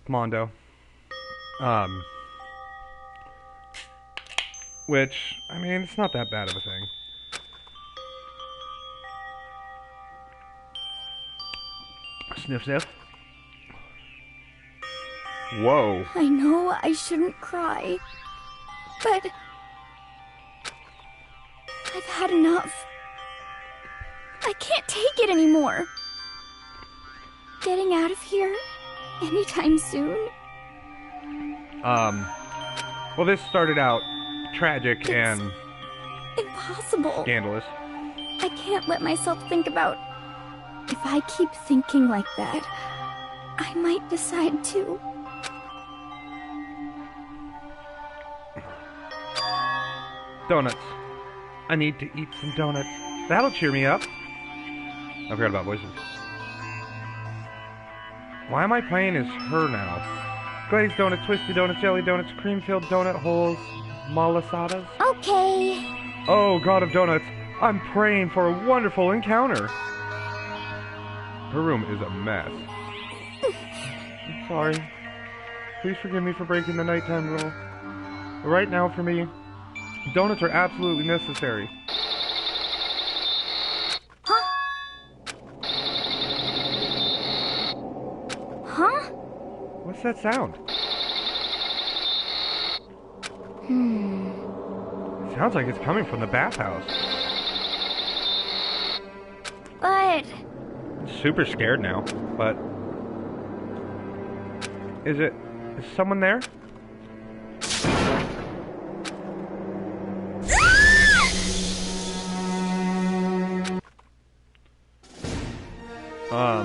Mondo. Which, I mean, it's not that bad of a thing. Sniff, sniff. Whoa. I know I shouldn't cry, but I've had enough. I can't take it anymore. Getting out of here anytime soon? Well, this started out tragic and impossible. Scandalous. I can't let myself think about... If I keep thinking like that, I might decide to... Donuts. I need to eat some donuts. That'll cheer me up. I forgot about voices. Why am I playing as her now? Glazed donuts, twisted donuts, jelly donuts, cream-filled donut holes, malasadas. Okay. Oh, God of Donuts, I'm praying for a wonderful encounter. Her room is a mess. I'm sorry. Please forgive me for breaking the nighttime rule. But right now, for me, donuts are absolutely necessary. Huh? What's that sound? It sounds like it's coming from the bathhouse. But... I'm super scared now, but... Is someone there? A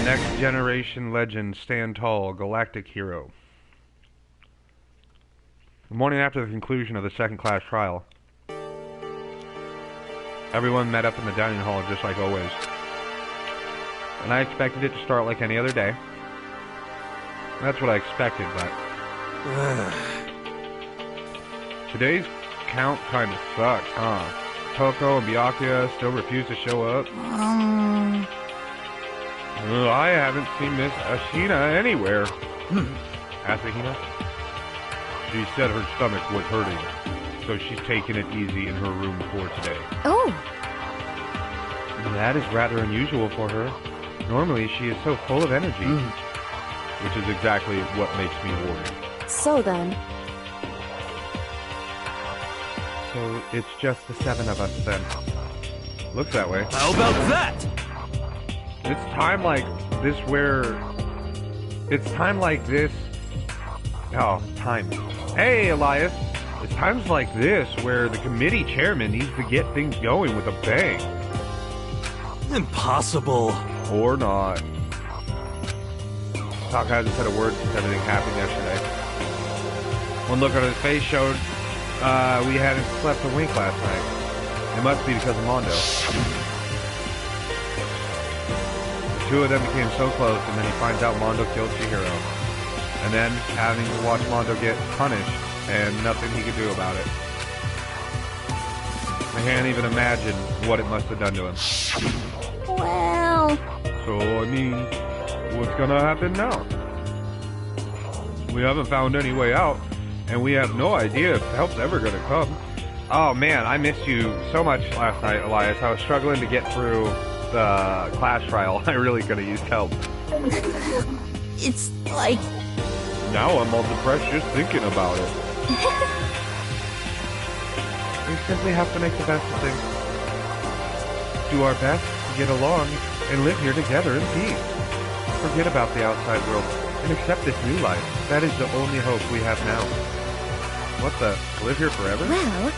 next generation legend, stand tall, galactic hero. The morning after the conclusion of the second class trial, everyone met up in the dining hall just like always. And I expected it to start like any other day. That's what I expected, but... Today's count kinda sucks, huh? Toko and Byakuya still refuse to show up. I haven't seen Miss Ashina anywhere. Asahina? She said her stomach was hurting, so she's taking it easy in her room for today. Oh. That is rather unusual for her. Normally, she is so full of energy. Which is exactly what makes me worried. So then... So, it's just the 7 of us then. Looks that way. How about that? It's time like this where... It's time like this... Oh, time. Hey, Elias! It's times like this where the committee chairman needs to get things going with a bang. Impossible. Or not. Talk hasn't said a word since everything happened yesterday. One look at his face showed we hadn't slept a wink last night. It must be because of Mondo. The two of them became so close, and then he finds out Mondo killed Chihiro. And then having to watch Mondo get punished, and nothing he could do about it. I can't even imagine what it must have done to him. Well... So, I mean, what's gonna happen now? We haven't found any way out, and we have no idea if help's ever gonna come. Oh man, I missed you so much last night, Elias. I was struggling to get through the class trial. I really could have used help. It's like... Now I'm all depressed just thinking about it. We simply have to make the best of things. Do our best to get along and live here together in peace. Forget about the outside world and accept this new life. That is the only hope we have now. What the? Live here forever? Well...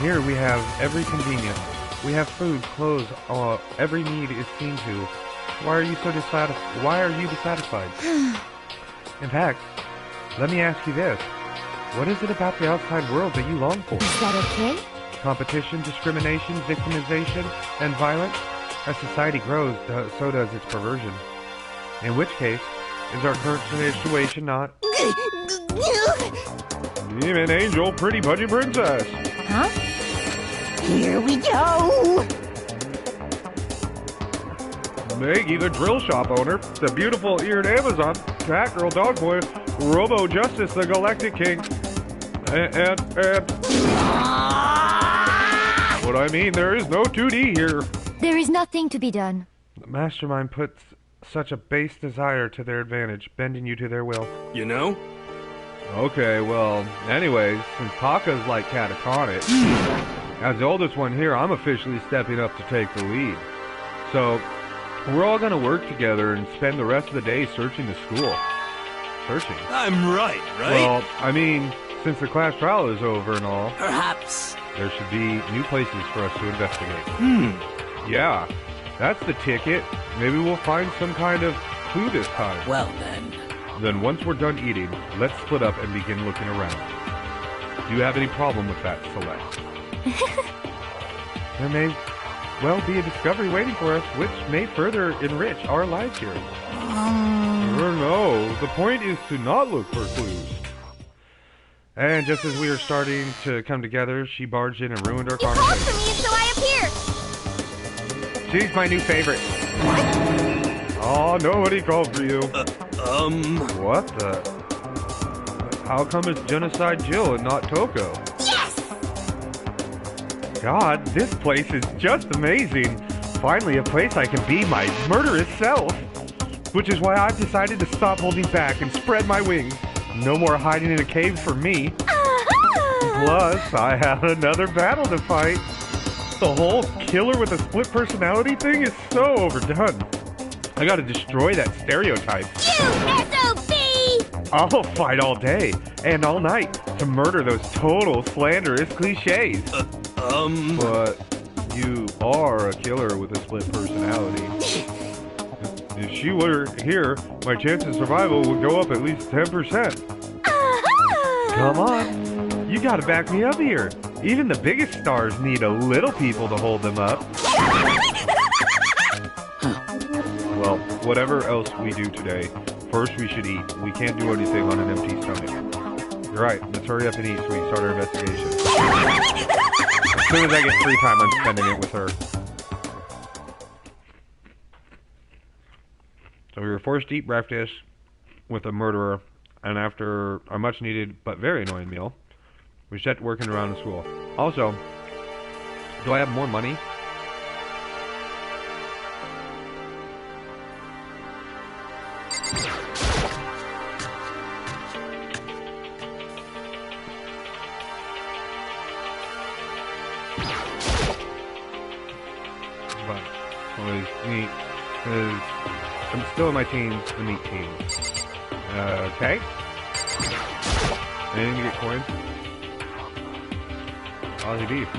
Here we have every convenience. We have food, clothes, every need is seen to. Why are you so dissatisfied? Why are you dissatisfied? In fact, let me ask you this. What is it about the outside world that you long for? Is that okay? Competition, discrimination, victimization, and violence? As society grows, so does its perversion. In which case, is our current situation not... Demon Angel, Pretty Pudgy Princess! Huh? Here we go! Maggie, the drill shop owner, the beautiful eared Amazon, Catgirl, Dogboy, Robo Justice, the Galactic King, and what I mean, there is no 2D here. There is nothing to be done. The mastermind puts such a base desire to their advantage, bending you to their will. You know? Okay, well, anyways, since Taka's like catatonic, as the oldest one here, I'm officially stepping up to take the lead. So, we're all gonna work together and spend the rest of the day searching the school. Searching? I'm right? Well, I mean, since the class trial is over and all, Perhaps. there should be new places for us to investigate. Yeah, that's the ticket. Maybe we'll find some kind of clue this time. Well then. Then once we're done eating, let's split up and begin looking around. Do you have any problem with that, Celeste? There may well be a discovery waiting for us, which may further enrich our lives here. No, the point is to not look for clues. And just as we were starting to come together, she barged in and ruined our conversation. You called for me, so I appeared. She's my new favorite. Oh, nobody called for you. What the? How come it's Genocide Jill and not Toko? Yes! God, this place is just amazing. Finally, a place I can be my murderous self. Which is why I've decided to stop holding back and spread my wings. No more hiding in a cave for me. Plus, I have another battle to fight. The whole killer with a split personality thing is so overdone. I gotta destroy that stereotype. You SOB! I'll fight all day and all night to murder those total slanderous cliches. But you are a killer with a split personality. If she were here, my chance of survival would go up at least 10%. Come on. You gotta back me up here. Even the biggest stars need a little people to hold them up. Well, whatever else we do today, first we should eat. We can't do anything on an empty stomach. You're right. Let's hurry up and eat so we can start our investigation. As soon as I get free time, I'm spending it with her. So we were forced to eat breakfast with a murderer, and after a much-needed but very annoying meal, we set working around the school. Also, do I have more money? But always neat, because I'm still in my teens, the meat teens. Okay. Anything to get coins? Aussie beef.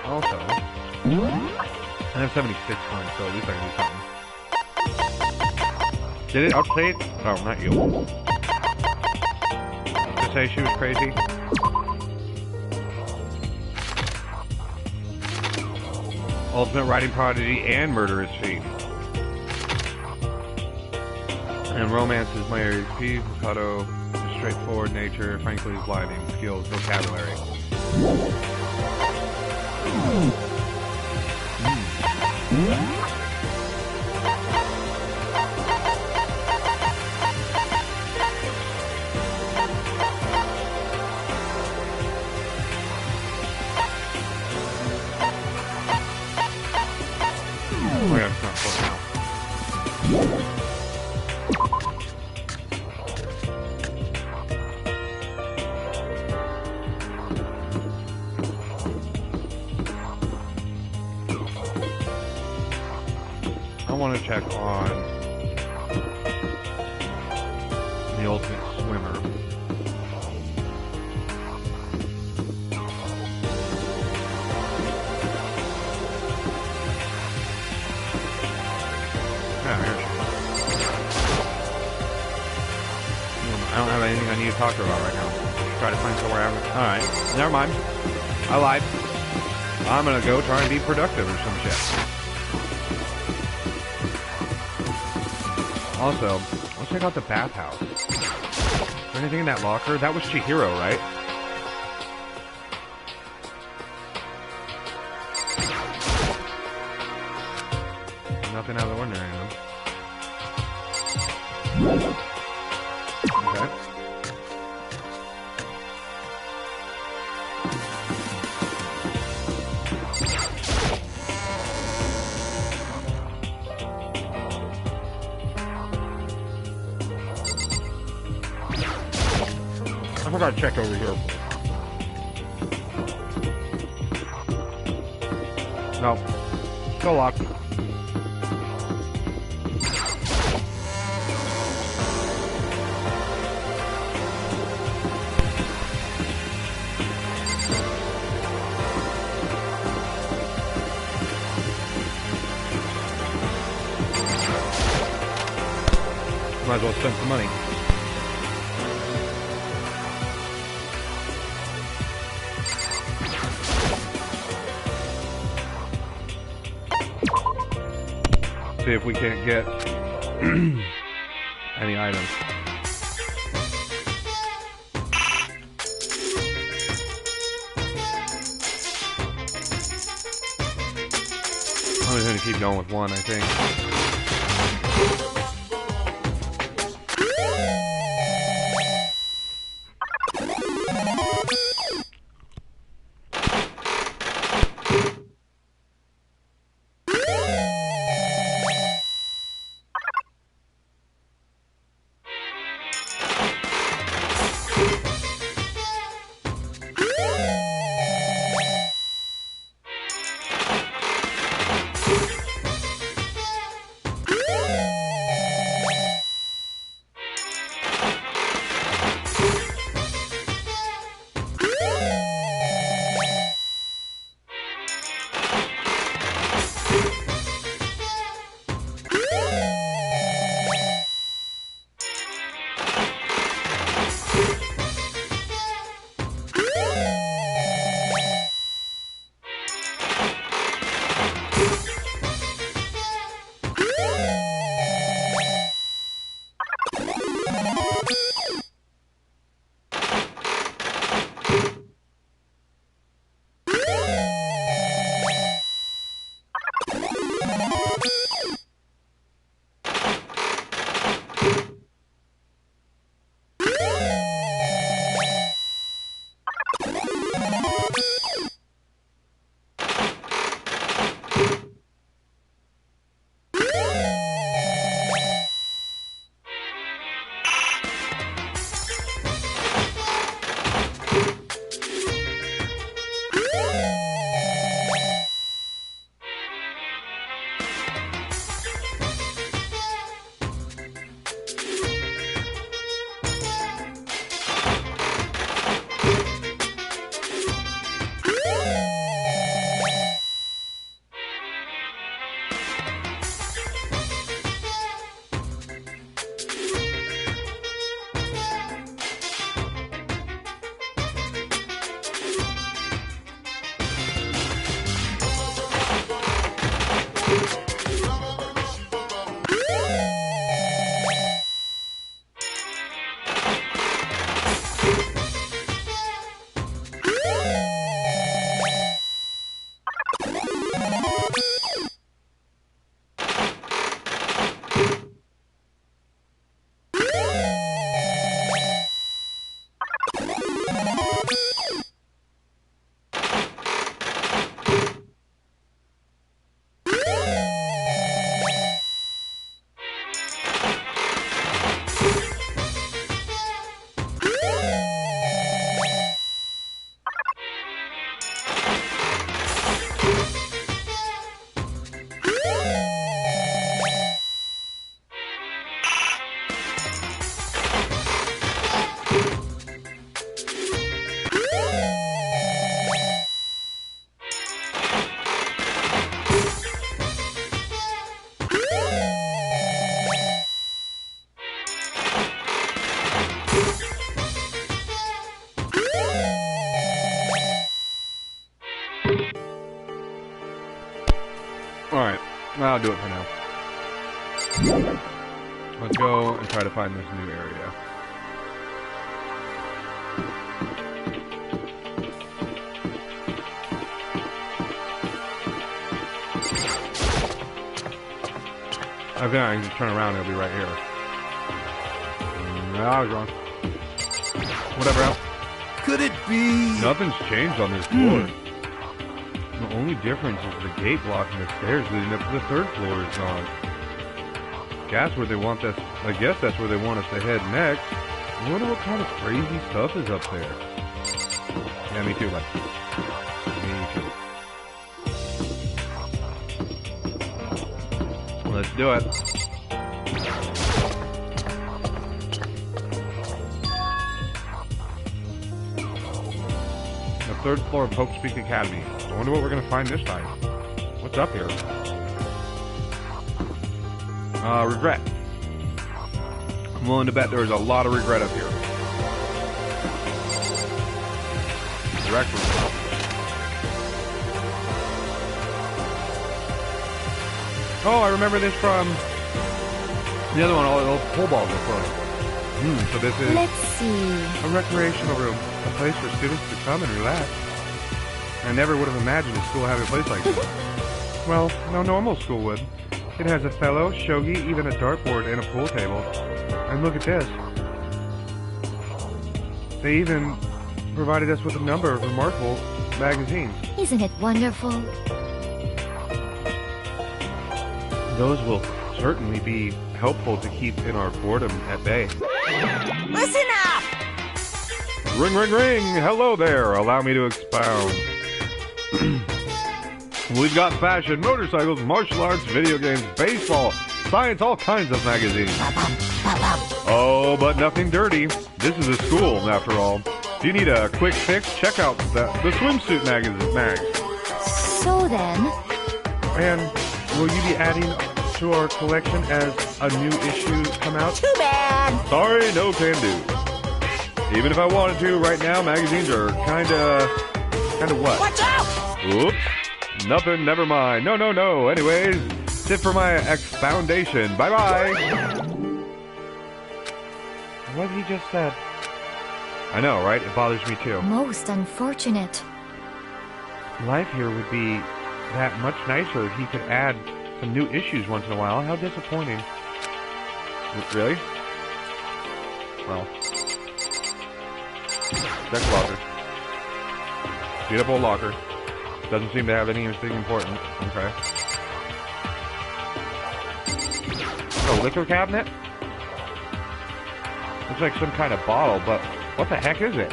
Also, I have 76 coins, so at least I can do something. Did it update? Oh, not you. To say she was crazy. Ultimate writing prodigy and murderous feat. And romance is my area. Peeve, Mikado, straightforward nature, frankly, blinding skills, vocabulary. Oh yeah, it's not close now. I want to check on the ultimate swimmer. I don't have anything I need to talk to her about right now. Try to find somewhere. Alright, never mind. I lied. I'm gonna go try and be productive or some shit. Also, let's check out the bathhouse. Is there there anything in that locker? That was Chihiro, right? Nothing out of the ordinary, huh? Okay. I forgot to check over here. No. Still locked. Might as well spend some money. See if we can't get any items. I'm just gonna keep going with one, I think. Alright, I'll do it for now. Let's go and try to find this new area. Okay, I can just turn around and it'll be right here. No, I was wrong. Whatever else. Could it be? Nothing's changed on this floor. The only difference is the gate blocking the stairs leading up to the third floor is gone. That's where they want us. I guess that's where they want us to head next. I wonder what kind of crazy stuff is up there. Yeah, me too, bud. Me too. Let's do it. The third floor of Hope Speak Academy. I wonder what we're gonna find this time. What's up here? Regret. I'm willing to bet there's a lot of regret up here. Direct regret. Oh, I remember this from the other one. All those pole balls are fun. So this is Let's see. a recreational room, a place for students to come and relax. I never would have imagined a school having a place like this. Well, no normal school would. It has a fellow, shogi, even a dartboard, and a pool table. And look at this. They even provided us with a number of remarkable magazines. Isn't it wonderful? Those will certainly be helpful to keep in our boredom at bay. Listen up! Ring, ring, ring! Hello there! Allow me to expound. We've got fashion, motorcycles, martial arts, video games, baseball, science, all kinds of magazines. Oh, but nothing dirty. This is a school, after all. If you need a quick fix, check out the swimsuit mag. So then, And will you be adding to our collection as a new issue come out? Too bad! Sorry, no can do. Even if I wanted to, right now magazines are kinda what? Watch out! Oops. Nothing, never mind. No. Anyways, sit for my expoundation. Bye-bye. What he just said. I know, right? It bothers me too. most unfortunate. Life here would be that much nicer if he could add some new issues once in a while. How disappointing. Really? Well. Check locker. Beat up old locker. Doesn't seem to have anything important. Okay. A liquor cabinet? Looks like some kind of bottle, but what the heck is it?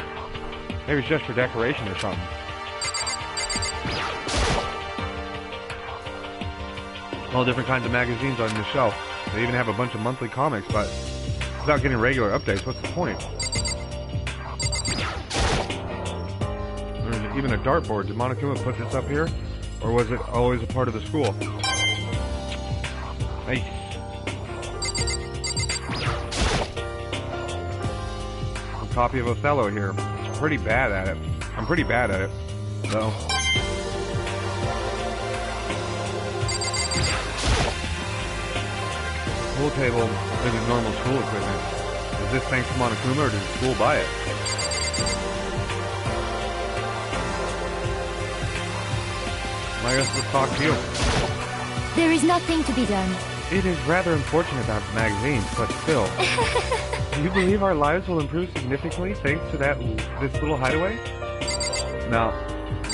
Maybe it's just for decoration or something. All different kinds of magazines on the shelf. They even have a bunch of monthly comics, but without getting regular updates, what's the point? There's even a dartboard. Did Monokuma put this up here? Or was it always a part of the school? Nice. A copy of Othello here. It's pretty bad at it. I'm pretty bad at it, though. Pool table isn't normal school equipment. Is this thanks to Monokuma or did the school buy it? I guess let's talk to you. There is nothing to be done. It is rather unfortunate about the magazines, but still. Do you believe our lives will improve significantly thanks to this little hideaway? No,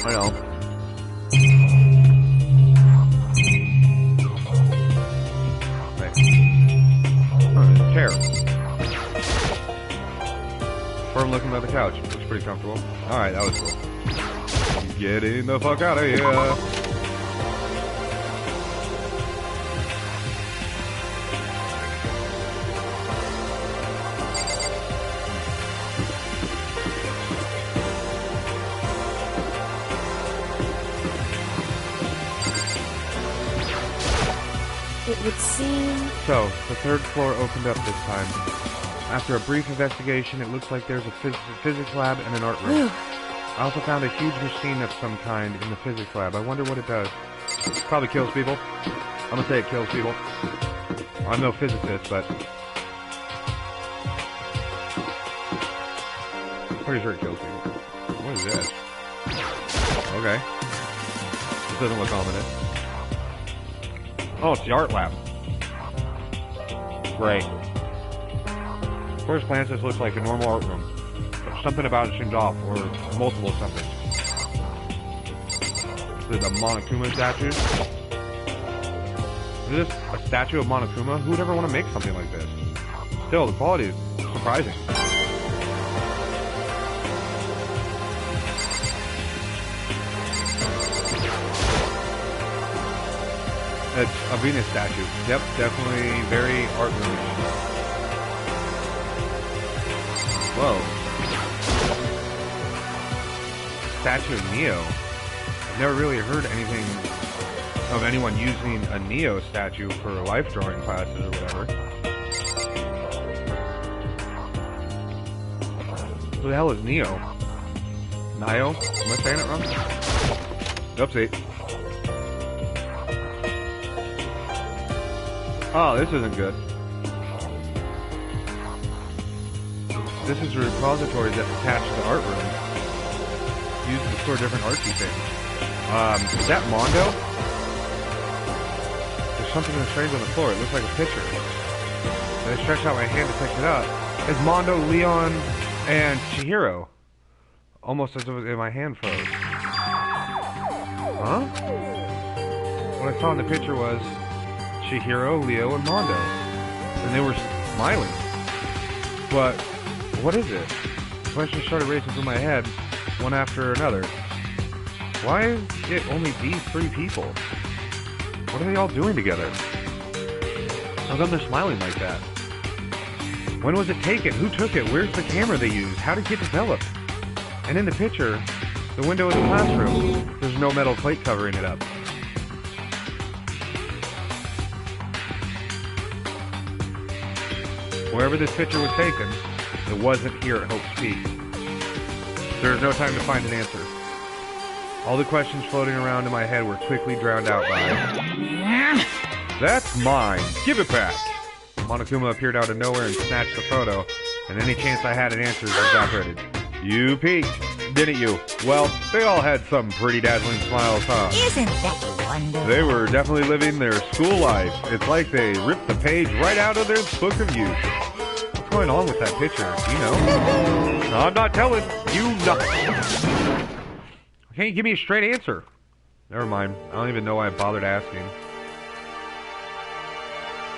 I don't. Chair. Firm looking by the couch. Looks pretty comfortable. Alright, that was cool. Getting the fuck out of here. It would seem... So, the third floor opened up this time. After a brief investigation, it looks like there's a physics lab and an art room. I also found a huge machine of some kind in the physics lab. I wonder what it does. Probably kills people. I'm gonna say it kills people. I'm no physicist, but... pretty sure it kills people. What is this? Okay. This doesn't look ominous. Oh, it's the art lab. Great. First glance, this looks like a normal art room. But something about it seems off, or multiple something. Is it a Monokuma statue? Is this a statue of Monokuma? Who would ever want to make something like this? Still, the quality is surprising. It's a Venus statue. Yep, definitely very art room. Whoa. Statue of Neo. I've never really heard anything of anyone using a Neo statue for life drawing classes or whatever. Who the hell is Neo? Nio? Am I saying it wrong? Oopsie. Oh, this isn't good. This is a repository that's attached to the art room. Used to store different artsy things. Is that Mondo? There's something strange on the floor. It looks like a picture. And I stretch out my hand to pick it up. It's Mondo, Leon, and Chihiro. Almost as if my hand froze. Huh? What I saw in the picture was Chihiro, Leo, and Mondo. And they were smiling. But what is it? Questions started racing through my head, one after another. Why is it only these three people? What are they all doing together? How come they're smiling like that? When was it taken? Who took it? Where's the camera they used? How did it get developed? And in the picture, the window in the classroom, there's no metal plate covering it up. Wherever this picture was taken, it wasn't here at Hope's Peak. There was no time to find an answer. All the questions floating around in my head were quickly drowned out by... That's mine! Give it back! Monokuma appeared out of nowhere and snatched the photo, and any chance I had at answers evaporated. You peeked, didn't you? Well, they all had some pretty dazzling smiles, huh? Isn't that wonderful? They were definitely living their school life. It's like they ripped the page right out of their book of youth. What's going on with that picture? Do you know? No, I'm not telling you nothing. Can't you give me a straight answer? Never mind. I don't even know why I bothered asking.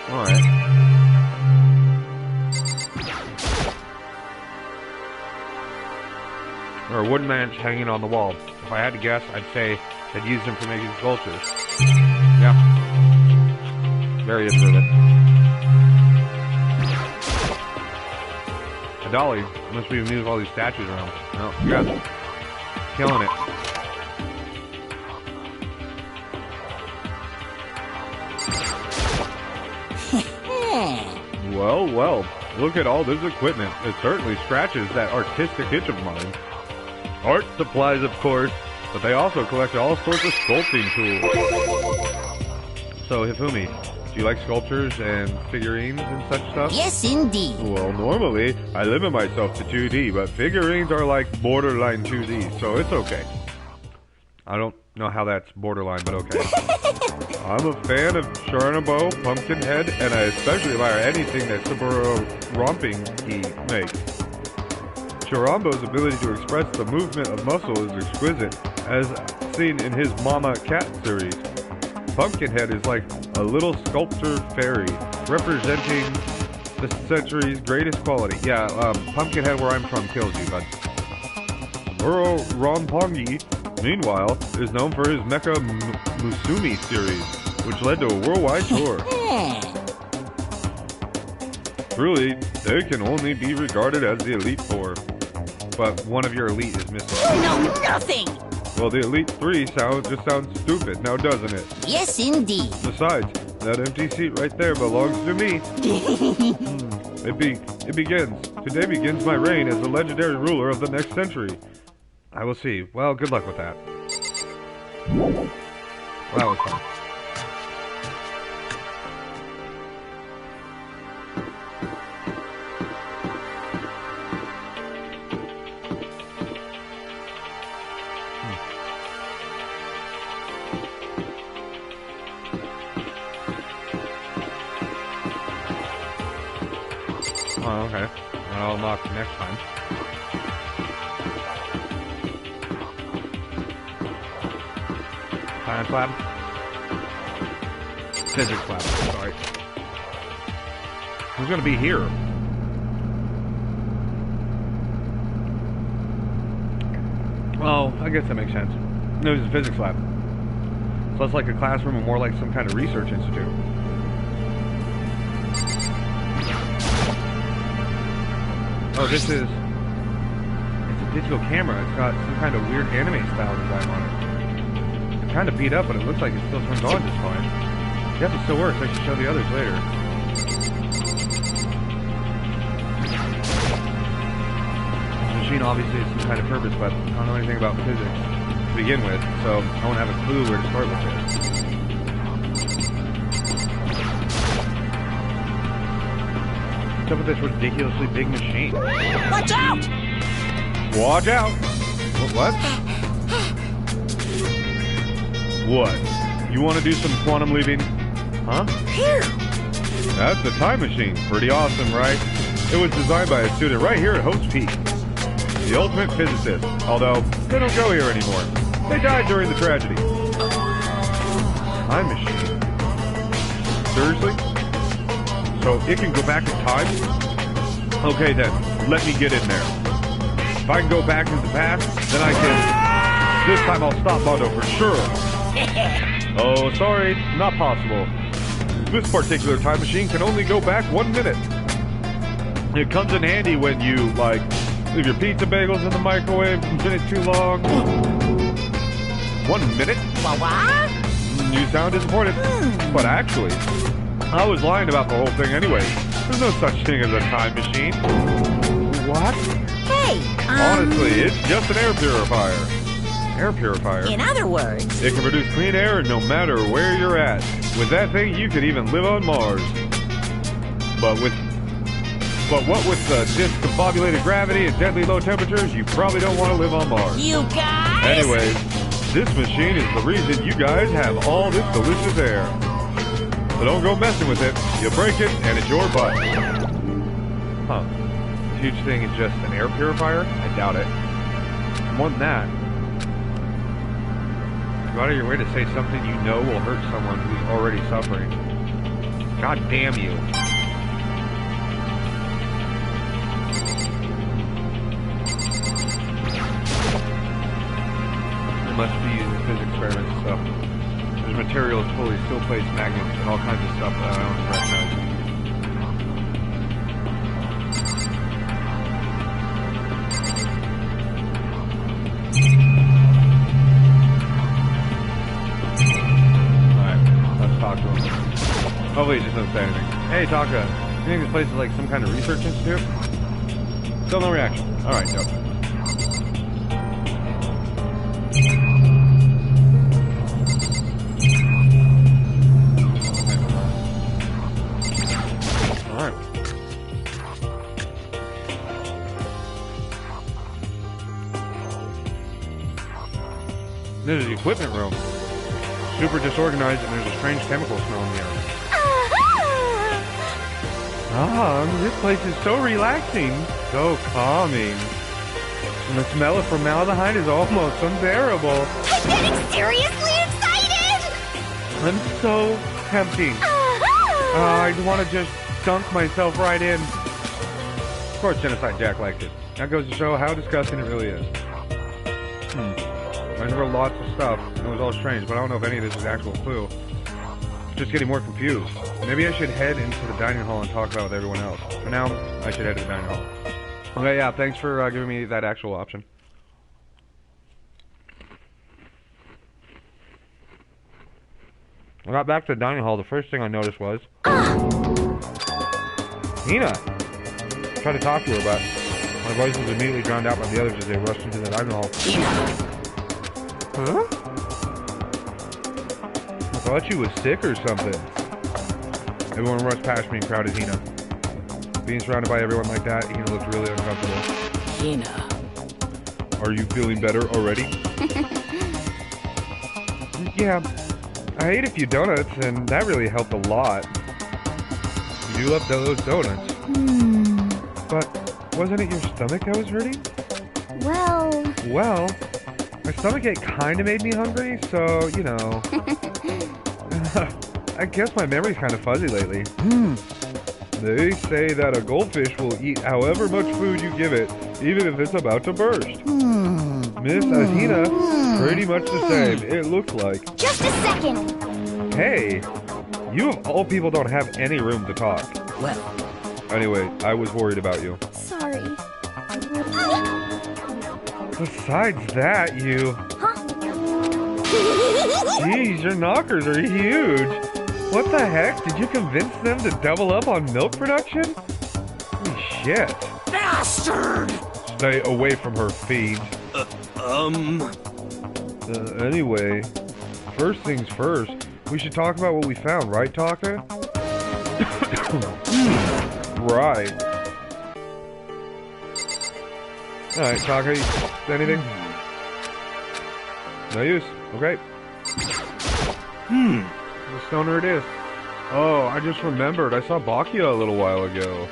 Alright. There are wooden mats hanging on the wall. If I had to guess, I'd say they'd used them for making sculptures. Yeah. Very observant. A dolly. Must be amused with all these statues around. Oh, yeah. Killing it. Well, well. Look at all this equipment. It certainly scratches that artistic itch of mine. Art supplies, of course, but they also collect all sorts of sculpting tools. So, Hifumi, do you like sculptures and figurines and such stuff? Yes, indeed. Well, normally, I limit myself to 2D, but figurines are like borderline 2D, so it's okay. I don't know how that's borderline, but okay. I'm a fan of Sharonabo, Pumpkinhead, and I especially admire anything that Saburo Rompingi makes. Sharambo's ability to express the movement of muscle is exquisite, as seen in his Mama Cat series. Pumpkinhead is like a little sculptor fairy, representing the century's greatest quality. Yeah, Pumpkinhead where I'm from kills you, but Uro Rompongi, meanwhile, is known for his Mecha Musumi series, which led to a worldwide tour. Truly, they can only be regarded as the Elite Four. But one of your elite is missing. You know nothing! Well, the Elite 3 just sounds stupid, now doesn't it? Yes, indeed. Besides, that empty seat right there belongs to me. It begins. Today begins my reign as the legendary ruler of the next century. I will see. Well, good luck with that. Well, that was fun. Okay. I'll unlock next time. Science lab? Physics lab, sorry. Who's gonna be here? Oh, I guess that makes sense. No, it's a physics lab. So it's like a classroom or more like some kind of research institute. Oh, this is... It's a digital camera. It's got some kind of weird anime style design on it. It's kind of beat up, but it looks like it still turns on just fine. Yes, it still works. I should show the others later. This machine obviously has some kind of purpose, but I don't know anything about physics to begin with, so I won't have a clue where to start with this. What's up with this ridiculously big machine? Watch out! Watch out! What? What? You want to do some quantum leaping? Huh? Here! That's the time machine. Pretty awesome, right? It was designed by a student right here at Hope's Peak. The ultimate physicist. Although, they don't go here anymore. They died during the tragedy. Time machine? Seriously? So it can go back in time? Okay then, let me get in there. If I can go back into the past, then I can... This time I'll stop Mondo for sure. Oh, sorry, not possible. This particular time machine can only go back 1 minute. It comes in handy when you, like, leave your pizza bagels in the microwave a minute too long. 1 minute? What? You sound disappointed. But actually, I was lying about the whole thing anyway. There's no such thing as a time machine. What? Hey, Honestly, it's just an air purifier. Air purifier? In other words... It can produce clean air no matter where you're at. With that thing, you could even live on Mars. But what with discombobulated gravity and deadly low temperatures, you probably don't want to live on Mars. You guys... Anyways, this machine is the reason you guys have all this delicious air. So don't go messing with it. You'll break it, and it's your butt. Huh. This huge thing is just an air purifier? I doubt it. More than that. Go out of your way to say something you know will hurt someone who's already suffering. God damn you. It must be used in physics experiments and stuff. There's materials, pulleys, steel plates, magnets, and all kinds of stuff that I don't recognize. Talk to him. Hopefully he just doesn't say anything. Hey, Taka. You think this place is like some kind of research institute? Still no reaction. Alright, dope. Alright. This is the equipment room. Super disorganized, and there's a strange chemical smell in the air. This place is so relaxing, so calming. And the smell of formaldehyde is almost unbearable. I'm getting seriously excited! I'm so tempting. I want to just dunk myself right in. Of course, Genocide Jack liked it. That goes to show how disgusting it really is. There were lots of stuff, and it was all strange, but I don't know if any of this is actual clue. Just getting more confused. Maybe I should head into the dining hall and talk about it with everyone else. For now, I should head to the dining hall. Okay, yeah, thanks for giving me that actual option. I got back to the dining hall, the first thing I noticed was... Hina! I tried to talk to her, but my voice was immediately drowned out by the others as they rushed into the dining hall. Huh? I thought you was sick or something. Everyone rushed past me and crowded Hina. Being surrounded by everyone like that, Hina looked really uncomfortable. Hina. Are you feeling better already? Yeah. I ate a few donuts, and that really helped a lot. You do love those donuts. Wasn't it your stomach that was hurting? Well, My stomachache kind of made me hungry, so, you know. I guess my memory's kind of fuzzy lately. They say that a goldfish will eat however much food you give it, even if it's about to burst. Miss Ahina, pretty much the same, it looks like. Just a second. Hey, you of all people don't have any room to talk. Well, Anyway, I was worried about you. sorry. Besides that, you... Huh? Jeez, your knockers are huge. What the heck? Did you convince them to double up on milk production? Holy shit. Bastard! Stay away from her feed. Anyway, first things first, we should talk about what we found, right, Taka? Right. Alright, Taka, anything? No use. Okay. The stoner it is. Oh, I just remembered. I saw Bakia a little while ago.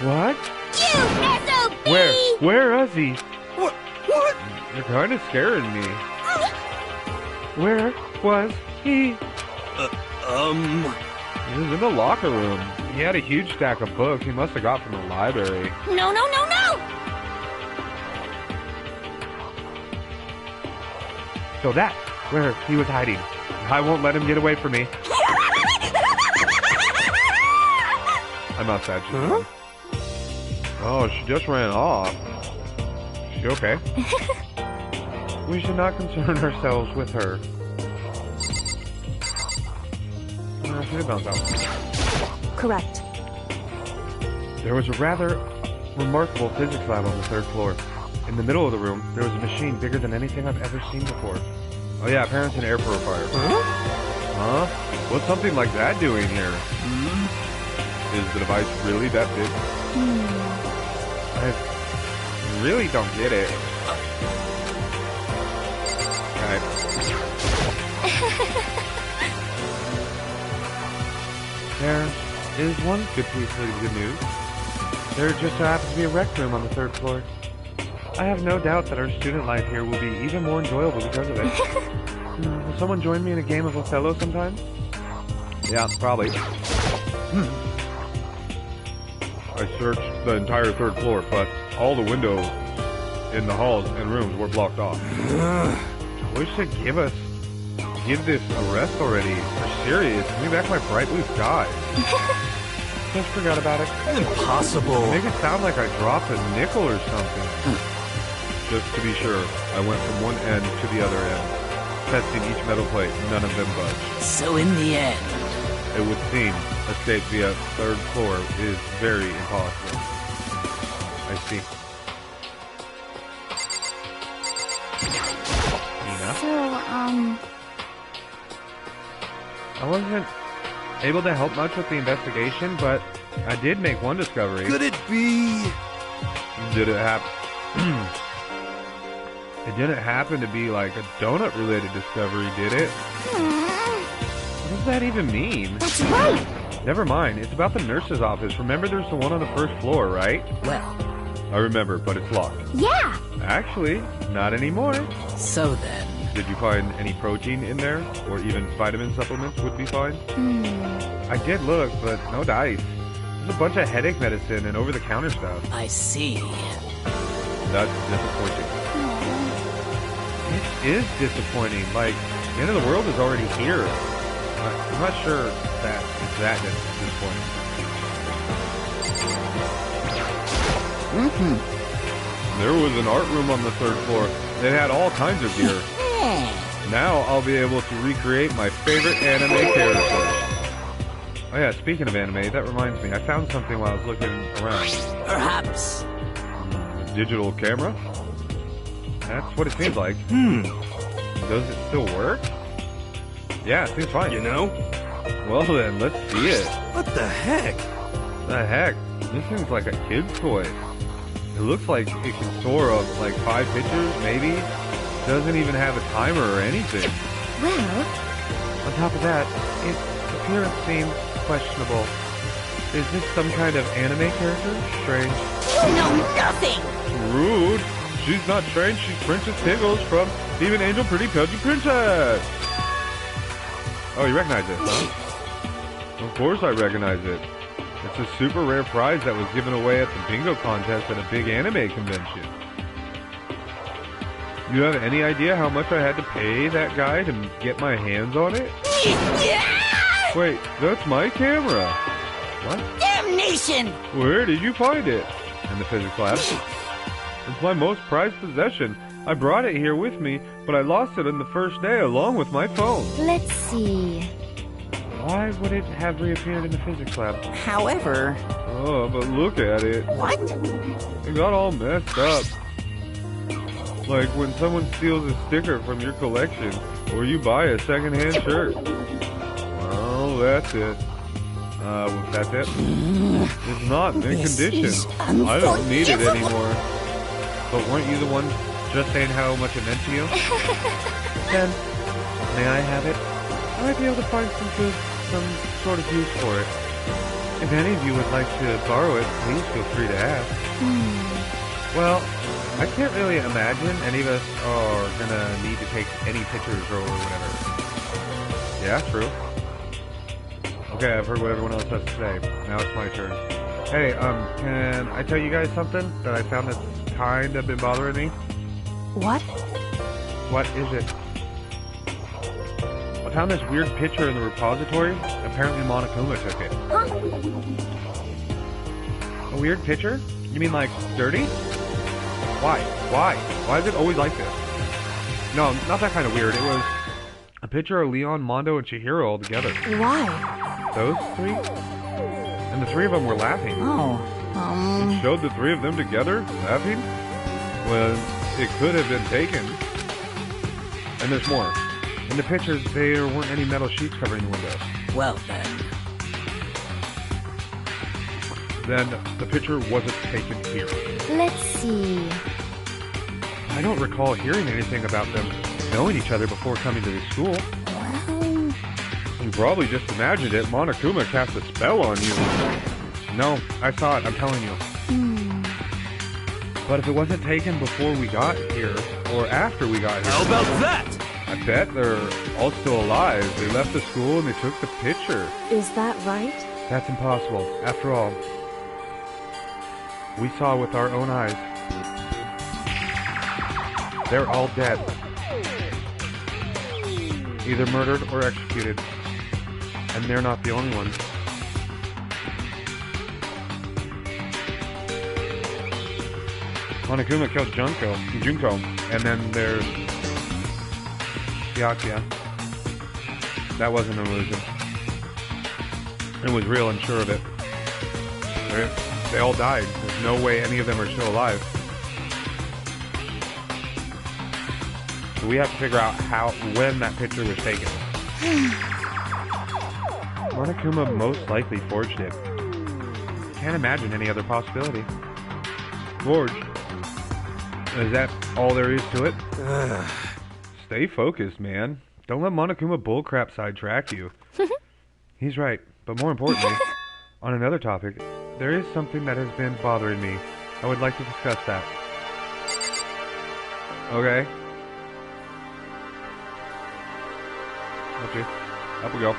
What? You SOB! Where is he? What? You're kind of scaring me. Where was he? He was in the locker room. He had a huge stack of books he must have got from the library. No, no, no, no! So that's where he was hiding. I won't let him get away from me. I'm not sad. Huh? Oh, she just ran off. She okay? We should not concern ourselves with her. She did bounce out. Correct. There was a rather remarkable physics lab on the 3rd floor. In the middle of the room, there was a machine bigger than anything I've ever seen before. Oh yeah, apparently an air purifier. Huh? What's something like that doing here? Is the device really that big? I really don't get it. There is one good piece of good news. There just so happens to be a rec room on the 3rd floor. I have no doubt that our student life here will be even more enjoyable because of it. Will someone join me in a game of Othello sometime? Yeah, probably. I searched the entire 3rd floor, but all the windows in the halls and rooms were blocked off. I wish they'd give this a rest already. For serious, give me back my bright blue sky. Just forgot about it. Impossible. Make it sound like I dropped a nickel or something. Just to be sure, I went from one end to the other end, testing each metal plate. None of them budged. so in the end, It would seem escape via 3rd floor is very impossible. I see. Nina? So, I wasn't able to help much with the investigation, but I did make one discovery. Could it be? Did it happen? It didn't happen to be like a donut-related discovery, did it? What does that even mean? That's right! Never mind, it's about the nurse's office. Remember there's the one on the 1st floor, right? well, I remember, but it's locked. Yeah! Actually, not anymore. so then, Did you find any protein in there? Or even vitamin supplements would be fine? I did look, but no dice. There's a bunch of headache medicine and over-the-counter stuff. I see. That's disappointing. It is disappointing. Like, the end of the world is already here. I'm not sure that it's that disappointing. There was an art room on the 3rd floor that had all kinds of gear. Now I'll be able to recreate my favorite anime characters. Oh yeah, speaking of anime, that reminds me, I found something while I was looking around. Perhaps. A digital camera? That's what it seems like. Does it still work? Yeah, it seems fine. You know? Well then, let's see it. What the heck? The heck? This seems like a kid's toy. It looks like it can store up like 5 pictures, maybe. Doesn't even have a timer or anything. Well, On top of that, its appearance seems questionable. Is this some kind of anime character? Strange. You know nothing! Rude. She's not strange. She's Princess Pickles from Even Angel Pretty Pudgy Princess. Oh, you recognize it, huh? Of course I recognize it. It's a super rare prize that was given away at the bingo contest at a big anime convention. You have any idea how much I had to pay that guy to get my hands on it? Wait, that's my camera. What? Damnation! Where did you find it? In the physics lab. It's my most prized possession. I brought it here with me, but I lost it on the first day along with my phone. Let's see. Why would it have reappeared in the physics lab? However... Oh, but look at it. What? It got all messed up. Like when someone steals a sticker from your collection, or you buy a secondhand shirt. Well, that's it. That's it. It's not in condition. I don't need it anymore. But weren't you the one just saying how much it meant to you? Then, may I have it? I might be able to find some sort of use for it. If any of you would like to borrow it, please feel free to ask. Well, I can't really imagine any of us are gonna need to take any pictures or whatever. Yeah, true. Okay, I've heard what everyone else has to say. Now it's my turn. Hey, can I tell you guys something that I found that's kind of been bothering me? What? What is it? I found this weird picture in the repository. Apparently Monokuma took it. A weird picture? You mean like dirty? Why? Why? Why is it always like this? No, not that kind of weird. It was a picture of Leon, Mondo, and Chihiro all together. Why? Those three? And the three of them were laughing. Oh, It showed the three of them together, laughing? Well, it could have been taken. And there's more. In the pictures, there weren't any metal sheets covering the window. well then. Then the picture wasn't taken here. Let's see. I don't recall hearing anything about them knowing each other before coming to the school. Well, You probably just imagined it. Monokuma cast a spell on you. No, I saw it, I'm telling you. But if it wasn't taken before we got here, or after we got here... How about that? I bet they're all still alive. They left the school and they took the picture. Is that right? That's impossible. After all, we saw with our own eyes. They're all dead. Either murdered or executed. And they're not the only ones. Monokuma killed Junko, and then there's Byakuya. That wasn't an illusion. It was real, I'm sure of it. They all died. There's no way any of them are still alive. So we have to figure out when that picture was taken. Monokuma most likely forged it. Can't imagine any other possibility. Forged. Is that all there is to it? Stay focused, man. Don't let Monokuma bullcrap sidetrack you. He's right, but more importantly, on another topic, there is something that has been bothering me. I would like to discuss that. Okay. Okay. Up we go.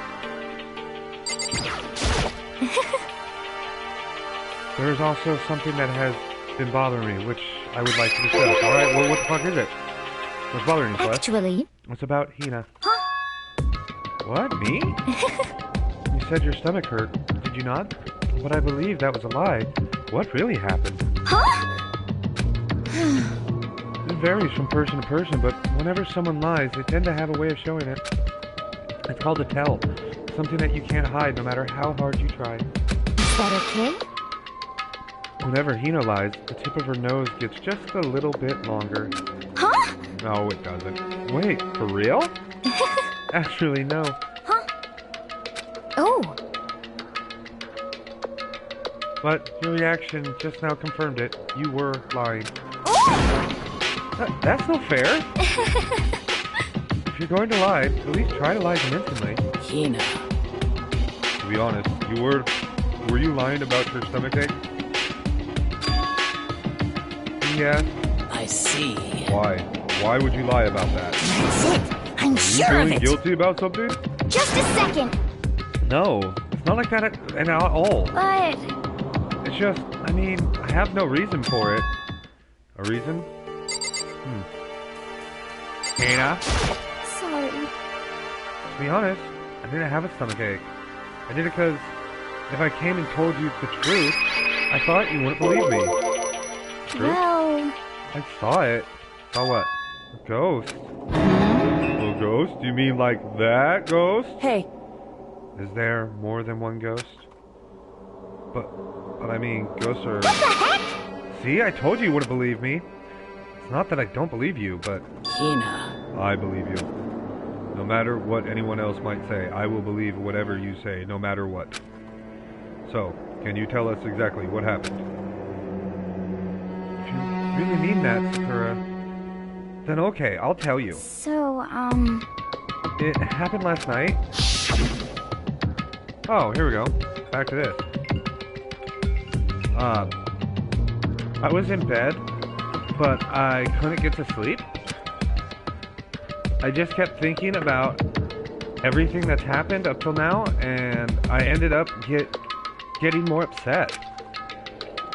There is also something that has been bothering me, which I would like to discuss. Alright, well, what the fuck is it? What's bothering you, Celeste? actually... It's about Hina. Huh? What, me? You said your stomach hurt, did you not? But I believe that was a lie. What really happened? Huh? It varies from person to person, but whenever someone lies, they tend to have a way of showing it. It's called a tell. Something that you can't hide no matter how hard you try. Is that okay? Whenever Hina lies, the tip of her nose gets just a little bit longer. Huh? No, it doesn't. Wait, for real? Actually, no. Huh? Oh. But your reaction just now confirmed it. You were lying. Oh! That's no fair. If you're going to lie, at least try to lie convincingly. Hina. To be honest, you were were you lying about your stomachache? Yes. I see. Why? Why would you lie about that? That's it. I'm Are you sure of feeling it. guilty about something? Just a second. No, it's not like that at all. But It's just, I mean, I have no reason for it. A reason? Hannah? sorry. To be honest, I didn't have a stomachache. I did it because if I came and told you the truth, I thought you wouldn't believe me. Truth? Well, I saw it. Saw what? A ghost. A ghost? You mean like that ghost? Hey, Is there more than one ghost? But I mean, ghosts are... what the heck? See, I told you wouldn't believe me. It's not that I don't believe you, but Hina. I believe you. No matter what anyone else might say, I will believe whatever you say, no matter what. So, can you tell us exactly what happened? If you really mean that, Sakura, then okay, I'll tell you. So, It happened last night. Oh, here we go. Back to this. I was in bed, but I couldn't get to sleep. I just kept thinking about everything that's happened up till now, and I ended up getting more upset.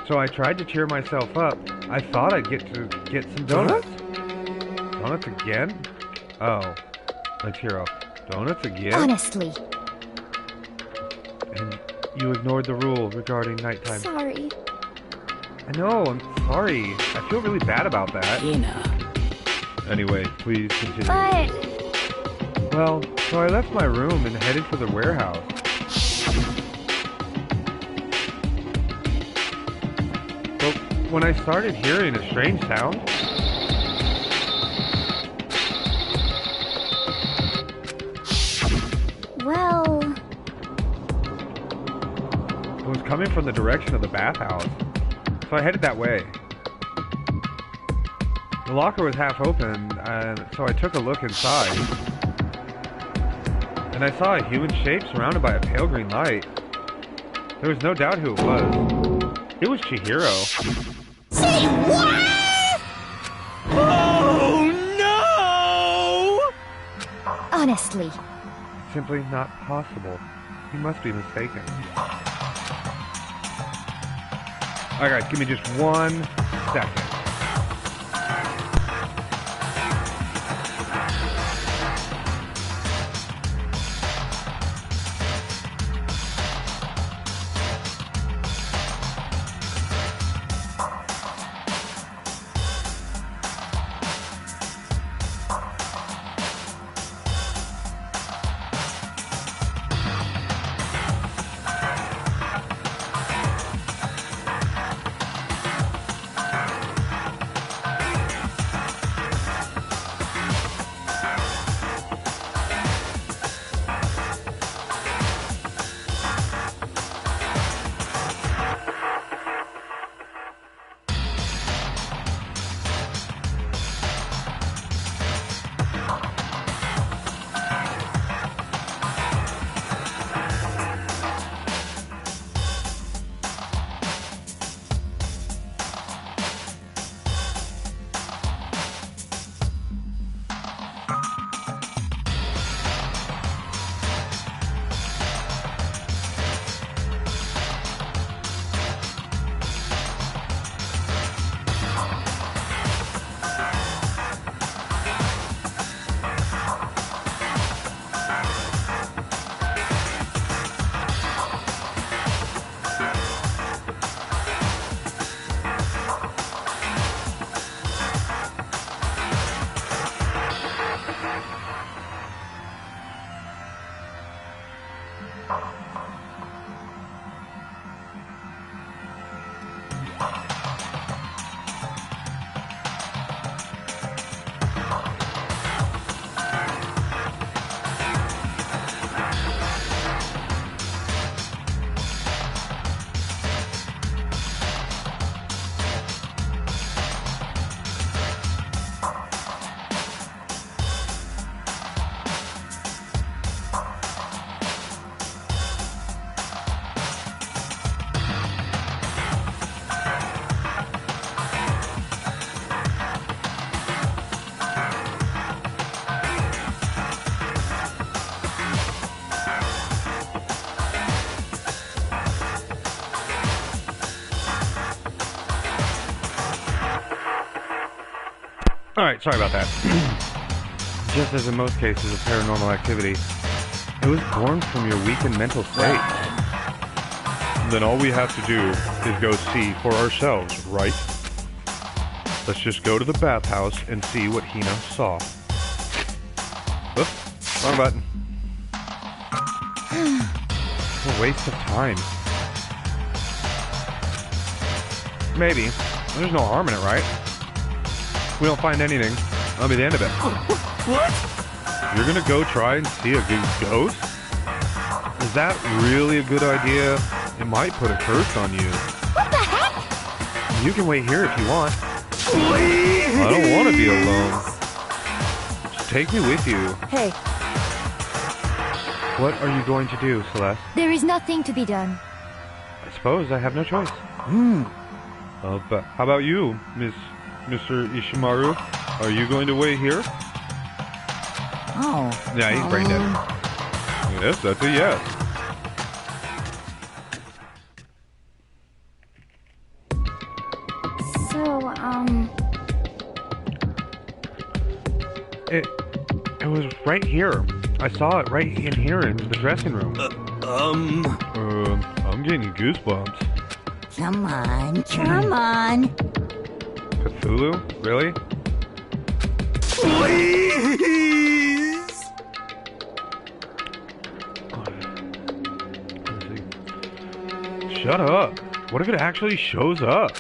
So I tried to cheer myself up. I thought I'd get some donuts. Donuts again? Oh, Ichiro. Donuts again? honestly, And you ignored the rule regarding nighttime. sorry. I know, I'm sorry. I feel really bad about that. Hina. Anyway, please continue. But Well, so I left my room and headed for the warehouse. But when I started hearing a strange sound, well, it was coming from the direction of the bathhouse. So I headed that way. The locker was half open, and so I took a look inside. And I saw a human shape surrounded by a pale green light. There was no doubt who it was. It was Chihiro. Say what? Oh no! honestly, Simply not possible. You must be mistaken. Alright guys, give me just 1 second. Alright, sorry about that. Just as in most cases of paranormal activity, it was born from your weakened mental state. Then all we have to do is go see for ourselves, right? Let's just go to the bathhouse and see what Hina saw. Whoops, wrong button. What a waste of time. Maybe. There's no harm in it, right? If we don't find anything, that'll be the end of it. What? You're gonna go try and see a ghost? Is that really a good idea? It might put a curse on you. What the heck? You can wait here if you want. I don't want to be alone. Just take me with you. Hey, What are you going to do, Celeste? There is nothing to be done. I suppose I have no choice. But how about you, Mr. Ishimaru? Are you going to wait here? oh. Yeah, he's brain dead. Yes, that's a yes. So, It was right here. I saw it right in here in the dressing room. I'm getting goosebumps. Come on. come on. Cthulhu? Really? Please! Shut up. What if it actually shows up?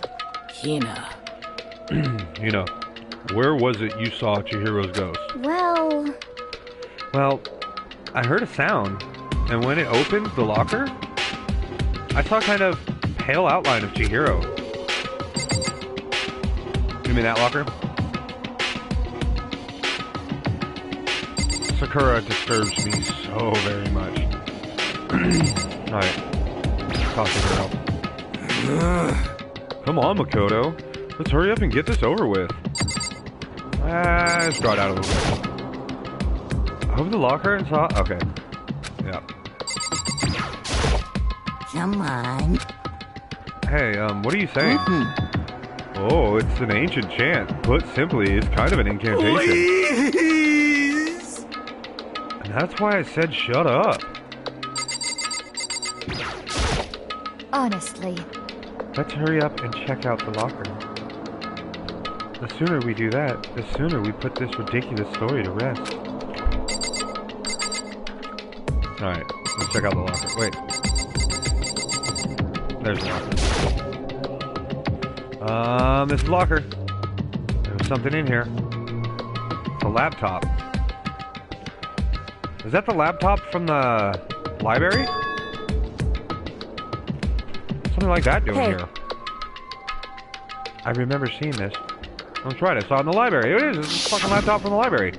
Hina. You know, where was it you saw Chihiro's ghost? Well, I heard a sound, and when it opened the locker, I saw kind of pale outline of Chihiro. You mean that locker? Sakura disturbs me so very much. Alright. Toss the girl. Come on, Makoto. Let's hurry up and get this over with. Let's draw it out a little bit. Open the locker and saw... Okay. Yeah. Come on. Hey, what are you saying? Oh, it's an ancient chant. Put simply, it's kind of an incantation. Please! And that's why I said shut up. honestly, Let's hurry up and check out the locker. The sooner we do that, the sooner we put this ridiculous story to rest. Alright, let's check out the locker. Wait. There's the locker. This locker. There's something in here. It's a laptop. Is that the laptop from the library? Something like that doing Hey. here. I remember seeing this. That's right, I saw it in the library. It is. It's a fucking laptop from the library.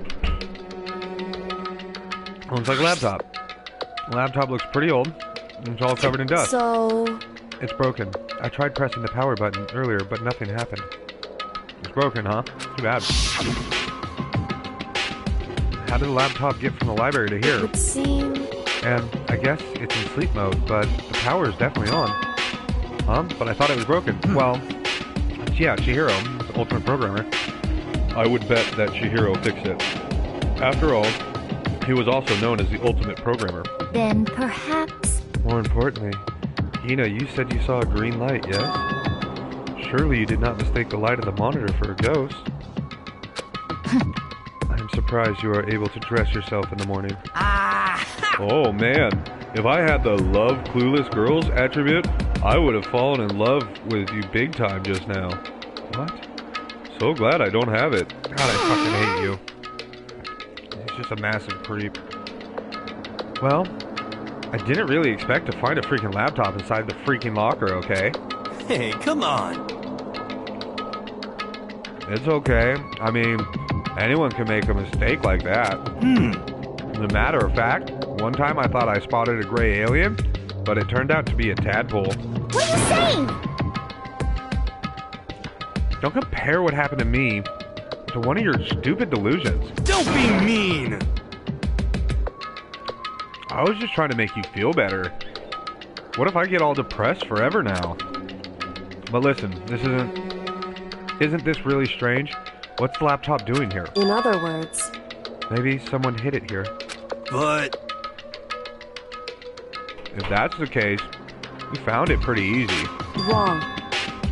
Looks like a laptop. The laptop looks pretty old. It's all covered in dust. so... It's broken. I tried pressing the power button earlier, but nothing happened. It's broken, huh? Too bad. How did the laptop get from the library to It here? would seem... And I guess it's in sleep mode, but the power is definitely on. But I thought it was broken. Well, yeah, Chihiro, the ultimate programmer. I would bet that Chihiro fixed it. After all, he was also known as the ultimate programmer. Then perhaps... More importantly, Hina, you said you saw a green light, yes? Surely you did not mistake the light of the monitor for a ghost. I'm surprised you are able to dress yourself in the morning. Oh man, if I had the love clueless girls attribute, I would have fallen in love with you big time just now. What? So glad I don't have it. God, I fucking hate you. He's just a massive creep. Well, I didn't really expect to find a freaking laptop inside the freaking locker, okay? Hey, come on. It's okay. I mean, anyone can make a mistake like that. As a matter of fact, one time I thought I spotted a gray alien, but it turned out to be a tadpole. What are you saying? Don't compare what happened to me to one of your stupid delusions. Don't be mean. I was just trying to make you feel better. What if I get all depressed forever now? But listen, isn't this really strange? What's the laptop doing here? In other words... Maybe someone hid it here. But... If that's the case, we found it pretty easy. Wrong.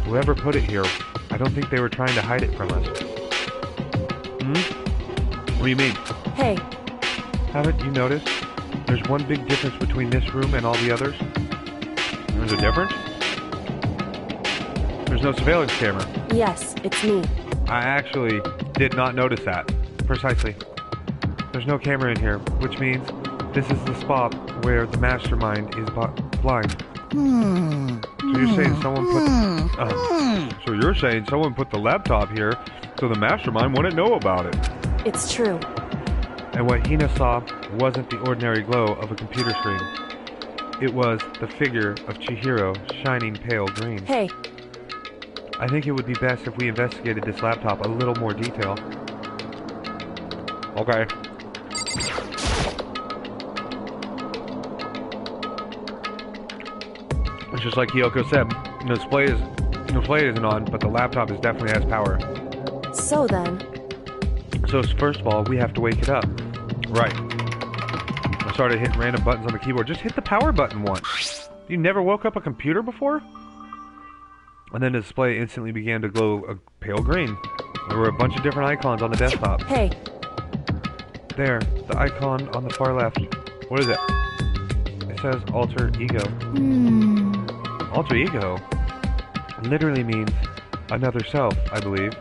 Whoever put it here, I don't think they were trying to hide it from us. What do you mean? Hey. Haven't you noticed? There's one big difference between this room and all the others. There's a difference? There's no surveillance camera. Yes, it's me. I actually did not notice that. Precisely. There's no camera in here, which means this is the spot where the mastermind is blind. So you're saying someone put the laptop here so the mastermind wouldn't know about it. It's true. And what Hina saw wasn't the ordinary glow of a computer screen. It was the figure of Chihiro shining pale green. Hey. I think it would be best if we investigated this laptop a little more detail. Okay. It's just like Kyoko said, the display isn't on, but the laptop definitely has power. So then... So first of all, we have to wake it up. Right. I started hitting random buttons on the keyboard. Just hit the power button once. You never woke up a computer before? And then the display instantly began to glow a pale green. There were a bunch of different icons on the desktop. Hey. There, the icon on the far left. What is it? It says alter ego. Alter ego literally means another self, I believe.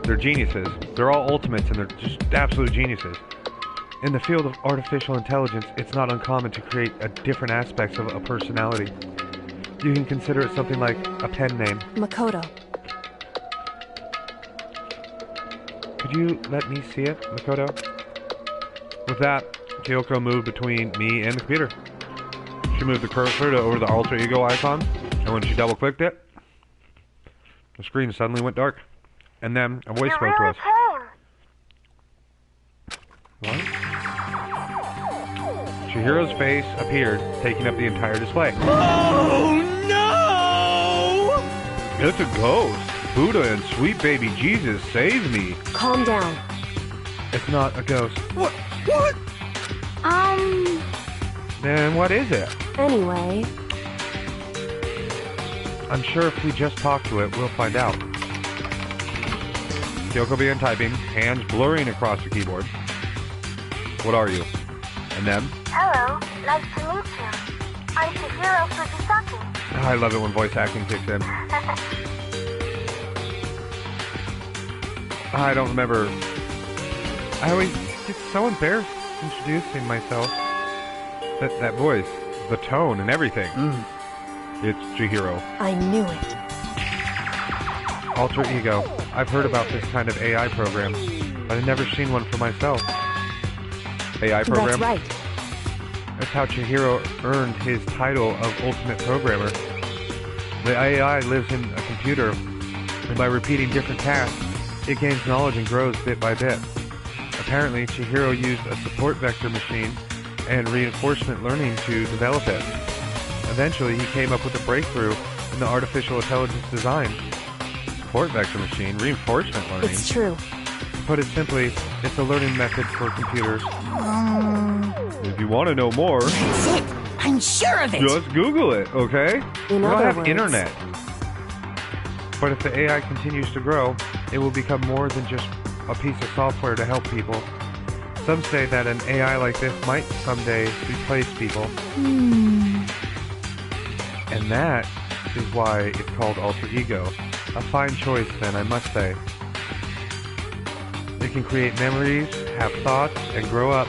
They're geniuses. They're all ultimates and they're just absolute geniuses. In the field of artificial intelligence, it's not uncommon to create different aspects of a personality. You can consider it something like a pen name. Makoto. Could you let me see it, Makoto? With that, Kyoko moved between me and the computer. She moved the cursor over the alter ego icon, and when she double-clicked it, the screen suddenly went dark. And then a voice spoke to us. What? Chihiro's face appeared, taking up the entire display. Oh no! It's a ghost. Buddha and sweet baby Jesus, save me. Calm down. It's not a ghost. What? Then what is it? Anyway... I'm sure if we just talk to it, we'll find out. Kyoko began typing, hands blurring across the keyboard. What are you? And then? Hello, nice to meet you. I'm Chihiro Fujisaki. I love it when voice acting kicks in. I don't remember. I always get so embarrassed introducing myself. That voice, the tone, and everything. It's Chihiro. I knew it. Alter ego. I've heard about this kind of AI program, but I've never seen one for myself. AI program? That's right. That's how Chihiro earned his title of Ultimate Programmer. The AI lives in a computer, and by repeating different tasks, it gains knowledge and grows bit by bit. Apparently, Chihiro used a support vector machine and reinforcement learning to develop it. Eventually, he came up with a breakthrough in the artificial intelligence design. Support vector machine, reinforcement learning. It's true. To put it simply, it's a learning method for computers. If you want to know more, That's it. I'm sure of it. just Google it, okay? In We don't other have words- internet. But if the AI continues to grow, it will become more than just a piece of software to help people. Some say that an AI like this might someday replace people. And that is why it's called alter ego. A fine choice, then, I must say. It can create memories, have thoughts, and grow up.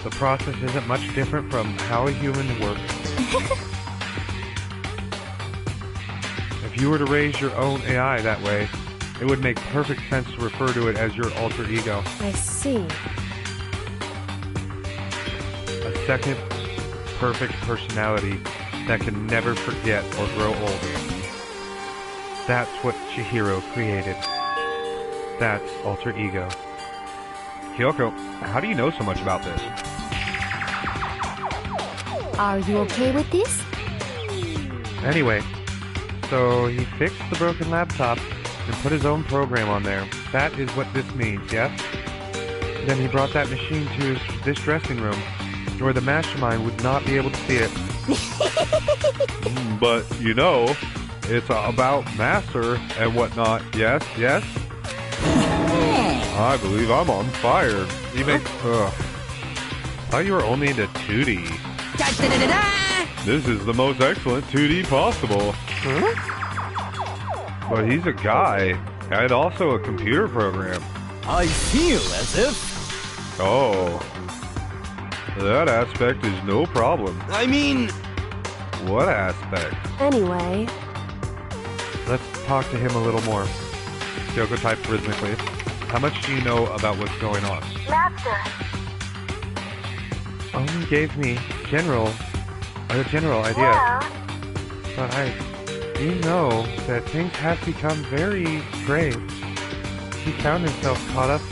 The process isn't much different from how a human works. If you were to raise your own AI that way, it would make perfect sense to refer to it as your alter ego. I see. A second perfect personality that can never forget or grow old. That's what Chihiro created. That's alter ego. Kyoko, how do you know so much about this? Are you okay with this? Anyway, so he fixed the broken laptop and put his own program on there. That is what this means, yes? Then he brought that machine to this dressing room, where the mastermind would not be able to see it. But, you know, it's about Master and whatnot. Yes, yes? I believe I'm on fire. You make... Ugh. I thought you were only into 2D. This is the most excellent 2D possible. But he's a guy, and also a computer program. I feel as if... Oh. That aspect is no problem. I mean... What aspect? Anyway, Let's talk to him a little more. Kyoko typed rhythmically. How much do you know about what's going on? Master, Only gave me a general idea. well, But I do know that things have become very grave. He found himself caught up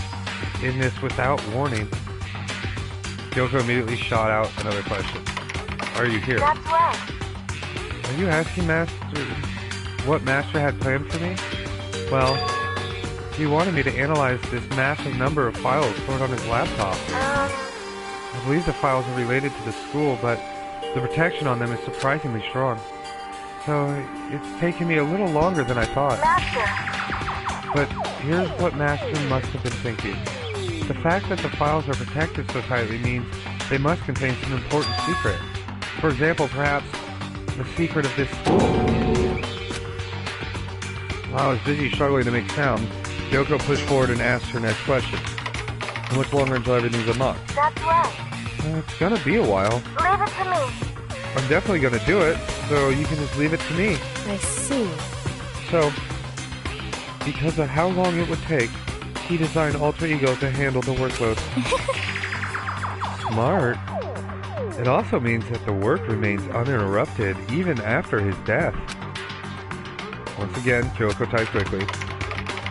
in this without warning. Kyoko immediately shot out another question. Are you here? that's right. Are you asking Master what Master had planned for me? Well, he wanted me to analyze this massive number of files stored on his laptop. I believe the files are related to the school, but the protection on them is surprisingly strong. So it's taken me a little longer than I thought. Master, But here's what Master must have been thinking. The fact that the files are protected so tightly means they must contain some important secret. For example, perhaps the secret of this school. While I was busy struggling to make sound, Kyoko pushed forward and asked her next question. How much longer until everything's unlocked? that's right. It's gonna be a while. Leave it to me. I'm definitely gonna do it, so you can just leave it to me. I see. So, because of how long it would take, he designed Alter Ego to handle the workload. Smart. It also means that the work remains uninterrupted even after his death. Once again, Kyoko typed quickly.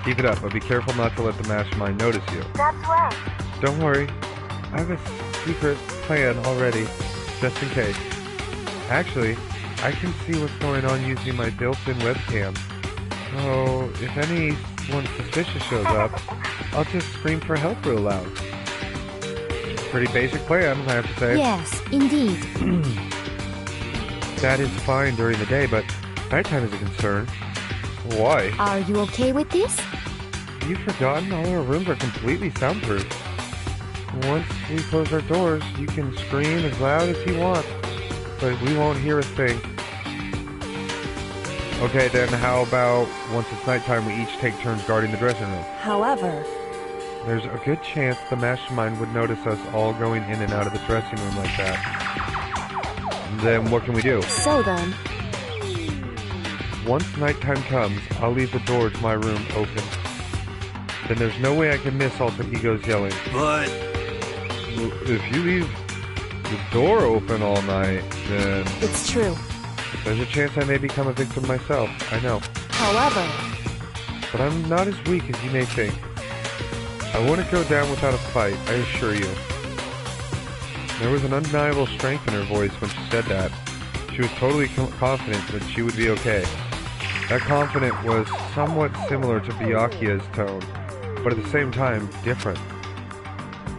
Keep it up, but be careful not to let the mastermind notice you. That's right. Don't worry, I have a secret plan already, just in case. Actually, I can see what's going on using my built-in webcam. So, if anyone suspicious shows up, I'll just scream for help real loud. Pretty basic plan, I have to say. Yes, indeed. That is fine during the day, but nighttime is a concern. Why? Are you okay with this? You've forgotten all our rooms are completely soundproof. Once we close our doors, you can scream as loud as you want, but we won't hear a thing. Okay, then how about once it's nighttime, we each take turns guarding the dressing room? However, There's a good chance the mastermind would notice us all going in and out of the dressing room like that. Then what can we do? so then, Once nighttime comes, I'll leave the door to my room open. Then there's no way I can miss Alter Ego's yelling. But... If you leave the door open all night, then it's true. there's a chance I may become a victim myself. I know. However, But I'm not as weak as you may think. I wouldn't go down without a fight, I assure you. There was an undeniable strength in her voice when she said that. She was totally confident that she would be okay. That confidence was somewhat similar to Byakuya's tone, but at the same time, different.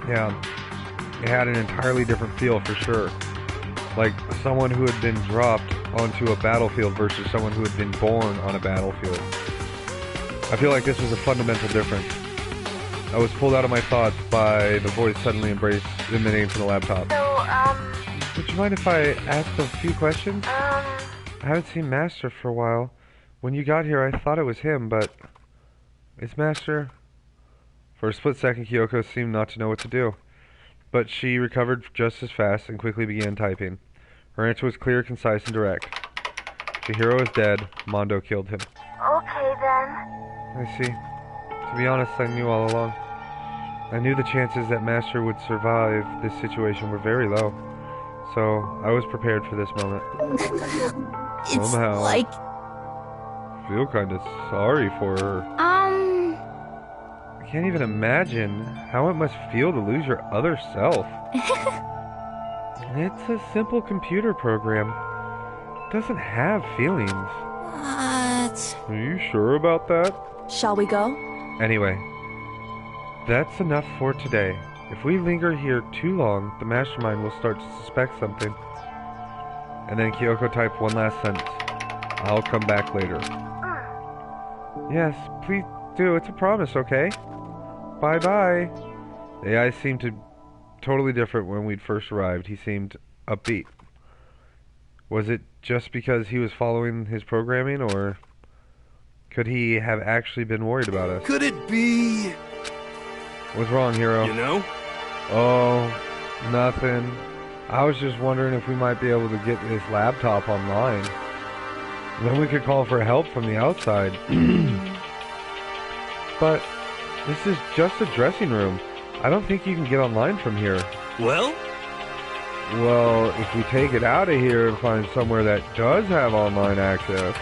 Yeah, it had an entirely different feel for sure. Like someone who had been dropped onto a battlefield versus someone who had been born on a battlefield. I feel like this was a fundamental difference. I was pulled out of my thoughts by the voice suddenly emanating from the laptop. So, Would you mind if I asked a few questions? I haven't seen Master for a while. When you got here, I thought it was him, but... Is Master... For a split second, Kyoko seemed not to know what to do. But she recovered just as fast and quickly began typing. Her answer was clear, concise, and direct. Chihiro is dead. Mondo killed him. okay then. I see. To be honest, I knew all along. I knew the chances that Master would survive this situation were very low. So, I was prepared for this moment. It's Somehow. like... I feel kind of sorry for her. I can't even imagine how it must feel to lose your other self. It's a simple computer program. It doesn't have feelings. What? Are you sure about that? Shall we go? Anyway, that's enough for today. If we linger here too long, the mastermind will start to suspect something. And then Kyoko typed one last sentence. I'll come back later. Yes, please do. It's a promise, okay? Bye-bye. The AI seemed to totally different when we'd first arrived. He seemed upbeat. Was it just because he was following his programming, or could he have actually been worried about us? Could it be... What's wrong, hero? You know? Oh, nothing. I was just wondering if we might be able to get this laptop online. Then we could call for help from the outside. But this is just a dressing room. I don't think you can get online from here. Well? Well, if we take it out of here and find somewhere that does have online access...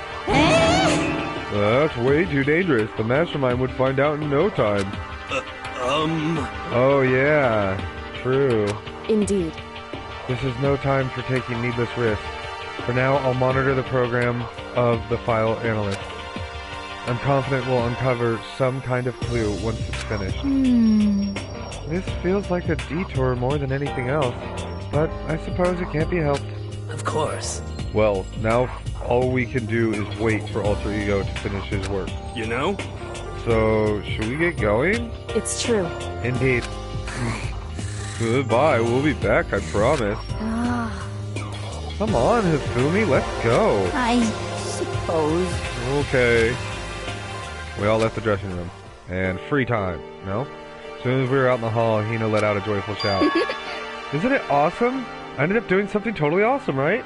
that's way too dangerous. The mastermind would find out in no time. Oh yeah, true. Indeed. This is no time for taking needless risks. For now, I'll monitor the program of the file analyst. I'm confident we'll uncover some kind of clue once it's finished. This feels like a detour more than anything else, but I suppose it can't be helped. Of course. Well, now all we can do is wait for Alter Ego to finish his work. You know? So, should we get going? It's true. Indeed. Goodbye, we'll be back, I promise. Come on, Hifumi, let's go. I suppose. Okay. We all left the dressing room. And free time, no? As soon as we were out in the hall, Hina let out a joyful shout. Isn't it awesome? I ended up doing something totally awesome, right?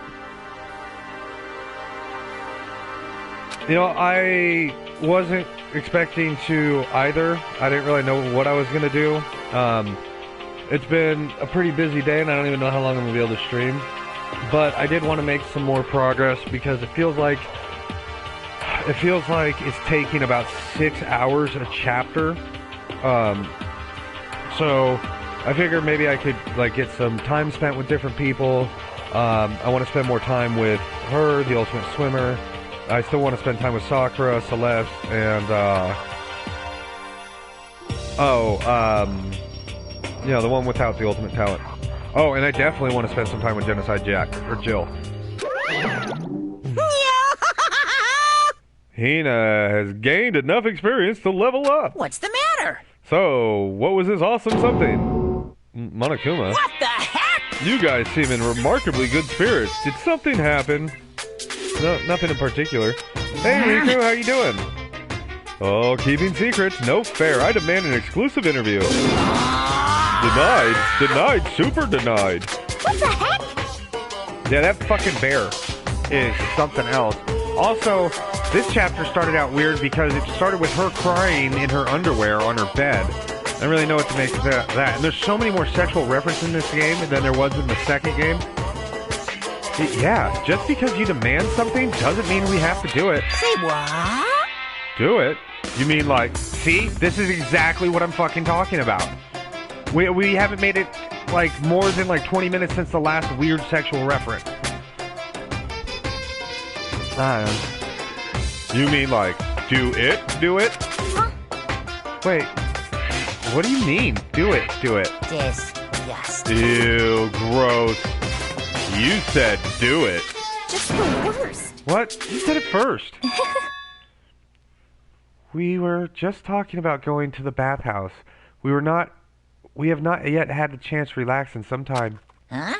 You know, I wasn't expecting to either. I didn't really know what I was going to do. It's been a pretty busy day, and I don't even know how long I'm going to be able to stream. But I did want to make some more progress because it feels like it's taking about 6 hours a chapter. So I figured maybe I could like get some time spent with different people. I want to spend more time with her, the ultimate swimmer. I still want to spend time with Sakura, Celeste, and you know, the one without the ultimate talent. Oh, and I definitely want to spend some time with Genocide Jack, or Jill. Hina has gained enough experience to level up. What's the matter? So, what was this awesome something? Monokuma. What the heck? You guys seem in remarkably good spirits. Did something happen? No, nothing in particular. Hey, Riku, how you doing? Oh, keeping secrets? No fair. I demand an exclusive interview. Denied, super denied. What the heck? Yeah, that fucking bear is something else. Also, this chapter started out weird because it started with her crying in her underwear on her bed. I don't really know what to make of that. And there's so many more sexual references in this game than there was in the second game. Yeah, just because you demand something doesn't mean we have to do it. Say what? Do it? You mean like, see? This is exactly what I'm fucking talking about. We haven't made it like more than like 20 minutes since the last weird sexual reference. You mean like, do it? Huh? Wait, what do you mean? Do it. Disgusting. Ew, gross. You said do it. Just the worst. What? You said it first. We were just talking about going to the bathhouse. We have not yet had the chance to relax in some time. Huh?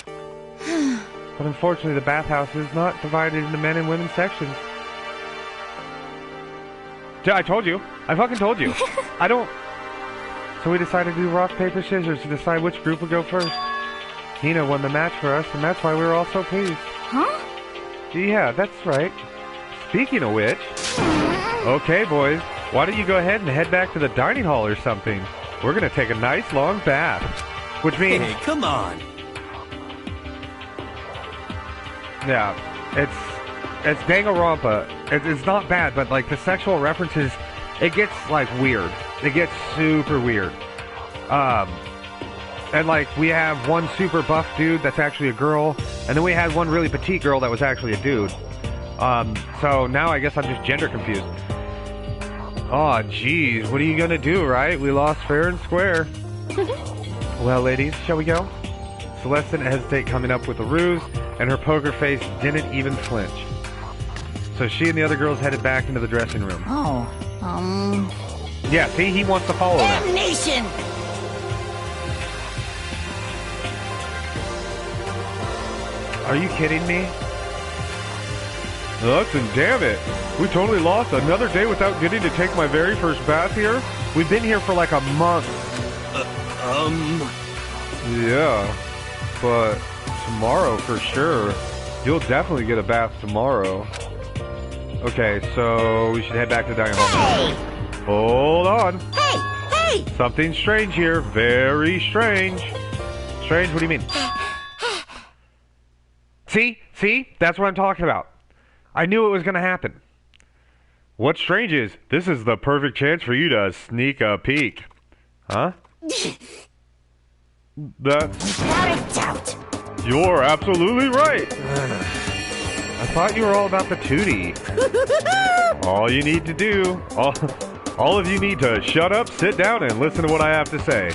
But unfortunately, the bathhouse is not divided into men and women sections. I told you. I fucking told you. I don't... So we decided to do rock, paper, scissors to decide which group would go first. Hina won the match for us, and that's why we were all so pleased. Huh? Yeah, that's right. Speaking of which... Okay, boys. Why don't you go ahead and head back to the dining hall or something? We're gonna take a nice long bath. Which means... Hey, come on. Yeah, it's Danganronpa. It's not bad, but like the sexual references, it gets like weird. It gets super weird. And like we have one super buff dude that's actually a girl, and then we had one really petite girl that was actually a dude. So now I guess I'm just gender confused. Aw, geez, what are you gonna do, right? We lost fair and square. Well, ladies, shall we go? Celeste didn't hesitate coming up with a ruse, and her poker face didn't even flinch. So she and the other girls headed back into the dressing room. Yeah, see, he wants to follow them. Damnation! Are you kidding me? Listen, damn it. We totally lost another day without getting to take my very first bath here. We've been here for like a month. Yeah, but tomorrow for sure. You'll definitely get a bath tomorrow. Okay, so we should head back to the dining hall. Hey! Hold on. Hey! Something strange here. Very strange. Strange, what do you mean? See? That's what I'm talking about. I knew it was going to happen. What's strange is, this is the perfect chance for you to sneak a peek. Huh? Without a doubt. You're absolutely right. I thought you were all about the tootie. All you need to do, all of you need to shut up, sit down, and listen to what I have to say.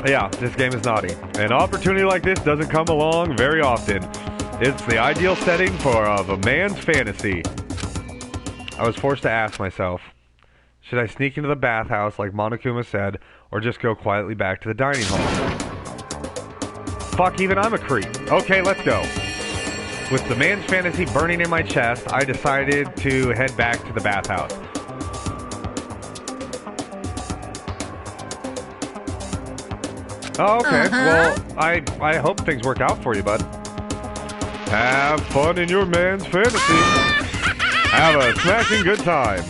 Yeah, this game is naughty. An opportunity like this doesn't come along very often. It's the ideal setting for a man's fantasy. I was forced to ask myself, should I sneak into the bathhouse like Monokuma said, or just go quietly back to the dining hall? Fuck, even I'm a creep. Okay, let's go. With the man's fantasy burning in my chest, I decided to head back to the bathhouse. Oh, okay. Well, I hope things work out for you, bud. Have fun in your man's fantasy. Have a smashing good time.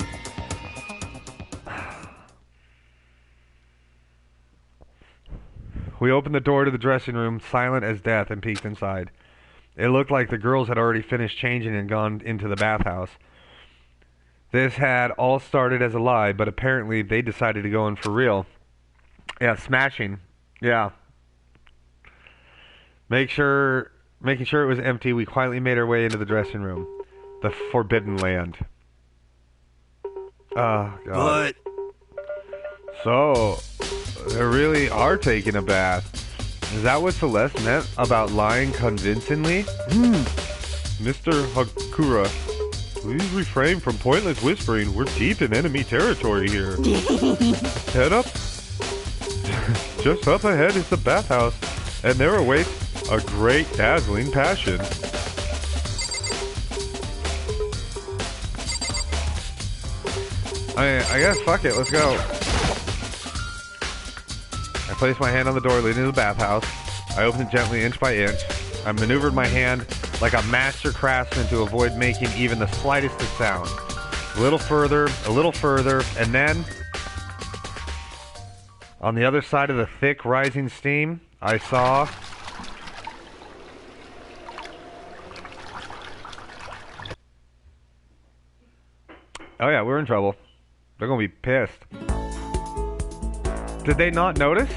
We opened the door to the dressing room, silent as death, and peeked inside. It looked like the girls had already finished changing and gone into the bathhouse. This had all started as a lie, but apparently they decided to go in for real. Yeah, smashing. Yeah. Making sure it was empty, we quietly made our way into the dressing room. The forbidden land. Oh, God. But So, they really are taking a bath. Is that what Celeste meant about lying convincingly? Mr. Hakura, please refrain from pointless whispering. We're deep in enemy territory here. Head up. Just up ahead is the bathhouse, and there awaits a great dazzling passion. I guess, fuck it, let's go. I placed my hand on the door leading to the bathhouse. I opened it gently, inch by inch. I maneuvered my hand like a master craftsman to avoid making even the slightest of sound. A little further, and then, on the other side of the thick, rising steam, I saw... Oh yeah, we're in trouble. They're gonna be pissed. Did they not notice?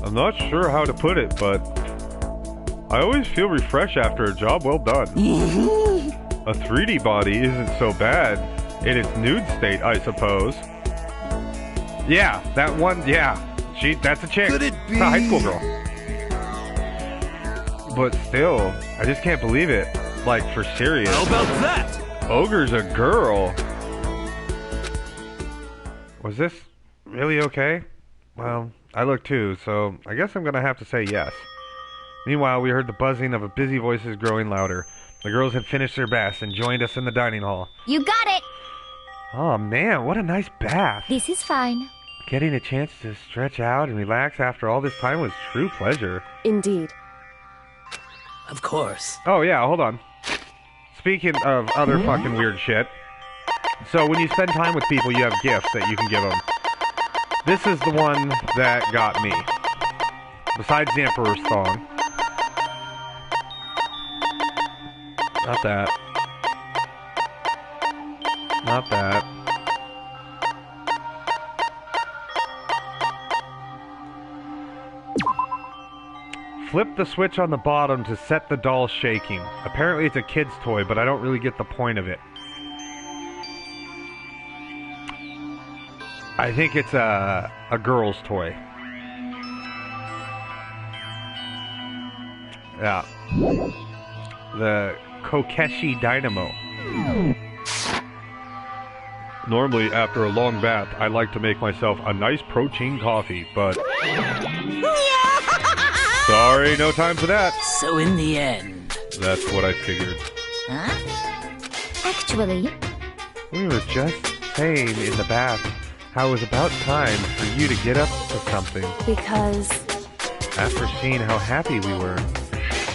I'm not sure how to put it, but I always feel refreshed after a job well done. A 3D body isn't so bad in its nude state, I suppose. Yeah, that one, yeah. That's a chick. Could it It's a high school be- girl. But still, I just can't believe it. Like, for serious. how about that? Ogre's a girl. Was this really okay? Well, I looked too, so I guess I'm gonna have to say yes. Meanwhile, we heard the buzzing of busy voices growing louder. The girls had finished their baths and joined us in the dining hall. You got it! Oh man, what a nice bath. This is fine. Getting a chance to stretch out and relax after all this time was true pleasure. Indeed. Of course. Oh yeah, hold on. Speaking of other fucking weird shit, so when you spend time with people, you have gifts that you can give them. This is the one that got me. Besides the Emperor's thong. Not that. Not that. Flip the switch on the bottom to set the doll shaking. Apparently it's a kid's toy, but I don't really get the point of it. I think it's a girl's toy. Yeah. The Kokeshi Dynamo. Normally, after a long bath, I like to make myself a nice protein coffee, but... Sorry, no time for that. So in the end... That's what I figured. Huh? Actually, We were just saying in the bath how it was about time for you to get up to something. Because After seeing how happy we were,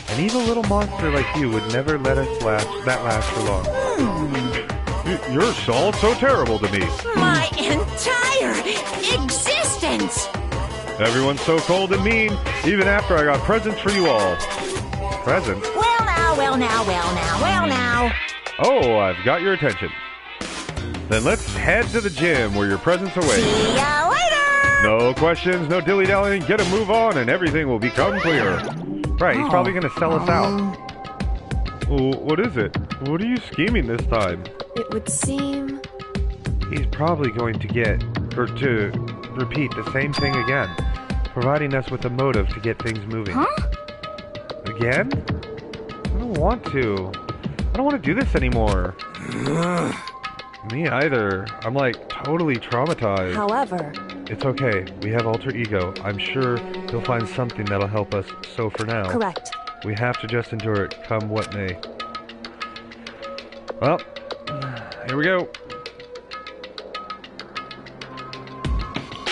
an evil little monster like you would never let us last for long. You're all so terrible to me. My entire existence! Everyone's so cold and mean, even after I got presents for you all. Presents? Well now. Oh, I've got your attention. Then let's head to the gym where your presents await. See ya later! No questions, no dilly-dallying, get a move on and everything will become clear. Right, he's probably going to sell us out. Oh, what is it? What are you scheming this time? it would seem... He's probably going to to repeat the same thing again, providing us with a motive to get things moving. huh? Again? I don't want to. I don't want to do this anymore. Me either. I'm like totally traumatized. However, It's okay. We have alter ego. I'm sure he'll find something that'll help us. So for now, correct. we have to just endure it, come what may. Well, here we go.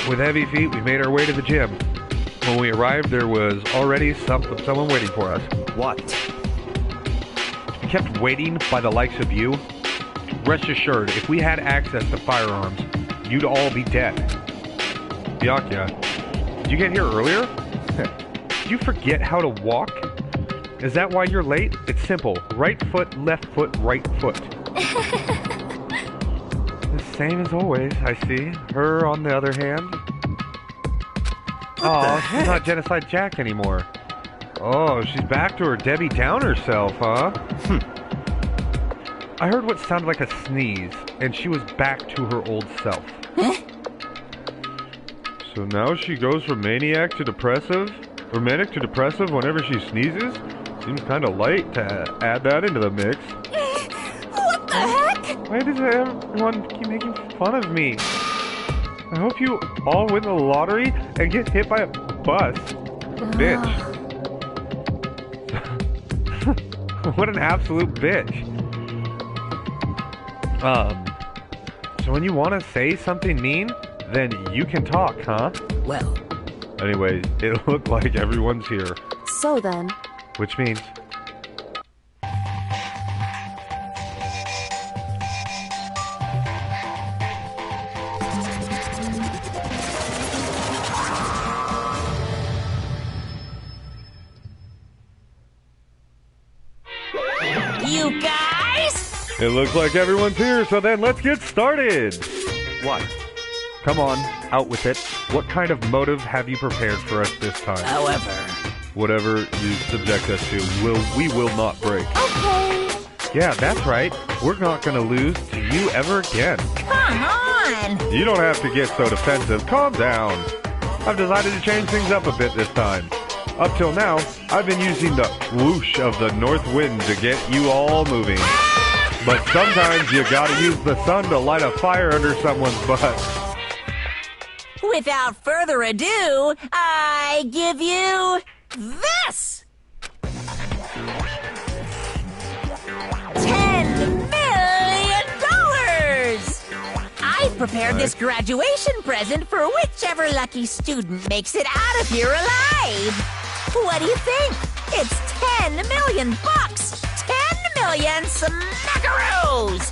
With heavy feet, we made our way to the gym. When we arrived, there was already someone waiting for us. What? We kept waiting by the likes of you. Rest assured, if we had access to firearms, you'd all be dead. Byakuya, did you get here earlier? Did you forget how to walk? Is that why you're late? It's simple. Right foot, left foot, right foot. The same as always, I see. Her, on the other hand. Oh, she's not Genocide Jack anymore. Oh, she's back to her Debbie Downer self, huh? I heard what sounded like a sneeze, and she was back to her old self. So now she goes from maniac to depressive? Or manic to depressive whenever she sneezes? Seems kind of light to add that into the mix. What the heck? Why does everyone keep making fun of me? I hope you all win the lottery and get hit by a bus. Bitch. What an absolute bitch. So when you want to say something mean, then you can talk, huh? Well, Anyway, it looked like everyone's here. So then, Which means... You guys? It looks like everyone's here, so then let's get started! What? Come on, out with it. What kind of motive have you prepared for us this time? however, Whatever you subject us to, we will not break. okay. Yeah, that's right. We're not gonna lose to you ever again. Come on! You don't have to get so defensive. Calm down. I've decided to change things up a bit this time. Up till now, I've been using the whoosh of the north wind to get you all moving. But sometimes you gotta use the sun to light a fire under someone's butt. Without further ado, I give you this! $10 million! I've prepared this graduation present for whichever lucky student makes it out of here alive. What do you think? It's 10 million bucks! 10 million smackaroos!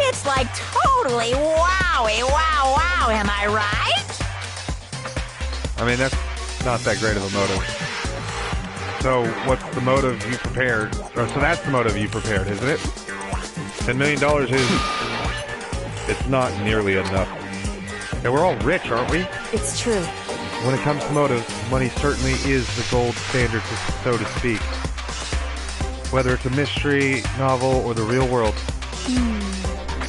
It's like totally wowie wow, am I right? I mean, that's not that great of a motive. So, what's the motive you prepared? So that's the motive you prepared, isn't it? $10 million is... It's not nearly enough. And we're all rich, aren't we? It's true. When it comes to motives, money certainly is the gold standard, so to speak. Whether it's a mystery, novel, or the real world.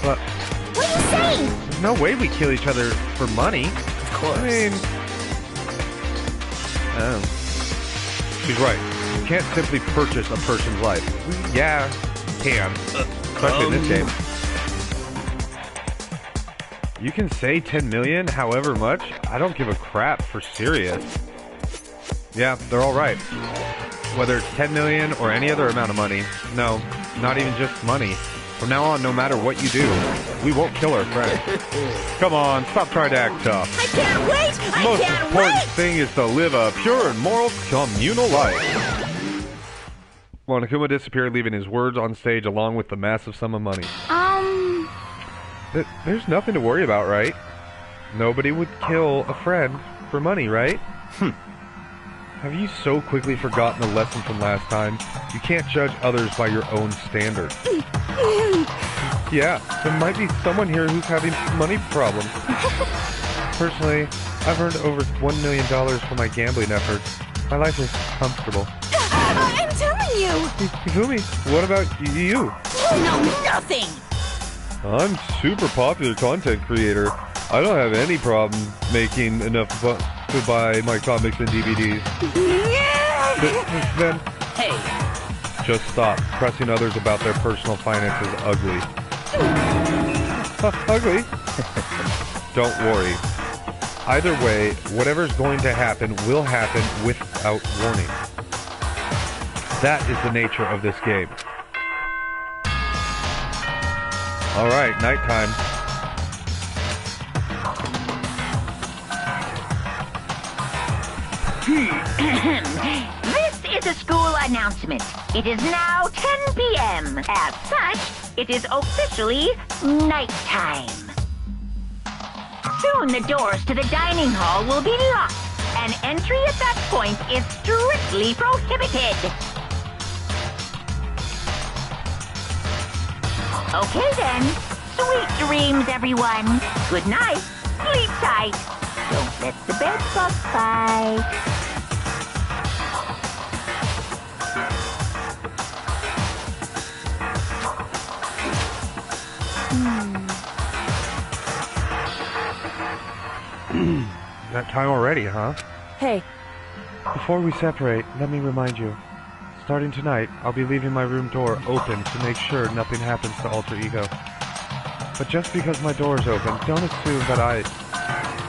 But What are you saying? there's no way we kill each other for money. Of course. I mean... She's right. You can't simply purchase a person's life. Yeah, you can. Especially in this game. You can say 10 million, however much. I don't give a crap for serious. Yeah, they're all right. Whether it's 10 million or any other amount of money. No, not even just money. From now on, no matter what you do, we won't kill our friend. Come on, stop trying to act tough. I can't wait! The I most can't important wait! thing is to live a pure and moral communal life. Monokuma disappeared, leaving his words on stage along with the massive sum of money. There's nothing to worry about, right? Nobody would kill a friend for money, right? Have you so quickly forgotten the lesson from last time? You can't judge others by your own standards. Yeah, there might be someone here who's having money problems. Personally, I've earned over $1 million from my gambling efforts. My life is comfortable. I'm telling you! Hifumi, what about you? No, nothing! I'm super popular content creator. I don't have any problem making enough to buy my comics and DVDs. Then, Hey, just stop. Pressing others about their personal finances is ugly. Ugly? Don't worry. Either way, whatever's going to happen will happen without warning. That is the nature of this game. Alright, nighttime. This is a school announcement. It is now 10 p.m. As such, it is officially nighttime. Soon the doors to the dining hall will be locked, and entry at that point is strictly prohibited. Okay then. Sweet dreams, everyone. Good night. Sleep tight. Don't let the bed bug bite. That time already, huh? Hey, Before we separate, let me remind you. Starting tonight, I'll be leaving my room door open to make sure nothing happens to Alter Ego. But just because my door is open, don't assume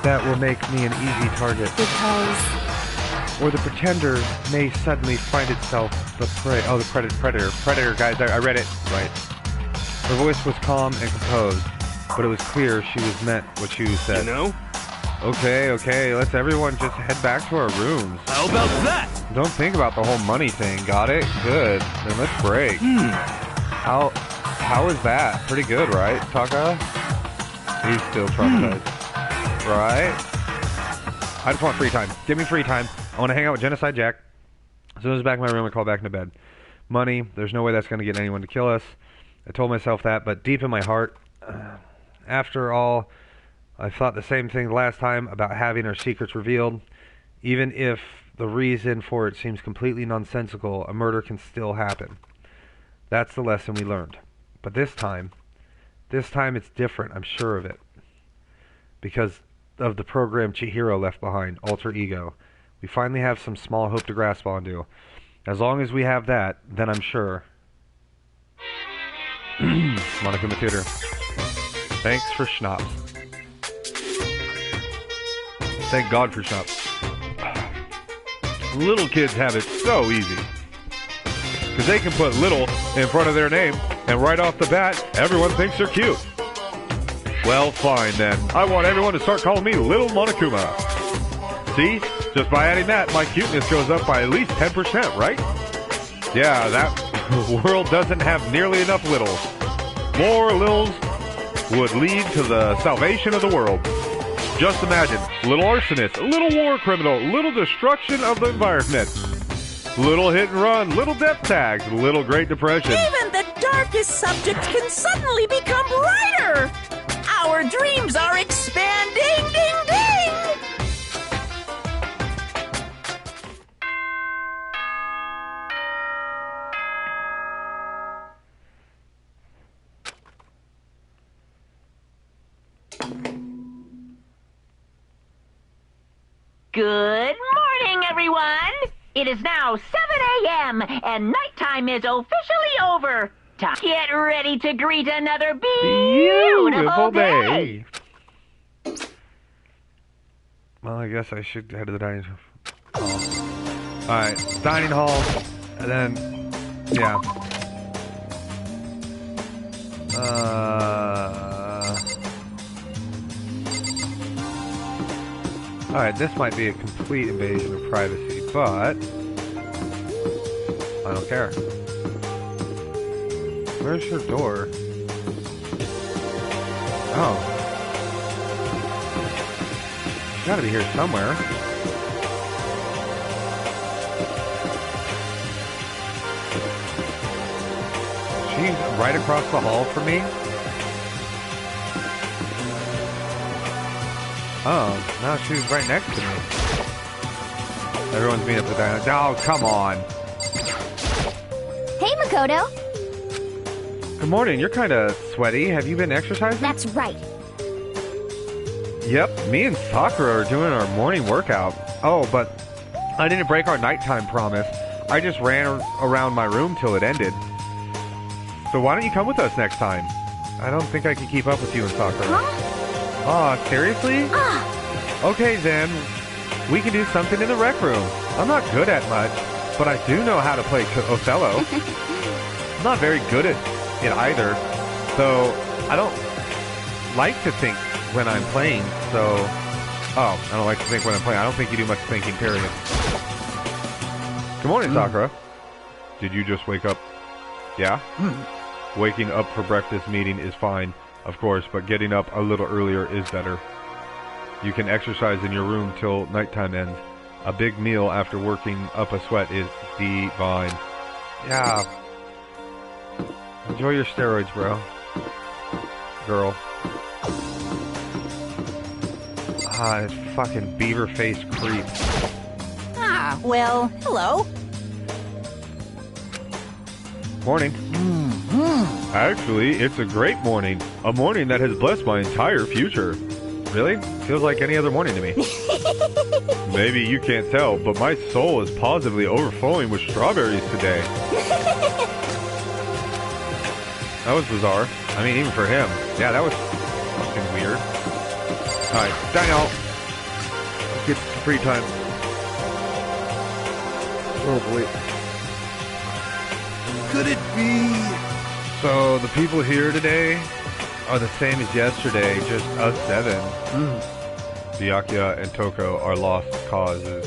that will make me an easy target. because Or the pretender may suddenly find itself the prey. Oh, the predator. Predator, guys, I read it right. Her voice was calm and composed, but it was clear she meant what she said. You know? Okay, let's everyone just head back to our rooms. How about that? Don't think about the whole money thing, got it? Good. Then let's break. How is that? Pretty good, right, Taka? He's still traumatized. Right? I just want free time. Give me free time. I want to hang out with Genocide Jack. As soon as I'm back in my room, I crawl back into bed. Money, there's no way that's going to get anyone to kill us. I told myself that, but deep in my heart, after all, I thought the same thing last time about having our secrets revealed. Even if the reason for it seems completely nonsensical, a murder can still happen. That's the lesson we learned. But this time it's different, I'm sure of it. Because of the program Chihiro left behind, Alter Ego. We finally have some small hope to grasp onto. As long as we have that, then I'm sure. Monokuma Theater. Thanks for schnapps. Thank God for schnapps. Little kids have it so easy. Because they can put little in front of their name, and right off the bat, everyone thinks they're cute. Well, fine then. I want everyone to start calling me Little Monokuma. See? Just by adding that, my cuteness goes up by at least 10%, right? Yeah, that world doesn't have nearly enough littles. More littles would lead to the salvation of the world. Just imagine, little arsonist, little war criminal, little destruction of the environment, little hit and run, little death tags, little Great Depression. Even the darkest subjects can suddenly become brighter! Our dreams are expanding! Ding ding! Good morning, everyone. It is now 7 a.m. and nighttime is officially over. Time to get ready to greet another beautiful day. Well, I guess I should head to the dining hall. Alright, dining hall, and then, yeah. Alright, this might be a complete invasion of privacy, but I don't care. Where's your door? Oh. She's gotta be here somewhere. She's right across the hall from me? Oh, now she's right next to me. Everyone's meeting up the diner. Oh, come on. Hey, Makoto. Good morning. You're kind of sweaty. Have you been exercising? That's right. Yep, me and Sakura are doing our morning workout. Oh, but I didn't break our nighttime promise. I just ran around my room till it ended. So why don't you come with us next time? I don't think I can keep up with you and Sakura. Huh? Aw, seriously? Okay then, we can do something in the rec room. I'm not good at much, but I do know how to play Othello. I'm not very good at it either, so I don't like to think when I'm playing, so... Oh, I don't like to think when I'm playing. I don't think you do much thinking, period. Good morning, Sakura. Did you just wake up? Yeah? Waking up for breakfast meeting is fine, of course, but getting up a little earlier is better. You can exercise in your room till nighttime ends. A big meal after working up a sweat is divine. Yeah. Enjoy your steroids, bro. Girl. Ah, this fucking beaver-faced creep. Ah, well, hello. Morning. Actually, it's a great morning. A morning that has blessed my entire future. Really? Feels like any other morning to me. Maybe you can't tell, but my soul is positively overflowing with strawberries today. That was bizarre. I mean, even for him. Yeah, that was fucking weird. Alright, dine out. Let's get some free time. Oh boy. Could it be? So, the people here today are the same as yesterday, just us 7. Byakuya and Toko are lost causes,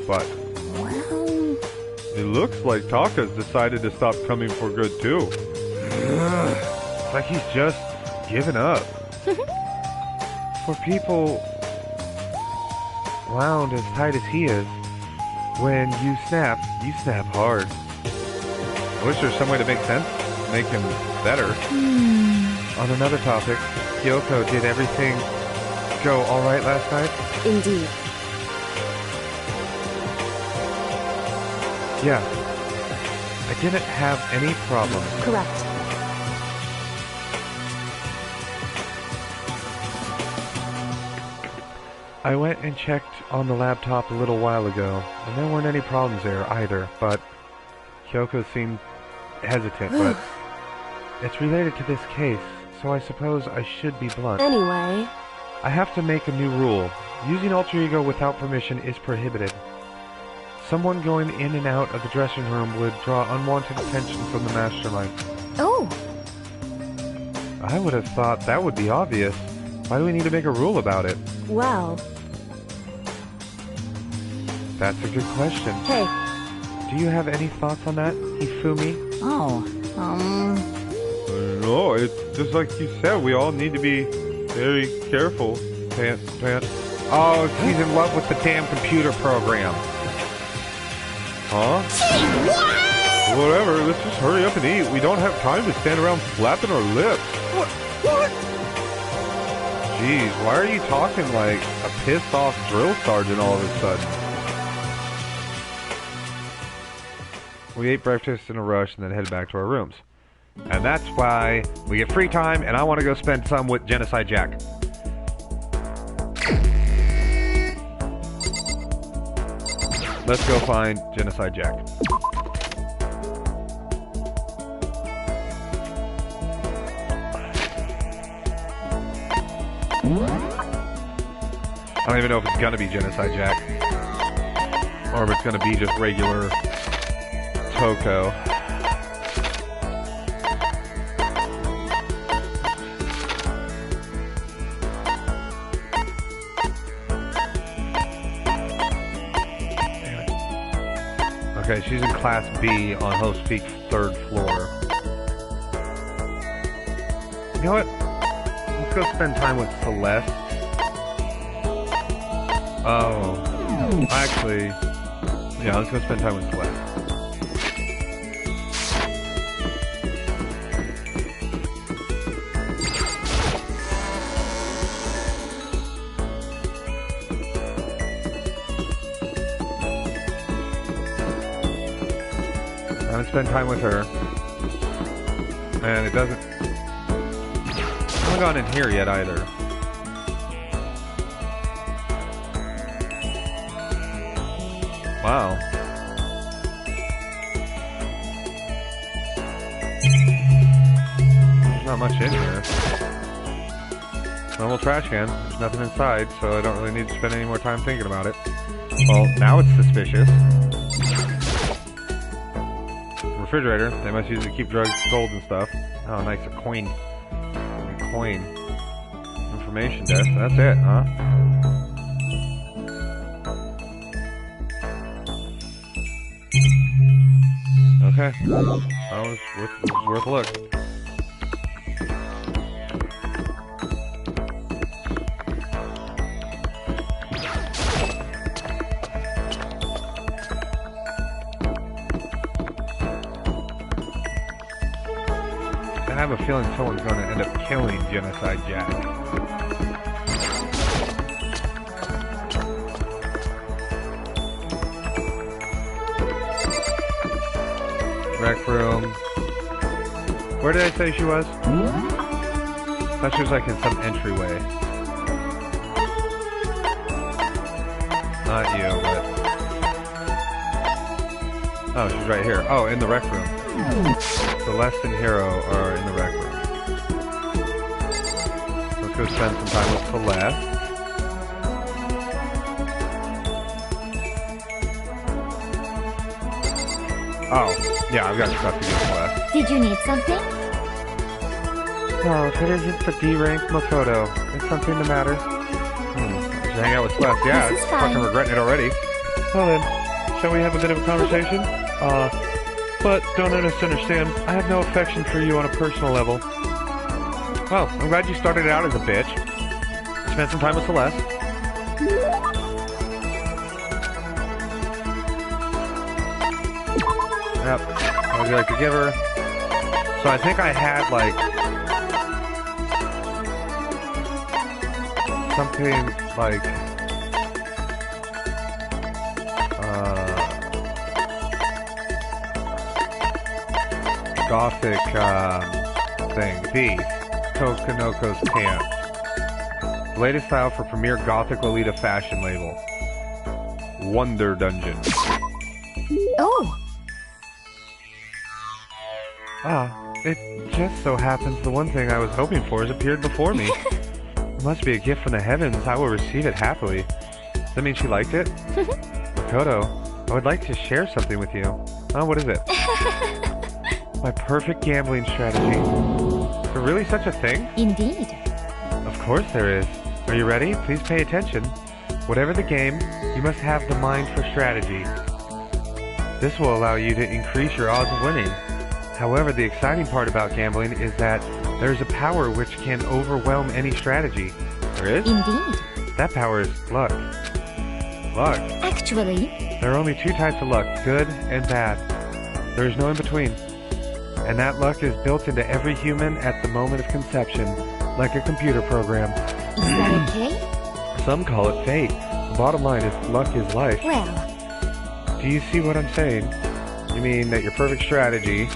but... Well... It looks like Taka's decided to stop coming for good, too. It's like he's just given up. For people wound as tight as he is, when you snap hard. I wish there's some way to make sense, make him better. On another topic, Kyoko, did everything go alright last night? Indeed. Yeah. I didn't have any problems. Correct. I went and checked on the laptop a little while ago, and there weren't any problems there either, but Kyoko seemed hesitant, but it's related to this case, so I suppose I should be blunt. Anyway... I have to make a new rule. Using alter ego without permission is prohibited. Someone going in and out of the dressing room would draw unwanted attention from the mastermind. Oh! I would have thought that would be obvious. Why do we need to make a rule about it? Well... That's a good question. Hey. Do you have any thoughts on that, Hifumi? Oh, No, it's just like you said, we all need to be very careful. Pants. Oh, she's in love with the damn computer program. Huh? what? Whatever, let's just hurry up and eat. We don't have time to stand around flapping our lips. What? Jeez, why are you talking like a pissed off drill sergeant all of a sudden? We ate breakfast in a rush and then headed back to our rooms. And that's why we get free time and I want to go spend some with Genocide Jack. Let's go find Genocide Jack. I don't even know if it's gonna be Genocide Jack. Or if it's gonna be just regular Toko. Okay, she's in Class B on Host Peak's 3rd floor. You know what? Let's go spend time with Celeste. Oh. Actually, yeah, let's go spend time with Celeste. I'm gonna spend time with her. And it doesn't... I haven't gone in here yet either. Wow. There's not much in here. Normal trash can. There's nothing inside, so I don't really need to spend any more time thinking about it. Well, now it's suspicious. Refrigerator. They must use it to keep drugs, gold, and stuff. Oh, nice. A coin. A coin. Information desk. That's it, huh? Okay. That was worth a look. I have a feeling someone's going to end up killing Genocide Jack. Rec room. Where did I say she was? I thought she was like in some entryway. Not you, but... Oh, she's right here. Oh, in the rec room. Celeste and Hero are in the rec room. Let's go spend some time with Celeste. Oh, yeah, I've got stuff to do Celeste. Did you need something? No, if it isn't the D-rank Makoto, is something the matter? Should hang out with Celeste. Yeah, This is it's fine. fucking regretting it already. Well then, shall we have a bit of a conversation? But don't misunderstand. I have no affection for you on a personal level. Well, I'm glad you started out as a bitch. Spent some time with Celeste. Yep. What would you like to give her? So I think I had like something like Gothic thing. B. Tokonoko's Pants. The latest style for premier Gothic Lolita fashion label. Wonder Dungeon. Oh, Ah, it just so happens the one thing I was hoping for has appeared before me. It must be a gift from the heavens. I will receive it happily. Does that mean she liked it? Makoto, I would like to share something with you. Oh, what is it? My perfect gambling strategy. Is there really such a thing? indeed. Of course there is. Are you ready? Please pay attention. Whatever the game, you must have the mind for strategy. This will allow you to increase your odds of winning. However, the exciting part about gambling is that there is a power which can overwhelm any strategy. There is? Indeed. That power is luck. Luck. Actually, There are only two types of luck, good and bad. There is no in between. And that luck is built into every human at the moment of conception, like a computer program. is that okay? Some call it fate. The bottom line is luck is life. Well, Do you see what I'm saying? You mean that your perfect strategy...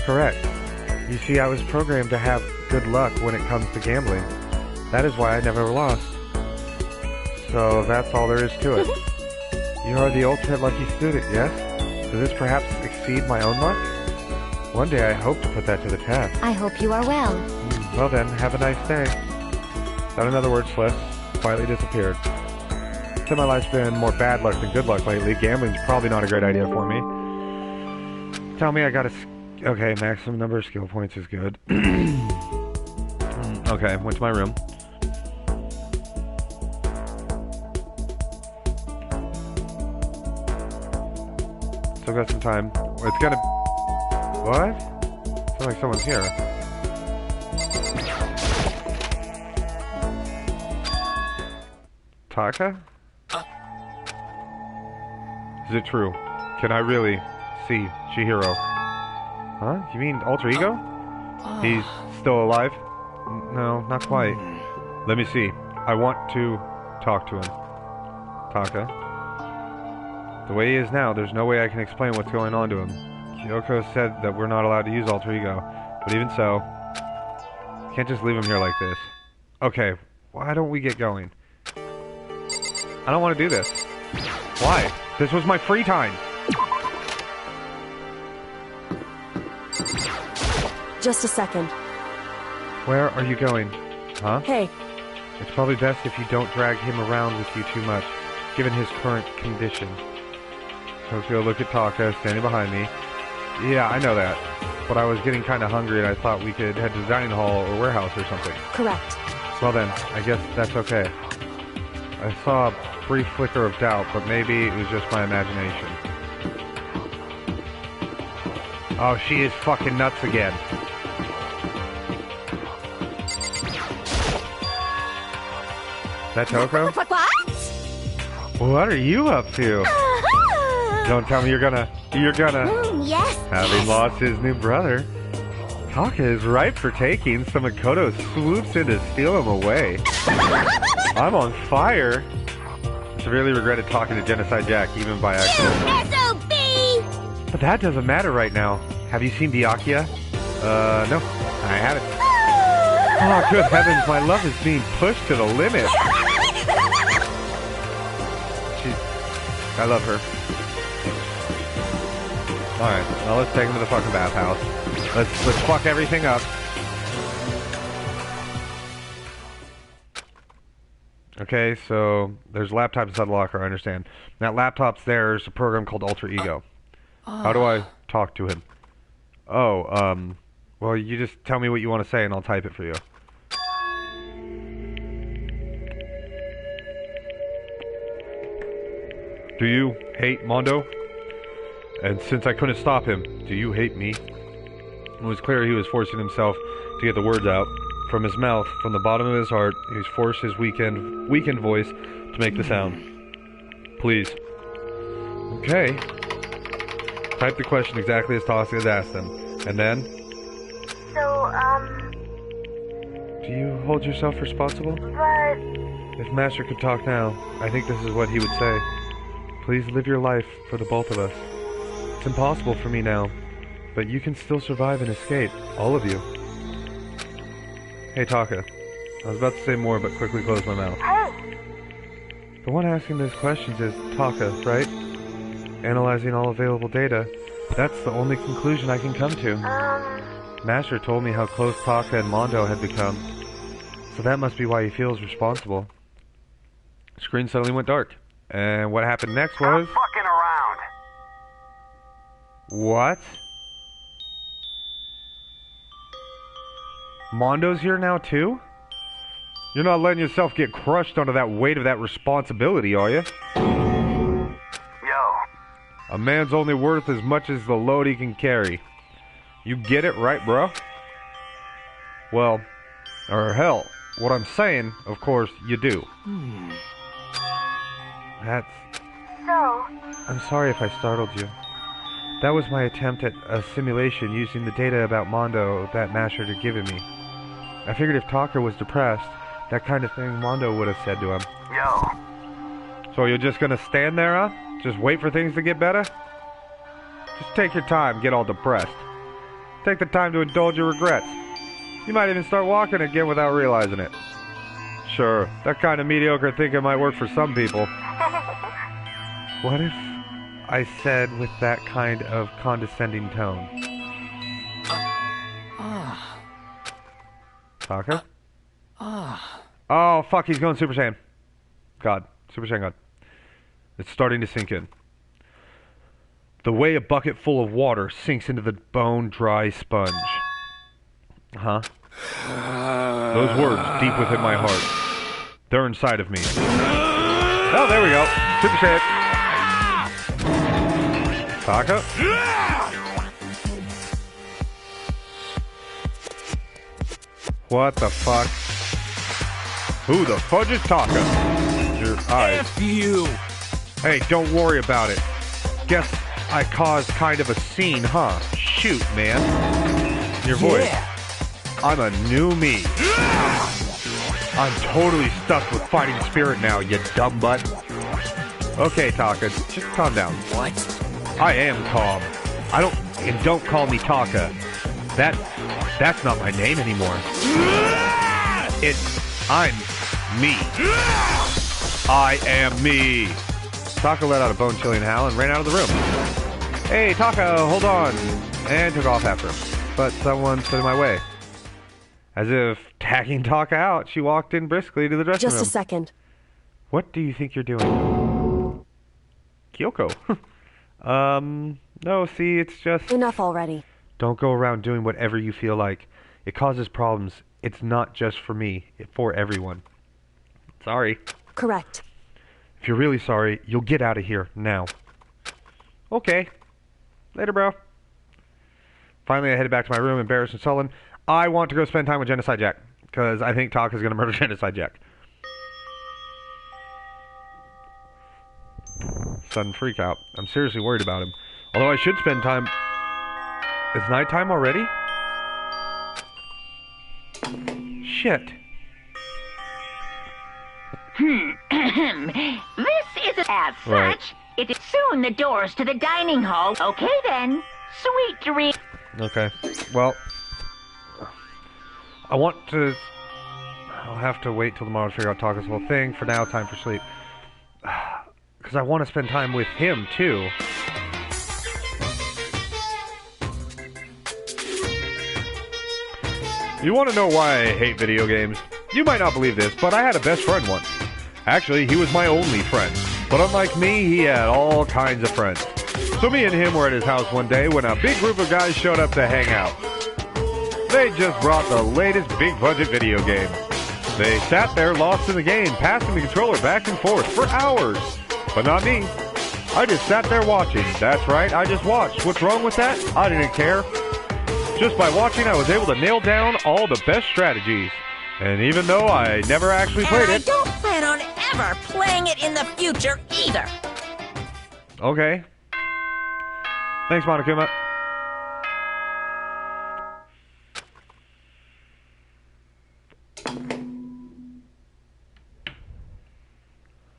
Correct. You see, I was programmed to have good luck when it comes to gambling. That is why I never lost. So that's all there is to it. You are the ultimate lucky student, yes? Does this perhaps exceed my own luck? One day I hope to put that to the test. I hope you are well. Well then, have a nice day. Not another word, Sliss. Quietly disappeared. Said my life's been more bad luck than good luck lately. Gambling's probably not a great idea for me. Tell me I gotta... Okay, maximum number of skill points is good. Okay, went to my room. Still got some time. It's gonna... What? Sounds like someone's here. Taka? Is it true? Can I really see Chihiro? Huh? You mean alter ego? He's still alive? No, not quite. Let me see. I want to talk to him. Taka? The way he is now, there's no way I can explain what's going on to him. Kyoko said that we're not allowed to use alter ego. But even so, can't just leave him here like this. Okay, why don't we get going? I don't want to do this. Why? This was my free time. Just a second. Where are you going? Huh? Hey, It's probably best if you don't drag him around with you too much, given his current condition. Tokyo, look at Taka standing behind me. Yeah, I know that. But I was getting kind of hungry and I thought we could head to the dining hall or warehouse or something. correct. Well then, I guess that's okay. I saw a brief flicker of doubt, but maybe it was just my imagination. Oh, she is fucking nuts again. That Toko? What? What are you up to? Don't tell me you're gonna... Yes. Having lost his new brother, Taka is ripe for taking, so Makoto swoops in to steal him away. I'm on fire. Severely regretted talking to Genocide Jack, even by accident. SOB! But that doesn't matter right now. Have you seen Byakuya? No, I haven't. Oh, good heavens, my love is being pushed to the limit. I love her. Alright, now let's take him to the fucking bathhouse. Let's fuck everything up. Okay, so there's a laptop inside the locker, I understand. That laptop's there is a program called Alter Ego. How do I talk to him? Oh, well, you just tell me what you want to say and I'll type it for you. Do you hate Mondo? And since I couldn't stop him, do you hate me? It was clear he was forcing himself to get the words out. From his mouth, from the bottom of his heart, he forced his weakened voice to make the sound. Please. Okay. Type the question exactly as Toska has asked him. And then? So, Do you hold yourself responsible? but... If Master could talk now, I think this is what he would say. Please live your life for the both of us. It's impossible for me now, but you can still survive and escape, all of you. Hey, Taka. I was about to say more, but quickly closed my mouth. Hey! The one asking those questions is Taka, right? Analyzing all available data, that's the only conclusion I can come to. Master told me how close Taka and Mondo had become, so that must be why he feels responsible. Screen suddenly went dark, and what happened next was... Fucking around. What? Mondo's here now too? You're not letting yourself get crushed under that weight of that responsibility, are you? Yo. A man's only worth as much as the load he can carry. You get it, right, bro? Well, or hell, what I'm saying, of course, you do. That's... So, I'm sorry if I startled you. That was my attempt at a simulation using the data about Mondo that Master had given me. I figured if Taka was depressed, that kind of thing Mondo would have said to him. Yo. So you're just gonna stand there, huh? Just wait for things to get better? Just take your time, get all depressed. Take the time to indulge your regrets. You might even start walking again without realizing it. Sure, that kind of mediocre thinking might work for some people. What if I said with that kind of condescending tone? Taka? Oh, fuck, he's going Super Saiyan. God. Super Saiyan God. It's starting to sink in. The way a bucket full of water sinks into the bone-dry sponge. Huh? Those words deep within my heart. They're inside of me. Oh, there we go. Super Saiyan. Taka? What the fuck? Who the fudge is Taka? Your eyes. F you! Hey, don't worry about it. Guess I caused kind of a scene, huh? Shoot, man. Your voice. Yeah. I'm a new me. I'm totally stuck with fighting spirit now, you dumb butt. Okay, Taka, just calm down. What? I am calm. Don't call me Taka. That's not my name anymore. I'm me. I am me. Taka let out a bone-chilling howl and ran out of the room. Hey, Taka, hold on. And took off after him. But someone stood in my way. As if tagging Taka out, she walked in briskly to the dressing room. Just a second. What do you think you're doing? Kyoko. No, see, it's just... Enough already. Don't go around doing whatever you feel like. It causes problems. It's not just for me. It's for everyone. Sorry. Correct. If you're really sorry, you'll get out of here now. Okay. Later, bro. Finally, I headed back to my room, embarrassed and sullen. I want to go spend time with Genocide Jack, because I think Taka's going to murder Genocide Jack. Sudden freak out. I'm seriously worried about him. Although I should spend time... It's nighttime already? Shit. This isn't as such. Right. It is soon the doors to the dining hall. Okay then. Sweet dream. Okay. Well, I want to... I'll have to wait till tomorrow to figure out Taka's whole thing. For now, time for sleep. Because I want to spend time with him, too. You want to know why I hate video games? You might not believe this, but I had a best friend once. Actually, he was my only friend. But unlike me, he had all kinds of friends. So me and him were at his house one day when a big group of guys showed up to hang out. They just brought the latest big-budget video game. They sat there lost in the game, passing the controller back and forth for hours. But not me. I just sat there watching. That's right, I just watched. What's wrong with that? I didn't care. Just by watching, I was able to nail down all the best strategies. And even though I never actually played I it... don't plan on ever playing it in the future either. Okay. Thanks, Monokuma.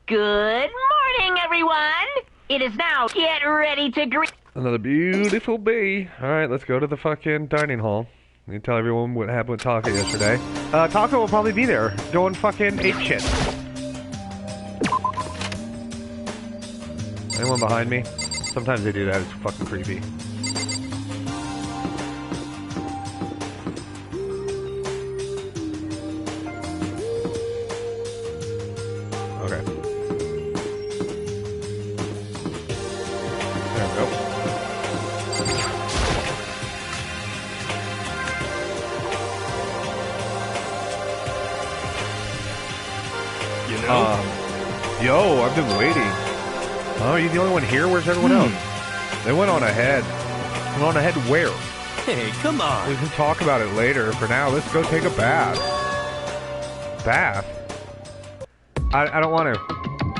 Good morning, everyone. It is now get ready to greet. Another beautiful day. Alright, let's go to the fucking dining hall. You tell everyone what happened with Taka yesterday. Taka will probably be there, doing fucking ape shit. Anyone behind me? Sometimes they do that, it's fucking creepy. Okay. There we go. You know? Yo, I've been waiting. Oh, are you the only one here? Where's everyone else? They went on ahead. Went on ahead where? Hey, come on. We can talk about it later. For now, let's go take a bath. Bath? I don't want to.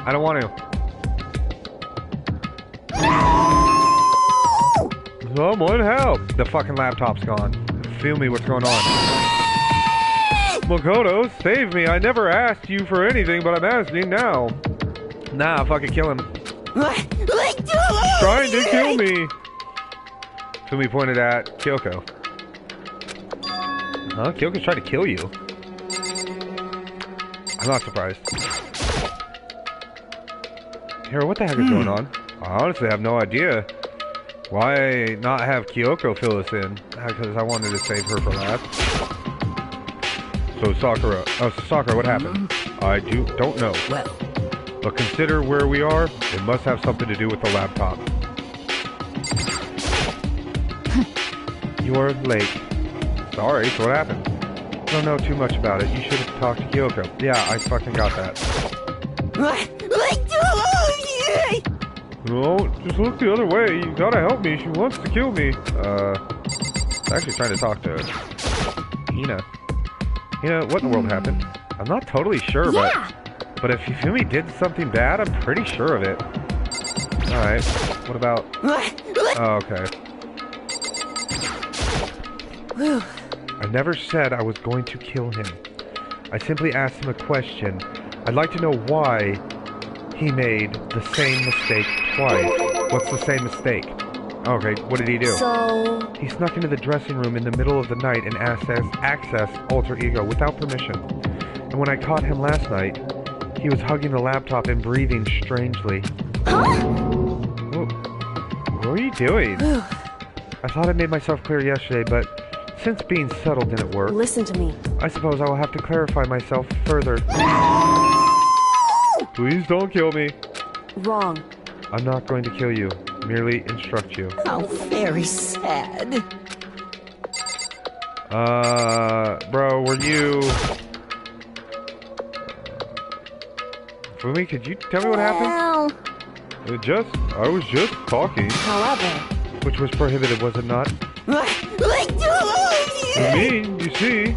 I don't want to. Someone help! The fucking laptop's gone. Feel me, what's going on? Makoto, save me. I never asked you for anything, but I'm asking now. Nah, fucking kill him. Trying to kill me. Fumi pointed at Kyoko. Huh? Kyoko's trying to kill you. I'm not surprised. Hero, what the heck is going on? I honestly have no idea. Why not have Kyoko fill us in? Because I wanted to save her for last. So Sakura, what happened? I don't know. Well, But consider where we are, it must have something to do with the laptop. You are late. Sorry, so what happened? I don't know too much about it. You should have talked to Kyoko. Yeah, I fucking got that. No, just look the other way. You gotta help me. She wants to kill me. I'm actually trying to talk to Hina. Hina, what in the world happened? I'm not totally sure, but if Hifumi did something bad, I'm pretty sure of it. Alright, what about... Oh, okay. I never said I was going to kill him. I simply asked him a question. I'd like to know why he made the same mistake twice. What's the same mistake? Okay, what did he do? So... He snuck into the dressing room in the middle of the night and accessed Alter Ego without permission. And when I caught him last night, he was hugging the laptop and breathing strangely. What were you doing? I thought I made myself clear yesterday, but since being subtle didn't work, Listen to me. I suppose I will have to clarify myself further. Please don't kill me. Wrong. I'm not going to kill you, merely instruct you. how very sad. Bro, were you... Fumi, could you tell me what happened? Well, I was just talking. However... Which was prohibited, was it not? I mean, you see,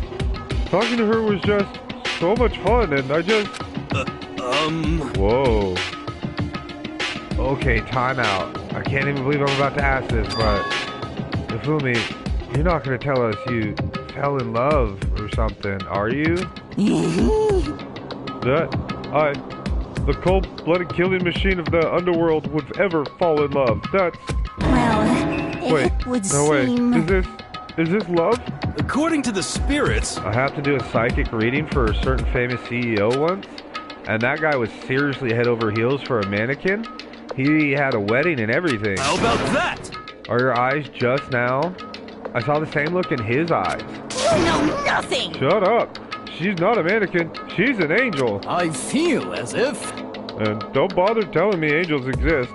talking to her was just so much fun, and I just... Whoa. Okay, time out. I can't even believe I'm about to ask this, but... Ifumi, you're not going to tell us you fell in love or something, are you? The cold-blooded killing machine of the underworld would ever fall in love. That's... Well, Wait, it would no way. seem... Is this love? According to the spirits, I have to do a psychic reading for a certain famous CEO once, and that guy was seriously head over heels for a mannequin. He had a wedding and everything. how about that? Are your eyes just now? I saw the same look in his eyes. You know nothing! Shut up. She's not a mannequin. She's an angel. I feel as if... And don't bother telling me angels exist.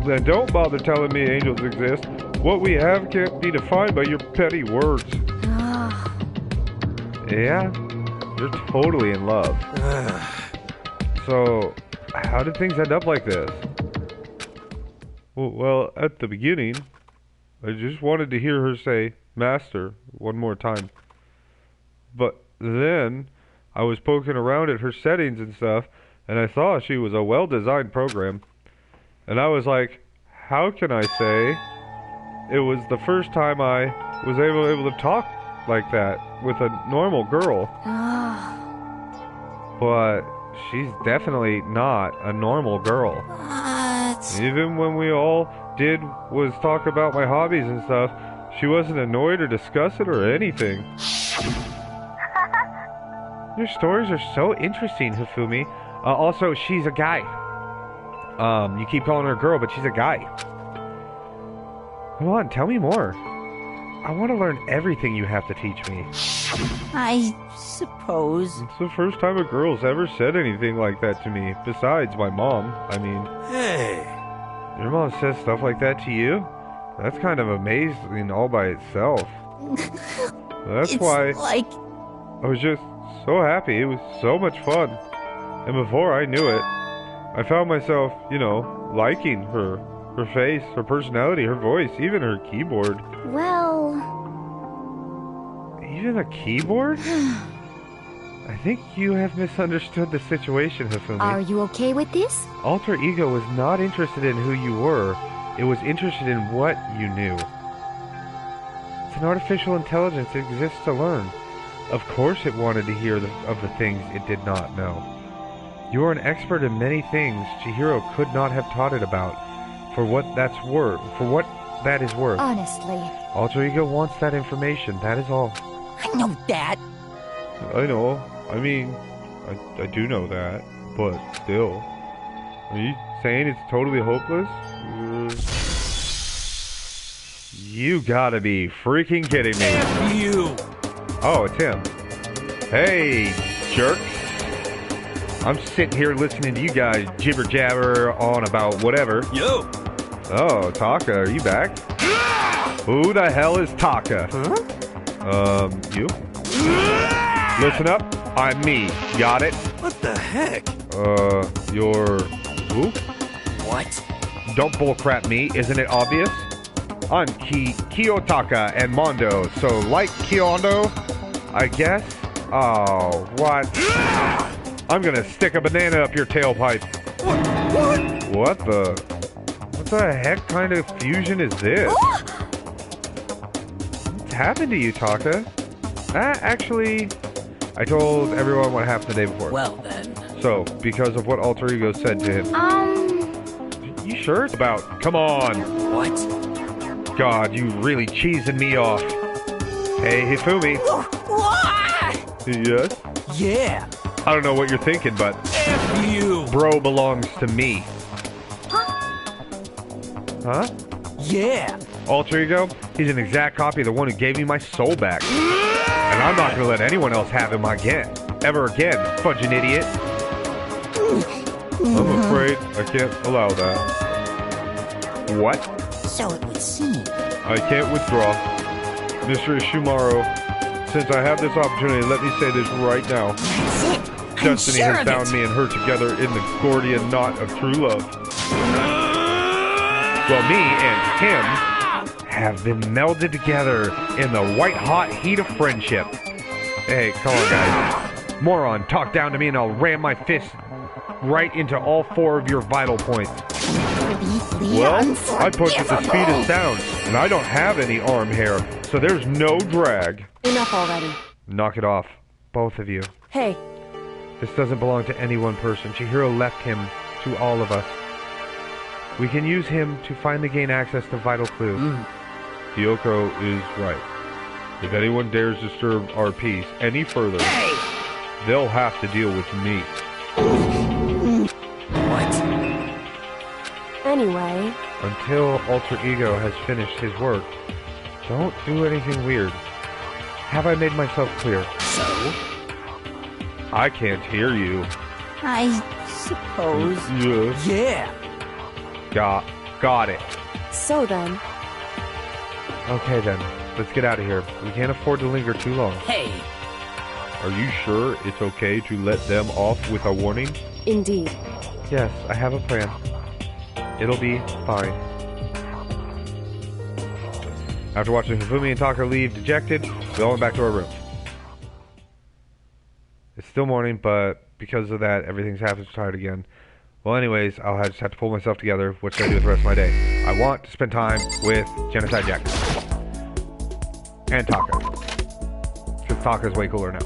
Then don't bother telling me angels exist. What we have can't be defined by your petty words. Yeah? You're totally in love. So, how did things end up like this? Well, at the beginning, I just wanted to hear her say, Master, one more time. But then, I was poking around at her settings and stuff, and I saw she was a well-designed program. And I was like, how can I say it was the first time I was able to talk like that with a normal girl? But she's definitely not a normal girl. What? Even when we all did was talk about my hobbies and stuff, she wasn't annoyed or discuss it or anything. Your stories are so interesting, Hifumi. Also, she's a guy. You keep calling her a girl, but she's a guy. Come on, tell me more. I want to learn everything you have to teach me. I suppose. It's the first time a girl's ever said anything like that to me, besides my mom. I mean... Hey. Your mom says stuff like that to you? That's kind of amazing all by itself. That's It's why like... I was just so happy. It was so much fun. And before I knew it, I found myself, you know, liking her. Her face, her personality, her voice, even her keyboard. well, Even a keyboard? I think you have misunderstood the situation, Hifumi. are you okay with this? Alter Ego was not interested in who you were. It was interested in what you knew. It's an artificial intelligence that exists to learn. Of course it wanted to hear of the things it did not know. You are an expert in many things Chihiro could not have taught it about. For what that is worth. Honestly. Alter Ego wants that information, that is all. I know that. I know. I mean, I do know that, but still. Are you saying it's totally hopeless? You gotta be freaking kidding me. F you! Oh, it's him. Hey, jerks. I'm sitting here listening to you guys jibber jabber on about whatever. Yo! Oh, Taka, are you back? Who the hell is Taka? Huh? You? Listen up. I'm me. Got it? What the heck? You're... who? What? Don't bullcrap me. Isn't it obvious? I'm Kiyotaka and Mondo, so like Kyondo, I guess? Oh, what? I'm gonna stick a banana up your tailpipe. What the heck kind of fusion is this? What's happened to you, Taka? Actually, I told everyone what happened the day before. Well then. So, because of what Alter Ego said to him. You sure it's about? Come on. What? God, you really cheesing me off. Hey, Hifumi. Yes? Yeah! I don't know what you're thinking, but F you! bro belongs to me. Huh? Yeah! Alter Ego? He's an exact copy of the one who gave me my soul back. And I'm not gonna let anyone else have him again. Ever again, fudging idiot. I'm afraid I can't allow that. What? So it would seem. I can't withdraw. Mr. Ishimaro, since I have this opportunity, let me say this right now. That's it. Destiny has bound me and her together in the Gordian knot of true love. Well, me and him have been melded together in the white-hot heat of friendship. Hey, come on, guys. Moron, talk down to me and I'll ram my fist right into all 4 of your vital points. Well, I punch at the speed of sound, and I don't have any arm hair, so there's no drag. Enough already. Knock it off, both of you. Hey, This doesn't belong to any one person. Chihiro left him to all of us. We can use him to finally gain access to vital clues. Kyoko is right. If anyone dares disturb our peace any further, they'll have to deal with me. What? anyway. Until Alter Ego has finished his work, don't do anything weird. Have I made myself clear? So? I can't hear you. I suppose. Yes. Yeah. Got it. So then. Okay then, let's get out of here. We can't afford to linger too long. Hey! Are you sure it's okay to let them off with a warning? Indeed. Yes, I have a plan. It'll be fine. After watching Hifumi and Taka leave dejected, we all went back to our rooms. It's still morning, but because of that, everything's half as tired again. Well, anyways, I'll just have to pull myself together. What should I do with the rest of my day? I want to spend time with Genocide Jack. And Taka. Because Taka's way cooler now.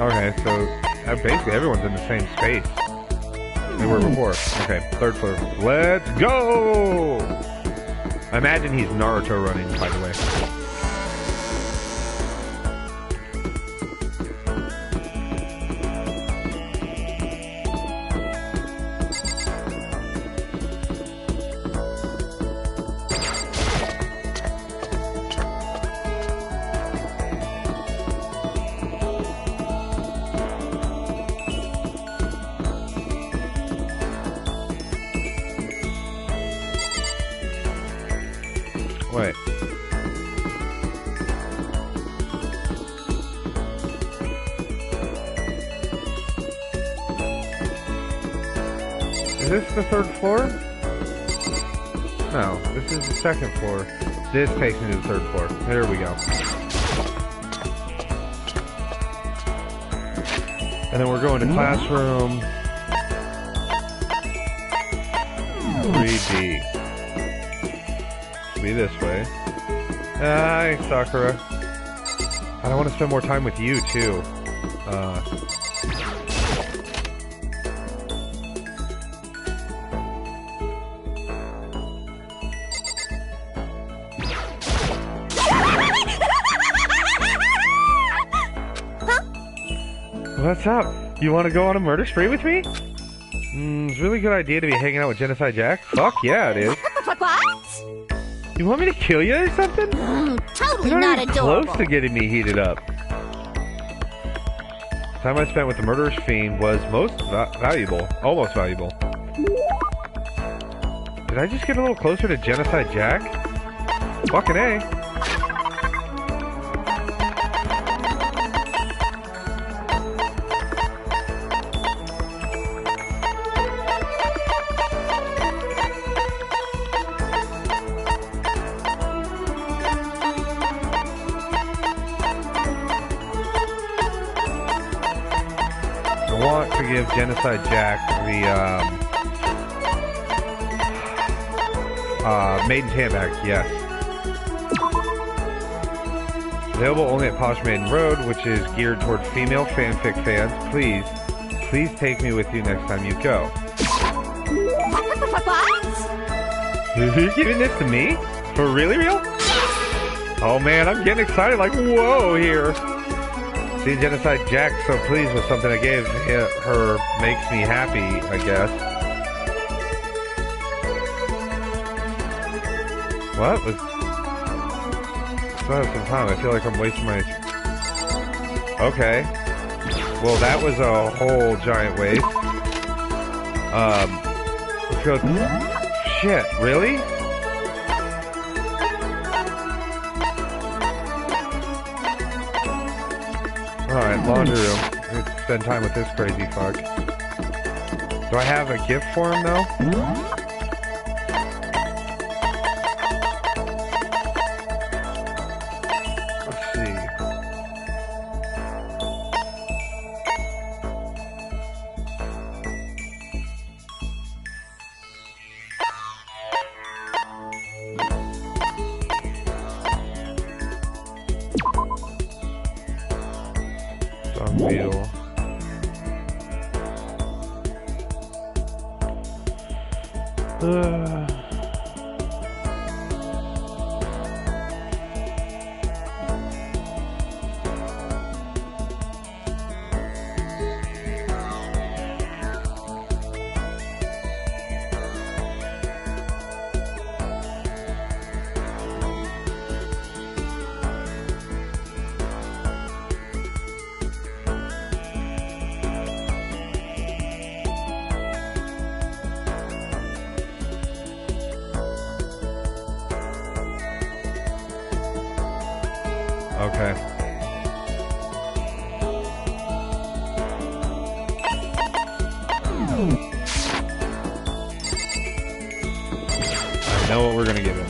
Okay, so basically everyone's in the same space they were before. Okay, third floor. Let's go! I imagine he's Naruto running, by the way. Wait. Is this the third floor? No, this is the second floor. This takes me to the third floor. There we go. And then we're going to classroom 3B. Be this way. Hi, Sakura. I want to spend more time with you, too. What's up? You want to go on a murder spree with me? It's a really good idea to be hanging out with Genocide Jack. Fuck yeah, it is. What? You want me to kill you or something? Totally You're not even adorable. close to getting me heated up. The time I spent with the murderous fiend was most valuable. Almost valuable. Did I just get a little closer to Genocide Jack? Fucking A. I want to give Genocide Jack the Maiden's Handbag, yes. Available only at Posh Maiden Road, which is geared toward female fanfic fans. Please take me with you next time you go. What? You're giving this to me? For really real? Oh man, I'm getting excited like whoa here. Seeing Genocide Jack so pleased with something I gave her makes me happy, I guess. What? Let's have some time. I feel like I'm wasting my... Okay. Well, that was a whole giant waste. Let's go... Shit, really? Alright, laundry room. Let's spend time with this crazy fuck. Do I have a gift for him, though? Let's see. Beetle. Okay. I know what we're gonna give him.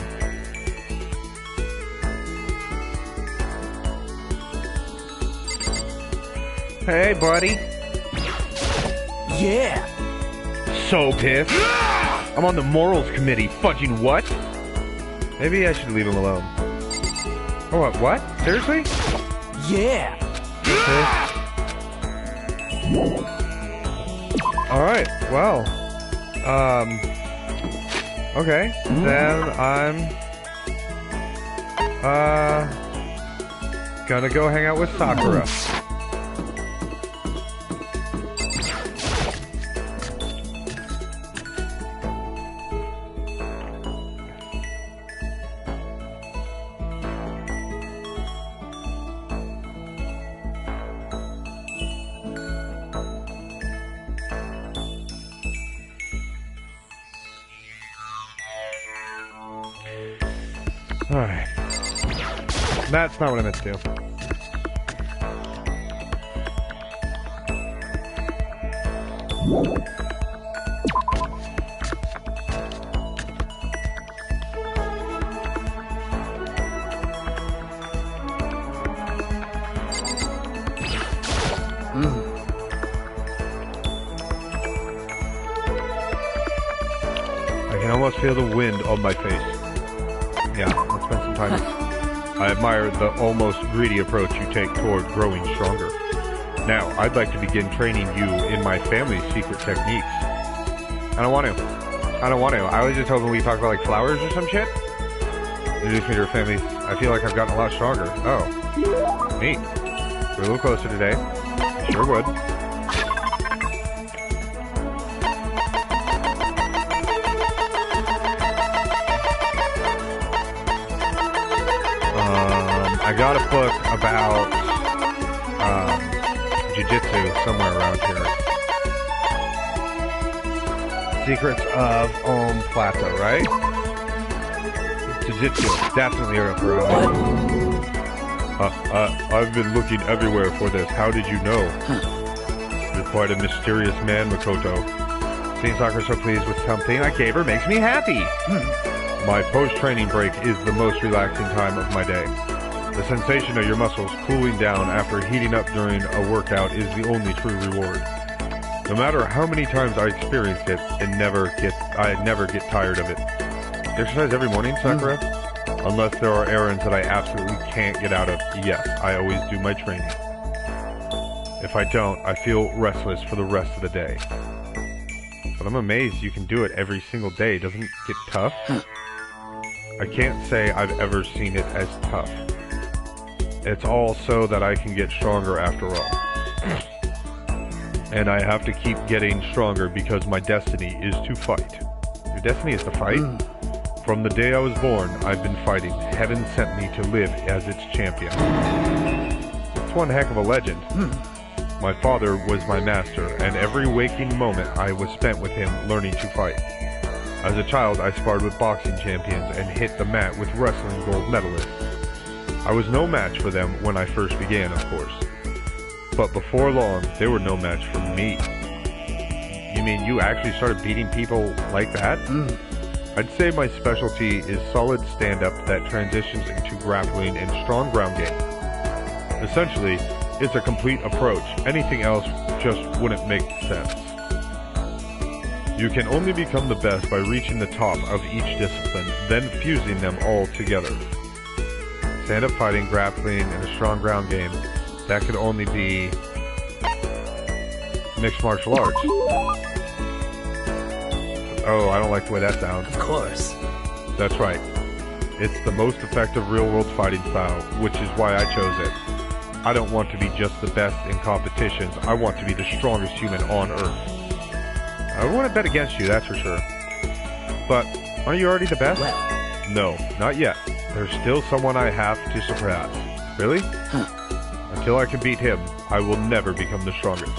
Hey, buddy. Yeah. So pissed. I'm on the morals committee. Fudging what? Maybe I should leave him alone. Oh, what? Seriously? Yeah. Alright, well. Okay. Then I'm gonna go hang out with Sakura. Alright. That's not what I meant to do. I can almost feel the wind on my face. Yeah, let's spend some time. I admire the almost greedy approach you take toward growing stronger. Now, I'd like to begin training you in my family's secret techniques. I don't want to. I was just hoping we talk about like flowers or some shit. Introduce me to her family. I feel like I've gotten a lot stronger. Oh. Neat. We're a little closer today. Sure would. I got a book about jiu-jitsu somewhere around here. Secrets of Plateau, right? Jiu-jitsu, definitely a referral. I've been looking everywhere for this. How did you know? You're quite a mysterious man, Makoto. Seeing Sakura so pleased with something I gave her makes me happy. My post-training break is the most relaxing time of my day. The sensation of your muscles cooling down after heating up during a workout is the only true reward. No matter how many times I experience it, I never get tired of it. Exercise every morning, Sakura? Unless there are errands that I absolutely can't get out of, yes, I always do my training. If I don't, I feel restless for the rest of the day. But I'm amazed you can do it every single day. Doesn't it get tough? I can't say I've ever seen it as tough. It's all so that I can get stronger after all. And I have to keep getting stronger because my destiny is to fight. Your destiny is to fight? From the day I was born, I've been fighting. Heaven sent me to live as its champion. It's one heck of a legend. My father was my master, and every waking moment I was spent with him learning to fight. As a child, I sparred with boxing champions and hit the mat with wrestling gold medalists. I was no match for them when I first began, of course. But before long, they were no match for me. You mean you actually started beating people like that? I'd say my specialty is solid stand-up that transitions into grappling and strong ground game. Essentially, it's a complete approach. Anything else just wouldn't make sense. You can only become the best by reaching the top of each discipline, then fusing them all together. Stand-up fighting, grappling, and a strong ground game, that could only be mixed martial arts. Oh, I don't like the way that sounds. Of course. That's right. It's the most effective real-world fighting style, which is why I chose it. I don't want to be just the best in competitions. I want to be the strongest human on Earth. I wouldn't bet against you, that's for sure. But, aren't you already the best? Well. No, not yet. There's still someone I have to surpass. Really? Until I can beat him, I will never become the strongest.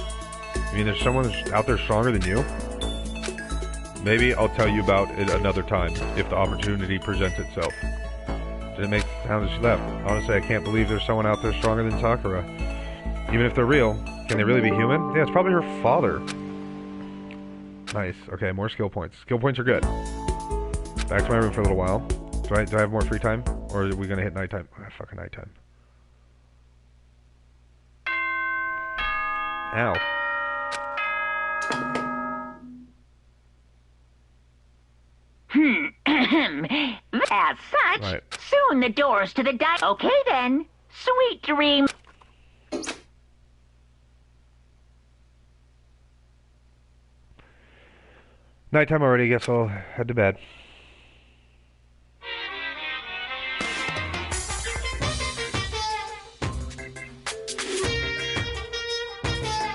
You mean there's someone out there stronger than you? Maybe I'll tell you about it another time, if the opportunity presents itself. Didn't make sound as she left. Honestly, I can't believe there's someone out there stronger than Sakura. Even if they're real, can they really be human? Yeah, it's probably her father. Nice. Okay, more skill points. Skill points are good. Back to my room for a little while. Do I have more free time? Or are we going to hit nighttime? Oh, fucking nighttime. Ow. As such, Right. soon the doors to the Okay then. Sweet dreams. Nighttime already. Guess I'll head to bed.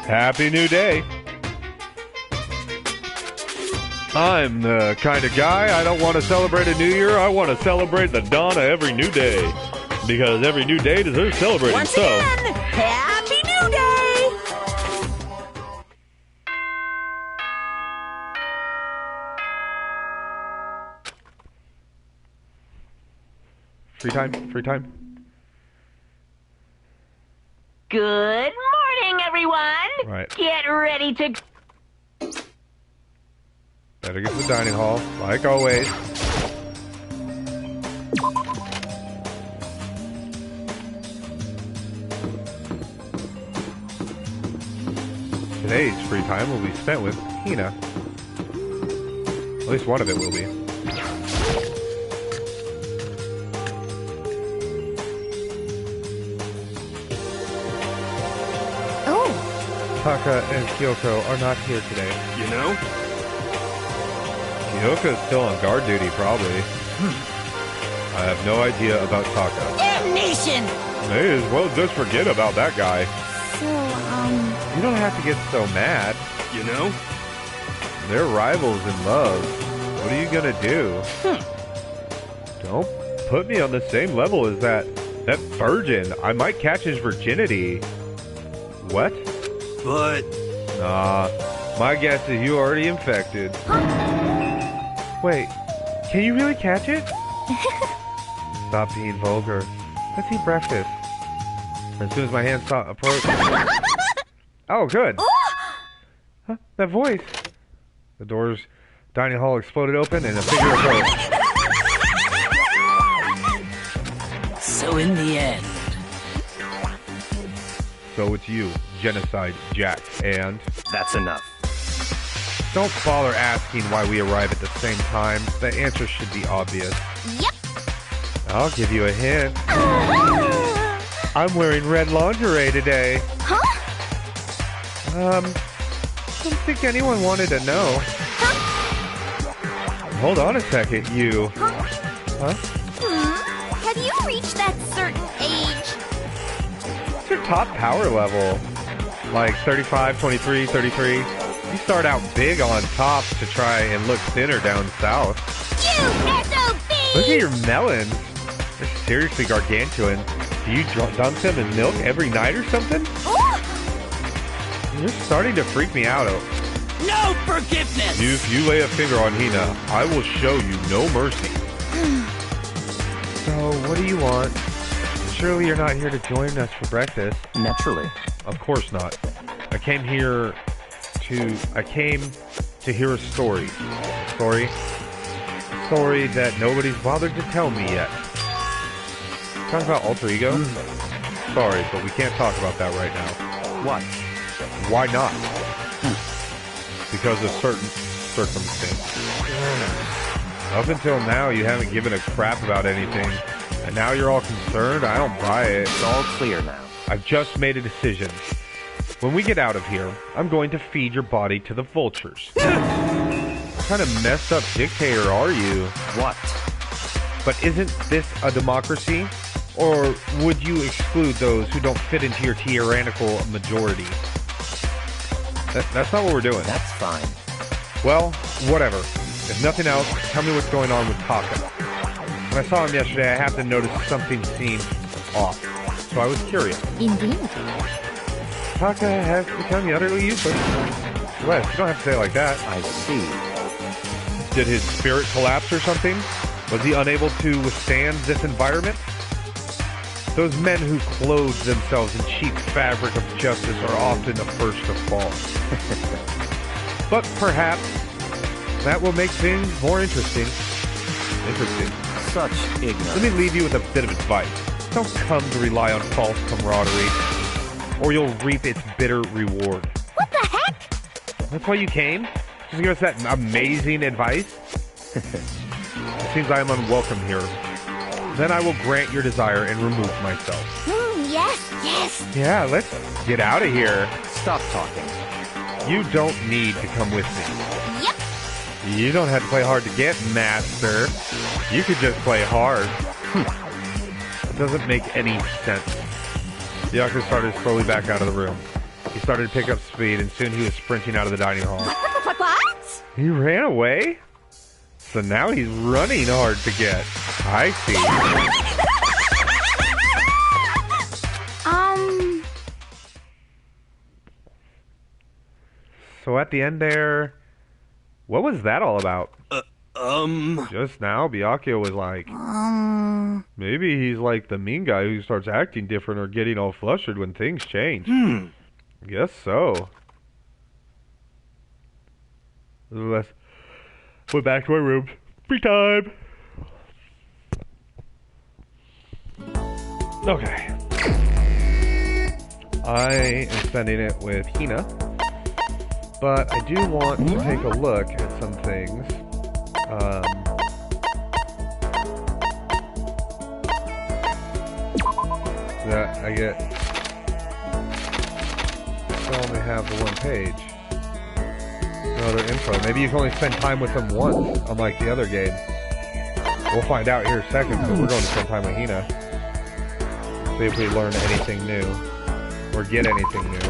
Happy New Day. I'm the kind of guy, I don't want to celebrate a new year, I want to celebrate the dawn of every new day. Because every new day deserves celebrating. Once again, Happy New Day! Free time, free time. Good morning, everyone. Right. Get ready to... Better get to the dining hall, like always. Today's free time will be spent with Hina. At least one of it will be. Oh, Taka and Kyoko are not here today. You know? Kyoko's still on guard duty, probably. I have no idea about Taka. Damnation! May as well just forget about that guy. so, You don't have to get so mad. You know? They're rivals in love. What are you gonna do? Don't put me on the same level as that virgin. I might catch his virginity. What? But... Nah, my guess is you already infected. Wait, can you really catch it? Stop being vulgar. Let's eat breakfast. As soon as my hands saw approach. Oh, good. Huh? That voice. The doors, dining hall exploded open and a figure approached. So in the end... So it's you, Genocide Jack, and... That's enough. Don't bother asking why we arrive at the same time. The answer should be obvious. Yep. I'll give you a hint. I'm wearing red lingerie today. Huh? Don't think anyone wanted to know. Hold on a second, you. Huh? Have you reached that certain age? What's your top power level? Like 35, 23, 33? You start out big on top to try and look thinner down south. You SOB! Look at your melons. They're seriously gargantuan. Do you dunk them in milk every night or something? Ooh. You're starting to freak me out. No forgiveness! If you lay a finger on Hina, I will show you no mercy. So, what do you want? Surely you're not here to join us for breakfast. Naturally. Of course not. I came to hear a story. Story that nobody's bothered to tell me yet. Talk about alter ego? Sorry, but we can't talk about that right now. What? Why not? Because of certain circumstances. Up until now, you haven't given a crap about anything. And now you're all concerned? I don't buy it. It's all clear now. I've just made a decision. When we get out of here, I'm going to feed your body to the vultures. What kind of messed up dictator are you? What? But isn't this a democracy? Or would you exclude those who don't fit into your tyrannical majority? That's not what we're doing. That's fine. Well, whatever. If nothing else, tell me what's going on with Taka. When I saw him yesterday, I happened to notice something seemed off. So I was curious. Indeed. Taka has become utterly useless. Wes, you don't have to say it like that. I see. Did his spirit collapse or something? Was he unable to withstand this environment? Those men who clothe themselves in cheap fabric of justice are often the first to fall. But perhaps that will make things more interesting. Such ignorance. Let me leave you with a bit of advice. Don't come to rely on false camaraderie, or you'll reap its bitter reward. What the heck? That's why you came? Just to give us that amazing advice? It seems I am unwelcome here. Then I will grant your desire and remove myself. Yes. Yeah, let's get out of here. Stop talking. You don't need to come with me. Yep. You don't have to play hard to get, master. You could just play hard. It doesn't make any sense. The Yakuza started slowly back out of the room. He started to pick up speed, and soon he was sprinting out of the dining hall. What? He ran away? So now he's running hard to get. I see. So at the end there, what was that all about? Just now, Byakuya was like, maybe he's like the mean guy who starts acting different or getting all flustered when things change. Guess so. Let's go back to our room. Free time. Okay. I am spending it with Hina, but I do want to take a look at some things. That I get. I only have the one page. No other info. Maybe you can only spend time with them once, unlike the other game. We'll find out here in a second, because we're going to spend time with Hina. See if we learn anything new. Or get anything new.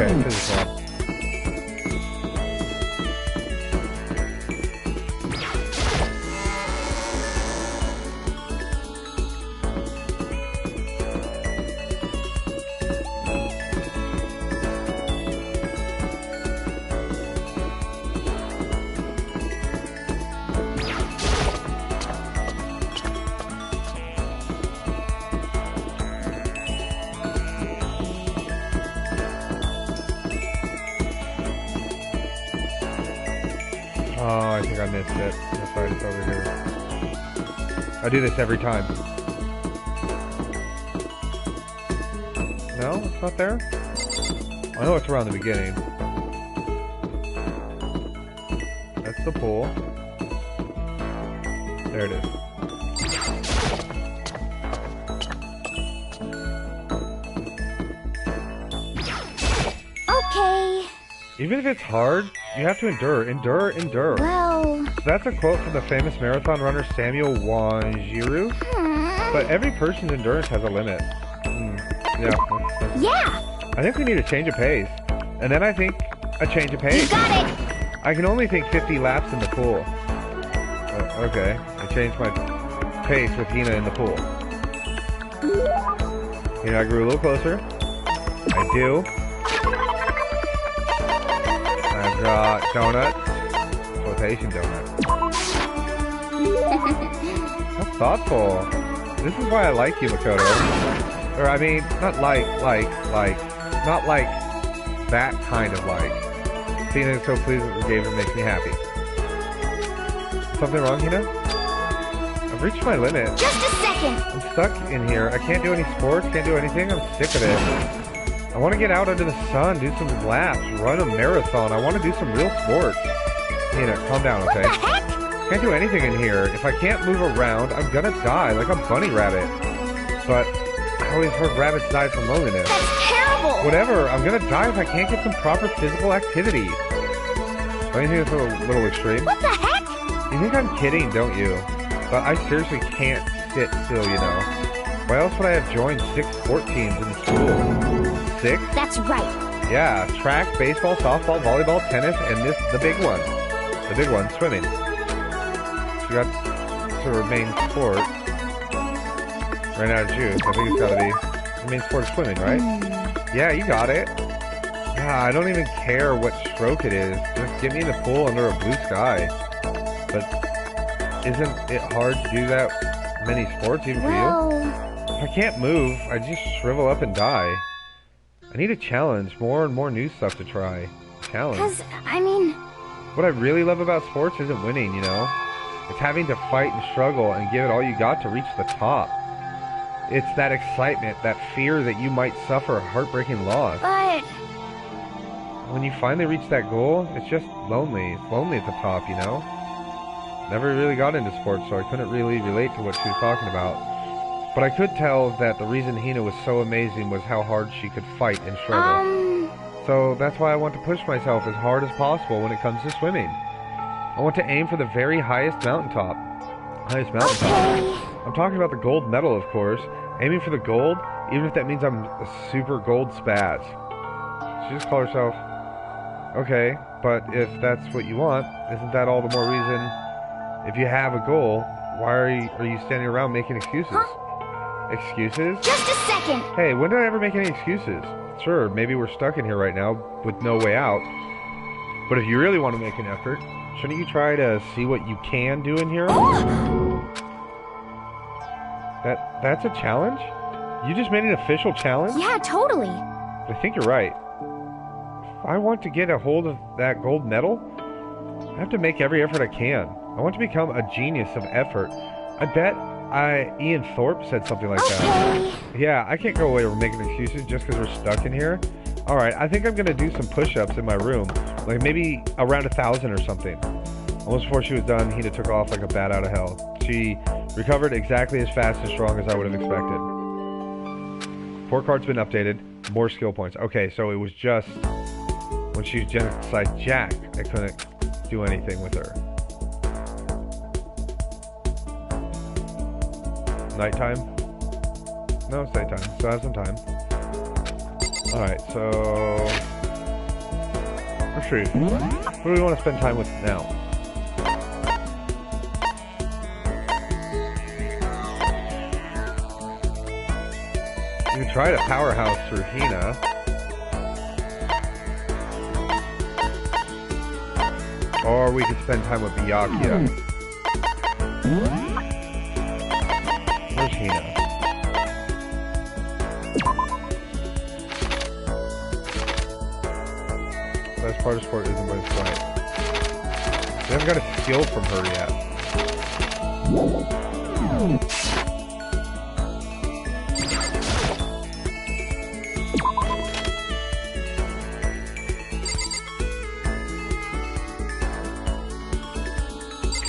Okay, physics lab. Oh, I think I missed it. That's right, it's over here. I do this every time. No, it's not there? I know it's around the beginning. That's the pool. There it is. Okay. Even if it's hard, you have to endure. Endure, endure. Well... That's a quote from the famous marathon runner Samuel Wanjiru. But every person's endurance has a limit. Yeah! I think we need a change of pace. And then I think a change of pace. You got it! I can only think 50 laps in the pool. Okay. I changed my pace with Hina in the pool. You know, I grew a little closer. I do. I've got donuts. Flotation donuts. That's thoughtful. This is why I like you, Makoto. Or, I mean, not not like that kind of like. Seeing it so pleased with the game, it makes me happy. Something wrong, Hina? I've reached my limit. Just a second! I'm stuck in here. I can't do any sports, can't do anything. I'm sick of it. I want to get out under the sun, do some laps, run a marathon. I want to do some real sports. Hina, calm down, okay? What the heck? Can't do anything in here. If I can't move around, I'm gonna die like a bunny rabbit. But I always heard rabbits die from loneliness. That's terrible! Whatever, I'm gonna die if I can't get some proper physical activity. Don't you think it's a little extreme? What the heck? You think I'm kidding, don't you? But I seriously can't sit still, you know. Why else would I have joined 6 sport teams in school? 6? That's right. Yeah, track, baseball, softball, volleyball, tennis, and the big one. The big one, swimming. She got to her main sport. Ran out of juice. I think it's gotta be the main sport is swimming, right? Yeah, you got it. Yeah, I don't even care what stroke it is. Just get me in the pool under a blue sky. But isn't it hard to do that many sports even for you? If I can't move, I just shrivel up and die. I need a challenge, more and more new stuff to try. Challenge. 'Cause, I mean... What I really love about sports isn't winning, you know? It's having to fight and struggle and give it all you got to reach the top. It's that excitement, that fear that you might suffer a heartbreaking loss. But... When you finally reach that goal, it's just lonely. It's lonely at the top, you know? Never really got into sports, so I couldn't really relate to what she was talking about. But I could tell that the reason Hina was so amazing was how hard she could fight and struggle. So that's why I want to push myself as hard as possible when it comes to swimming. I want to aim for the very highest mountaintop. I'm talking about the gold medal, of course. Aiming for the gold, even if that means I'm a super gold spaz. She just called herself. Okay, but if that's what you want, isn't that all the more reason? If you have a goal, why are you standing around making excuses? Excuses? Just a second! Hey, when did I ever make any excuses? Sure, maybe we're stuck in here right now with no way out. But if you really want to make an effort, shouldn't you try to see what you can do in here? That's a challenge? You just made an official challenge? Yeah, totally. I think you're right. If I want to get a hold of that gold medal, I have to make every effort I can. I want to become a genius of effort. I bet Ian Thorpe said something like that. Yeah, I can't go away from making excuses just because we're stuck in here. Alright, I think I'm going to do some push-ups in my room. Like maybe around 1,000 or something. Almost before she was done, Hina took off like a bat out of hell. She recovered exactly as fast and strong as I would have expected. Report card's been updated. More skill points. Okay, so it was just when she was genocide Jack, I couldn't do anything with her. Nighttime? No, it's daytime. So I have some time. Alright, so... let's see. Who do we want to spend time with now? We can try to powerhouse through Hina. Or we could spend time with Byakuya. Where's Hina? Best part of sport isn't by sight. We haven't got a skill from her yet.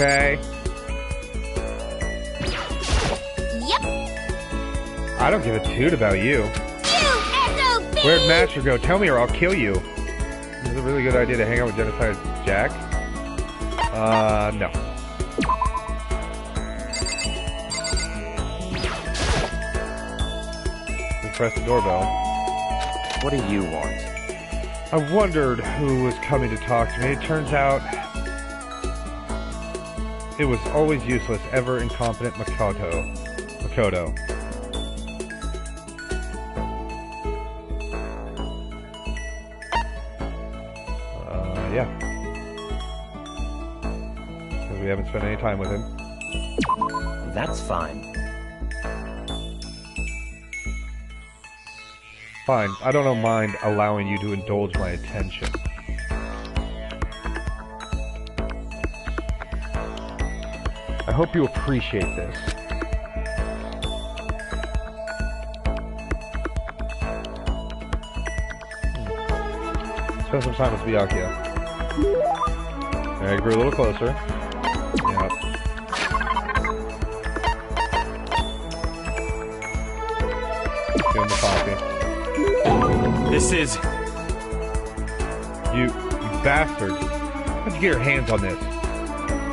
Okay. Yep. I don't give a toot about you. You SOB! Where'd Master go? Tell me or I'll kill you. Is it a really good idea to hang out with Genocide Jack? No. Just press the doorbell. What do you want? I wondered who was coming to talk to me. It turns out it was always useless, ever incompetent Makoto. Yeah. Because we haven't spent any time with him. That's fine. Fine. I don't mind allowing you to indulge my attention. I hope you appreciate this. Spend some time with Byakuya. I grew a little closer. Yep. Give him the coffee. This is... You bastard. How'd you get your hands on this?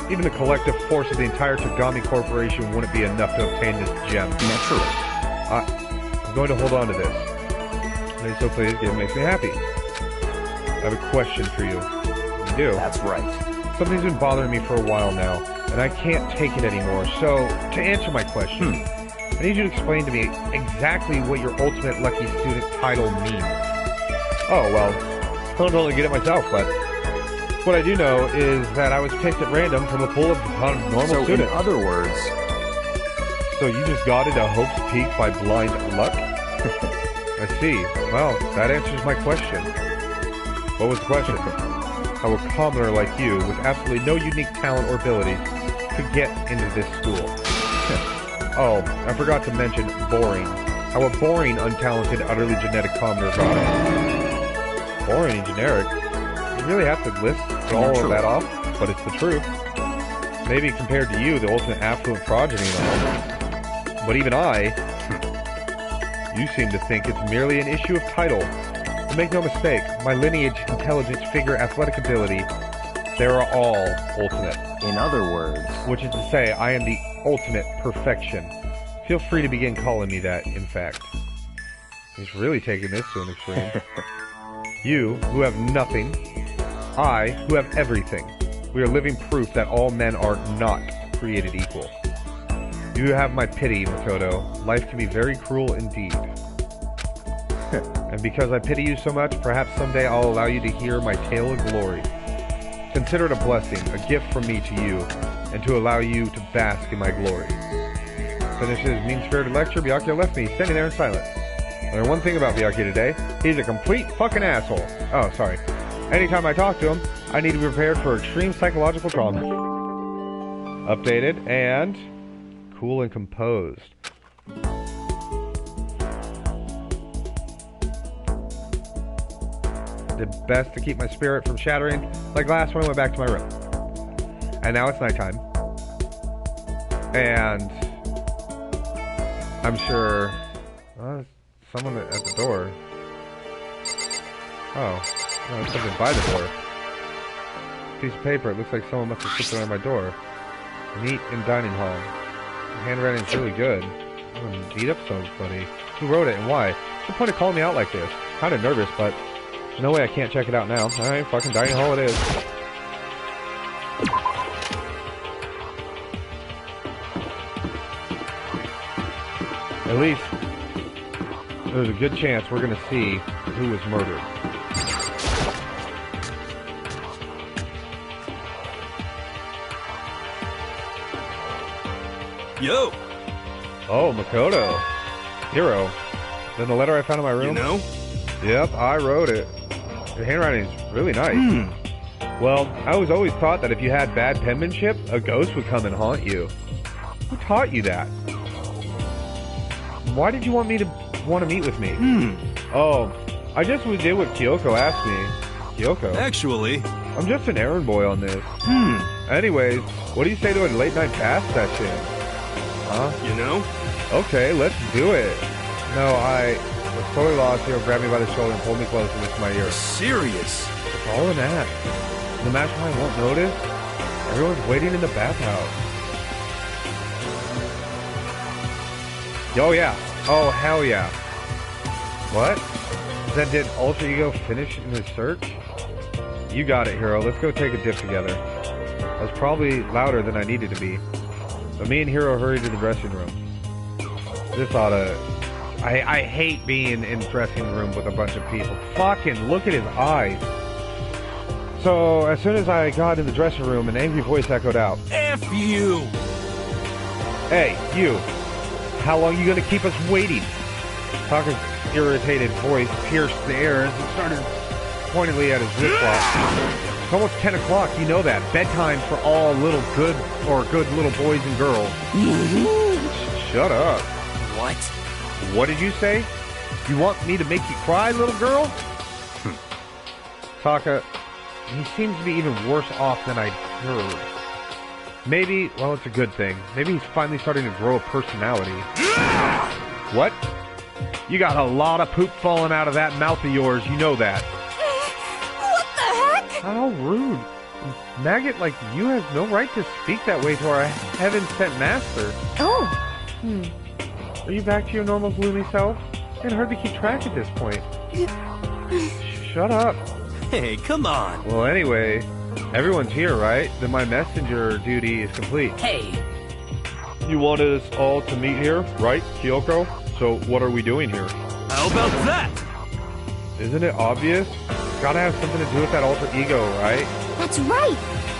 Even the collective force of the entire Tagami Corporation wouldn't be enough to obtain this gem. Naturally. I'm going to hold on to this. And so please, it makes me happy. I have a question for you. You do? That's right. Something's been bothering me for a while now, and I can't take it anymore. So, to answer my question, I need you to explain to me exactly what your ultimate lucky student title means. Oh, well, I don't totally get it myself, but what I do know is that I was picked at random from a pool of normal students. In other words... So you just got into Hope's Peak by blind luck? I see. Well, that answers my question. What was the question? How a commoner like you, with absolutely no unique talent or abilities, could get into this school? Oh, I forgot to mention boring. How a boring, untalented, utterly genetic commoner got in. Boring and generic? You really have to list all of that off? But it's the truth. Maybe compared to you, the ultimate affluent progeny and all. But even I... You seem to think it's merely an issue of title. But make no mistake, my lineage, intelligence, figure, athletic ability, they are all ultimate. In other words... Which is to say, I am the ultimate perfection. Feel free to begin calling me that, in fact. He's really taking this to an extreme. You, who have nothing. I, who have everything. We are living proof that all men are not created equal. You have my pity, Makoto. Life can be very cruel indeed. And because I pity you so much, perhaps someday I'll allow you to hear my tale of glory. Consider it a blessing, a gift from me to you, and to allow you to bask in my glory. Finished his mean-spirited lecture, Byakuya left me, standing there in silence. I learned one thing about Byakuya today. He's a complete fucking asshole. Oh, sorry. Anytime I talk to him, I need to be prepared for extreme psychological trauma. Updated and... cool and composed. Did best to keep my spirit from shattering like glass when I went back to my room. And now it's nighttime. And I'm sure someone at the door. Oh. No, there's something by the door. Piece of paper. It looks like someone must have slipped it on my door. Meet in dining hall. The handwriting's really good. I'm gonna beat up somebody. Who wrote it and why? What's the point of calling me out like this? Kinda nervous, but no way I can't check it out now. Alright, fucking dining hall it is. At least there's a good chance we're gonna see who was murdered. Yo! Oh, Makoto. Hero. Then the letter I found in my room? You know? Yep, I wrote it. Your handwriting's really nice. Well, I was always taught that if you had bad penmanship, a ghost would come and haunt you. Who taught you that? Why did you want to meet with me? Oh, I just did what Kyoko asked me. Kyoko? Actually, I'm just an errand boy on this. Anyways, what do you say to a late night bath session? Huh? You know? Okay, let's do it. No, I was totally lost. Hero grabbed me by the shoulder and pulled me close and whispered in my ear. Serious? It's all an act. The mastermind won't notice. Everyone's waiting in the bathhouse. Oh yeah. Oh hell yeah. What? Then did Alter Ego finish in his search? You got it, Hero. Let's go take a dip together. I was probably louder than I needed to be. But me and Hero hurried to the dressing room. This oughta... I hate being in the dressing room with a bunch of people. Fucking look at his eyes. So, as soon as I got in the dressing room, an angry voice echoed out. F you! Hey, you. How long are you gonna keep us waiting? Taka's irritated voice pierced the air as he started pointedly at his ziploc. It's almost 10 o'clock, you know that. Bedtime for all little good little boys and girls. Shut up. What? What did you say? You want me to make you cry, little girl? Taka, he seems to be even worse off than I'd heard. Maybe, well, it's a good thing. Maybe he's finally starting to grow a personality. What? You got a lot of poop falling out of that mouth of yours, you know that. What the heck? How rude. Maggot like you has no right to speak that way to our heaven-sent master. Oh. Are you back to your normal gloomy self? It's hard to keep track at this point. Shut up. Hey, come on. Well, anyway, everyone's here, right? Then my messenger duty is complete. Hey. You wanted us all to meet here, right, Kyoko? So what are we doing here? How about that? Isn't it obvious? Gotta have something to do with that alter ego, right? That's right.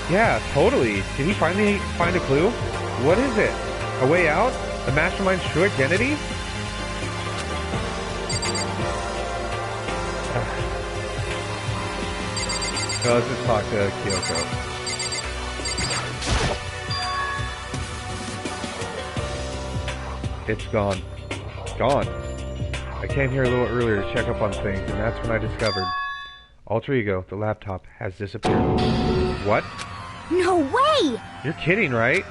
Yeah, totally. Did he finally find a clue? What is it? A way out? The mastermind's true identity? So let's just talk to Kyoko. It's gone. Gone. I came here a little earlier to check up on things, and that's when I discovered Alter Ego, the laptop, has disappeared. What? No way! You're kidding, right?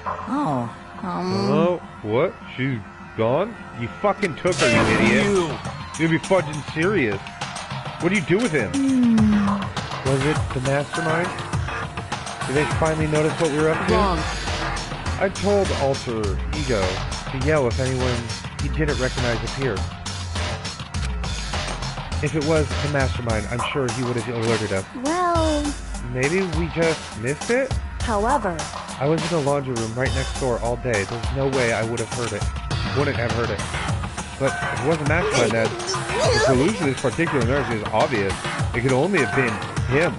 Oh, Hello? What? She's gone? You fucking took her, you idiot. You'll be fudging serious. What do you do with him? Was it the mastermind? Did they finally notice what we were up to? Wrong. I told Alter Ego to yell if anyone he didn't recognize appeared. If it was the mastermind, I'm sure he would have alerted us. Well... Maybe we just missed it? However... I was in the laundry room right next door all day. There's no way I would have heard it. Wouldn't have heard it. But if it wasn't mastermind, then the solution to this particular nurse is obvious. It could only have been him.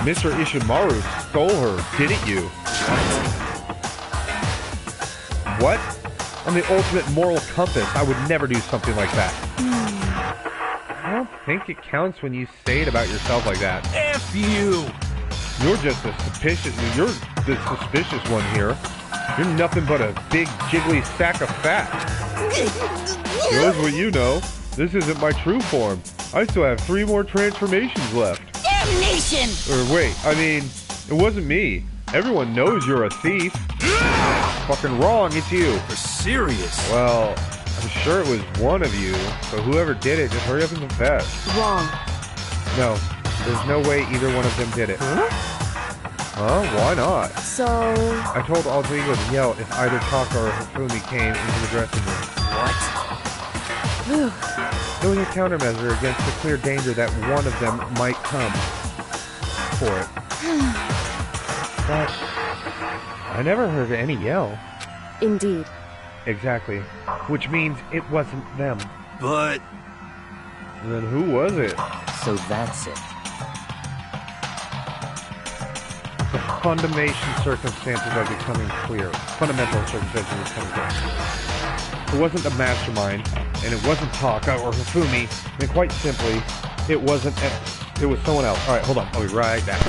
Mr. Ishimaru stole her, didn't you? What? I'm the ultimate moral compass. I would never do something like that. I don't think it counts when you say it about yourself like that. F you! You're the suspicious one here. You're nothing but a big jiggly sack of fat. Knows what you know. This isn't my true form. I still have 3 more transformations left. damnation! Or wait, I mean, it wasn't me. Everyone knows you're a thief. Fucking wrong, it's you. For serious. Well, I I'm sure it was one of you, so whoever did it, just hurry up and confess. Wrong. No, there's no way either one of them did it. Huh? Huh? Why not? So... I told Aldrigo to yell if either Taka or Hifumi came into the dressing room. What? It was a countermeasure against the clear danger that one of them might come for it. But I never heard any yell. Indeed. Exactly. Which means it wasn't them. But... Then who was it? So that's it. The fundamental circumstances are becoming clear. Fundamental circumstances are becoming clear. It wasn't the mastermind, and it wasn't Taka or Hifumi, and quite simply, it wasn't... It was someone else. Alright, hold on. I'll be right back.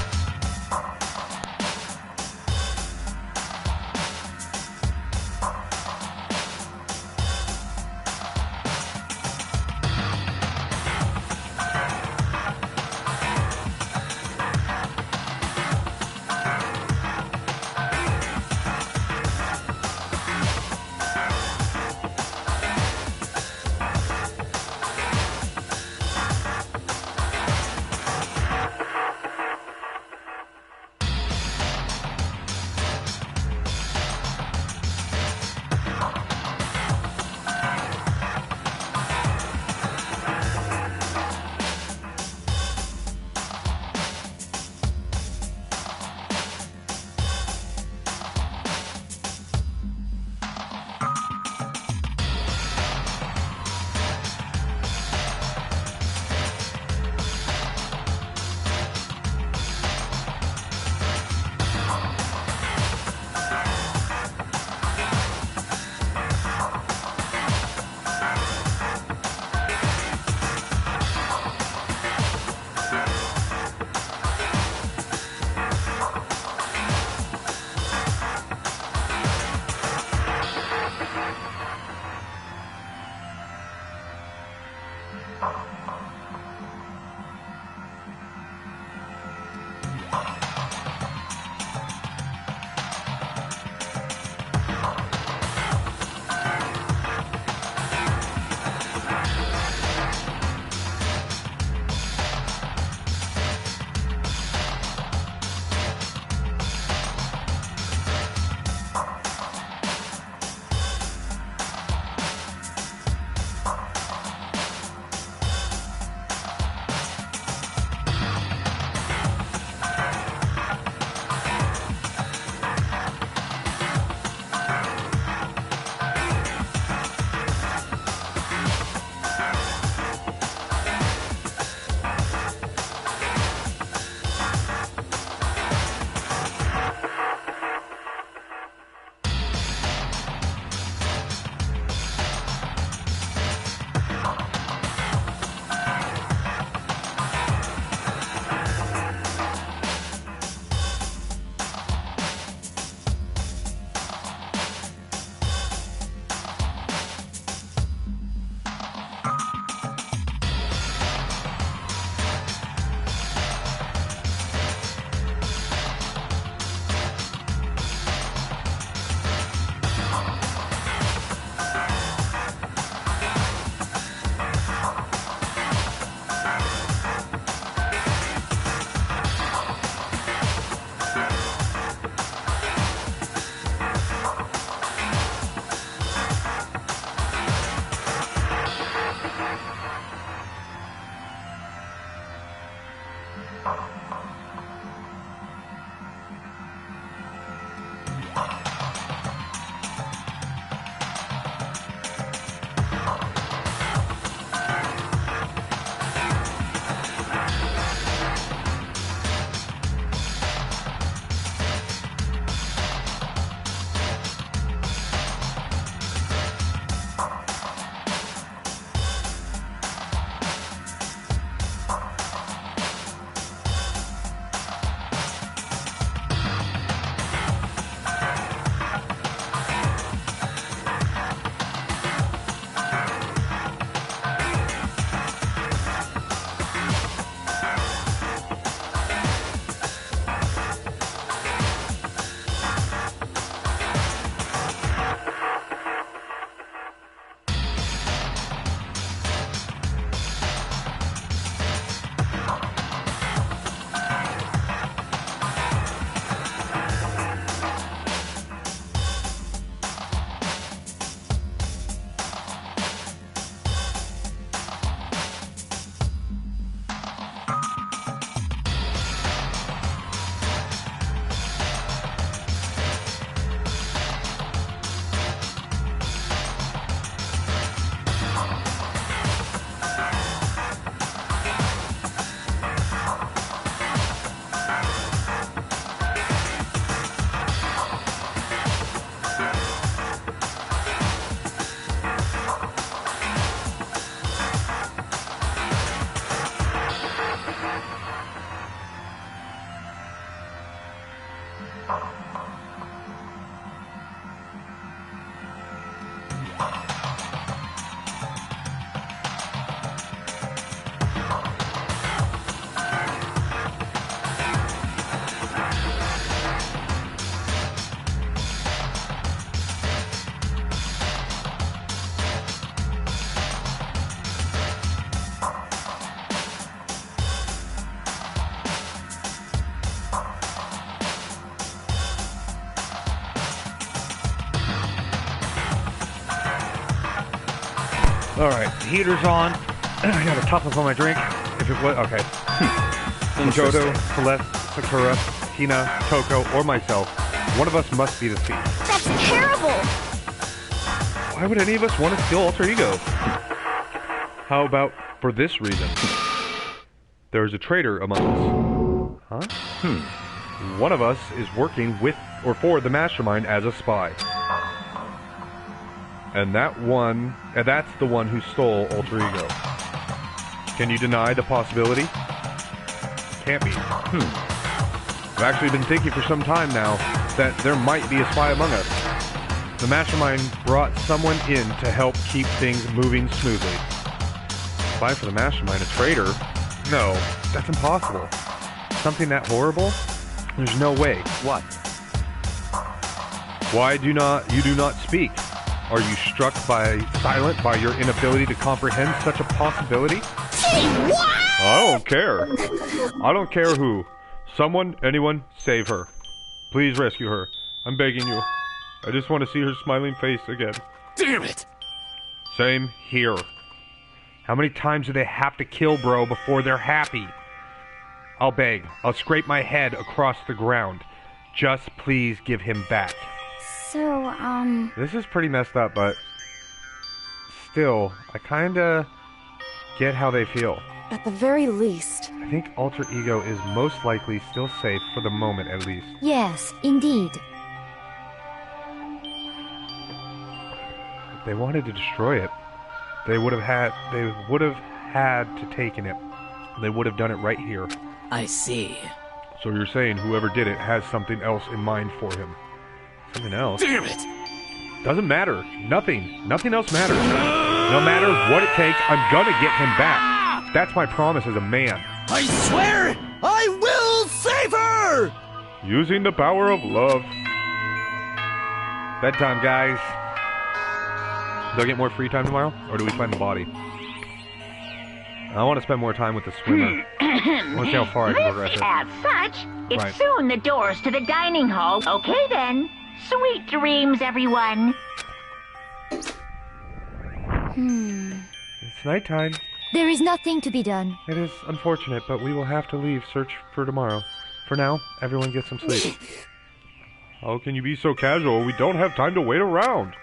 Alright, heater's on. I gotta top up on my drink. If it was... Okay. Jodo, Celeste, Sakura, Hina, Toko, or myself, one of us must be the thief. That's terrible! Why would any of us want to steal Alter Ego? How about for this reason? There is a traitor among us. Huh? One of us is working with or for the mastermind as a spy. And that's the one who stole Alter Ego. Can you deny the possibility? Can't be. I've actually been thinking for some time now that there might be a spy among us. The mastermind brought someone in to help keep things moving smoothly. Spy for the mastermind, a traitor? No, that's impossible. Something that horrible? There's no way. What? Why do you not speak? Are you struck silent by your inability to comprehend such a possibility? Say what? I don't care. I don't care who. Someone, anyone, save her. Please rescue her. I'm begging you. I just want to see her smiling face again. Damn it! Same here. How many times do they have to kill bro before they're happy? I'll beg. I'll scrape my head across the ground. Just please give him back. So, This is pretty messed up, but still, I kinda get how they feel. At the very least. I think Alter Ego is most likely still safe for the moment, at least. yes, indeed. If they wanted to destroy it, they would have had to taken it. They would have done it right here. I see. So you're saying whoever did it has something else in mind for him. Something else? Damn it! Doesn't matter. Nothing. Nothing else matters. No matter what it takes, I'm gonna get him back. That's my promise as a man. I swear I will save her! Using the power of love. Bedtime, guys. Do I get more free time tomorrow? Or do we find the body? I want to spend more time with the swimmer. I want to see how far I can progress it. As such, it's Right. soon the doors to the dining hall. Okay then. Sweet dreams, everyone. It's nighttime. There is nothing to be done. It is unfortunate, but we will have to leave. Search for tomorrow. For now, everyone get some sleep. How can you be so casual? We don't have time to wait around.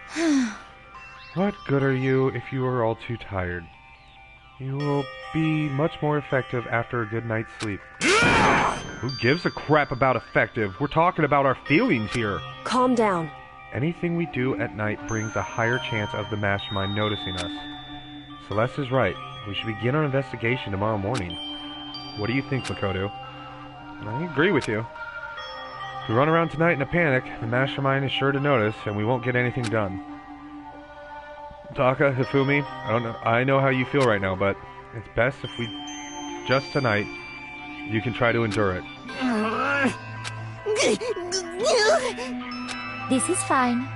What good are you if you are all too tired? You will be much more effective after a good night's sleep. Who gives a crap about effective? We're talking about our feelings here. Calm down. Anything we do at night brings a higher chance of the mastermind noticing us. Celeste is right. We should begin our investigation tomorrow morning. What do you think, Makoto? I agree with you. If we run around tonight in a panic, the mastermind is sure to notice, and we won't get anything done. Taka, Hifumi, I know how you feel right now, but it's best if we, just tonight, you can try to endure it. This is fine.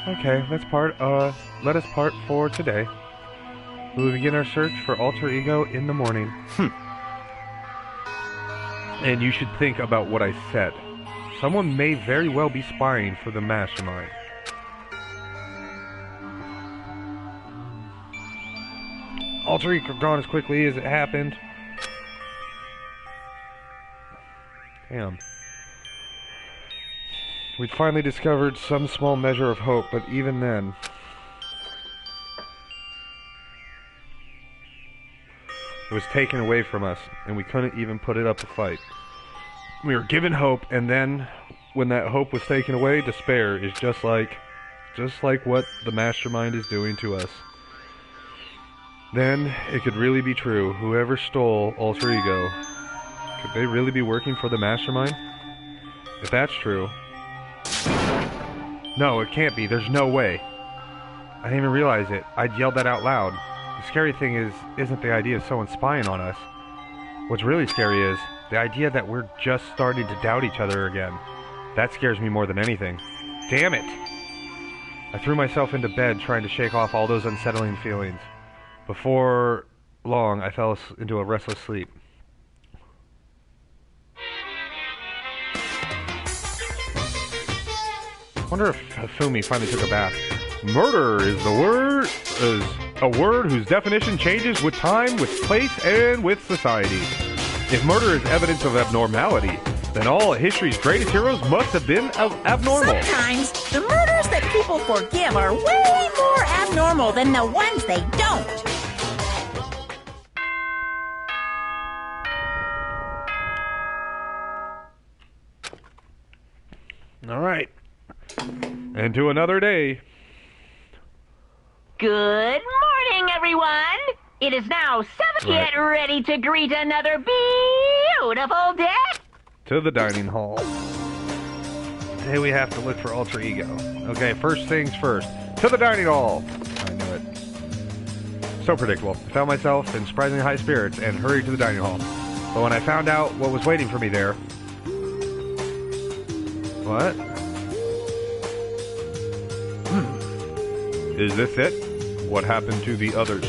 Okay, let us part for today. We will begin our search for Alter Ego in the morning. And you should think about what I said. Someone may very well be spying for the mastermind. Alter Ego gone as quickly as it happened. Damn. We'd finally discovered some small measure of hope, but even then... it was taken away from us, and we couldn't even put it up a fight. We were given hope, and then, when that hope was taken away, despair is just like what the mastermind is doing to us. Then, it could really be true. Whoever stole Alter Ego, could they really be working for the mastermind? If that's true... No, it can't be. There's no way. I didn't even realize it. I'd yelled that out loud. The scary thing isn't the idea of someone spying on us. What's really scary is the idea that we're just starting to doubt each other again. That scares me more than anything. Damn it! I threw myself into bed trying to shake off all those unsettling feelings. Before long, I fell into a restless sleep. I wonder if Hifumi finally took a bath. Murder is the word. A word whose definition changes with time, with place, and with society. If murder is evidence of abnormality, then all history's greatest heroes must have been abnormal. Sometimes the murders that people forgive are way more abnormal than the ones they don't. All right. And to another day. Good morning, everyone. It is now 7. Right. Get ready to greet another beautiful day. To the dining hall. Today we have to look for alter ego. Okay, first things first. To the dining hall. I knew it. So predictable. I found myself in surprisingly high spirits and hurried to the dining hall. But when I found out what was waiting for me there... What? Is this it? What happened to the others?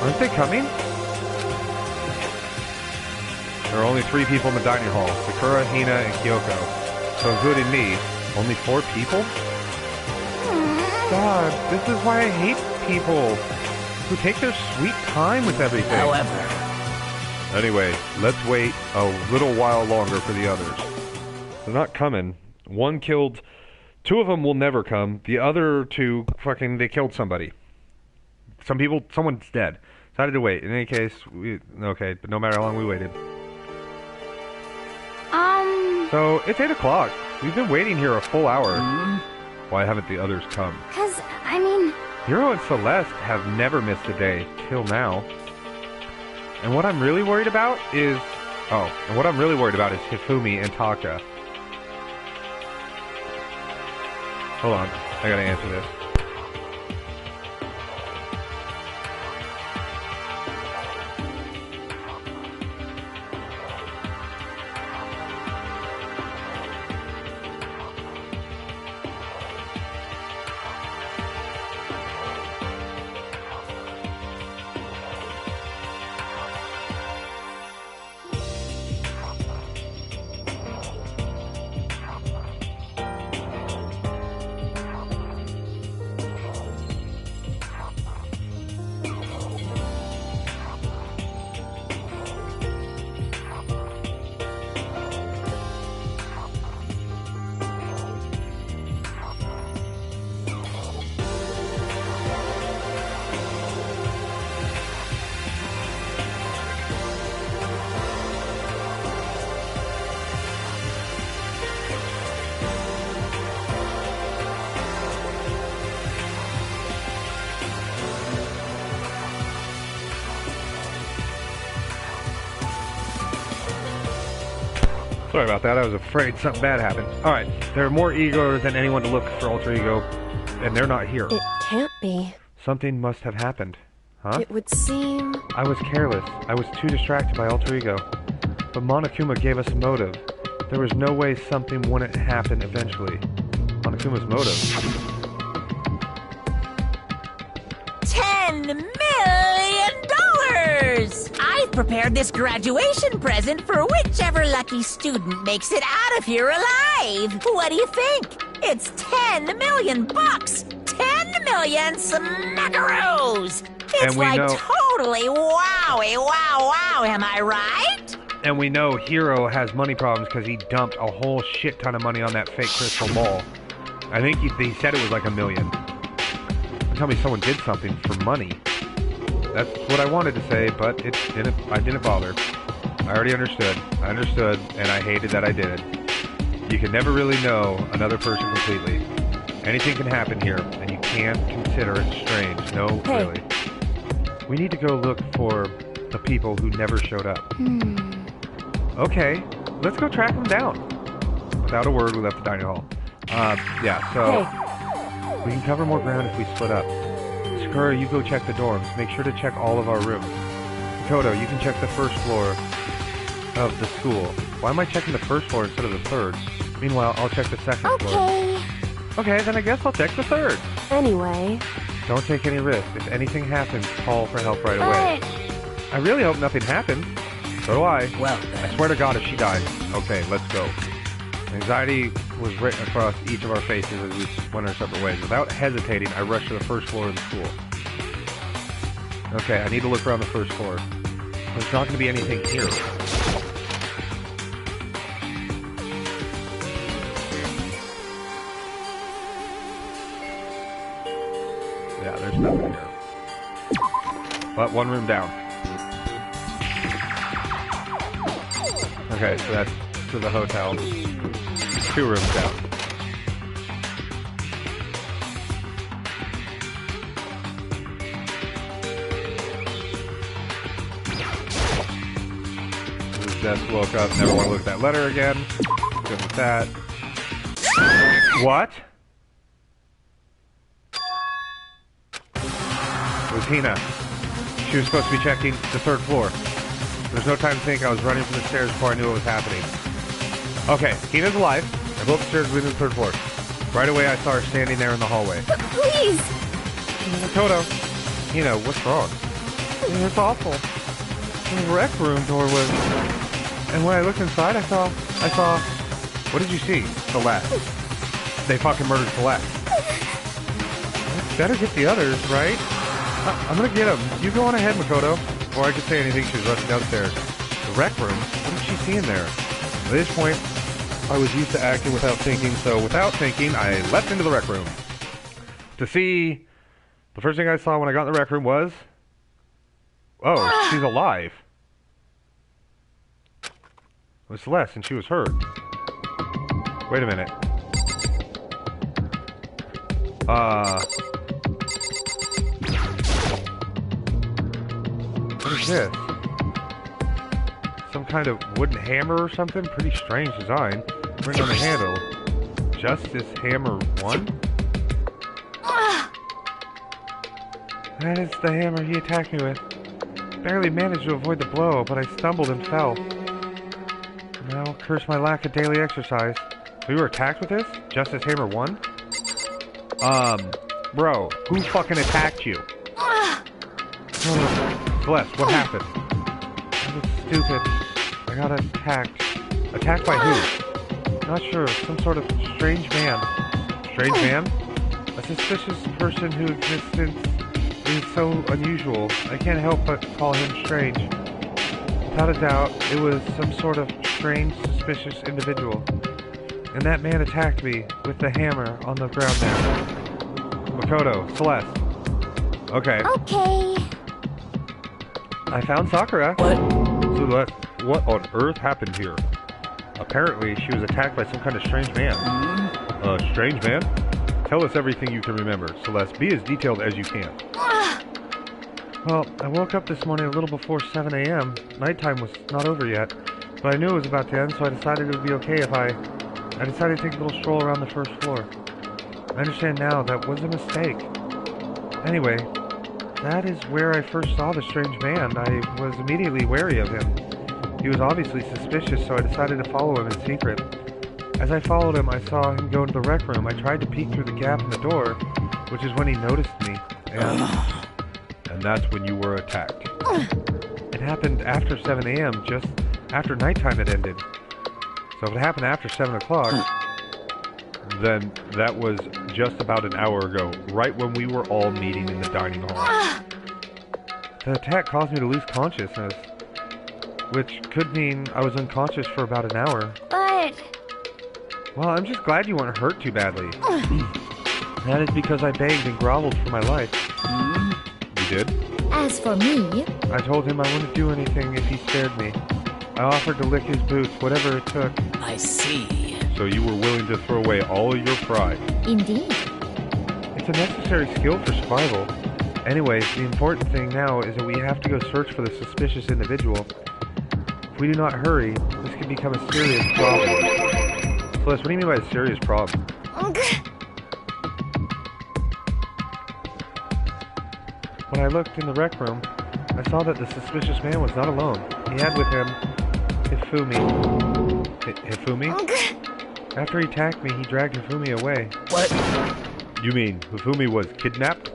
Aren't they coming? There are only 3 people in the dining hall. Sakura, Hina, and Kyoko. So including me, only 4 people? God, this is why I hate people who take their sweet time with everything. However, anyway, let's wait a little while longer for the others. They're not coming. 1 killed... 2 of them will never come. The other 2, they killed somebody. Someone's dead. So I had to wait. In any case, okay, but no matter how long we waited. So, it's 8 o'clock. We've been waiting here a full hour. Why haven't the others come? Hiro and Celeste have never missed a day, till now. And what I'm really worried about is... Hifumi and Taka. Hold on, I gotta answer this. Sorry about that, I was afraid something bad happened. Alright, there are more egos than anyone to look for alter ego, and they're not here. It can't be. Something must have happened. Huh? It would seem... I was careless. I was too distracted by alter ego. But Monokuma gave us a motive. There was no way something wouldn't happen eventually. Monokuma's motive. $10 million! I've prepared this graduation present for whichever lucky student makes it out of here alive. What do you think? It's 10 million bucks! 10 million smackaroos! It's totally wowie, wow, am I right? And we know Hiro has money problems because he dumped a whole shit ton of money on that fake crystal ball. I think he said it was like $1 million. Tell me someone did something for money. That's what I wanted to say, but I didn't bother. I already understood. I understood, and I hated that I did it. You can never really know another person completely. Anything can happen here, and you can't consider it strange. No, really. We need to go look for the people who never showed up. Okay, let's go track them down. Without a word, we left the dining hall. We can cover more ground if we split up. Sakura, you go check the dorms. Make sure to check all of our rooms. Kodo, you can check the first floor of the school. Why am I checking the first floor instead of the third? Meanwhile, I'll check the second floor. Okay, then I guess I'll check the third. Anyway... Don't take any risks. If anything happens, call for help right away. I really hope nothing happens. So do I. Well, I swear to God if she dies. Okay, let's go. Anxiety was written across each of our faces as we went our separate ways. Without hesitating, I rushed to the first floor of the school. Okay, I need to look around the first floor. There's not going to be anything here. Yeah, there's nothing here. But one room down. Okay, so that's to the hotel. 2 rooms down. Just woke up, never want to look at that letter again. Good with that. What? It was Hina. She was supposed to be checking the 3rd floor. There's no time to think. I was running for the stairs before I knew what was happening. Okay, Hina's alive. I go upstairs to the 3rd floor. Right away, I saw her standing there in the hallway. Please! Makoto. Hina, what's wrong? It's awful. The rec room door was... And when I looked inside, I saw... What did you see? Celeste. They fucking murdered Celeste. Better get the others, right? I'm gonna get them. You go on ahead, Makoto. Before I could say anything, she was rushing downstairs. The rec room? What did she see in there? At this point, I was used to acting without thinking, so without thinking, I leapt into the rec room. To see... The first thing I saw when I got in the rec room was... Oh, she's alive. It was Celeste, and she was hurt. Wait a minute. What is this? Some kind of wooden hammer or something? Pretty strange design. Written on the handle. Justice Hammer 1? That is the hammer he attacked me with. Barely managed to avoid the blow, but I stumbled and fell. Now, curse my lack of daily exercise. So you were attacked with this? Justice Hammer 1? Bro, who fucking attacked you? Celeste, what happened? I was stupid. I got attacked. Attacked by who? Not sure. Some sort of strange man. Strange man? A suspicious person whose existence is so unusual. I can't help but call him strange. Without a doubt, it was some sort of strange, suspicious individual. And that man attacked me with the hammer on the ground there. Makoto, Celeste. Okay. Okay. I found Sakura. What? Celeste, what on earth happened here? Apparently, she was attacked by some kind of strange man. Strange man? Tell us everything you can remember, Celeste. Be as detailed as you can. Well, I woke up this morning a little before 7 a.m. Nighttime was not over yet, but I knew it was about to end, so I decided it would be okay if I decided to take a little stroll around the 1st floor. I understand now that was a mistake. Anyway, that is where I first saw the strange man. I was immediately wary of him. He was obviously suspicious, so I decided to follow him in secret. As I followed him, I saw him go into the rec room. I tried to peek through the gap in the door, which is when he noticed me, and that's when you were attacked. It happened after 7 a.m., just after nighttime had ended. So if it happened after 7 o'clock, then that was just about an hour ago, right when we were all meeting in the dining hall. The attack caused me to lose consciousness, which could mean I was unconscious for about an hour. But... Well, I'm just glad you weren't hurt too badly. That is because I begged and groveled for my life. You did? As for me... I told him I wouldn't do anything if he spared me. I offered to lick his boots, whatever it took. I see. So you were willing to throw away all of your pride. Indeed. It's a necessary skill for survival. Anyways, the important thing now is that we have to go search for the suspicious individual. If we do not hurry, this could become a serious problem. Celeste, what do you mean by a serious problem? When I looked in the rec room, I saw that the suspicious man was not alone. He had with him Hifumi. Hifumi? After he attacked me, he dragged Hifumi away. What? You mean Hifumi was kidnapped?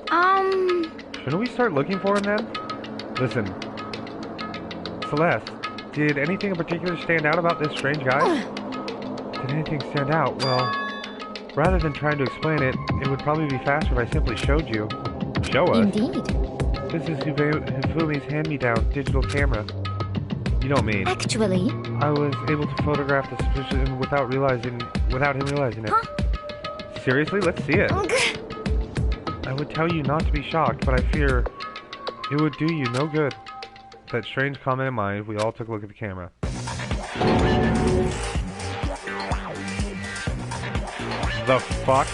Shouldn't we start looking for him then? Listen, Celeste, did anything in particular stand out about this strange guy? Did anything stand out? Well, rather than trying to explain it, it would probably be faster if I simply showed you. Show us? Indeed. This is Hifumi's hand-me-down digital camera. You don't mean. Actually... I was able to photograph the suspicion without him realizing it. Huh? Seriously? Let's see it. I would tell you not to be shocked, but I fear it would do you no good. With that strange comment in mind, we all took a look at the camera. The fuck?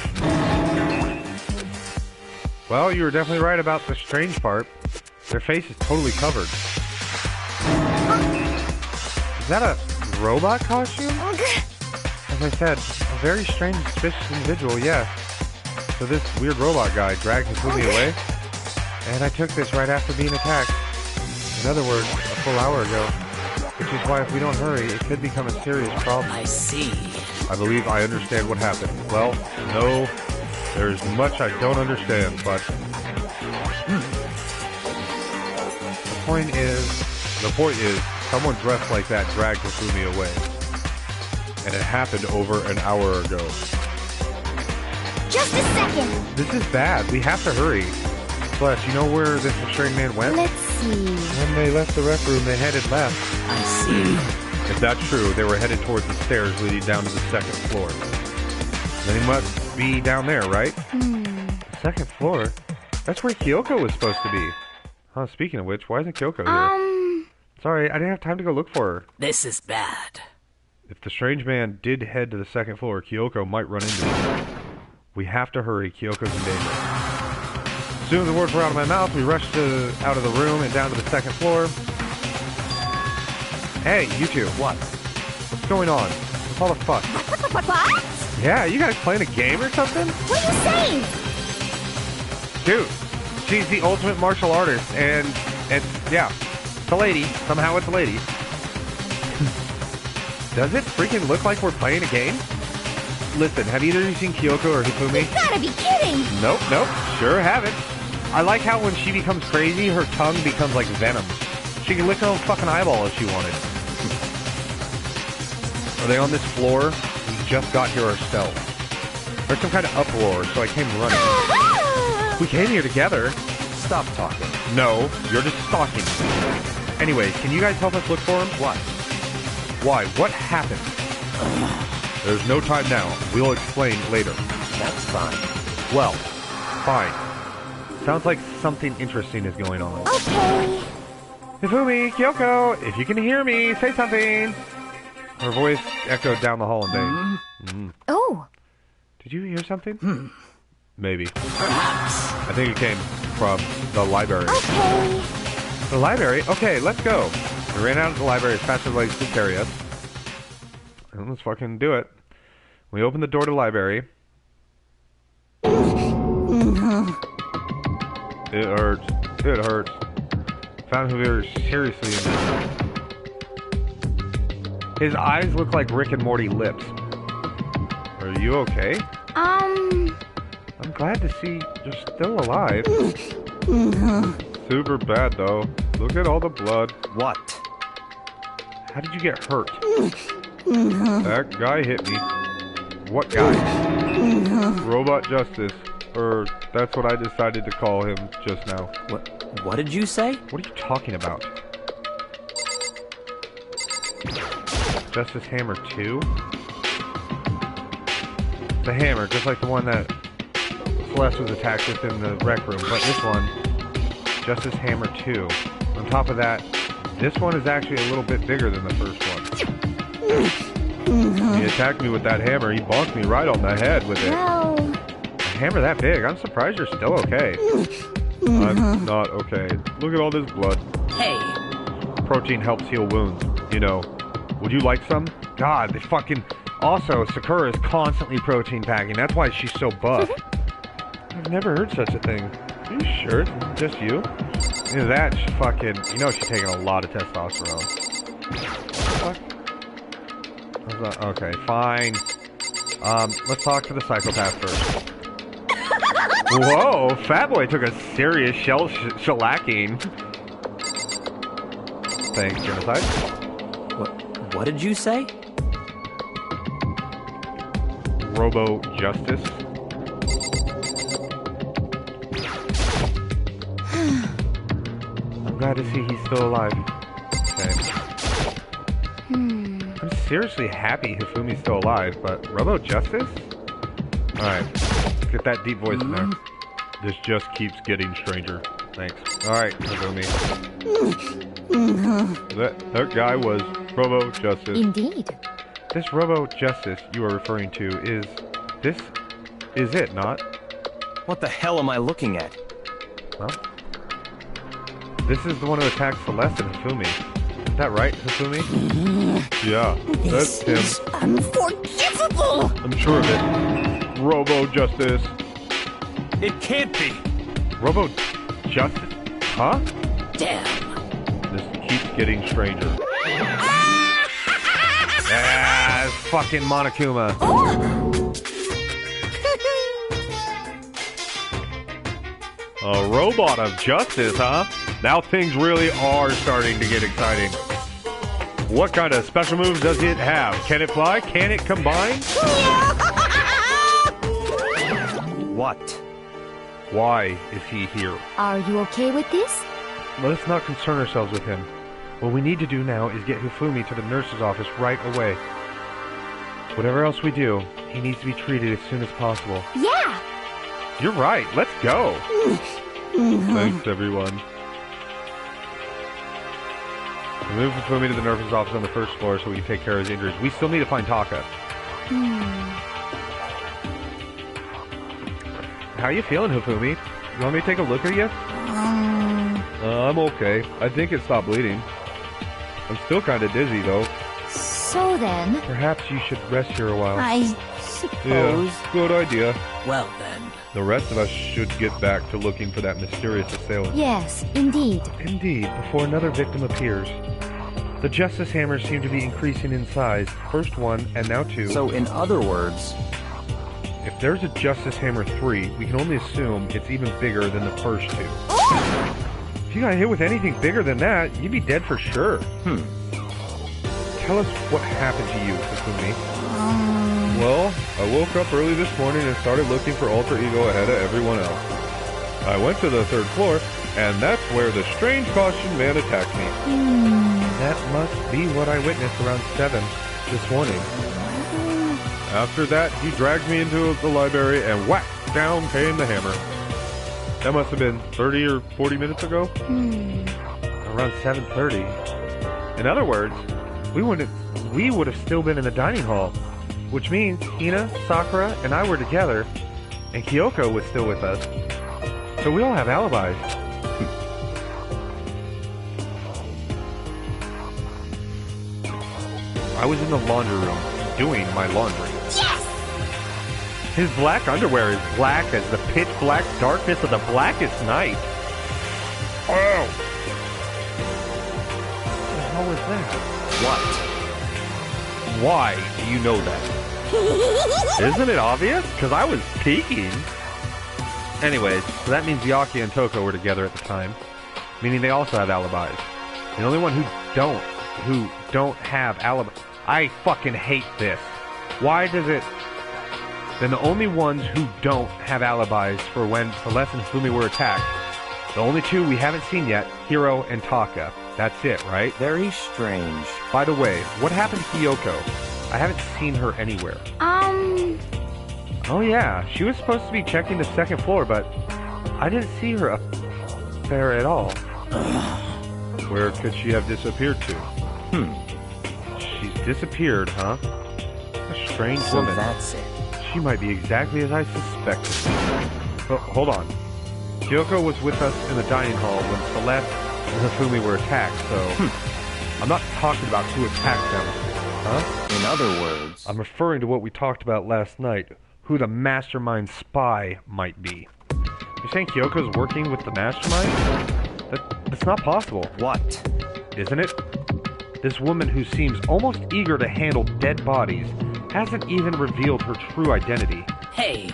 Well, you were definitely right about the strange part. Their face is totally covered. Is that a robot costume? As I said, a very strange, suspicious individual, yes. So this weird robot guy dragged Hifumi away, and I took this right after being attacked. In other words, a full hour ago. Which is why if we don't hurry, it could become a serious problem. I see. I believe I understand what happened. Well, no, there's much I don't understand, but... The point is, someone dressed like that dragged Hifumi away. And it happened over an hour ago. Just a second! This is bad. We have to hurry. Celeste, you know where this restrained man went? Let's see... When they left the rec room, they headed left. I see. If that's true, they were headed towards the stairs leading down to the second floor. Then he must be down there, right? The second floor? That's where Kyoko was supposed to be. Huh, speaking of which, why isn't Kyoko here? Sorry, I didn't have time to go look for her. This is bad. If the strange man did head to the second floor, Kyoko might run into him. We have to hurry. Kyoko's in danger. As soon as the words were out of my mouth, we rushed out of the room and down to the second floor. Hey, you two. What? What's going on? What's all the fuss? What? Yeah, you guys playing a game or something? What are you saying? Dude, she's the ultimate martial artist, and it's, yeah, it's a lady. Somehow it's a lady. Does it freaking look like we're playing a game? Listen, have either of you seen Kyoko or Hifumi? You gotta be kidding! Nope, sure haven't. I like how when she becomes crazy, her tongue becomes like venom. She can lick her own fucking eyeball if she wanted. Are they on this floor? We just got here ourselves. There's some kind of uproar, so I came running. We came here together. Stop talking. No, you're just stalking me. Anyway, can you guys help us look for him? What? Why? What happened? There's no time now. We'll explain later. That's fine. Well, fine. Sounds like something interesting is going on. Okay. Hifumi, Kyoko, if you can hear me, say something. Her voice echoed down the hall in vain. Oh. Did you hear something? Maybe. Perhaps. I think it came from the library. Okay. The library? Okay, let's go. We ran out of the library as fast as legs could carry us. And let's fucking do it. We opened the door to the library. It hurts. It hurts. Found him very seriously in there. His eyes look like Rick and Morty lips. Are you okay? I'm glad to see you're still alive. Super bad, though. Look at all the blood. What? How did you get hurt? That guy hit me. What guy? Robot Justice. Or, that's what I decided to call him just now. What did you say? What are you talking about? Justice Hammer 2? The hammer, just like the one that Celeste was attacked with in the rec room. But this one, Justice Hammer 2. On top of that, this one is actually a little bit bigger than the first one. He attacked me with that hammer. He bonked me right on the head with it. Well... A hammer that big? I'm surprised you're still okay. I'm not okay. Look at all this blood. Hey. Protein helps heal wounds. You know. Would you like some? God, they fucking... Also, Sakura is constantly protein packing. That's why she's so buff. I've never heard such a thing. Are you sure? It's just you? You know that fucking... You know she's taking a lot of testosterone. What the fuck? Okay, fine. Let's talk to the psychopath first. Whoa, Fatboy took a serious shellacking. Thanks, Genocide. What did you say? Robo Justice. glad to see he's still alive. Okay. I'm seriously happy Hifumi's still alive, but Robo Justice? Alright, let's get that deep voice in there. This just keeps getting stranger. Thanks. Alright, Hifumi. That guy was Robo Justice. Indeed. This Robo Justice you are referring to is it not? What the hell am I looking at? Well, this is the one who attacked Celeste and Hifumi. Is that right, Hifumi? Yeah, that's him. This is unforgivable! I'm sure of it. Robo Justice. It can't be! Robo Justice? Huh? Damn. This keeps getting stranger. Ah, it's fucking Monokuma. A robot of justice, huh? Now things really are starting to get exciting. What kind of special moves does it have? Can it fly? Can it combine? What? Why is he here? Are you okay with this? Let us not concern ourselves with him. What we need to do now is get Hifumi to the nurse's office right away. Whatever else we do, he needs to be treated as soon as possible. Yeah! You're right. Let's go. Thanks, everyone. We move Hifumi to the nurse's office on the first floor so we can take care of his injuries. We still need to find Taka. How you feeling, Hifumi? You want me to take a look at you? I'm okay. I think it stopped bleeding. I'm still kind of dizzy, though. So then... Perhaps you should rest here a while. I suppose. Yeah, good idea. Well then. The rest of us should get back to looking for that mysterious assailant. Yes, indeed. Indeed, before another victim appears. The Justice Hammers seem to be increasing in size. First one, and now two. So, in other words... If there's a Justice Hammer 3, we can only assume it's even bigger than the first two. If you got hit with anything bigger than that, you'd be dead for sure. Tell us what happened to you, Hifumi. Well, I woke up early this morning and started looking for Alter Ego ahead of everyone else. I went to the third floor, and that's where the strange costume man attacked me. That must be what I witnessed around 7 this morning. After that, he dragged me into the library and whack, down came the hammer. That must have been 30 or 40 minutes ago? Around 7:30. In other words, we would have still been in the dining hall, which means Hina, Sakura, and I were together, and Kyoko was still with us. So we all have alibis. I was in the laundry room doing my laundry. Yes! His black underwear is black as the pitch black darkness of the blackest night. Oh! What the hell was that? What? Why do you know that? Isn't it obvious? Because I was peeking. Anyways, so that means Yaki and Toko were together at the time, meaning they also have alibis. The only one who don't have alibis. I fucking hate this. Why does it... Then the only ones who don't have alibis for when Celeste and Hifumi were attacked, the only two we haven't seen yet, Hiro and Taka. That's it, right? Very strange. By the way, what happened to Kyoko? I haven't seen her anywhere. Oh yeah, she was supposed to be checking the second floor, but I didn't see her up there at all. Where could she have disappeared to? She's disappeared, huh? A strange woman. So that's it. She might be exactly as I suspected. Oh, hold on. Kyoko was with us in the dining hall when Celeste and Hifumi were attacked, so... I'm not talking about who attacked them, huh? In other words... I'm referring to what we talked about last night, who the mastermind spy might be. You're saying Kyoko's working with the mastermind? That's not possible. What? Isn't it? This woman who seems almost eager to handle dead bodies hasn't even revealed her true identity. Hey.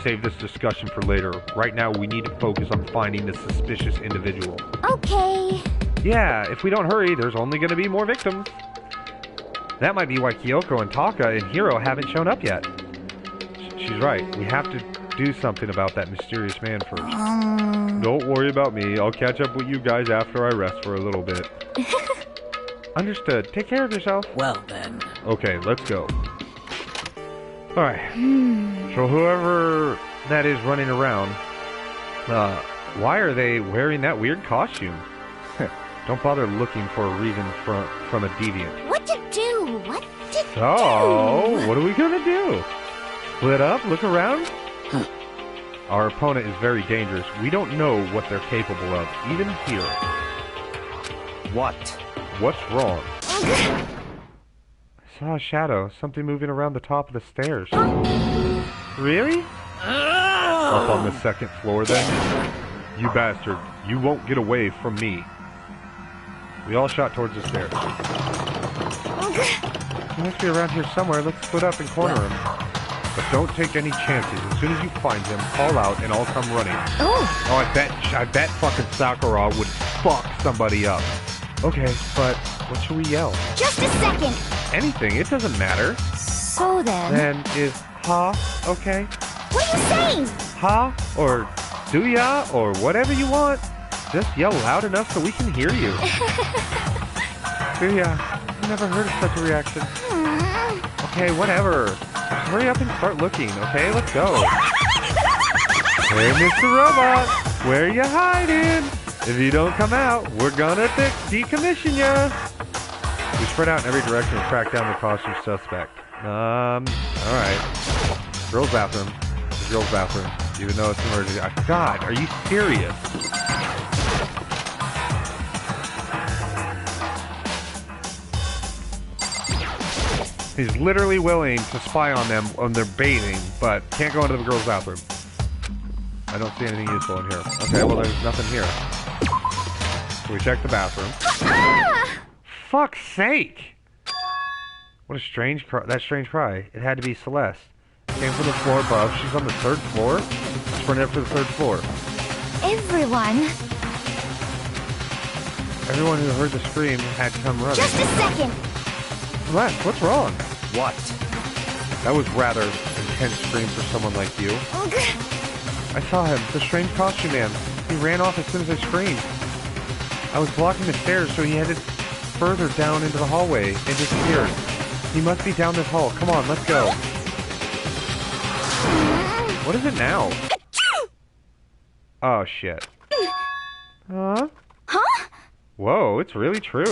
Save this discussion for later. Right now, we need to focus on finding this suspicious individual. Okay. Yeah, if we don't hurry, there's only going to be more victims. That might be why Kyoko and Taka and Hiro haven't shown up yet. She's right. We have to do something about that mysterious man first. Don't worry worry about me. I'll catch up with you guys after I rest for a little bit. Understood. Take care of yourself. Well then. Okay, let's go. Alright. So whoever that is running around, why are they wearing that weird costume? Don't bother looking for a reason from a deviant. What to do? What to do? So, what are we gonna do? Split up? Look around? Our opponent is very dangerous. We don't know what they're capable of, even here. What? What's wrong? I saw a shadow, something moving around the top of the stairs. Really? Up on the second floor then? You bastard, you won't get away from me. We all shot towards the stairs. He must be around here somewhere. Let's split up and corner him. But don't take any chances. As soon as you find him, call out and I'll come running. Oh, I bet fucking Sakura would fuck somebody up. Okay, but what should we yell? Just a second. Anything, it doesn't matter. So then... Then is ha okay? What are you saying? Ha or do ya or whatever you want. Just yell loud enough so we can hear you. Do ya? I've never heard of such a reaction. Okay, whatever. Just hurry up and start looking, okay? Let's go. Hey, Mr. Robot, where you hiding? If you don't come out, we're gonna decommission ya. We spread out in every direction and track down the costume suspect. Alright. Girls' bathroom. The girls' bathroom. Even though it's an emergency. God, are you serious? He's literally willing to spy on them when they're bathing, but can't go into the girls' bathroom. I don't see anything useful in here. Okay, well, there's nothing here. So we check the bathroom. Fuck's sake! What a strange cry. That strange cry. It had to be Celeste. It came from the floor above. She's on the third floor. Let's run up to the third floor. Everyone. Everyone who heard the scream had to come running. Just a second. Celeste, what's wrong? What? That was rather intense scream for someone like you. I saw him, the strange costume man. He ran off as soon as I screamed. I was blocking the stairs, so he headed further down into the hallway and disappeared. He must be down this hall. Come on, let's go. What is it now? Oh, shit. Huh? Huh? Whoa, it's really true.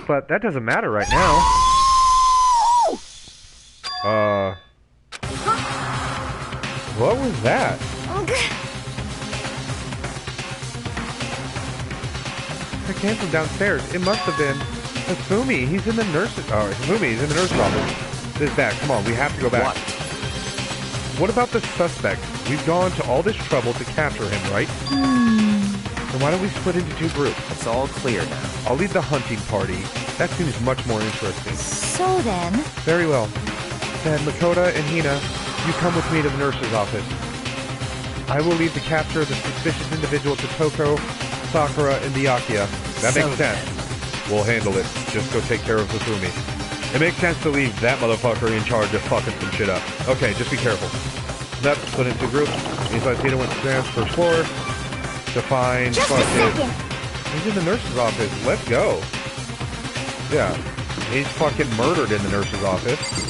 But that doesn't matter right now. What was that? It came from downstairs. It must have been Hifumi. He's in the nurse's... Oh, Hifumi, he's in the nurse's office. This is bad. Come on, we have to go back. What about the suspect? We've gone to all this trouble to capture him, right? Then why don't we split into two groups? It's all clear now. I'll lead the hunting party. That seems much more interesting. So then... Very well. Then Makoto and Hina, you come with me to the nurse's office. I will lead the capture of the suspicious individual to Toko, Sakura, and Byakuya. That makes sense. We'll handle it. Just go take care of Hifumi. It makes sense to leave that motherfucker in charge of fucking some shit up. Okay, just be careful. Yep, split into groups. Inside Hina went to Sam's first floor to find Just a second. He's in the nurse's office. Let's go. Yeah. He's fucking murdered in the nurse's office.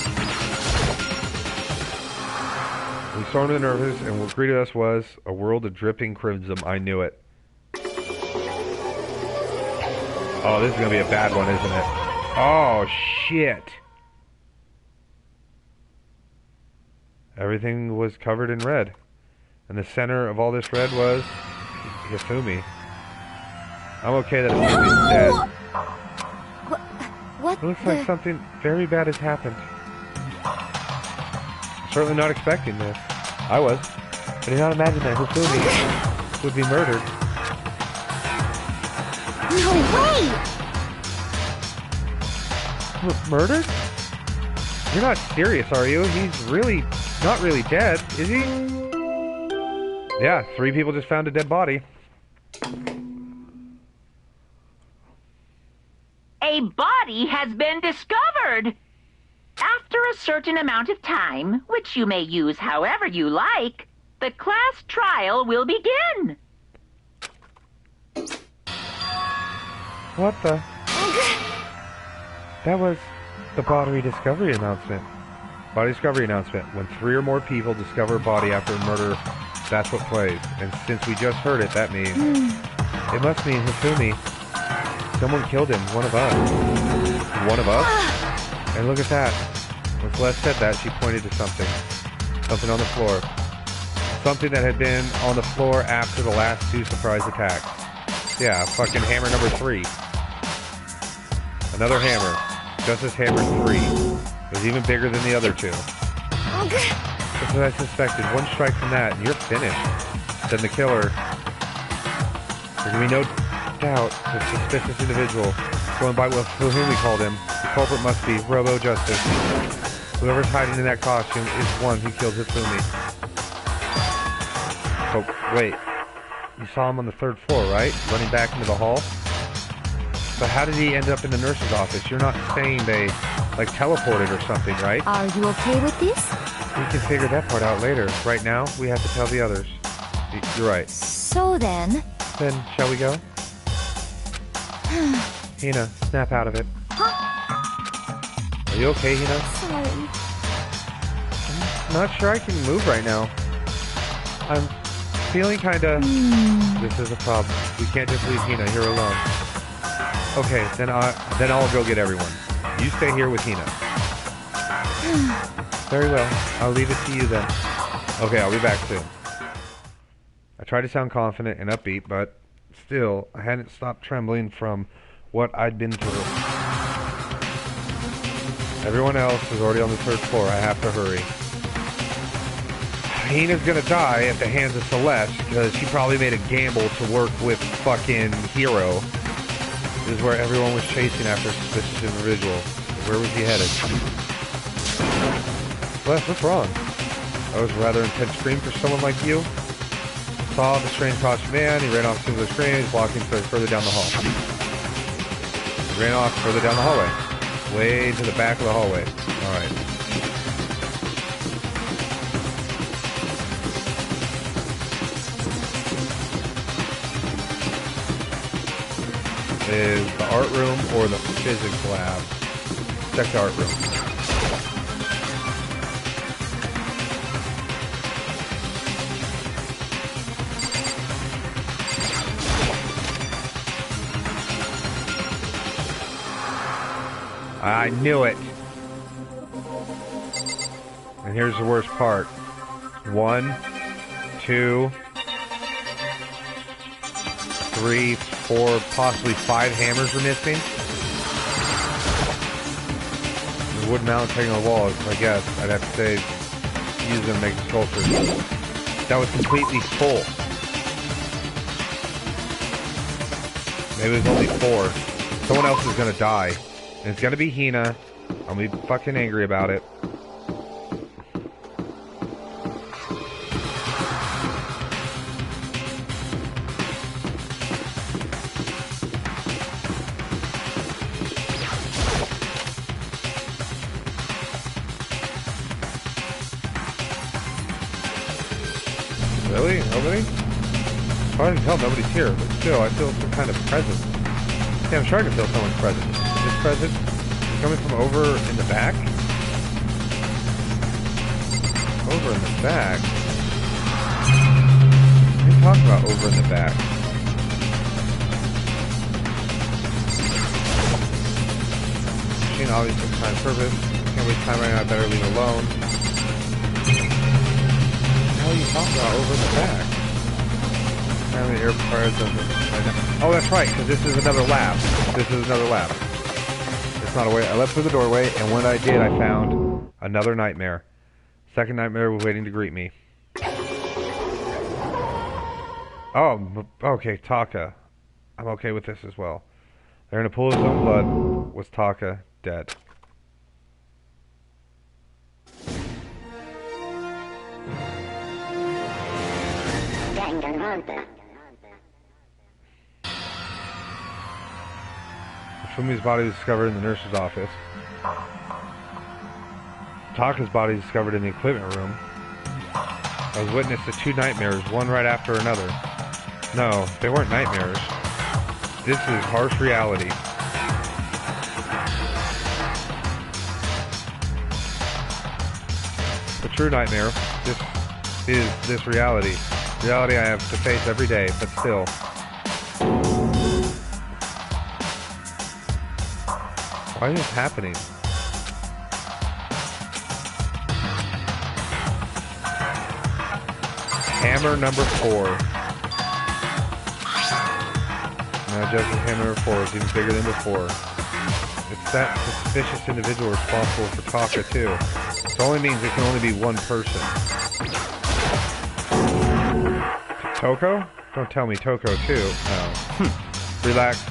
We stormed the nurses, and what greeted us was a world of dripping crimson. I knew it. Oh, this is going to be a bad one, isn't it? Oh, shit. Everything was covered in red. And the center of all this red was Hifumi. I'm okay that Hifumi's dead. What It looks like something very bad has happened. Certainly not expecting this. I was. I did not imagine that Hifumi would be murdered. No way! Murdered? You're not serious, are you? He's really not really dead, is he? Yeah, 3 people just found a dead body. A body has been discovered. After a certain amount of time, which you may use however you like, the class trial will begin. What the? That was the body discovery announcement. Body discovery announcement. When 3 or more people discover a body after a murder, that's what plays. And since we just heard it, that means... It must mean Hifumi. Someone killed him. One of us. One of us? And look at that. When Celeste said that, she pointed to something. Something on the floor. Something that had been on the floor after the last 2 surprise attacks. Yeah, fucking hammer number 3. Another hammer. Justice Hammer 3. It was even bigger than the other 2. That's what I suspected. One strike from that, and you're finished. Then the killer. There can be no doubt the suspicious individual going by whom we called him. The culprit must be Robo Justice. Whoever's hiding in that costume is one who killed Hifumi. Oh, wait. You saw him on the 3rd floor, right? Running back into the hall? But how did he end up in the nurse's office? You're not saying they, like, teleported or something, right? Are you okay with this? We can figure that part out later. Right now, we have to tell the others. You're right. So then... Then, shall we go? Hina, snap out of it. Huh? Are you okay, Hina? Sorry. I'm not sure I can move right now. I'm feeling kinda... This is a problem. We can't just leave Hina here alone. Okay, then I'll go get everyone. You stay here with Hina. Very well. I'll leave it to you then. Okay, I'll be back soon. I tried to sound confident and upbeat, but still, I hadn't stopped trembling from what I'd been through. Everyone else is already on the 3rd floor. I have to hurry. Hina's gonna die at the hands of Celeste because she probably made a gamble to work with fucking Hero. This is where everyone was chasing after a suspicious individual. Where was he headed? Celeste, what's wrong? That was a rather intense scream for someone like you. Saw the strange costume man. He ran off to the screen. He's walking further down the hall. He ran off further down the hallway. Way to the back of the hallway. Alright. Is the art room or the physics lab? Check the art room. I knew it. And here's the worst part. 1, 2, 3, 4, possibly 5 hammers are missing. The wood mount hanging on the walls, I guess. I'd have to say, use them to make the sculptures. That was completely full. Maybe it was only 4. Someone else is gonna die. And it's gonna be Hina. I'll be fucking angry about it. Really? Nobody? As far as I can tell, nobody's here, but still, I feel some kind of presence. Yeah, I'm sure I can feel someone's presence. This presence coming from over in the back? Over in the back? What are you talking about over in the back? Machine obviously some kind of purpose. Can't waste time right now, I better leave it alone. What are you talking about over in the back? Apparently air fires oh, that's right, because this is another lab. This is another lab. It's not a way. I left through the doorway, and when I did, I found another nightmare. Second nightmare was waiting to greet me. Oh, okay, Taka. I'm okay with this as well. There in a pool of his own blood was Taka, dead. Danganronpa. Fumi's body was discovered in the nurse's office. Taka's body was discovered in the equipment room. I was witness to 2 nightmares, one right after another. No, they weren't nightmares. This is harsh reality. The true nightmare. This reality. Reality I have to face every day, but still. Why is this happening? Hammer number 4. Now Justice Hammer number 4 is even bigger than before. It's that suspicious individual responsible for Taka too. It only means it can only be one person. Toko? Don't tell me Toko too. No. Relax.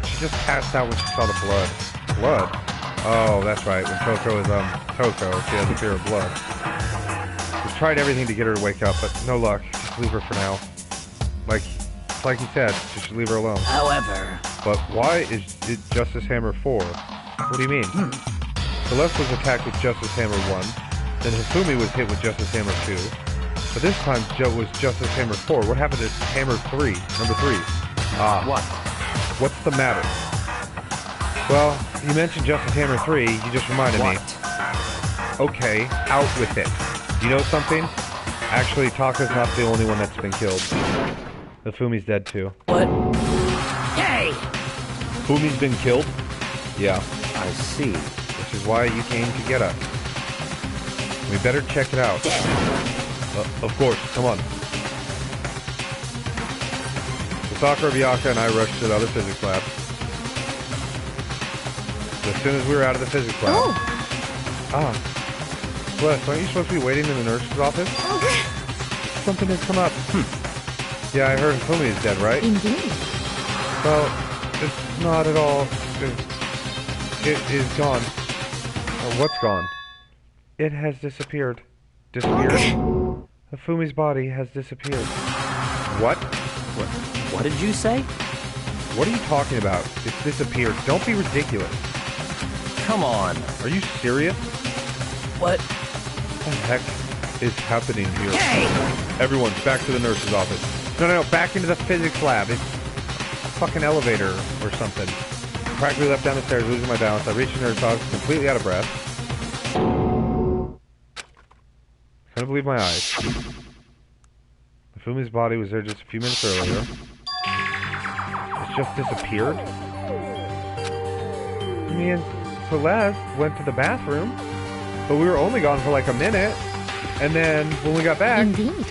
She just passed out when she saw the blood. Blood? Oh, that's right. When Toko is Toko, she has a fear of blood. We've tried everything to get her to wake up, but no luck. Just leave her for now. Like he said, just should leave her alone. However... But why is it Justice Hammer 4? What do you mean? Celeste was attacked with Justice Hammer 1, then Hifumi was hit with Justice Hammer 2, but this time Joe was Justice Hammer 4. What happened to Hammer 3? Number 3? Ah. What? What's the matter? Well, you mentioned Justice Hammer 3, you just reminded me. Okay, out with it. You know something? Actually, Taka's not the only one that's been killed. Hifumi's dead too. What? Hey! Fumi's been killed? Yeah. I see. Which is why you came to get us. We better check it out. Of course, come on. So Sakura, Byakuya, and I rushed to the other physics lab. As soon as we were out of the physics lab... Oh! Ah. Celeste, aren't you supposed to be waiting in the nurse's office? Something has come up. Yeah, I heard Hifumi is dead, right? Indeed. Well, it's not at all... It is gone. What's gone? It has disappeared. Disappeared? Hifumi's body has disappeared. What? What did you say? What are you talking about? It's disappeared. Don't be ridiculous. Come on. Are you serious? What? What the heck is happening here? Hey! Everyone, back to the nurse's office. No, back into the physics lab. It's a fucking elevator or something. I practically left down the stairs, losing my balance. I reached the nurse's office, completely out of breath. Couldn't believe my eyes. Hifumi's body was there just a few minutes earlier. It's just disappeared? Me and Celeste went to the bathroom, but we were only gone for like a minute. And then when we got back... Indeed.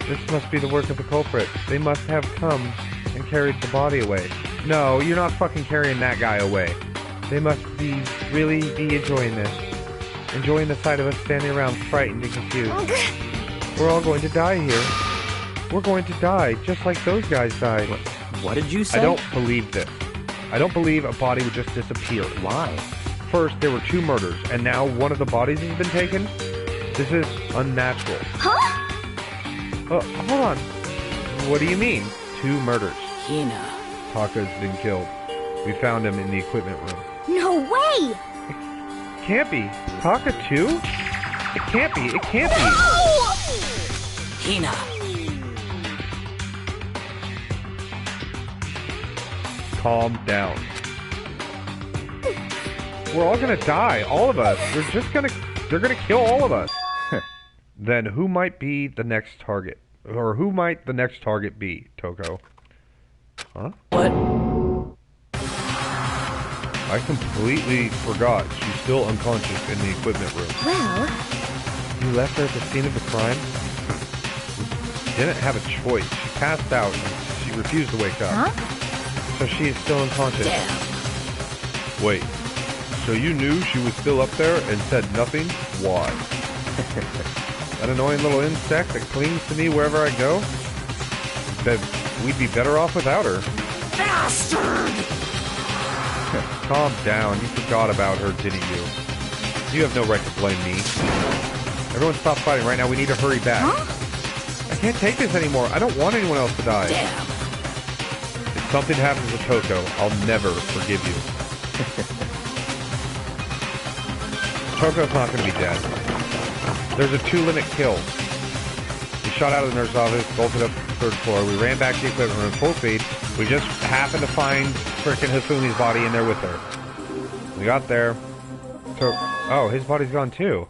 This must be the work of the culprit. They must have come and carried the body away. No, you're not fucking carrying that guy away. They must really be enjoying this. Enjoying the sight of us standing around frightened and confused. We're all going to die here. We're going to die, just like those guys died. What did you say? I don't believe this. I don't believe a body would just disappear. Why? First, there were 2 murders, and now one of the bodies has been taken? This is unnatural. Huh? Hold on. What do you mean? 2 murders. Hina. Taka's been killed. We found him in the equipment room. No way! It can't be. Taka too? It can't be. It can't be. No! Hina. Calm down. We're all gonna die. All of us. They're gonna kill all of us. Then who might be the next target? Or who might the next target be, Toko? Huh? What? I completely forgot she's still unconscious in the equipment room. Well... You left her at the scene of the crime? She didn't have a choice. She passed out and she refused to wake up. Huh? So she is still unconscious. Damn. Wait. So you knew she was still up there and said nothing? Why? That annoying little insect that clings to me wherever I go? That we'd be better off without her. Bastard! Calm down. You forgot about her, didn't you? You have no right to blame me. Everyone stop fighting right now. We need to hurry back. Huh? I can't take this anymore. I don't want anyone else to die. Damn. If something happens to Toko, I'll never forgive you. Toko's not going to be dead. There's a 2-limit kill. He shot out of the nurse's office, bolted up third floor. We ran back to the equipment room full speed. We just happened to find frickin' Hafumi's body in there with her. We got there. So, oh, his body's gone too.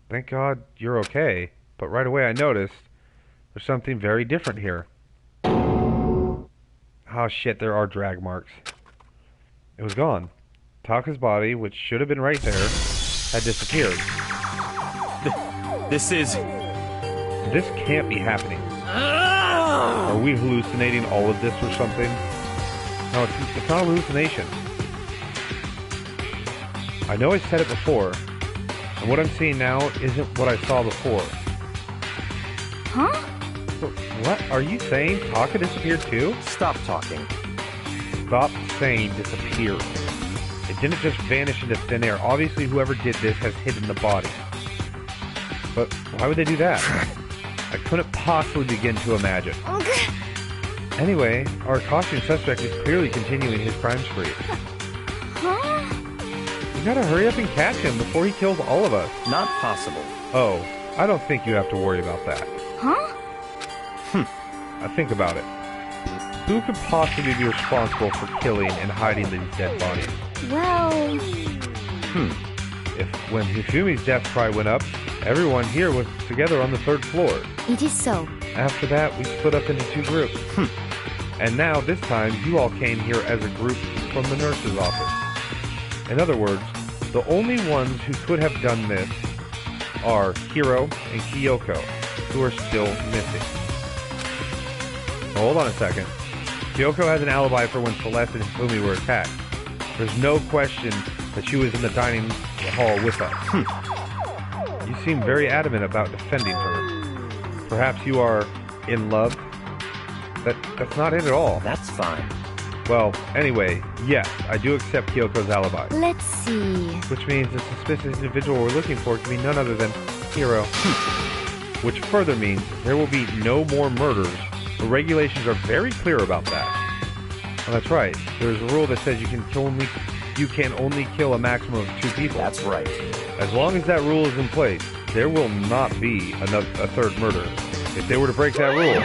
Thank God you're okay. But right away I noticed there's something very different here. Oh shit, there are drag marks. It was gone. Taka's body, which should have been right there, had disappeared. This can't be happening. Are we hallucinating all of this or something? No, it's not a hallucination. I know I said it before, and what I'm seeing now isn't what I saw before. Huh? So, what are you saying? Taka disappeared too? Stop talking. Stop saying disappeared. It didn't just vanish into thin air. Obviously, whoever did this has hidden the body. But why would they do that? I couldn't possibly begin to imagine. Anyway, our costume suspect is clearly continuing his crime spree. Huh? You gotta hurry up and catch him before he kills all of us. Not possible. Oh, I don't think you have to worry about that. Huh? Now think about it. Who could possibly be responsible for killing and hiding these dead bodies? Well... If when Hifumi's death cry went up, everyone here was together on the third floor. It is so. After that, we split up into two groups. And now, this time, you all came here as a group from the nurse's office. In other words, the only ones who could have done this are Hiro and Kyoko, who are still missing. Now, hold on a second. Kyoko has an alibi for when Celeste and Hifumi were attacked. There's no question that she was in the dining hall with us. You seem very adamant about defending her. Perhaps you are in love? That's not it at all. That's fine. Well, anyway, yes, I do accept Kyoko's alibi. Let's see. Which means the suspicious individual we're looking for can be none other than Hiro. Which further means there will be no more murders. The regulations are very clear about that. Oh, that's right. There's a rule that says you can only kill a maximum of 2 people. That's right. As long as that rule is in place, there will not be a third murder. If they were to break that rule...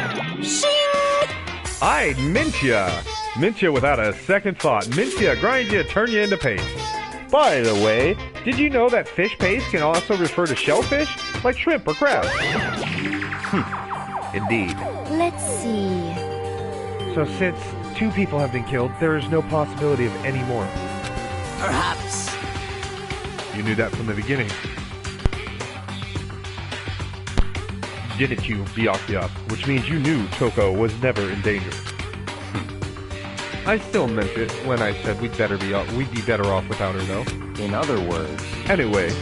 I'd mint ya! Mint ya without a second thought. Mint ya, grind ya, turn ya into paste. By the way, did you know that fish paste can also refer to shellfish? Like shrimp or crab? Indeed. Let's see. So since 2 people have been killed, there is no possibility of any more. Perhaps. You knew that from the beginning. Didn't you, Byakuya? Which means you knew Toko was never in danger. I still meant it when I said we'd be better off without her, though. In other words... Anyway,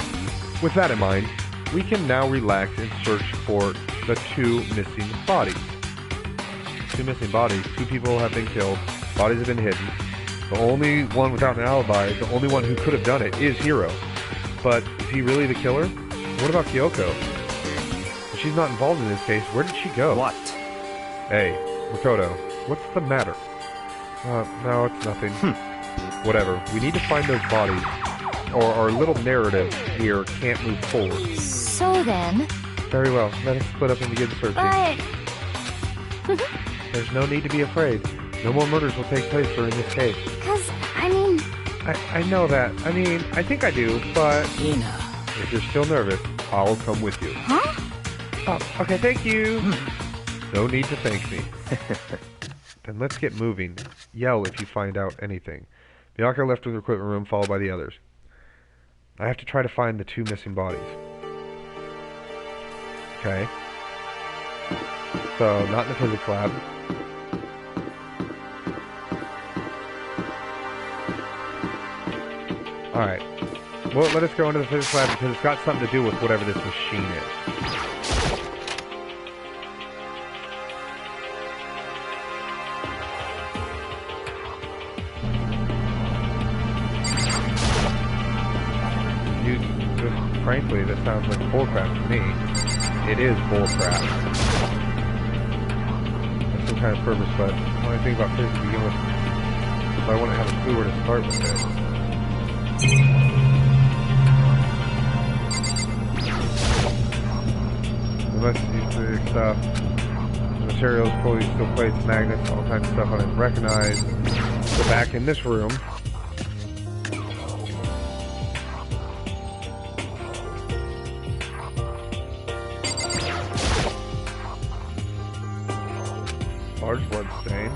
with that in mind, we can now relax and search for the 2 missing bodies. 2 missing bodies. 2 people have been killed. Bodies have been hidden. The only one without an alibi, the only one who could have done it, is Hiro. But is he really the killer? What about Kyoko? If she's not involved in this case, where did she go? What? Hey, Makoto, what's the matter? No, it's nothing. Whatever. We need to find those bodies, or our little narrative here can't move forward. So then... Very well. Let us split up and begin searching. But... There's no need to be afraid. No more murders will take place during this case. Because, I mean... I know that. I mean, I think I do, but... Hina. If you're still nervous, I'll come with you. Huh? Oh, okay, thank you. No need to thank me. Then let's get moving. Yell if you find out anything. Bianca left with the equipment room, followed by the others. I have to try to find the 2 missing bodies. Okay. So, not in the physics lab. Alright. Well, let us go into the physics lab because it's got something to do with whatever this machine is. Frankly, this sounds like bullcrap to me. It is bullcrap. That's some kind of purpose, but when I think about physics to begin with, so I want to have a clue where to start with this. devices used for your stuff. Materials, pulleys, steel plates, magnets, all kinds of stuff I didn't recognize. Go back in this room. Large blood stain.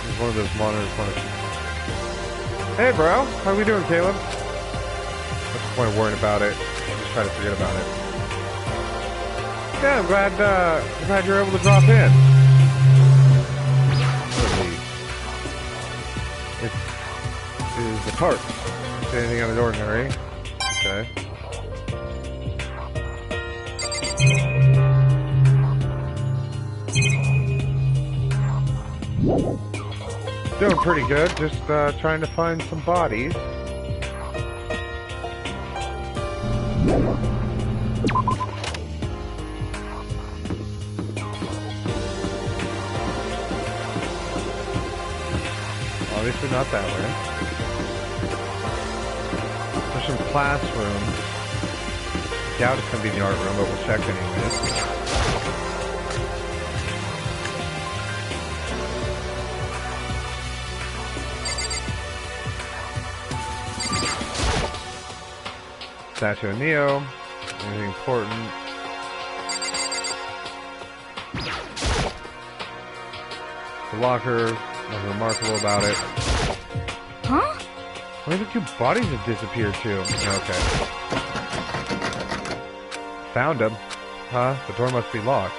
There's one of those monitors. Hey, bro. How we doing, Caleb? What's the point of worrying about it? Just try to forget about it. Yeah, I'm glad you're able to drop in. It is the tarp. Is anything out of the ordinary? Okay. Doing pretty good, just trying to find some bodies. Obviously not that way. There's some classrooms. Doubt it's going to be the art room, but we'll check anyways. Statue of Neo. Anything important? The locker. Nothing remarkable about it. Huh? Where the two bodies have disappeared to? Okay. Found them. Huh? The door must be locked.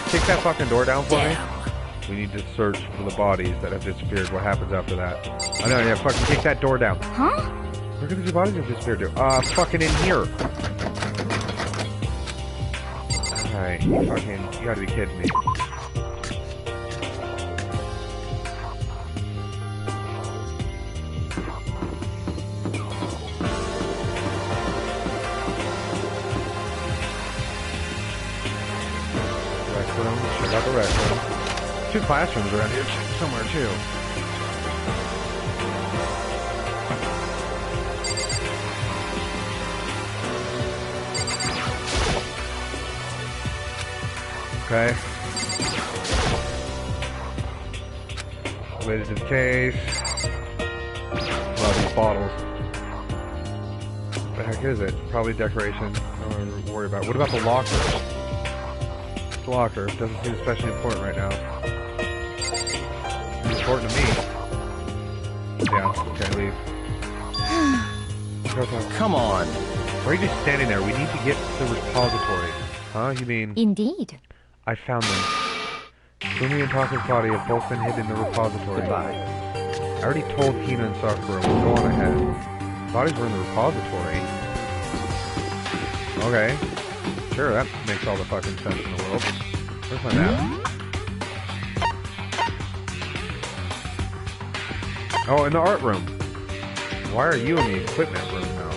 Kick that fucking door down for me. We need to search for the bodies that have disappeared. What happens after that? I know, yeah, fucking kick that door down. Huh? Where could the two bodies have disappeared to? Fucking in here. Alright, you gotta be kidding me. Check out the rec room. Two classrooms around here somewhere too. Okay. Related to the case. A lot of these bottles. What the heck is it? Probably decoration. Don't worry about it. What about the locker? The locker doesn't seem especially important right now. It's important to me. Yeah, okay, leave. Come on. Why are you just standing there? We need to get to the repository. Huh? You mean... Indeed. I found them. Sumi and Taka's body have both been hidden in the repository. Goodbye. I already told Hina and Sakura. We'll go on ahead. The bodies were in the repository. Okay. Sure, that makes all the fucking sense in the world. Where's my map? Oh, in the art room. Why are you in the equipment room now?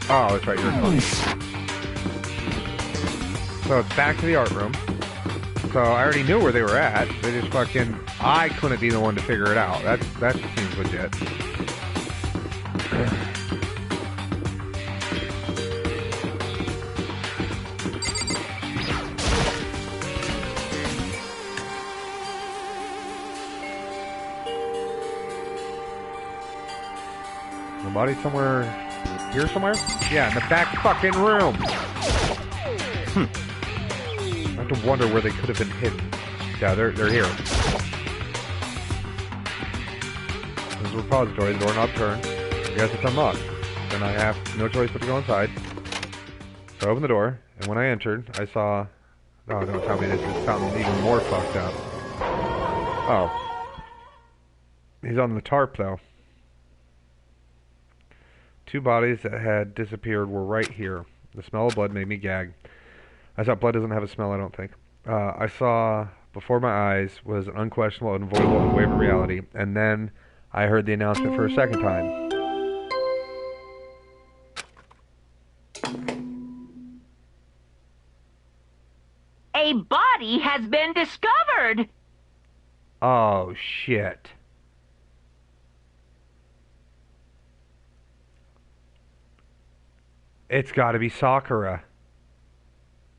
Oh, that's right, you're in. So it's back to the art room. So I already knew where they were at. They just fucking... I couldn't be the one to figure it out. That just seems legit. The body somewhere... Here somewhere? Yeah, in the back fucking room! I have to wonder where they could have been hidden. Yeah, they're here. There's a repository, the doorknob turned. I guess it's unlocked. Then I have no choice but to go inside. So I opened the door, and when I entered, I saw... Oh, don't tell me this is something even more fucked up. Oh. He's on the tarp, though. Two bodies that had disappeared were right here. The smell of blood made me gag. I thought blood doesn't have a smell, I don't think. I saw before my eyes was an unquestionable, unavoidable wave of reality, and then I heard the announcement for a second time. A body has been discovered! Oh, shit. It's gotta be Sakura.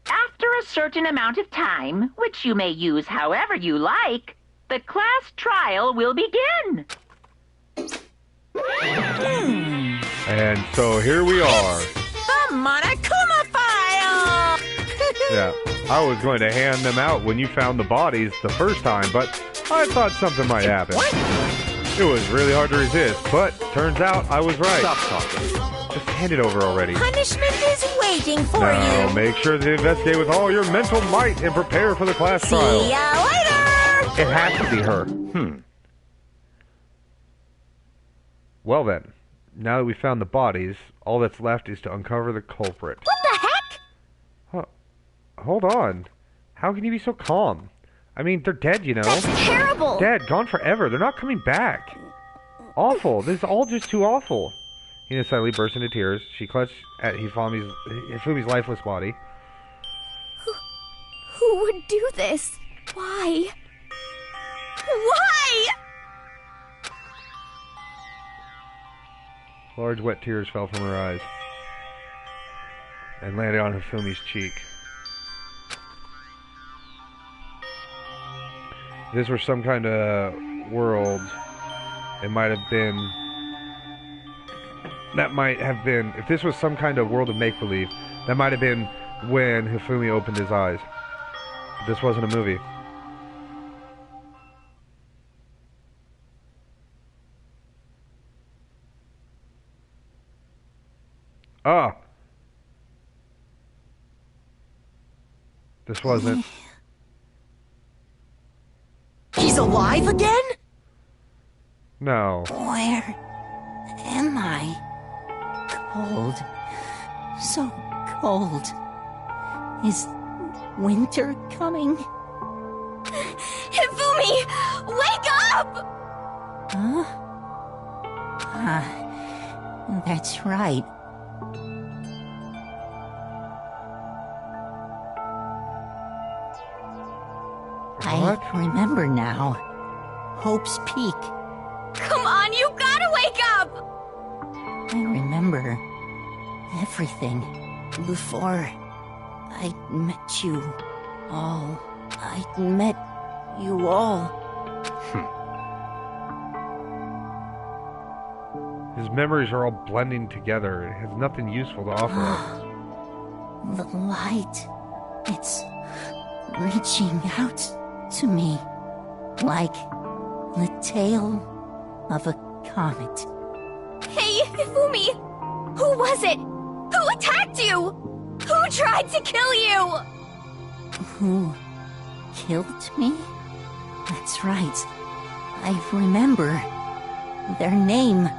After a certain amount of time, which you may use however you like, the class trial will begin. And so here we are. The Monokuma file! Yeah, I was going to hand them out when you found the bodies the first time, but I thought something might happen. It was really hard to resist, but turns out I was right. Stop talking. Just hand it over already. Punishment is waiting for Now, you. make sure to investigate with all your mental might and prepare for the class trial. See ya later! It has to be her. Well then, now that we found the bodies, all that's left is to uncover the culprit. What the heck? Huh. Hold on. How can you be so calm? I mean, they're dead, you know. That's terrible. Dead, gone forever. They're not coming back. Awful. This is all just too awful. Hina suddenly burst into tears. She clutched at Hifumi's lifeless body. Who would do this? Why? Why? Large wet tears fell from her eyes and landed on Hifumi's cheek. If this were some kind of world, it might have been... That might have been... If this was some kind of world of make-believe, that might have been when Hifumi opened his eyes. But this wasn't a movie. Ah! This wasn't... He's alive again? No. Where am I? Cold. So cold. Is winter coming? Hifumi! Wake up! Huh? That's right. What? I remember now. Hope's Peak. Come on, you gotta wake up! I remember everything before I met you all. I met you all. His memories are all blending together. It has nothing useful to offer us. The light. It's reaching out to me like the tail of a comet. Hey, Hifumi! Who was it? Who attacked you? Who tried to kill you? Who killed me? That's right. I remember their name.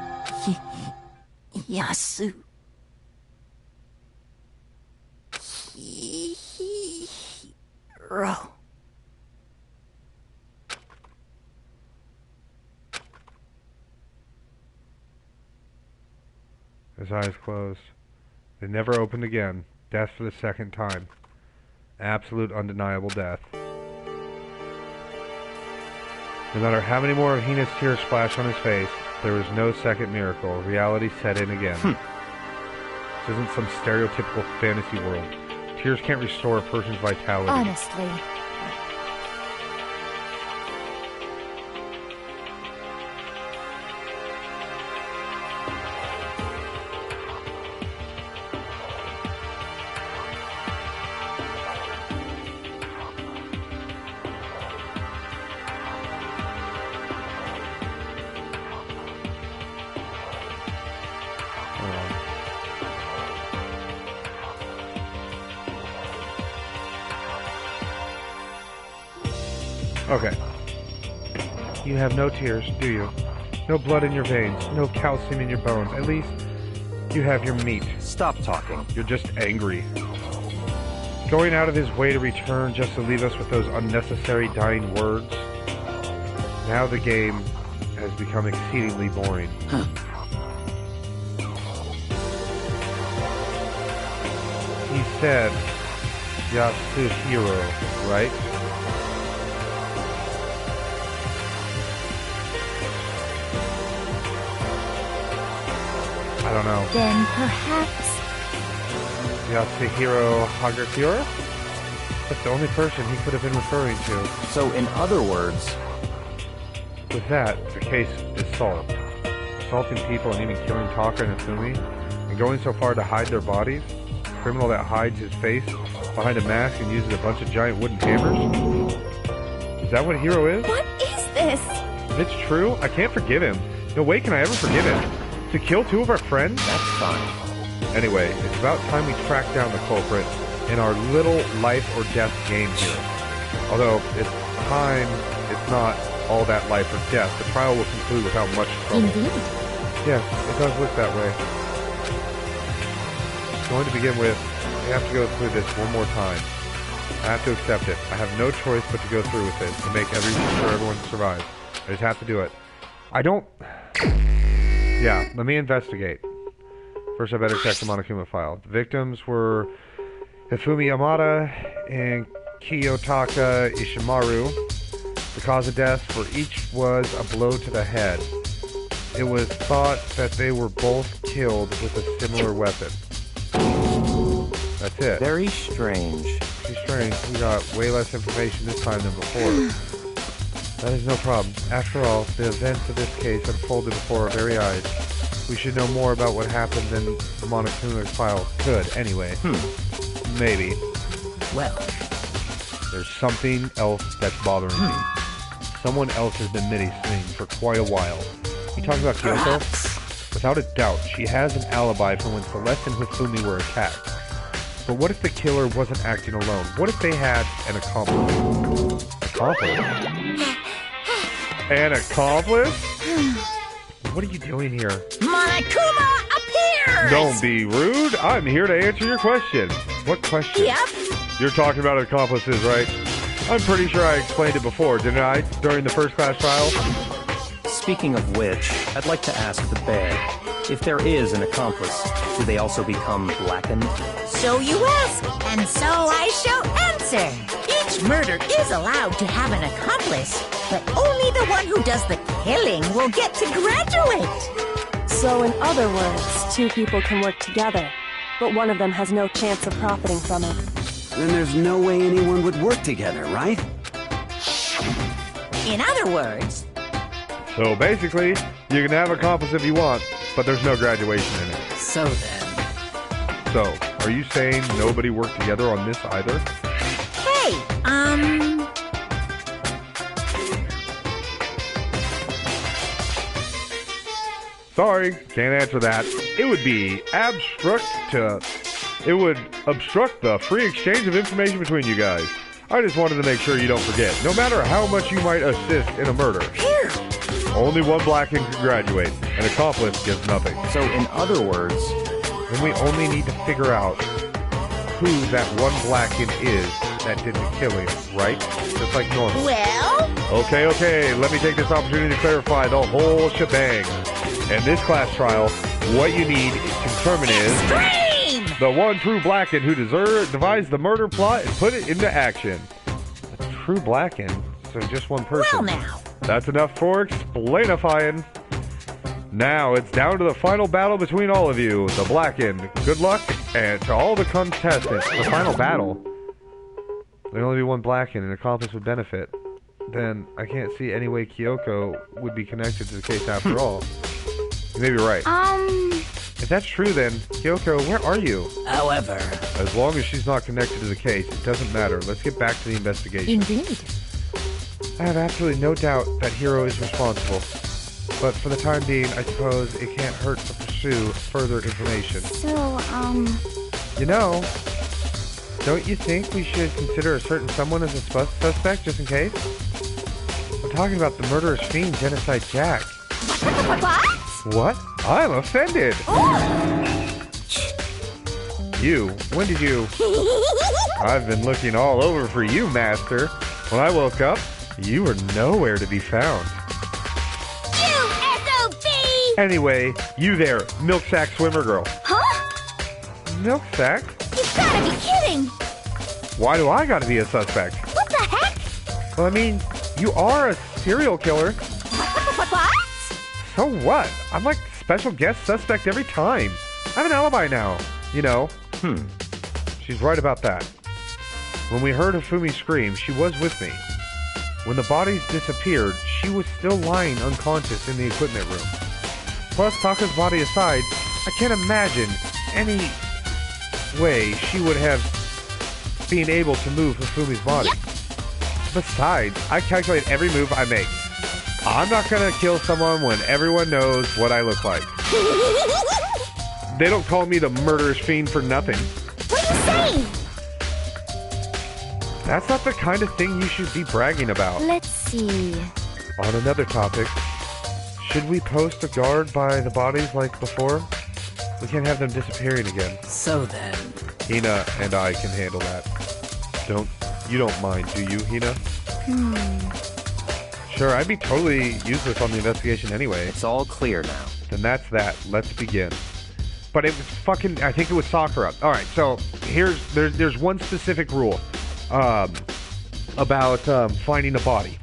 Yasu. Hiro. His eyes closed. They never opened again. Death for the second time. Absolute undeniable death. No matter how many more of Hina's tears splashed on his face, there was no second miracle. Reality set in again. This isn't some stereotypical fantasy world. Tears can't restore a person's vitality. Honestly. Okay. You have no tears, do you? No blood in your veins, no calcium in your bones. At least, you have your meat. Stop talking. You're just angry. Going out of his way to return just to leave us with those unnecessary dying words. Now the game has become exceedingly boring. He said, Yasuhiro, right? I don't know. Then perhaps Yasuhiro Hagakura? That's the only person he could have been referring to. So, in other words, with that, the case is solved. Assaulting people and even killing Taka and Asumi, and going so far to hide their bodies? A criminal that hides his face behind a mask and uses a bunch of giant wooden hammers? Is that what Hiro is? What is this? If it's true, I can't forgive him. No way can I ever forgive him. To kill two of our friends? That's fine. Anyway, it's about time we track down the culprit in our little life or death game here. Although, it's not all that life or death. The trial will conclude without much trouble. Indeed. Yes, it does look that way. Going to begin with, we have to go through this one more time. I have to accept it. I have no choice but to go through with it to make sure everyone survives. I just have to do it. I don't... Yeah, let me investigate. First, I better check the Monokuma file. The victims were Hifumi Yamada and Kiyotaka Ishimaru. The cause of death for each was a blow to the head. It was thought that they were both killed with a similar weapon. That's it. Very strange. Pretty strange. We got way less information this time than before. That is no problem. After all, the events of this case unfolded before our very eyes. We should know more about what happened than the Monokuma file could, anyway. Maybe. Well, there's something else that's bothering me. Someone else has been missing for quite a while. You talking about Kyoko? Without a doubt, she has an alibi from when Celeste and Hifumi were attacked. But what if the killer wasn't acting alone? What if they had an accomplice? Accomplice? An accomplice? What are you doing here? Monokuma appears! Don't be rude. I'm here to answer your question. What question? Yep. You're talking about accomplices, right? I'm pretty sure I explained it before, didn't I? During the first class trial? Speaking of which, I'd like to ask the bear, if there is an accomplice, do they also become blackened? So you ask, and so I shall answer. Each murder is allowed to have an accomplice, but only the one who does the killing will get to graduate. So in other words, two people can work together, but one of them has no chance of profiting from it. Then there's no way anyone would work together, right? In other words... So basically, you can have accomplice if you want, but there's no graduation in it. So then... So, are you saying nobody worked together on this either? Hey, Sorry, can't answer that. It would obstruct the free exchange of information between you guys. I just wanted to make sure you don't forget. No matter how much you might assist in a murder, only one blackened can graduate. An accomplice gets nothing. So, in other words... Then we only need to figure out who that one blackened is that did the killing, right? Just like normal. well... Okay, let me take this opportunity to clarify the whole shebang. In this class trial, what you need to determine is... Extreme! The one true blackened who devised the murder plot and put it into action. A true blackened? So just one person. Well now. That's enough for explainifying. Now it's down to the final battle between all of you. The blackened. Good luck, and to all the contestants. The final battle? There'd only be one blackened, and an accomplice would benefit. Then I can't see any way Kyoko would be connected to the case after all. You may be right. If that's true, then, Kyoko, where are you? However... As long as she's not connected to the case, it doesn't matter. Let's get back to the investigation. Indeed. I have absolutely no doubt that Hiro is responsible. But for the time being, I suppose it can't hurt to pursue further information. So, You know, don't you think we should consider a certain someone as a suspect, just in case? I'm talking about the murderous fiend, Genocide Jack. What? I'm offended! You, when did you... I've been looking all over for you, Master. When I woke up, you were nowhere to be found. You SOB! Anyway, you there, milk sack swimmer girl. huh? Milk sack? You've gotta be kidding! Why do I gotta be a suspect? What the heck? Well, I mean, you are a serial killer. What? So what? I'm like special guest suspect every time. I have an alibi now, you know. She's right about that. When we heard Hifumi scream, she was with me. When the bodies disappeared, she was still lying unconscious in the equipment room. Plus, Taka's body aside, I can't imagine any way she would have been able to move Hifumi's body. Yep. Besides, I calculate every move I make. I'm not gonna kill someone when everyone knows what I look like. They don't call me the murderous fiend for nothing. What are you saying? That's not the kind of thing you should be bragging about. Let's see. On another topic, should we post a guard by the bodies like before? We can't have them disappearing again. So then... Hina and I can handle that. You don't mind, do you, Hina? Sure, I'd be totally useless on the investigation anyway. It's all clear now. Then that's that. Let's begin. But it was fucking... I think it was Sakura. Alright, so there's one specific rule about finding a body.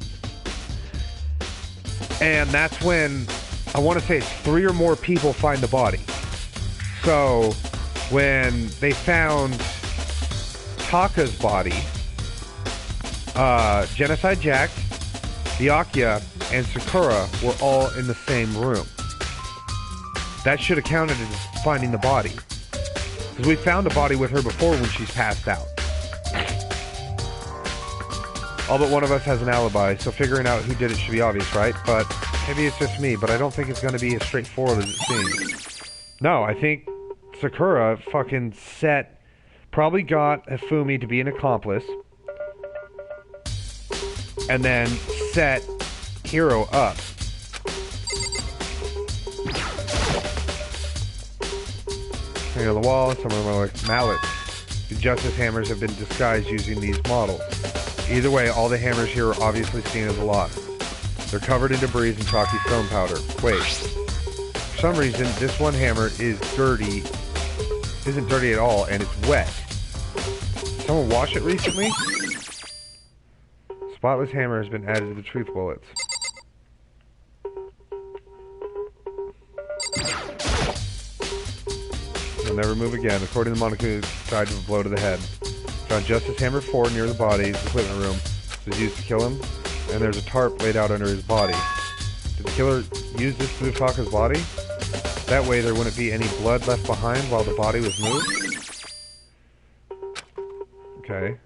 And that's when, I want to say it's 3 or more people find the body. So, when they found Taka's body, Genocide Jack, Byakuya, and Sakura were all in the same room. That should have counted as finding the body. Because we found a body with her before when she's passed out. All but one of us has an alibi, so figuring out who did it should be obvious, right? But maybe it's just me, but I don't think it's going to be as straightforward as it seems. No, I think Sakura fucking probably got Hifumi to be an accomplice, and then set Hiro up. Hang on the wall, some of them are like mallets. The justice hammers have been disguised using these models. Either way, all the hammers here are obviously seen as a lot. They're covered in debris and chalky stone powder. Wait. For some reason, this one hammer isn't dirty at all, and it's wet. Did someone wash it recently? Spotless hammer has been added to the truth bullets. They'll never move again. According to Monaco, died of a blow to the head. Found Justice Hammer 4 near the body, the equipment room. It was used to kill him, and there's a tarp laid out under his body. Did the killer use this to move Taka's body? That way there wouldn't be any blood left behind while the body was moved? Okay.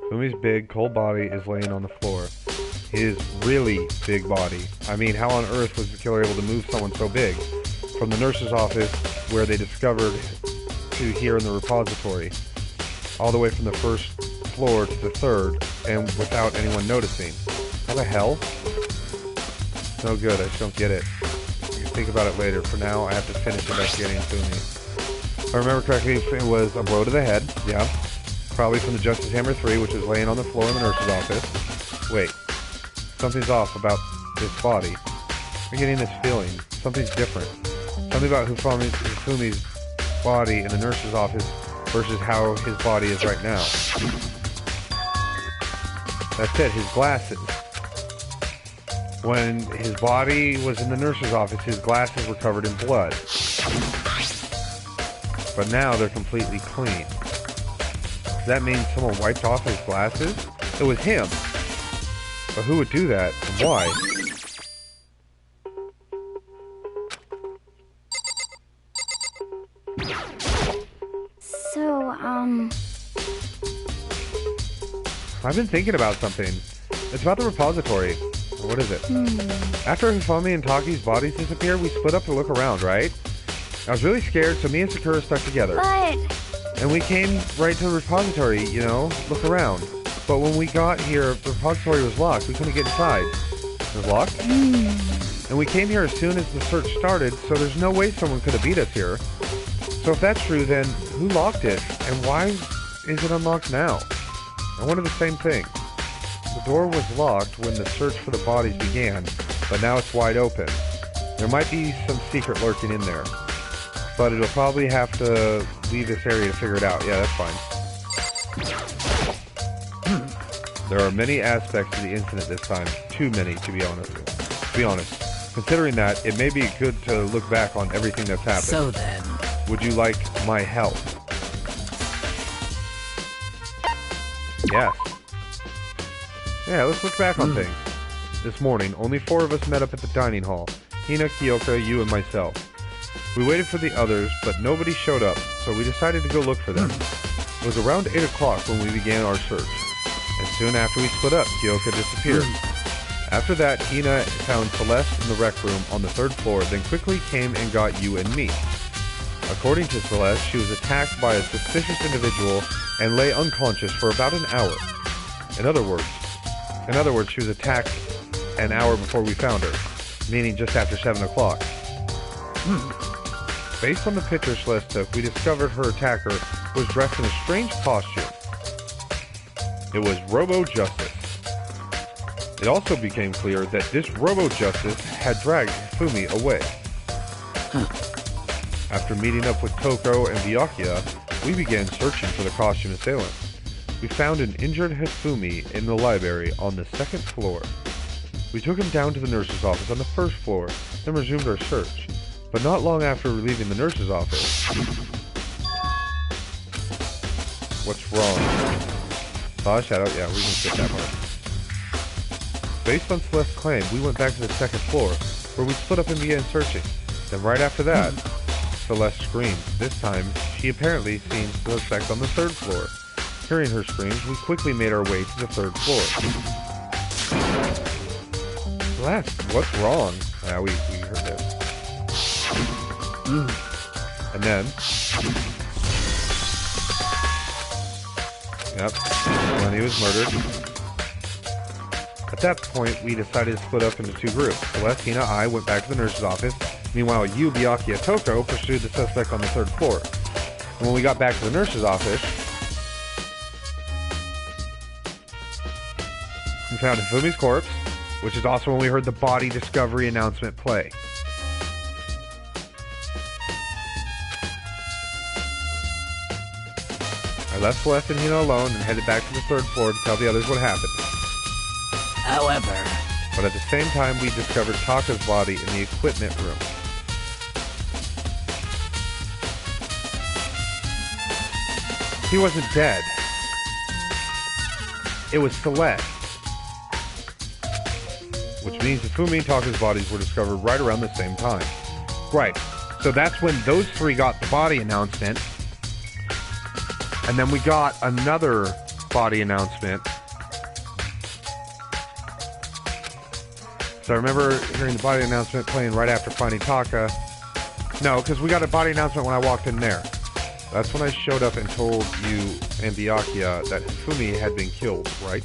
Fumi's big, cold body is laying on the floor. His really big body. I mean, how on earth was the killer able to move someone so big? From the nurse's office, where they discovered to here in the repository, all the way from the first floor to the third, and without anyone noticing. How the hell? No good, I just don't get it. I can think about it later. For now, I have to finish investigating Fumi. If I remember correctly, it was a blow to the head, yeah. Probably from the Justice Hammer 3, which was laying on the floor in the nurse's office. Wait. Something's off about this body. I'm getting this feeling. Something's different. Something about Hifumi's body in the nurse's office versus how his body is right now. That's it, his glasses. When his body was in the nurse's office, his glasses were covered in blood. But now they're completely clean. Does that mean someone wiped off his glasses? It was him. But who would do that, and why? So, I've been thinking about something. It's about the repository. What is it? After Hifumi and Taki's bodies disappeared, we split up to look around, right? I was really scared, so me and Sakura stuck together. But... And we came right to the repository, you know, look around. But when we got here, the repository was locked. We couldn't get inside. It was locked? And we came here as soon as the search started, so there's no way someone could have beat us here. So if that's true, then who locked it? And why is it unlocked now? I wonder the same thing. The door was locked when the search for the bodies began, but now it's wide open. There might be some secret lurking in there. But it'll probably have to leave this area to figure it out. Yeah, that's fine. There are many aspects to the incident this time. Too many, to be honest. Considering that, it may be good to look back on everything that's happened. So then... Would you like my help? Yes. Yeah, let's look back on things. This morning, only 4 of us met up at the dining hall. Hina, Kyoka, you, and myself. We waited for the others, but nobody showed up, so we decided to go look for them. It was around 8 o'clock when we began our search, and soon after we split up, Kyoka disappeared. After that, Hina found Celeste in the rec room on the 3rd floor, then quickly came and got you and me. According to Celeste, she was attacked by a suspicious individual and lay unconscious for about an hour. In other words, she was attacked an hour before we found her, meaning just after 7 o'clock. Based on the picture Celeste took, we discovered her attacker was dressed in a strange costume. It was Robo-Justice. It also became clear that this Robo-Justice had dragged Hifumi away. After meeting up with Toko and Byakuya, we began searching for the costume assailant. We found an injured Hifumi in the library on the 2nd floor. We took him down to the nurse's office on the 1st floor, then resumed our search. But not long after leaving the nurse's office... What's wrong? Saw a shadow? Yeah, we can skip that part. Based on Celeste's claim, we went back to the 2nd floor, where we split up and began searching. Then right after that, Celeste screamed. This time, she apparently seen the suspect on the 3rd floor. Hearing her screams, we quickly made our way to the 3rd floor. Celeste, what's wrong? Yeah, we heard this. And then... Yep, when he was murdered. At that point, we decided to split up into 2 groups. Celeste, Hina, and I went back to the nurse's office. Meanwhile, you, Byakuya, and Toko pursued the suspect on the 3rd floor. And when we got back to the nurse's office, we found Hifumi's corpse, which is also when we heard the body discovery announcement play. I left Celeste and Hina alone and headed back to the 3rd floor to tell the others what happened. However... But at the same time, we discovered Taka's body in the equipment room. He wasn't dead. It was Celeste. Which means Hifumi and Taka's bodies were discovered right around the same time. Right. So that's when those 3 got the body announcement. And then we got another body announcement. So I remember hearing the body announcement playing right after finding Taka. No, because we got a body announcement when I walked in there. That's when I showed up and told you and Byakuya that Hifumi had been killed, right?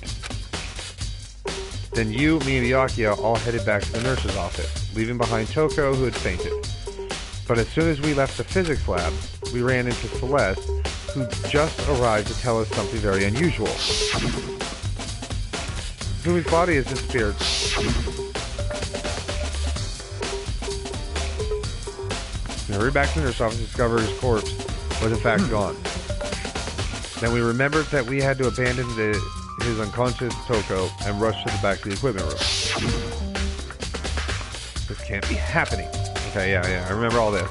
Then you, me, and Byakuya all headed back to the nurse's office, leaving behind Toko, who had fainted. But as soon as we left the physics lab, we ran into Celeste, who just arrived to tell us something very unusual. Hifumi's body has disappeared. We hurried back to the nurse's office to discover his corpse was in fact gone. Then we remembered that we had to abandon his unconscious Toko and rush to the back of the equipment room. This can't be happening. Okay, yeah, I remember all this.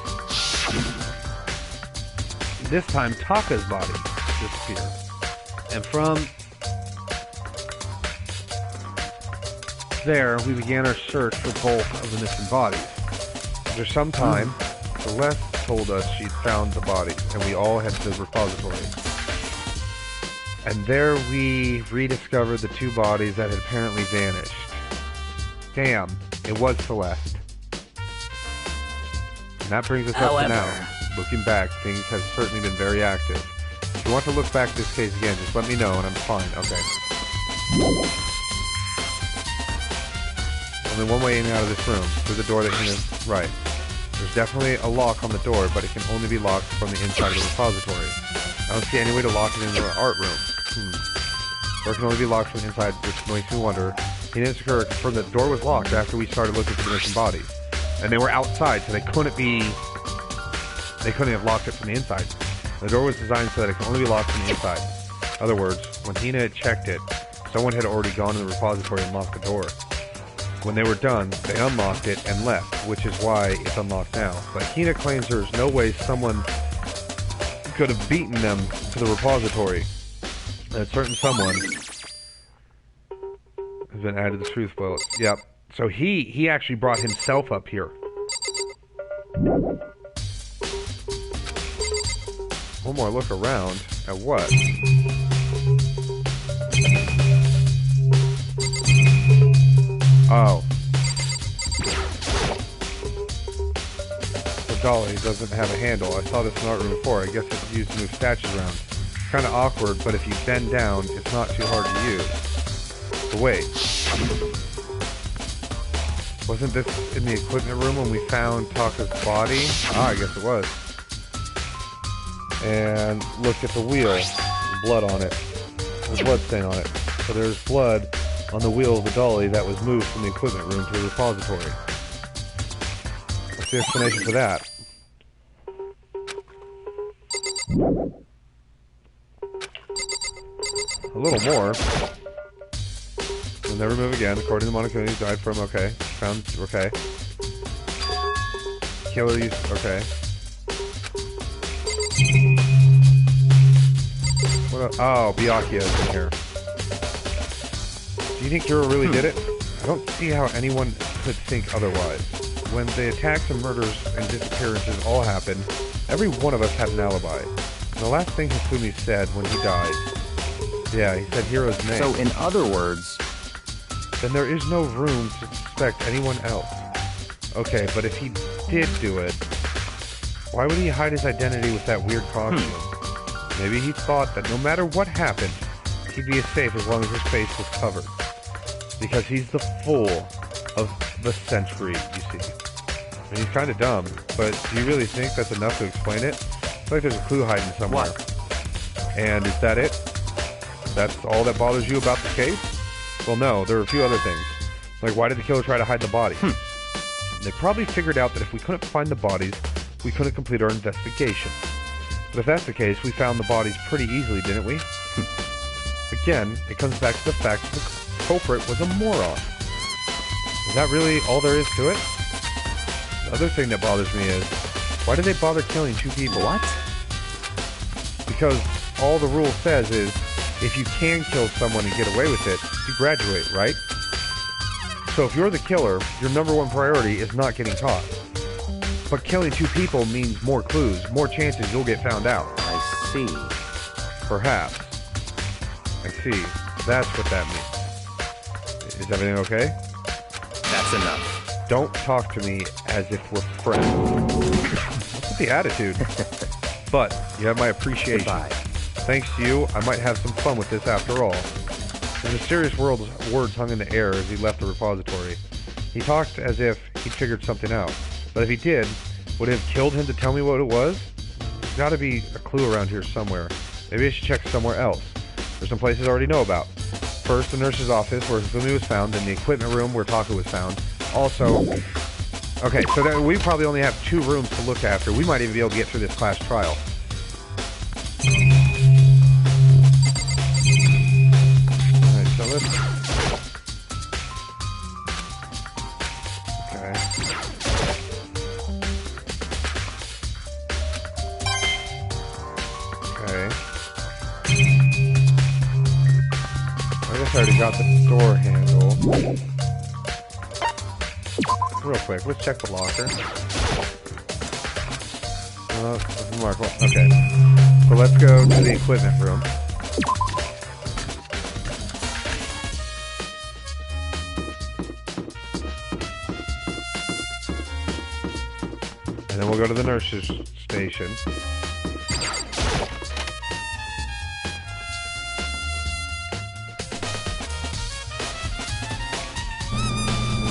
This time, Taka's body disappeared. And from there, we began our search for both of the missing bodies. After some time, Celeste told us she'd found the bodies, and we all headed to the repository. And there we rediscovered the 2 bodies that had apparently vanished. Damn, it was Celeste. And that brings us up to now. Looking back, things have certainly been very active. If you want to look back at this case again, just let me know and I'm fine. Okay. Only one way in and out of this room, through the door that is right. There's definitely a lock on the door, but it can only be locked from the inside of the repository. I don't see any way to lock it in the art room. Or it can only be locked from the inside, which makes me wonder. Hina Sakura confirmed that the door was locked after we started looking for the missing bodies. And they were outside, so they couldn't have locked it from the inside. The door was designed so that it can only be locked from the inside. In other words, when Hina had checked it, someone had already gone to the repository and locked the door. When they were done, they unlocked it and left, which is why it's unlocked now. But Hina claims there is no way someone could have beaten them to the repository. A certain someone has been added to the truth boat. Yep. So he actually brought himself up here. One more look around at what? Oh. The dolly doesn't have a handle. I saw this in the art room before. I guess it's used to move statues around. Kind of awkward, but if you bend down, it's not too hard to use. So wait. Wasn't this in the equipment room when we found Taka's body? Ah, I guess it was. And look at the wheel. There's blood on it. There's blood stain on it. So there's blood on the wheel of the dolly that was moved from the equipment room to the repository. What's the explanation for that? A little more. We'll never move again. According to Mondo, he died from, okay. Found, okay. Killer use, okay. What oh, Byakuya is in here. Do you think Hiro really did it? I don't see how anyone could think otherwise. When the attacks and murders and disappearances all happened, every one of us had an alibi. And the last thing Hifumi said when he died, yeah, he said Hiro's name. So, in other words, then there is no room to suspect anyone else. Okay, but if he did do it, why would he hide his identity with that weird costume? Maybe he thought that no matter what happened, he'd be as safe as long as his face was covered. Because he's the fool of the century, you see. And he's kind of dumb, but do you really think that's enough to explain it? I feel like there's a clue hiding somewhere. What? And is that it? That's all that bothers you about the case? Well, no, there are a few other things. Like, why did the killer try to hide the body? They probably figured out that if we couldn't find the bodies, we couldn't complete our investigation. But if that's the case, we found the bodies pretty easily, didn't we? Again, it comes back to the fact that the culprit was a moron. Is that really all there is to it? The other thing that bothers me is, why did they bother killing two people? What? Because all the rule says is, if you can kill someone and get away with it, you graduate, right? So if you're the killer, your number one priority is not getting caught. But killing two people means more clues, more chances you'll get found out. I see. Perhaps. I see. That's what that means. Is everything okay? That's enough. Don't talk to me as if we're friends. What's with the attitude? But you have my appreciation. Goodbye. Thanks to you, I might have some fun with this after all. The mysterious words hung in the air as he left the repository. He talked as if he'd figured something out. But if he did, would it have killed him to tell me what it was? There's got to be a clue around here somewhere. Maybe I should check somewhere else. There's some places I already know about. First, the nurse's office where Hifumi was found, then the equipment room where Taka was found. Also, okay, so we probably only have 2 rooms to look after. We might even be able to get through this class trial. Alright, so let's... Okay. Okay. I guess I already got the door handle. Real quick, let's check the locker. Okay. So let's go to the equipment room. And then we'll go to the nurse's station.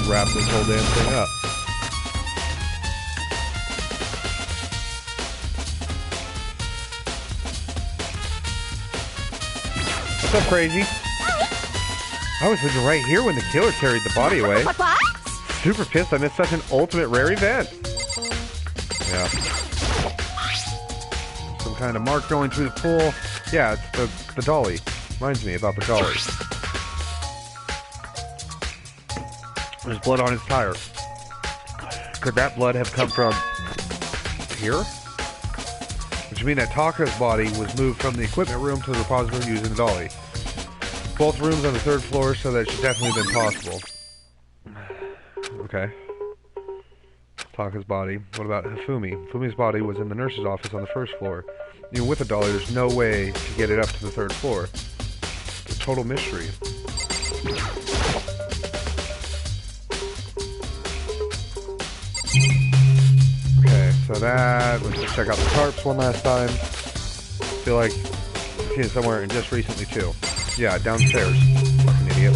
Wrap this whole damn thing up. What's up, crazy? I was sitting right here when the killer carried the body away. What? Super pissed I missed such an ultimate rare event. Yeah. Some kind of mark going through the pool. Yeah, it's the dolly. Reminds me about the dolly. There's blood on his tire. Could that blood have come from here? Which which means that Taka's body was moved from the equipment room to the repository using the dolly. Both rooms on the 3rd floor, so that should definitely have been possible. Okay. Taka's body. What about Hifumi? Hifumi's body was in the nurse's office on the 1st floor. Even with a dolly, there's no way to get it up to the 3rd floor. It's a total mystery. Okay, so that, let's just check out the tarps one last time. Feel like I've seen it somewhere, and just recently too. Yeah, downstairs. Fucking idiot.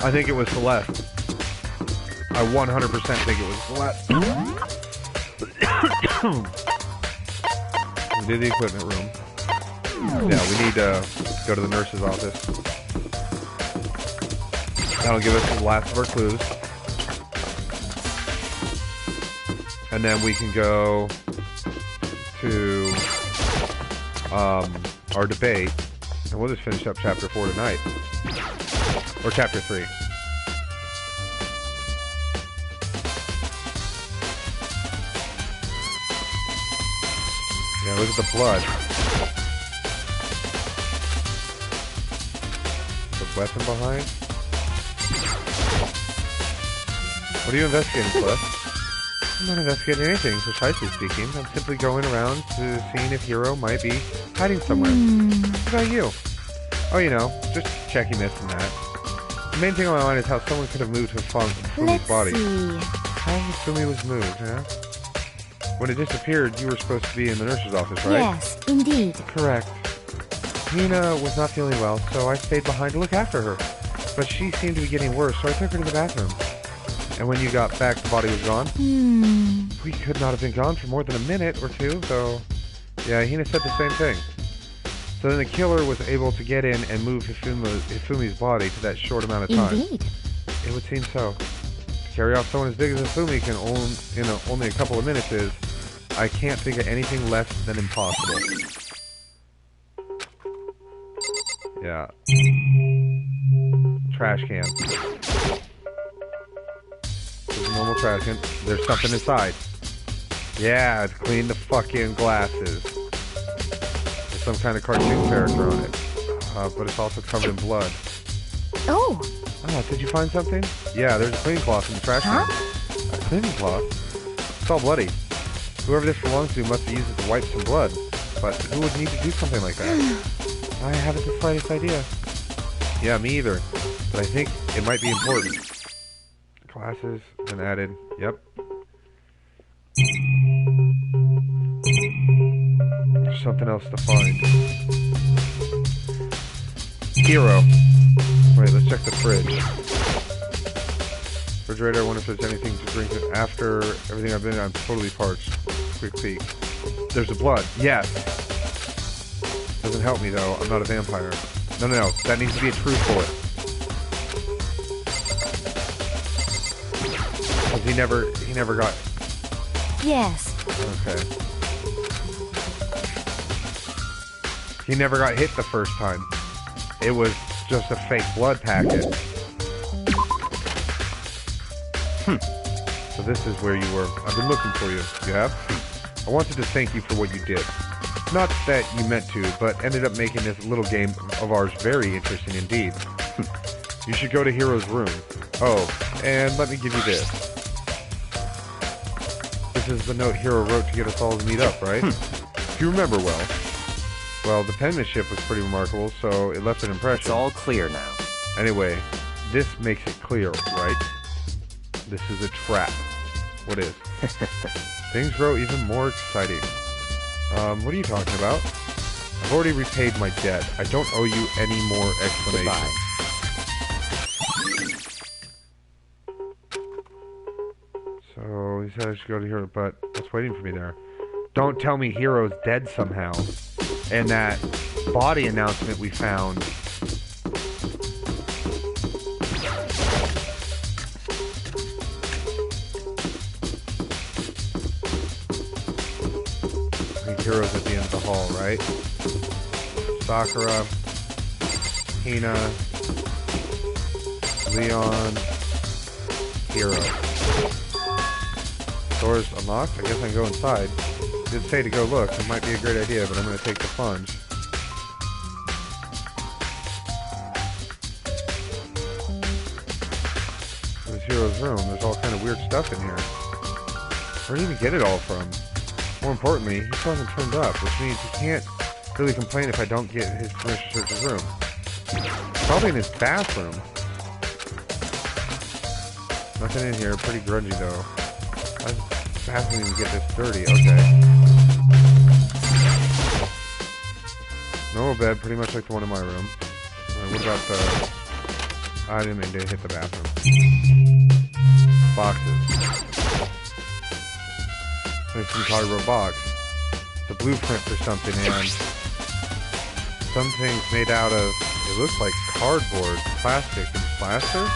I think it was Celeste. I 100% think it was Celeste. We did the equipment room. Yeah, we need to go to the nurse's office. That'll give us the last of our clues. And then we can go to our debate. And we'll just finish up Chapter 4 tonight. Or Chapter 3. Yeah, look at the blood. The weapon behind? What are you investigating, Celeste? I'm not investigating anything, precisely speaking. I'm simply going around to seeing if Hiro might be hiding somewhere. What about you? Oh, you know, just checking this and that. The main thing on my mind is how someone could have moved Hifumi's body. How Hifumi was moved, huh? When it disappeared, you were supposed to be in the nurse's office, right? Yes, indeed. Correct. Nina was not feeling well, so I stayed behind to look after her. But she seemed to be getting worse, so I took her to the bathroom. And when you got back, the body was gone? We could not have been gone for more than a minute or two, though. Yeah, Hina said the same thing. So then the killer was able to get in and move Hifumi's body to that short amount of time. Indeed. It would seem so. To carry off someone as big as Hifumi can own in only a couple of minutes is, I can't think of anything less than impossible. Yeah. Trash can. There's a normal trash can. There's something inside. Yeah, it's clean the fucking glasses. There's some kind of cartoon character on it. But it's also covered in blood. Oh. Ah, did you find something? Yeah, there's a cleaning cloth in the trash can. A cleaning cloth? It's all bloody. Whoever this belongs to must have used it to wipe some blood. But who would need to do something like that? I haven't the slightest idea. Yeah, me either. But I think it might be important. Glasses, been added. Yep. There's something else to find. Hiro. Wait, let's check the fridge. Refrigerator, I wonder if there's anything to drink after everything I've been in. I'm totally parched. Quick peek. There's the blood. Yes. Doesn't help me though. I'm not a vampire. No. That needs to be a truth bullet. Because he never got... Yes. Okay. He never got hit the first time. It was just a fake blood packet. So this is where you were. I've been looking for you. You have? I wanted to thank you for what you did. Not that you meant to, but ended up making this little game of ours very interesting indeed. You should go to Hiro's room. Oh, and let me give you this. This is the note Hiro wrote to get us all to meet up, right? If you remember well. Well, the penmanship was pretty remarkable, so it left an impression. It's all clear now. Anyway, this makes it clear, right? This is a trap. What is? Things grow even more exciting. What are you talking about? I've already repaid my debt. I don't owe you any more explanation. Goodbye. So, he said I should go to Hiro, but what's waiting for me there? Don't tell me Hiro's dead somehow. And that body announcement we found. heroes at the end of the hall, right? Sakura, Hina, Leon, Hero. Doors unlocked? I guess I can go inside. It did say to go look. It might be a great idea, but I'm going to take the plunge. There's Hero's room. There's all kind of weird stuff in here. Where did he even get it all from? More importantly, he still hasn't turned up, which means he can't really complain if I don't get his permission to search his room. Probably in his bathroom. Nothing in here. Pretty grungy, though. How's the bathroom even get this dirty? Okay. Normal bed, pretty much like the one in my room. What about the... I didn't mean to hit the bathroom. Boxes. There's some cardboard box. It's a blueprint for something, and something's made out of, it looks like cardboard, plastic, and plaster?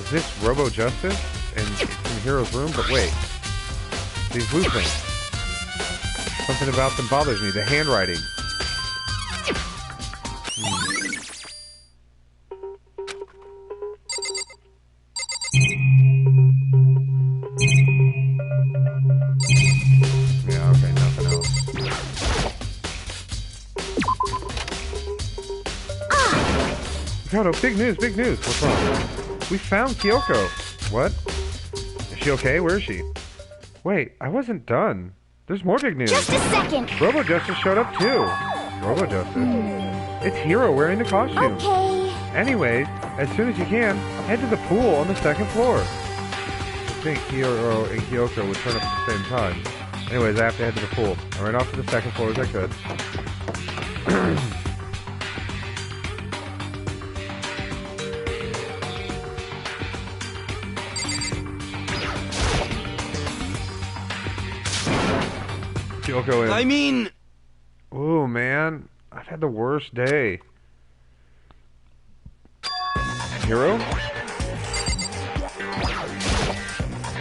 Is this Robo Justice? And it's in Hero's room? But wait. These blueprints. Something about them bothers me. The handwriting. Yeah, okay, nothing else. Mikado, big news, big news. What's wrong? We found Kyoko. What? Is she okay? Where is she? Wait, I wasn't done. There's more big news. Just a second. Robo Justice showed up too. Robo Justice? It's Hero wearing the costume. Okay. Anyways, as soon as you can, head to the pool on the second floor. I think Hero and Kyoko would turn up at the same time. Anyways, I have to head to the pool. I ran off to the second floor as I could. Kyoko and... I mean... Ooh, man. I've had the worst day. Hero?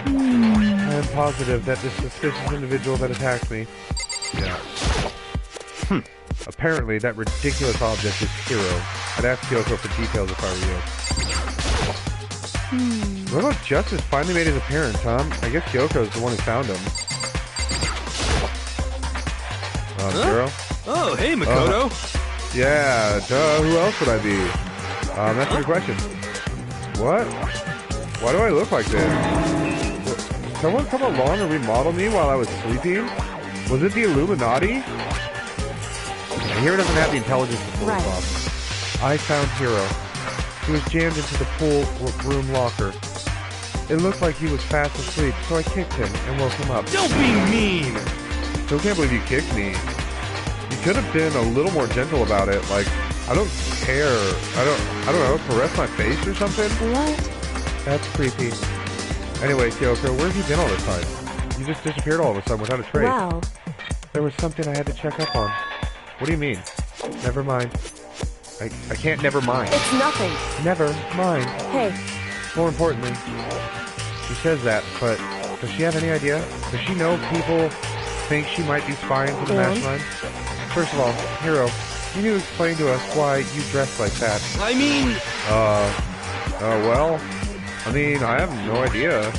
I am positive that this suspicious individual that attacked me... Yeah. Apparently, that ridiculous object is Hero. I'd ask Kyoko for details if I were you. Robo Justice finally made his appearance, huh? I guess Kyoko's the one who found him. Hero? Oh, hey, Makoto. Yeah, duh, who else would I be? That's a good question. What? Why do I look like this? Did someone come along and remodel me while I was sleeping? Was it the Illuminati? Hero doesn't have the intelligence to pull this off. I found Hero. He was jammed into the pool room locker. It looked like he was fast asleep, so I kicked him and woke him up. Don't be mean! Still can't believe you kicked me. You could have been a little more gentle about it. Like, I don't care. I don't know, caress my face or something? What? That's creepy. Anyway, Kyoko, where have you been all this time? You just disappeared all of a sudden without a trace. Wow. There was something I had to check up on. What do you mean? Never mind. I can't never mind. It's nothing. Never mind. Hey. More importantly, she says that, but does she have any idea? Does she know people think she might be spying for the mastermind? First of all, Hero, you need to explain to us why you dress like that. I mean... well, I mean, I have no idea.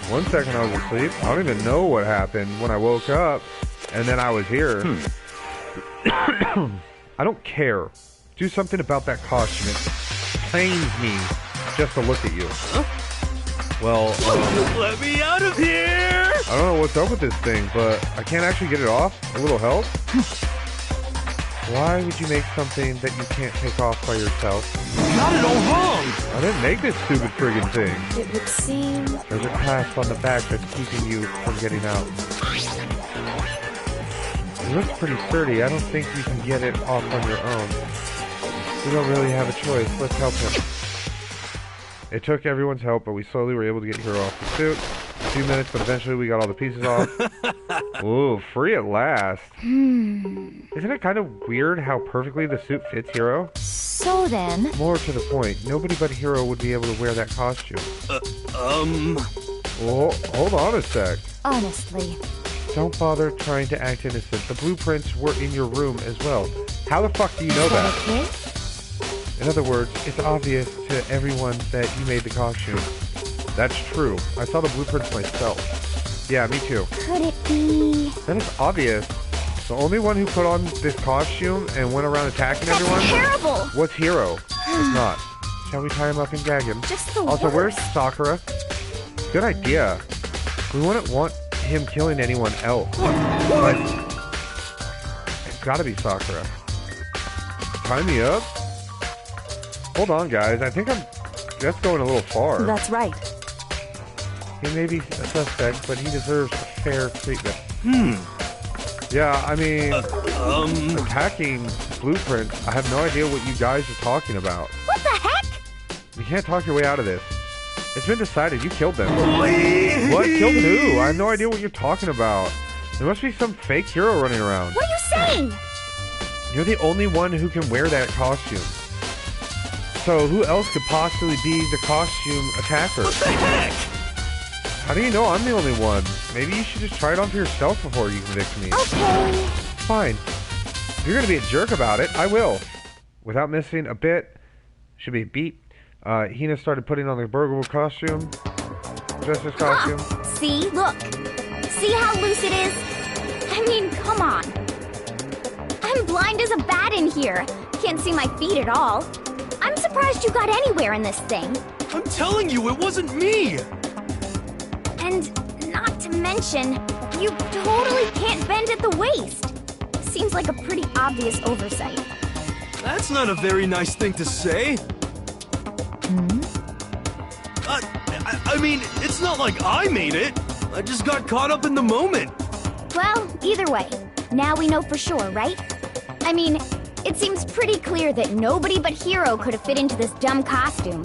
One second I was asleep. I don't even know what happened when I woke up, and then I was here. I don't care. Do something about that costume. It pains me just to look at you. Huh? Well, let me out of here! I don't know what's up with this thing, but I can't actually get it off. A little help? Why would you make something that you can't take off by yourself? You got it all wrong! I didn't make this stupid friggin' thing. It would seem... There's a clasp on the back that's keeping you from getting out. It looks pretty sturdy. I don't think you can get it off on your own. We don't really have a choice. Let's help him. It took everyone's help, but we slowly were able to get Hero off the suit. A few minutes, but eventually we got all the pieces off. Ooh, free at last. Isn't it kind of weird how perfectly the suit fits Hero? So then... More to the point, nobody but Hero would be able to wear that costume. Well, hold on a sec. Honestly, Don't bother trying to act innocent. The blueprints were in your room as well. How the fuck do you know that? Okay. In other words, it's obvious to everyone that you made the costume. That's true. I saw the blueprints myself. Yeah, me too. Could it be... That is obvious. The only one who put on this costume and went around attacking everyone terrible! was Hiro. It's not. Shall we tie him up and gag him? Just the Also, worst. where's Sakura? Good idea. We wouldn't want him killing anyone else. But it's gotta be Sakura. Tie me up? Hold on, guys. I think that's going a little far. That's right. He may be a suspect, but he deserves a fair treatment. Yeah, I mean, attacking blueprints, I have no idea what you guys are talking about. What the heck? You can't talk your way out of this. It's been decided you killed them. What? Killed who? I have no idea what you're talking about. There must be some fake hero running around. What are you saying? You're the only one who can wear that costume. So who else could possibly be the costume attacker? What the heck? How do you know I'm the only one? Maybe you should just try it on for yourself before you convict me. Okay. Fine. If you're gonna be a jerk about it, I will. Without missing a bit. Should be a beat. Hina started putting on the burglar costume. Justice costume. See? Look. See how loose it is? I mean, come on. I'm blind as a bat in here. Can't see my feet at all. I'm surprised you got anywhere in this thing. I'm telling you, it wasn't me! And not to mention, you totally can't bend at the waist. Seems like a pretty obvious oversight. That's not a very nice thing to say. I mean, it's not like I made it. I just got caught up in the moment. Well, either way, now we know for sure, right? I mean, it seems pretty clear that nobody but Hiro could have fit into this dumb costume.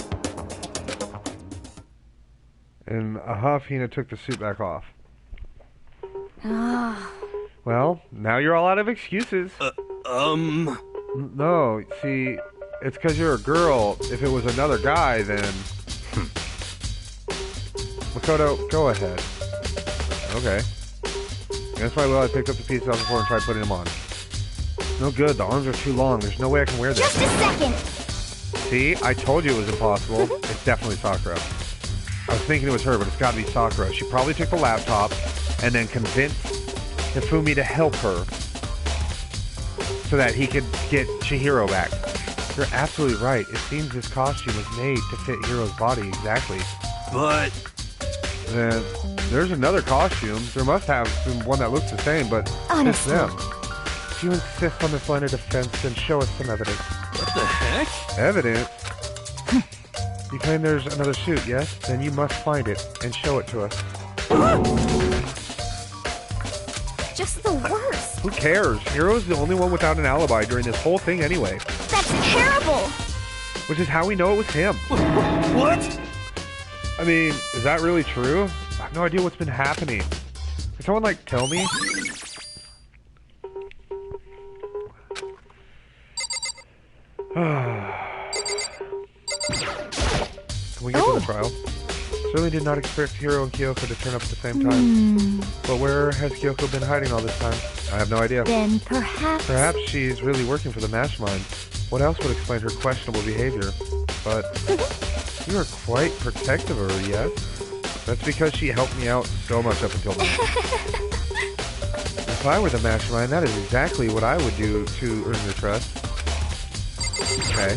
In a huff, Hina took the suit back off. Ah. Well, now you're all out of excuses. No, see, it's because you're a girl. If it was another guy, then... Makoto, go ahead. Okay. That's why I picked up the pieces off the floor and tried putting them on. No good, the arms are too long. There's no way I can wear this. Just a second! See, I told you it was impossible. It's definitely Sakura. I was thinking it was her, but it's gotta be Sakura. She probably took the laptop and then convinced Hifumi to help her so that he could get Chihiro back. You're absolutely right. It seems this costume was made to fit Hiro's body exactly. But... Then there's another costume. There must have been one that looks the same, but it's them. If you insist on this line of defense, then show us some evidence. What the heck? Evidence? You claim there's another suit, yes? Then you must find it and show it to us. Just the worst. Who cares? Hiro's the only one without an alibi during this whole thing anyway. That's terrible! Which is how we know it was him. What? I mean, is that really true? I have no idea what's been happening. Can someone, like, tell me? Can we get to the trial? Certainly did not expect Hiro and Kyoko to turn up at the same time. But where has Kyoko been hiding all this time? I have no idea. Then perhaps... Perhaps she's really working for the mastermind. What else would explain her questionable behavior? But you are quite protective of her, yes? That's because she helped me out so much up until now. If I were the mastermind, that is exactly what I would do to earn your trust. Okay.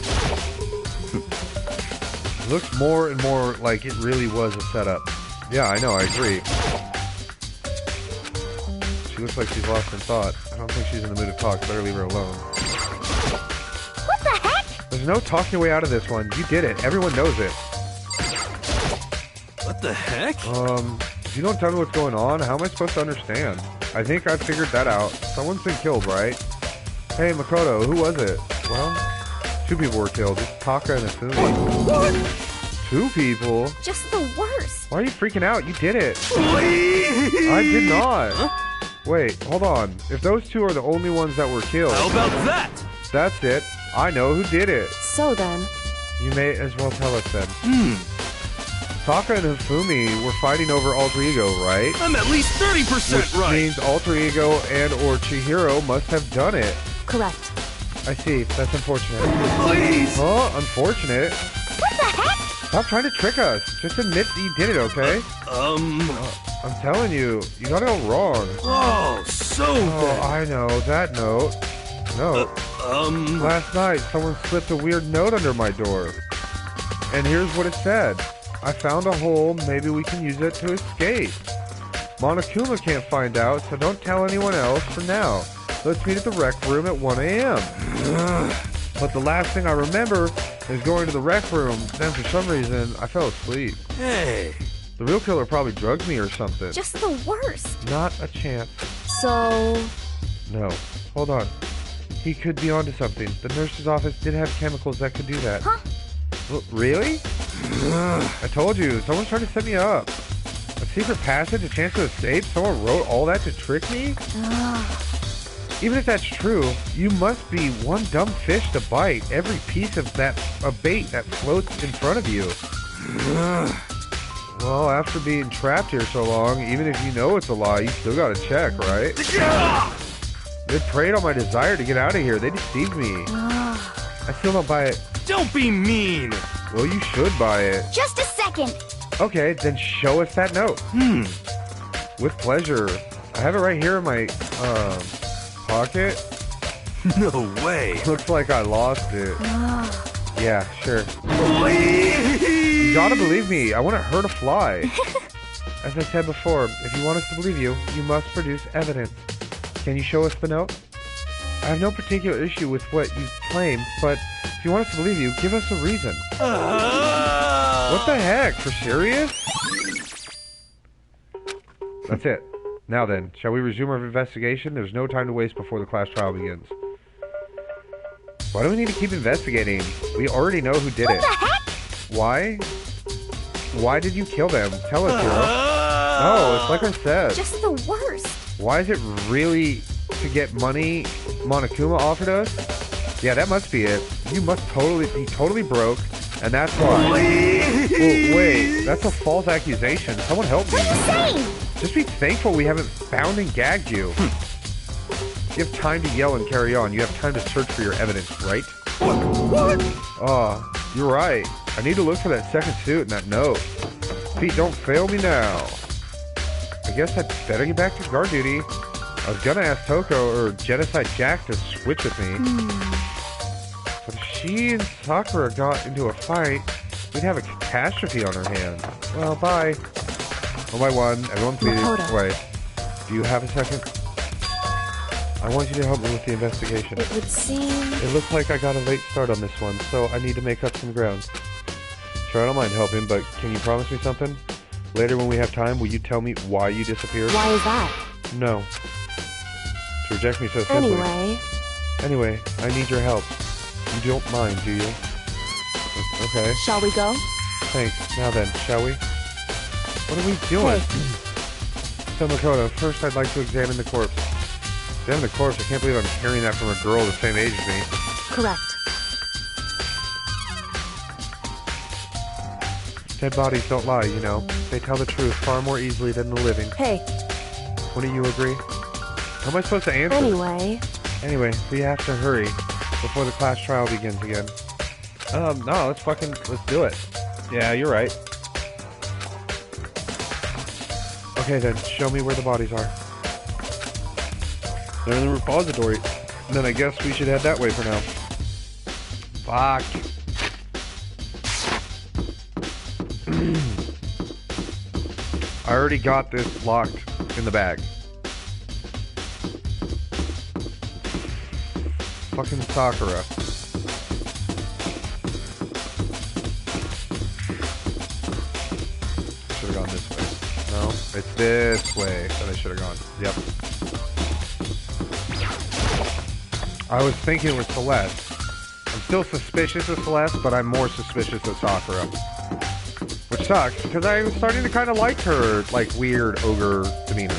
It looks more and more like it really was a setup. Yeah, I know, I agree. She looks like she's lost in thought. I don't think she's in the mood to talk. Better leave her alone. What the heck? There's no talking your way out of this one. You did it. Everyone knows it. What the heck? If you don't tell me what's going on, how am I supposed to understand? I think I figured that out. Someone's been killed, right? Hey, Makoto, who was it? Well, 2 people were killed. It's Taka and Asumi. What? 2 people? Just the worst. Why are you freaking out? You did it. I did not. Huh? Wait, hold on. If those 2 are the only ones that were killed... How about that? That's it. I know who did it. So then... You may as well tell us then. Taka and Hifumi were fighting over Alter Ego, right? I'm at least 30% Which right. means Alter Ego and or Chihiro must have done it. Correct. I see. That's unfortunate. Please! Oh, unfortunate. What the heck? Stop trying to trick us. Just admit that you did it, okay? I'm telling you, you got it all wrong. Oh, so Oh, bad. I know. That note. No. Last night, someone slipped a weird note under my door. And here's what it said. I found a hole. Maybe we can use it to escape. Monokuma can't find out, so don't tell anyone else for now. Let's meet at the rec room at 1 a.m. But the last thing I remember is going to the rec room. Then for some reason, I fell asleep. Hey. The real killer probably drugged me or something. Just the worst. Not a chance. So... No. Hold on. He could be onto something. The nurse's office did have chemicals that could do that. Huh? Well, really? I told you. Someone's trying to set me up. A secret passage, a chance to escape? Someone wrote all that to trick me? Even if that's true, you must be one dumb fish to bite every piece of that bait that floats in front of you. Well, after being trapped here so long, even if you know it's a lie, you still gotta check, right? They preyed on my desire to get out of here. They deceived me. I still don't buy it. Don't be mean. Well, you should buy it. Just a second. Okay, then show us that note. With pleasure. I have it right here in my, pocket. No way. Looks like I lost it. Yeah, sure. Please. You gotta believe me. I want her to fly. As I said before, if you want us to believe you, you must produce evidence. Can you show us the note? I have no particular issue with what you claim, but if you want us to believe you, give us a reason. What the heck? For serious? That's it. Now then, shall we resume our investigation? There's no time to waste before the class trial begins. Why do we need to keep investigating? We already know who did it. What the heck? Why? Why did you kill them? Tell us, Hiro. No, it's like I said. Just the worst. Why is it really to get money Monokuma offered us? Yeah, that must be it. You must be totally broke, and that's why. Well, wait, that's a false accusation. Someone help me. What are you saying? Just be thankful we haven't found and gagged you. You have time to yell and carry on. You have time to search for your evidence, right? What? Oh, you're right. I need to look for that second suit and that note. Pete, don't fail me now. I guess I'd better get back to guard duty. I was gonna ask Toko or Genocide Jack to switch with me. But if she and Sakura got into a fight, we'd have a catastrophe on our hands. Well, bye. One by one, everyone please. Wait, do you have a second? I want you to help me with the investigation. It would seem... It looks like I got a late start on this one, so I need to make up some ground. Sure, I don't mind helping, but can you promise me something? Later when we have time, will you tell me why you disappeared? Why is that? No. To reject me so simply. Anyway, I need your help. You don't mind, do you? Okay. Shall we go? Thanks. Now then, shall we? What are we doing? Hey. So Makoto, first I'd like to examine the corpse. Examine the corpse? I can't believe I'm hearing that from a girl the same age as me. Correct. Dead bodies don't lie, you know. They tell the truth far more easily than the living. Hey. Wouldn't you agree? How am I supposed to answer? Anyway, we have to hurry before the class trial begins again. No, let's do it. Yeah, you're right. Okay then, show me where the bodies are. They're in the repository. Then I guess we should head that way for now. Fuck. I already got this locked in the bag. Fucking Sakura. Should have gone this way. No, it's this way that I should have gone. Yep. I was thinking it was Celeste. I'm still suspicious of Celeste, but I'm more suspicious of Sakura. Which sucks, because I was starting to kind of like her, like, weird ogre demeanor.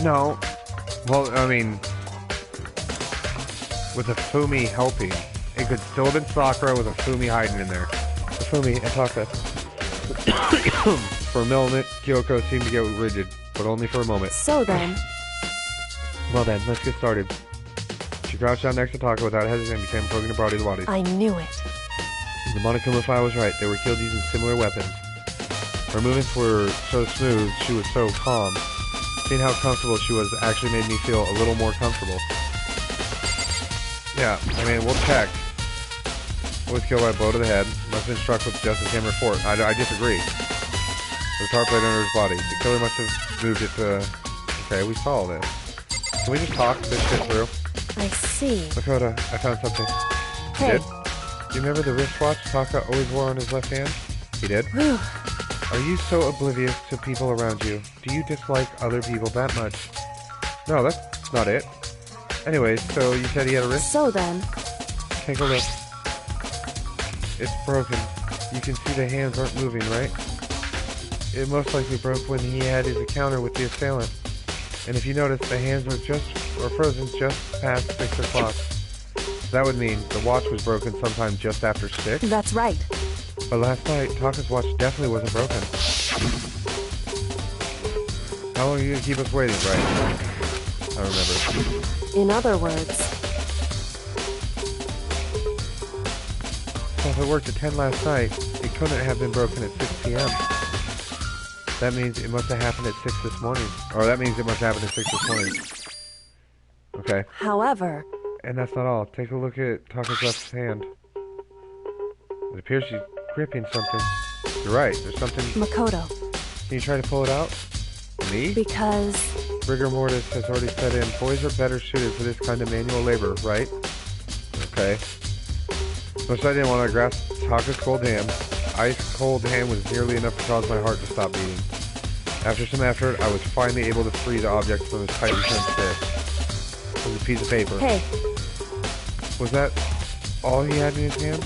No. Well, I mean, with a Fumi helping, it could still have been Sakura with a Fumi hiding in there. The Fumi and Taka. For a moment, Kyoko seemed to get rigid, but only for a moment. So then... Well then, let's get started. She crouched down next to Taka without hesitating and began poking the body of the body. I knew it. The Monokuma file was right. They were killed using similar weapons. Her movements were so smooth, she was so calm. Seeing how comfortable she was actually made me feel a little more comfortable. Yeah, I mean, we'll check. Was killed by a blow to the head. Must have been struck with Justice Hammer Fort. I disagree. There's a tar plate under his body. The killer must have moved it to... Okay, we saw all this. Can we just talk this shit through? I see. Makoto, I found something. Hey. You did? Do you remember the wristwatch Taka always wore on his left hand? He did? Whew. Are you so oblivious to people around you? Do you dislike other people that much? No, that's not it. Anyways, so you said he had a wrist? So then... Take a look. It's broken. You can see the hands aren't moving, right? It most likely broke when he had his encounter with the assailant. And if you notice, the hands were frozen just past 6 o'clock. That would mean the watch was broken sometime just after 6? That's right. But last night, Taka's watch definitely wasn't broken. How long are you gonna keep us waiting, right? I remember. In other words... So if it worked at 10 last night, it couldn't have been broken at 6 p.m. That means it must have happened at 6 this morning. Or that means it must have happened at 6 this morning. Okay. However... And that's not all. Take a look at Taka's left hand. It appears she's gripping something. You're right, there's something... Makoto. Can you try to pull it out? Me? Because... Rigor mortis has already set in. Boys are better suited for this kind of manual labor, right? Okay. Much I didn't want to grasp Taka's cold hand. Ice cold hand was nearly enough to cause my heart to stop beating. After some effort, I was finally able to free the object from his tightly clenched fist. It was a piece of paper. Hey. Was that all he had in his hand?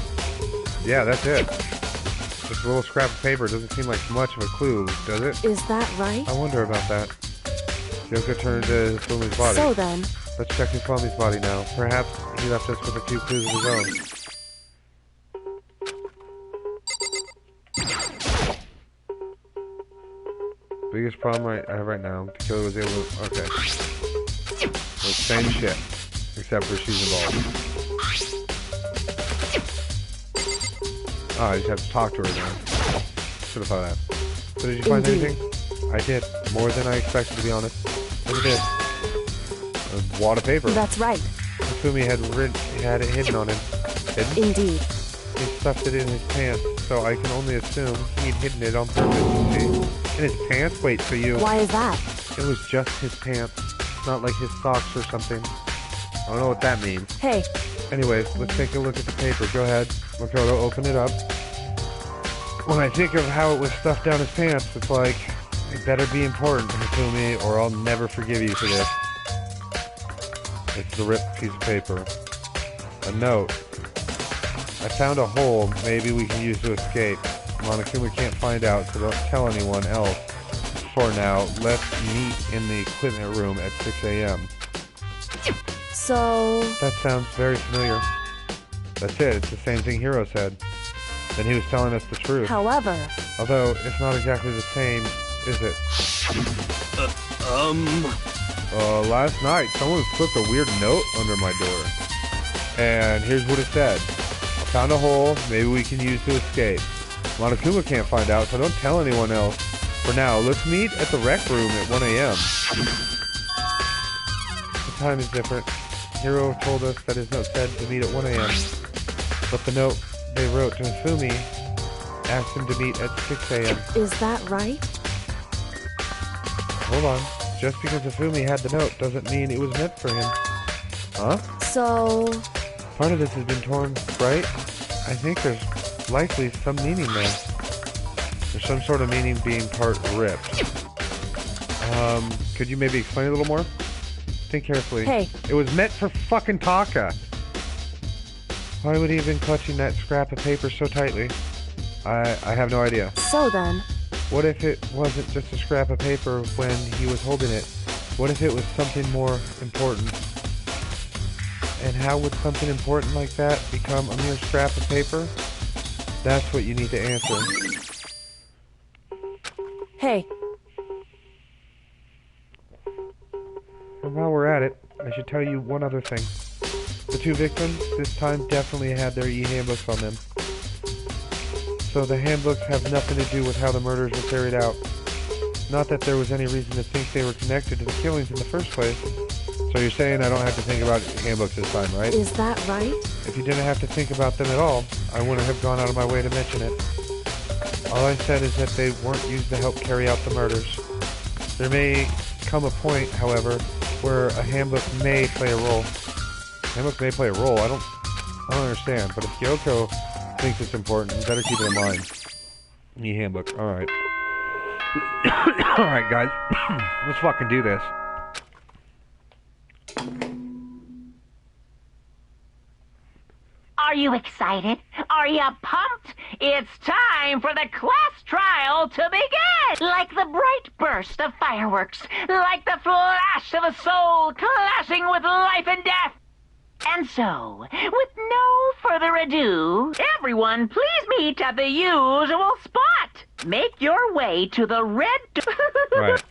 Yeah, that's it. Just a little scrap of paper doesn't seem like much of a clue, does it? Is that right? I wonder about that. Yoko turned to Fumi's body. So then... Let's check his Fumi's body now. Perhaps he left us with a few clues of his own. Biggest problem I have right now, the killer was able to... Okay. So same shit. Except for she's involved. Oh, I just have to talk to her now. Should have thought that. So did you find anything? I did. More than I expected, to be honest. Look at this. A wad of paper. That's right. Fumi had it hidden on him. Hidden? Indeed. He stuffed it in his pants, so I can only assume he'd hidden it on purpose, see? In his pants? Wait, so you... Why is that? It was just his pants. Not like his socks or something. I don't know what that means. Hey. Anyways, let's take a look at the paper. Go ahead. Makoto, open it up. When I think of how it was stuffed down his pants, it's like, it better be important to me, or I'll never forgive you for this. It's the ripped piece of paper. A note. I found a hole maybe we can use to escape. Monokuma can't find out, so don't tell anyone else. For now, let's meet in the equipment room at 6 a.m. So... That sounds very familiar. That's it, it's the same thing Hiro said. Then he was telling us the truth. However... Although, it's not exactly the same, is it? Last night, someone slipped a weird note under my door. And here's what it said. I found a hole, maybe we can use to escape. Monokuma can't find out, so don't tell anyone else. For now, let's meet at the rec room at 1 a.m. The time is different. Hiro told us that his note said to meet at 1 a.m. But the note they wrote to Fumi asked him to meet at 6 a.m. Is that right? Hold on. Just because Fumi had the note doesn't mean it was meant for him. Huh? So... Part of this has been torn, right? I think there's likely some meaning there. There's some sort of meaning being part ripped. Could you maybe explain a little more? Think carefully. Hey. It was meant for fucking Taka. Why would he have been clutching that scrap of paper so tightly? I have no idea. So then... What if it wasn't just a scrap of paper when he was holding it? What if it was something more important? And how would something important like that become a mere scrap of paper? That's what you need to answer. Hey. And while we're at it, I should tell you one other thing. The two victims this time definitely had their e-handbooks on them. So the handbooks have nothing to do with how the murders were carried out. Not that there was any reason to think they were connected to the killings in the first place. So you're saying I don't have to think about handbooks this time, right? Is that right? If you didn't have to think about them at all, I wouldn't have gone out of my way to mention it. All I said is that they weren't used to help carry out the murders. There may come a point, however, where a handbook may play a role. Handbook may play a role. I don't understand. But if Kyoko thinks it's important, you better keep it in mind. E-handbook. All right. All right, guys. Let's fucking do this. Are you excited? Are you pumped? It's time for the class trial to begin! Like the bright burst of fireworks, like the flash of a soul clashing with life and death. And so, with no further ado, everyone please meet at the usual spot. Make your way to the red... Right.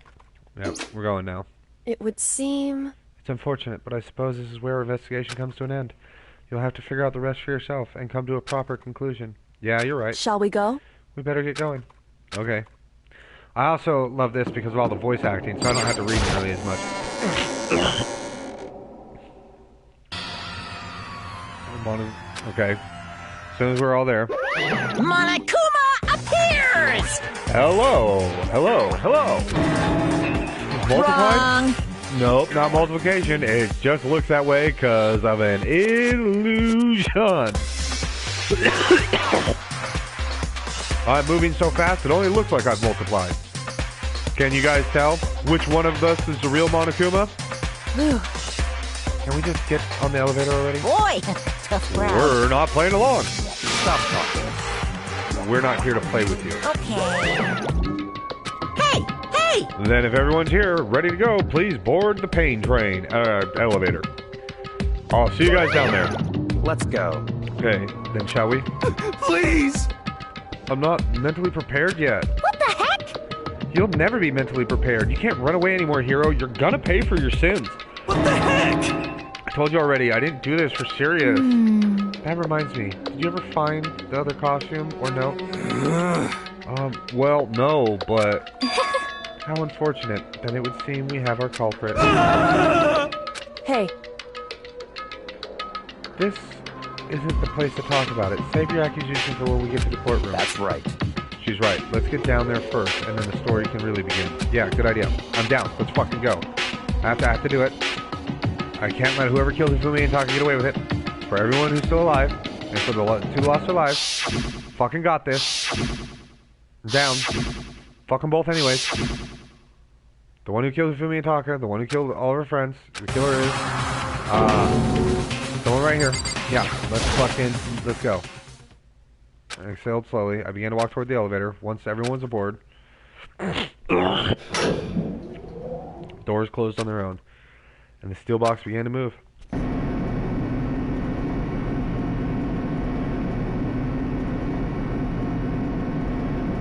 Yep, we're going now. It would seem... It's unfortunate, but I suppose this is where our investigation comes to an end. You'll have to figure out the rest for yourself and come to a proper conclusion. Yeah, you're right. Shall we go? We better get going. Okay. I also love this because of all the voice acting, so I don't have to read nearly as much. Okay. As soon as we're all there. Monokuma appears! Hello! Hello! Hello! Multiplied? Wrong. Nope, not multiplication. It just looks that way because of an illusion. I'm moving so fast, it only looks like I've multiplied. Can you guys tell which one of us is the real Monokuma? Can we just get on the elevator already? Boy, tough round. We're not playing along. Stop talking. We're not here to play with you. Okay. Hey! Then if everyone's here, ready to go, please board the pain train, elevator. I'll see you guys down there. Let's go. Okay, then shall we? Please! I'm not mentally prepared yet. What the heck? You'll never be mentally prepared. You can't run away anymore, hero. You're gonna pay for your sins. What the heck? I told you already, I didn't do this for serious. That reminds me, did you ever find the other costume, or no? Well, no, but... How unfortunate. Then it would seem we have our culprit. Hey. This isn't the place to talk about it. Save your accusation for when we get to the courtroom. That's right. She's right. Let's get down there first, and then the story can really begin. Yeah, good idea. I'm down. Let's fucking go. I have to do it. I can't let whoever killed Hifumi and Taka get away with it. For everyone who's still alive, and for the two lost their lives, fucking got this. I'm down. Fuck them both anyways. The one who killed Hifumi and Taka, the one who killed all of her friends, the killer is, the one right here. Yeah, let's go. I exhaled slowly. I began to walk toward the elevator. Once everyone's aboard, doors closed on their own, and the steel box began to move.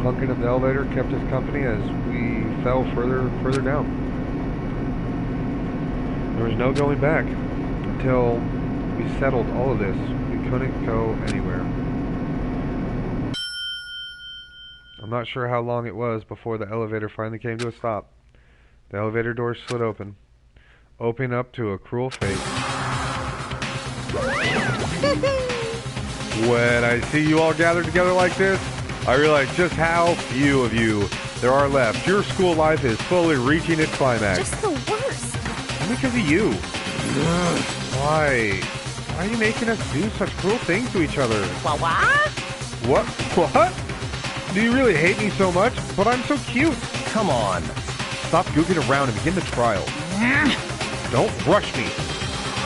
Clunking of the elevator kept us company as we fell further down. There was no going back until we settled all of this. We couldn't go anywhere. I'm not sure how long it was before the elevator finally came to a stop. The elevator doors slid open, opening up to a cruel fate. When I see you all gathered together like this, I realize just how few of you there are left. Your school life is slowly reaching its climax. Just the worst. Because of you. Why? Why are you making us do such cruel things to each other? What? What? Do you really hate me so much? But I'm so cute. Come on. Stop goofing around and begin the trial. Don't rush me.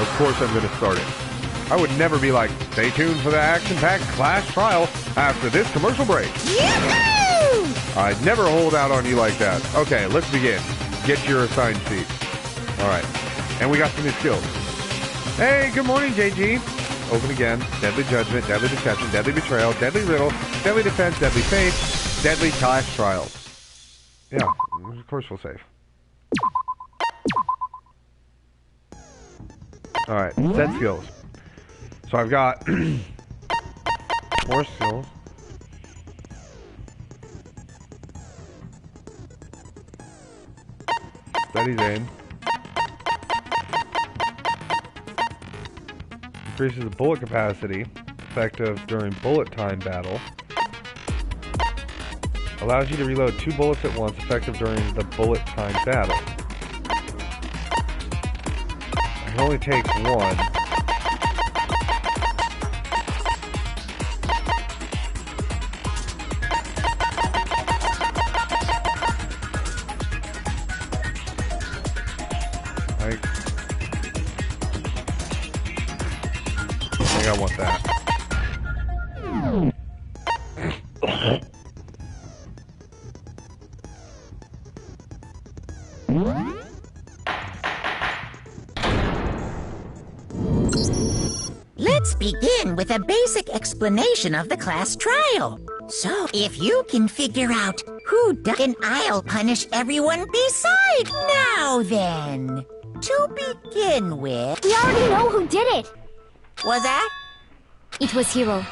Of course I'm going to start it. I would never be like, stay tuned for the action-packed class trial after this commercial break. Yoo-hoo! I'd never hold out on you like that. Okay, let's begin. Get your assigned seat. Alright. And we got some new skills. Hey, good morning, JG. Open again. Deadly Judgment, Deadly Deception, Deadly Betrayal, Deadly Riddle, Deadly Defense, Deadly Faith, Deadly Clash Trials. Yeah, of course we'll save. Alright, set skills. So I've got 4 skills. Steady's aim. Increases the bullet capacity, effective during bullet time battle. Allows you to reload 2 bullets at once, effective during the bullet time battle. I can only take 1. I want that. Let's begin with a basic explanation of the class trial. So, if you can figure out who done, then I'll punish everyone beside. Now then, to begin with... We already know who did it! Was that? It was Hiro.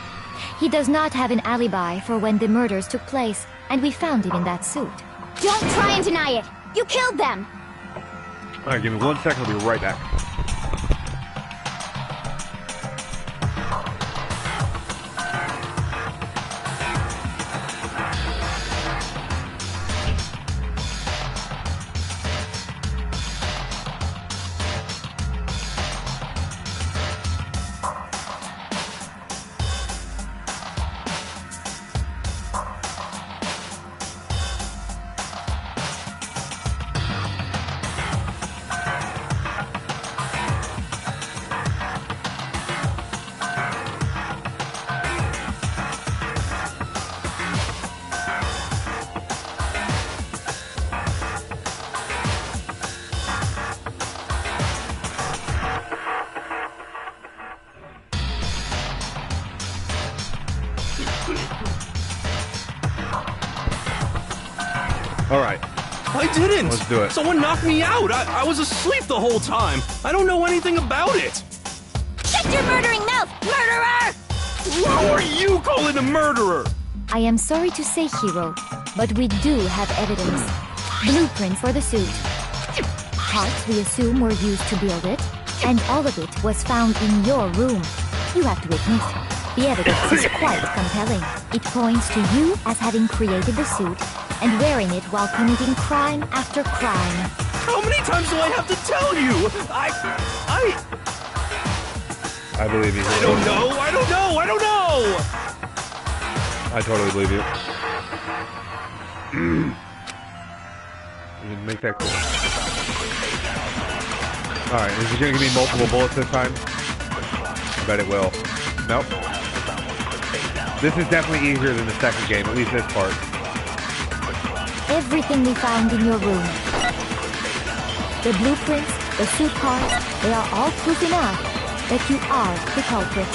He does not have an alibi for when the murders took place, and we found him in that suit. Don't try and deny it! You killed them! Alright, give me 1 second, I'll be right back. Alright. I didn't! Let's do it. Someone knocked me out! I was asleep the whole time! I don't know anything about it! Shut your murdering mouth, murderer! Who are you calling a murderer? I am sorry to say, Hiro, but we do have evidence. Blueprints for the suit. Parts we assume were used to build it, and all of it was found in your room. You have to admit, the evidence is quite compelling. It points to you as having created the suit and wearing it while committing crime after crime. How many times do I have to tell you? I believe you. I don't know! I totally believe you. You can make that cool. Alright, is it gonna give me multiple bullets this time? I bet it will. Nope. This is definitely easier than the second game, at least this part. Everything we found in your room. The blueprints, the suit parts, they are all proof enough that you are the culprit.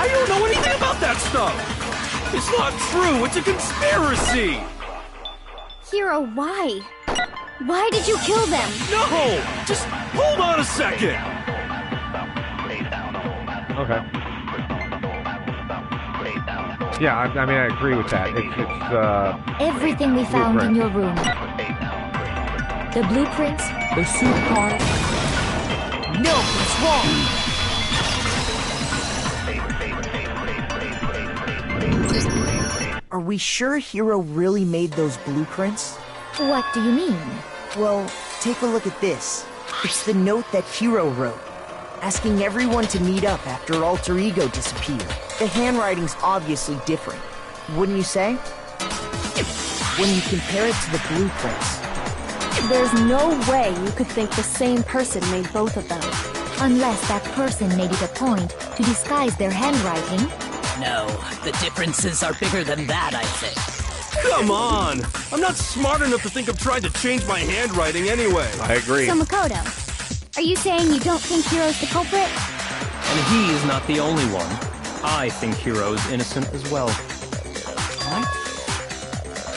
I don't know anything about that stuff! It's not true! It's a conspiracy! Hiro, why? Why did you kill them? No! Just hold on a second! Okay. Yeah, I mean, I agree with that. It's everything we found in your room. The blueprints, the suit parts. No, what's wrong? Are we sure Hiro really made those blueprints? What do you mean? Well, take a look at this. It's the note that Hiro wrote, asking everyone to meet up after Alter Ego disappeared. The handwriting's obviously different, wouldn't you say? When you compare it to the blueprints. There's no way you could think the same person made both of them. Unless that person made it a point to disguise their handwriting. No, the differences are bigger than that, I think. Come on! I'm not smart enough to think of trying to change my handwriting anyway. I agree. So Makoto, are you saying you don't think Hiro's the culprit? And he is not the only one. I think Hiro's innocent as well.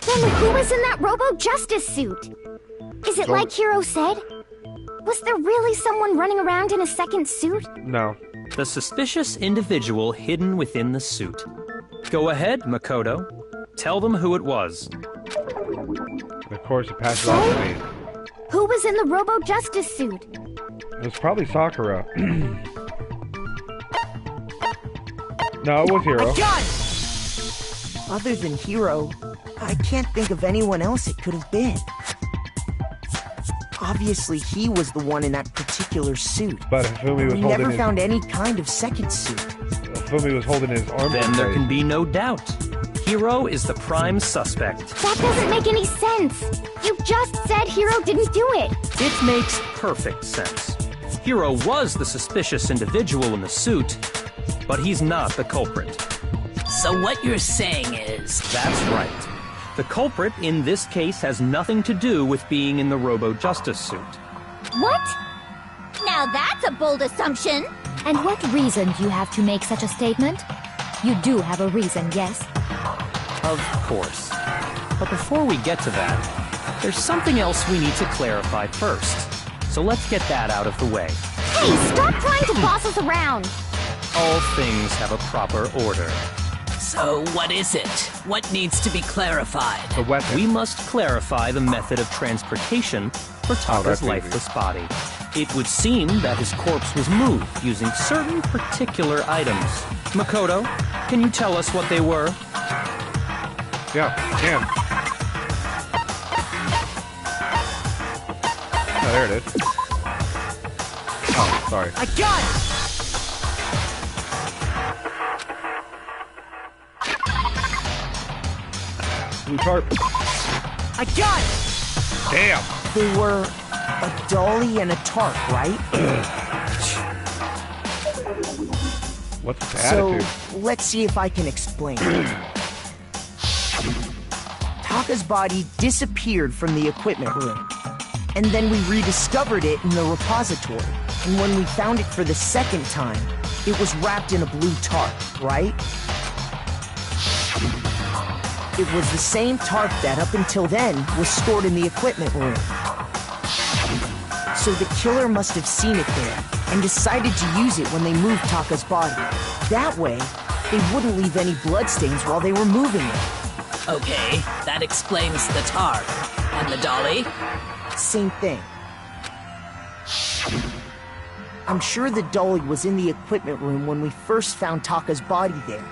Then who was in that Robo-Justice suit? Is it like Hiro said? Was there really someone running around in a second suit? No. The suspicious individual hidden within the suit. Go ahead, Makoto. Tell them who it was. Of course, it passes off to me. Who was in the Robo-Justice suit? It was probably Sakura. No, it was Hiro. Other than Hiro, I can't think of anyone else it could have been. Obviously, he was the one in that particular suit. But Fumi was We holding never his... found any kind of second suit. Fumi was holding his arm. Then there can be no doubt. Hiro is the prime suspect. That doesn't make any sense. You just said Hiro didn't do it. It makes perfect sense. Hiro was the suspicious individual in the suit, but he's not the culprit. So what you're saying is... That's right. The culprit in this case has nothing to do with being in the Robo-Justice suit. What? Now that's a bold assumption. And what reason do you have to make such a statement? You do have a reason, yes? Of course. But before we get to that, there's something else we need to clarify first. So let's get that out of the way. Hey, stop trying to boss us around. All things have a proper order. So what is it? What needs to be clarified? The weapon. We must clarify the method of transportation for Taka's lifeless body. It would seem that his corpse was moved using certain particular items. Makoto, can you tell us what they were? Yeah, can. Oh, there it is. Oh, sorry. I got it! Blue tarp. I got it! Damn. They were a dolly and a tarp, right? What's the So, attitude? let's see if I can explain. Taka's body disappeared from the equipment room. And then we rediscovered it in the repository. And when we found it for the second time, it was wrapped in a blue tarp, right? It was the same tarp that, up until then, was stored in the equipment room. So the killer must have seen it there, and decided to use it when they moved Taka's body. That way, they wouldn't leave any bloodstains while they were moving it. Okay, that explains the tarp. And the dolly? Same thing. I'm sure the dolly was in the equipment room when we first found Taka's body there.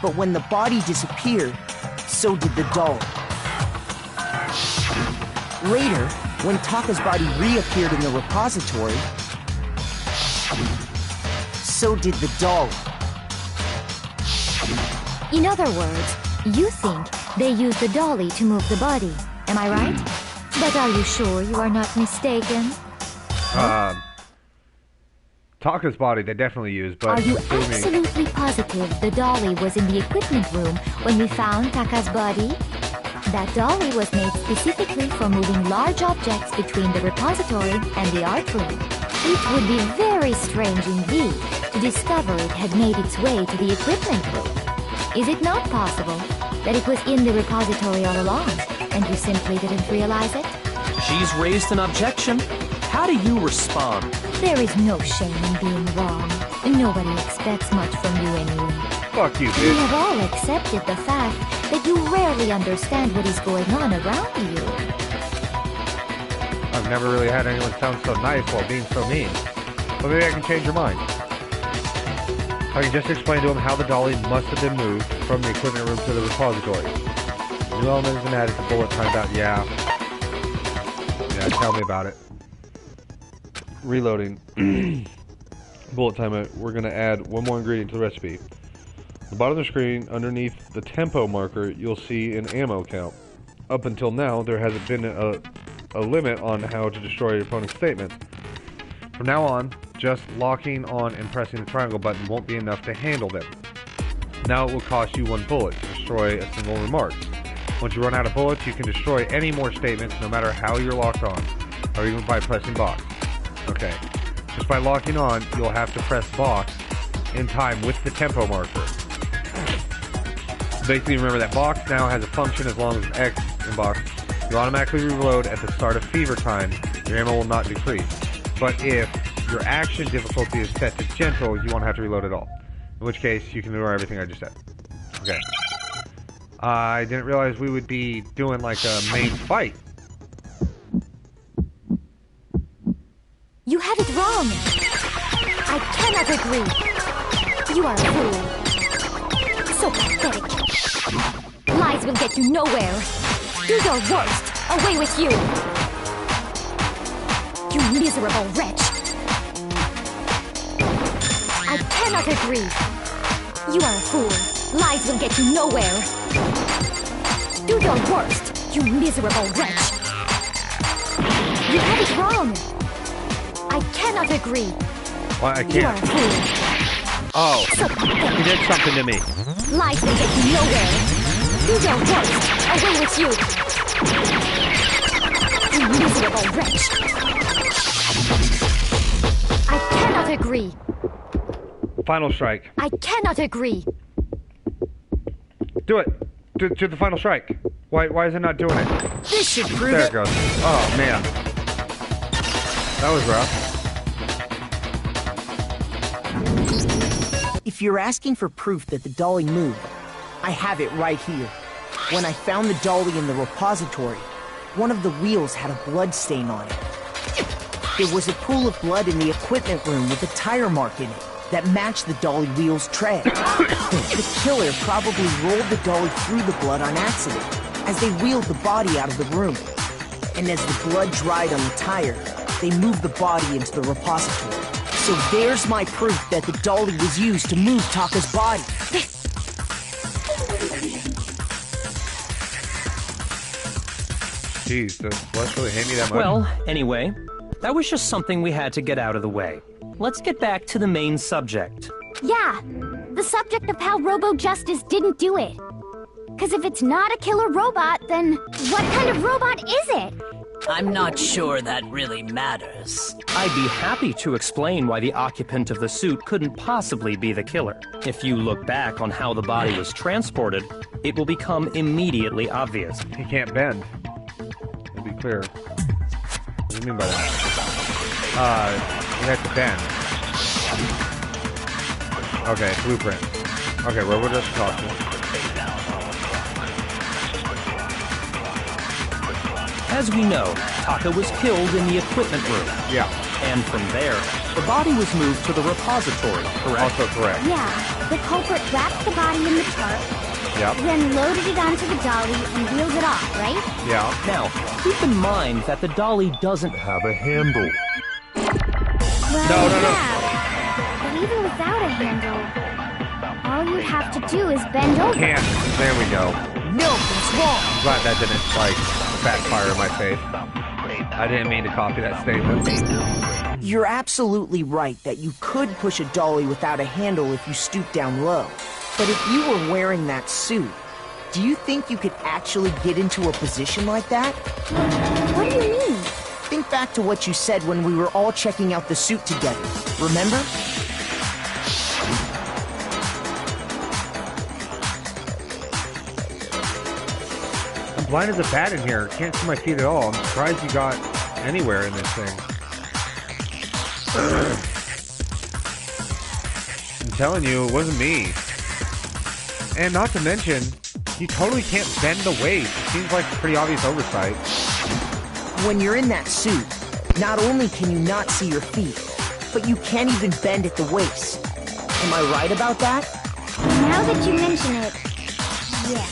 But when the body disappeared, so did the dolly. Later, when Taka's body reappeared in the repository, so did the dolly. In other words, you think they used the dolly to move the body. Am I right? But are you sure you are not mistaken? Taka's body they definitely used, but Are you assuming... absolutely positive the dolly was in the equipment room when we found Taka's body? That dolly was made specifically for moving large objects between the repository and the art room. It would be very strange indeed to discover it had made its way to the equipment room. Is it not possible that it was in the repository all along, and you simply didn't realize it? She's raised an objection. How do you respond? There is no shame in being wrong. Nobody expects much from you anyway. Fuck you, We bitch. have all accepted the fact that you rarely understand what is going on around you. I've never really had anyone sound so nice while being so mean. But maybe I can change your mind. I can just explain to him how the dolly must have been moved from the equipment room to the repository. New elements and added to bullet timed out. Yeah, tell me about it. Reloading. Bullet time out. We're going to add one more ingredient to the recipe. At the bottom of the screen, underneath the tempo marker, you'll see an ammo count. Up until now, there hasn't been a limit on how to destroy your opponent's statements. From now on, just locking on and pressing the triangle button won't be enough to handle them. Now it will cost you 1 bullet to destroy a single remark. Once you run out of bullets, you can destroy any more statements no matter how you're locked on, or even by pressing box. Okay. Just by locking on, you'll have to press box in time with the tempo marker. Basically, remember that box now has a function as long as X in box. You automatically reload at the start of fever time. Your ammo will not decrease. But if your action difficulty is set to gentle, you won't have to reload at all. In which case, you can ignore everything I just said. Okay. I didn't realize we would be doing like a main fight. You have it wrong. I cannot agree. You are a fool. So pathetic. Lies will get you nowhere. Do your worst. Away with you. You miserable wretch. I cannot agree. You are a fool. Lies will get you nowhere. Do your worst, you miserable wretch. You have it wrong. I cannot agree. Why, I You are can't. a fool. Oh, So pathetic. he did something to me. Lies will get you nowhere. Do your worst. Away with you. You miserable wretch. I cannot agree. Final strike. I cannot agree. Do it. Do the final strike. Why is it not doing it? This should prove There it. it goes. Oh, man. That was rough. If you're asking for proof that the dolly moved, I have it right here. When I found the dolly in the repository, one of the wheels had a blood stain on it. There was a pool of blood in the equipment room with a tire mark in it that matched the dolly wheel's tread. The killer probably rolled the dolly through the blood on accident as they wheeled the body out of the room. And as the blood dried on the tire, they moved the body into the repository. So there's my proof that the dolly was used to move Taka's body. Jeez, does Celeste really hate me that much? Well, anyway, that was just something we had to get out of the way. Let's get back to the main subject. Yeah, the subject of how Robo-Justice didn't do it. Because if it's not a killer robot, then what kind of robot is it? I'm not sure that really matters. I'd be happy to explain why the occupant of the suit couldn't possibly be the killer. If you look back on how the body was transported, it will become immediately obvious. He can't bend. To be clear. What do you mean by that? You have to bend. Okay, blueprint. Okay, Robo just talked to him. As we know, Taka was killed in the equipment room. Yeah. And from there, the body was moved to the repository, correct? Also correct. Yeah, the culprit wrapped the body in the tarp, Yep. then loaded it onto the dolly and wheeled it off, right? Yeah. Now, keep in mind that the dolly doesn't have a handle. Well, No. yeah, but even without a handle, all you'd have to do is bend over. Can't. There we go. No, that's wrong. Glad that didn't, like, backfire in my face. I didn't mean to copy that statement. You're absolutely right that you could push a dolly without a handle if you stoop down low. But if you were wearing that suit, do you think you could actually get into a position like that? What do you mean? Think back to what you said when we were all checking out the suit together. Remember? I'm blind as a bat in here. Can't see my feet at all. I'm surprised you got anywhere in this thing. I'm telling you, it wasn't me. And not to mention, you totally can't bend the waist. Seems like a pretty obvious oversight. When you're in that suit, not only can you not see your feet, but you can't even bend at the waist. Am I right about that? Now that you mention it, yeah.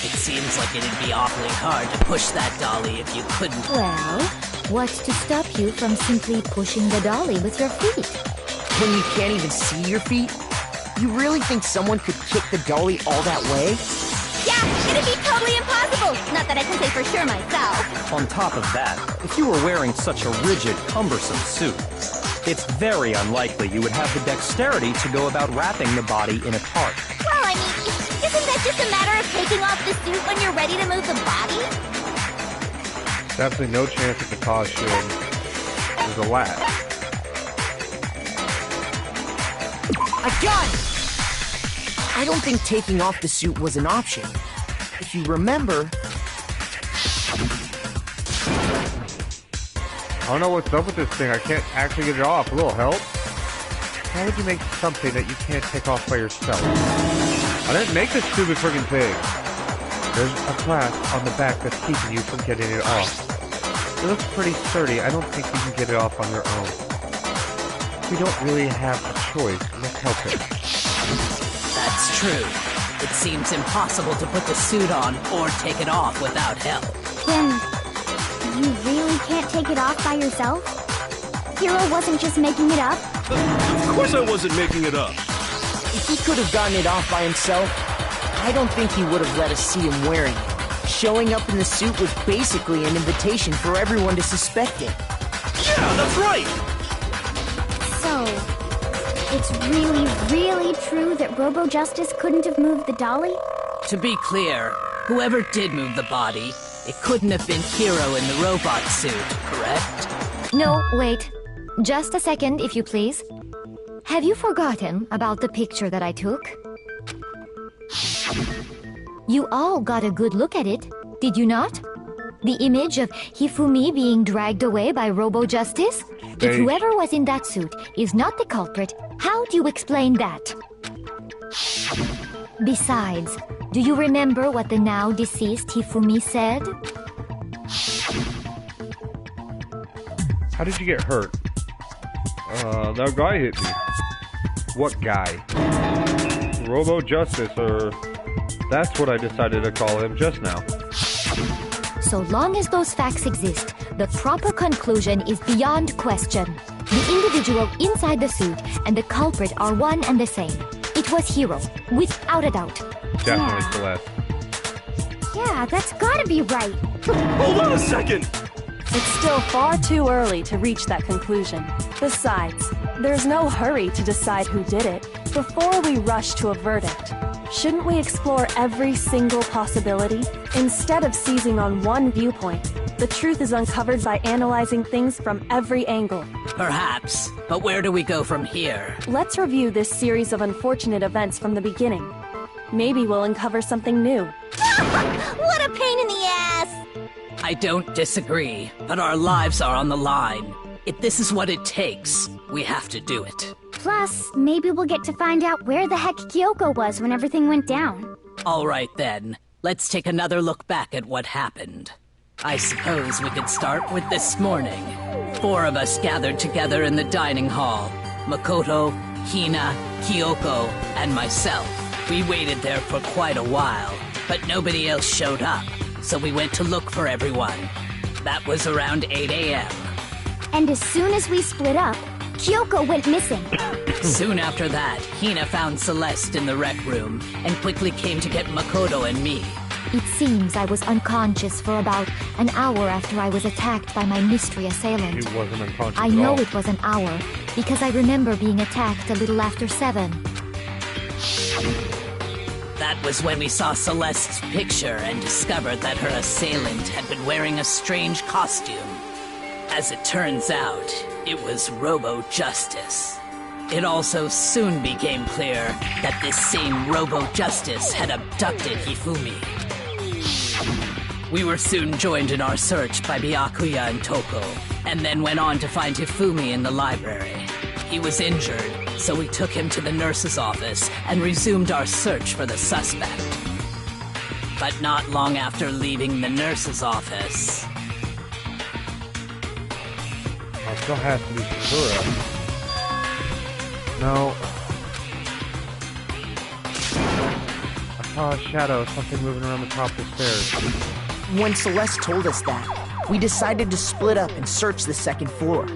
It seems like it'd be awfully hard to push that dolly if you couldn't. Well, what's to stop you from simply pushing the dolly with your feet? When you can't even see your feet? You really think someone could kick the dolly all that way? Yeah, it'd be totally impossible. Not that I can say for sure myself. On top of that, if you were wearing such a rigid, cumbersome suit, it's very unlikely you would have the dexterity to go about wrapping the body in a tarp. Well, I mean, it just a matter of taking off the suit when you're ready to move the body? Definitely no chance at the costume. There's a lat. I got it! I don't think taking off the suit was an option. If you remember... I don't know what's up with this thing. I can't actually get it off. A little help? How would you make something that you can't take off by yourself? I didn't make this stupid friggin' thing. There's a clasp on the back that's keeping you from getting it off. It looks pretty sturdy. I don't think you can get it off on your own. We don't really have a choice. Let's help him. That's true. It seems impossible to put the suit on or take it off without help. Then, you really can't take it off by yourself? Hiro wasn't just making it up? Of course I wasn't making it up. If he could have gotten it off by himself, I don't think he would have let us see him wearing it. Showing up in the suit was basically an invitation for everyone to suspect it. Yeah, that's right! So, it's really, really true that Robo Justice couldn't have moved the dolly? To be clear, whoever did move the body, it couldn't have been Hiro in the robot suit, correct? No, wait. Just a second, if you please. Have you forgotten about the picture that I took? You all got a good look at it, did you not? The image of Hifumi being dragged away by Robo Justice? If whoever was in that suit is not the culprit, how do you explain that? Besides, do you remember what the now deceased Hifumi said? How did you get hurt? That guy hit me. What guy? Robo Justice, or... That's what I decided to call him just now. So long as those facts exist, the proper conclusion is beyond question. The individual inside the suit and the culprit are one and the same. It was Hiro, without a doubt. Definitely Celeste. Yeah, that's gotta be right. Hold on a second! It's still far too early to reach that conclusion. Besides, there's no hurry to decide who did it before we rush to a verdict. Shouldn't we explore every single possibility? Instead of seizing on one viewpoint, the truth is uncovered by analyzing things from every angle. Perhaps, but where do we go from here? Let's review this series of unfortunate events from the beginning. Maybe we'll uncover something new. What a pain in the ass! I don't disagree, but our lives are on the line. If this is what it takes, we have to do it. Plus, maybe we'll get to find out where the heck Kyoko was when everything went down. All right then, let's take another look back at what happened. I suppose we could start with this morning. 4 of us gathered together in the dining hall. Makoto, Hina, Kyoko, and myself. We waited there for quite a while, but nobody else showed up, so we went to look for everyone. That was around 8 a.m. And as soon as we split up, Kyoko went missing. Soon after that, Hina found Celeste in the rec room and quickly came to get Makoto and me. It seems I was unconscious for about an hour after I was attacked by my mystery assailant. He wasn't unconscious I know it was an hour, because I remember being attacked a little after 7. That was when we saw Celeste's picture and discovered that her assailant had been wearing a strange costume. As it turns out, it was Robo Justice. It also soon became clear that this same Robo Justice had abducted Hifumi. We were soon joined in our search by Byakuya and Toko, and then went on to find Hifumi in the library. He was injured, so we took him to the nurse's office and resumed our search for the suspect. But not long after leaving the nurse's office... It still has to be Shizura. No. I saw a shadow, something moving around the top of the stairs. When Celeste told us that, we decided to split up and search the second floor.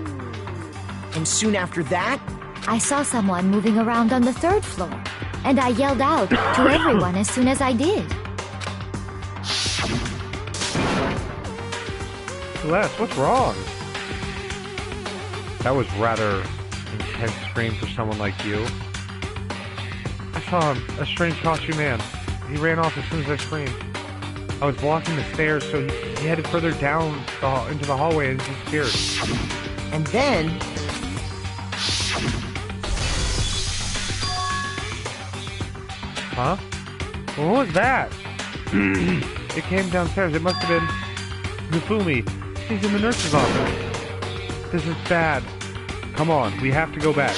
And soon after that... I saw someone moving around on the 3rd floor, and I yelled out to everyone as soon as I did. Celeste, what's wrong? That was rather intense scream for someone like you. I saw him, a strange costume man. He ran off as soon as I screamed. I was blocking the stairs, so he headed further down into the hallway and disappeared. And then... Huh? What was that? It came downstairs. It must have been Mifumi. He's in the nurse's office. This is bad. Come on, we have to go back.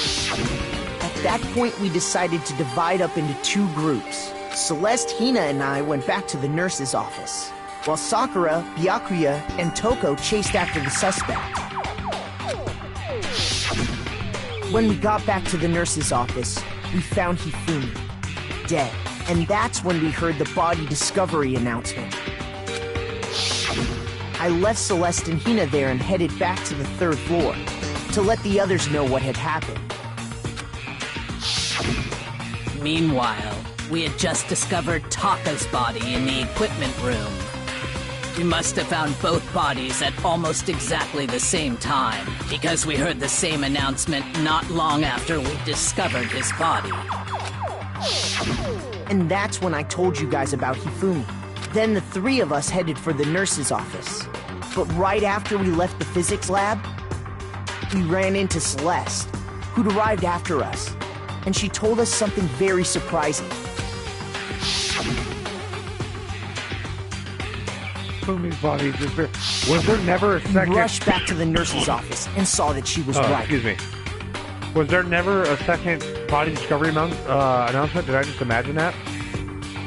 At that point, we decided to divide up into two groups. Celeste, Hina, and I went back to the nurse's office, while Sakura, Byakuya, and Toko chased after the suspect. When we got back to the nurse's office, we found Hifumi, dead. And that's when we heard the body discovery announcement. I left Celeste and Hina there and headed back to the third floor to let the others know what had happened. Meanwhile, we had just discovered Taka's body in the equipment room. We must have found both bodies at almost exactly the same time, because we heard the same announcement not long after we discovered his body. And that's when I told you guys about Hifumi. Then the three of us headed for the nurse's office. But right after we left the physics lab, we ran into Celeste, who'd arrived after us. And she told us something very surprising. Hifumi's body disappeared. Was there never a second... We rushed back to the nurse's office and saw that she was right. Excuse me. Was there never a second body discovery announcement? Did I just imagine that?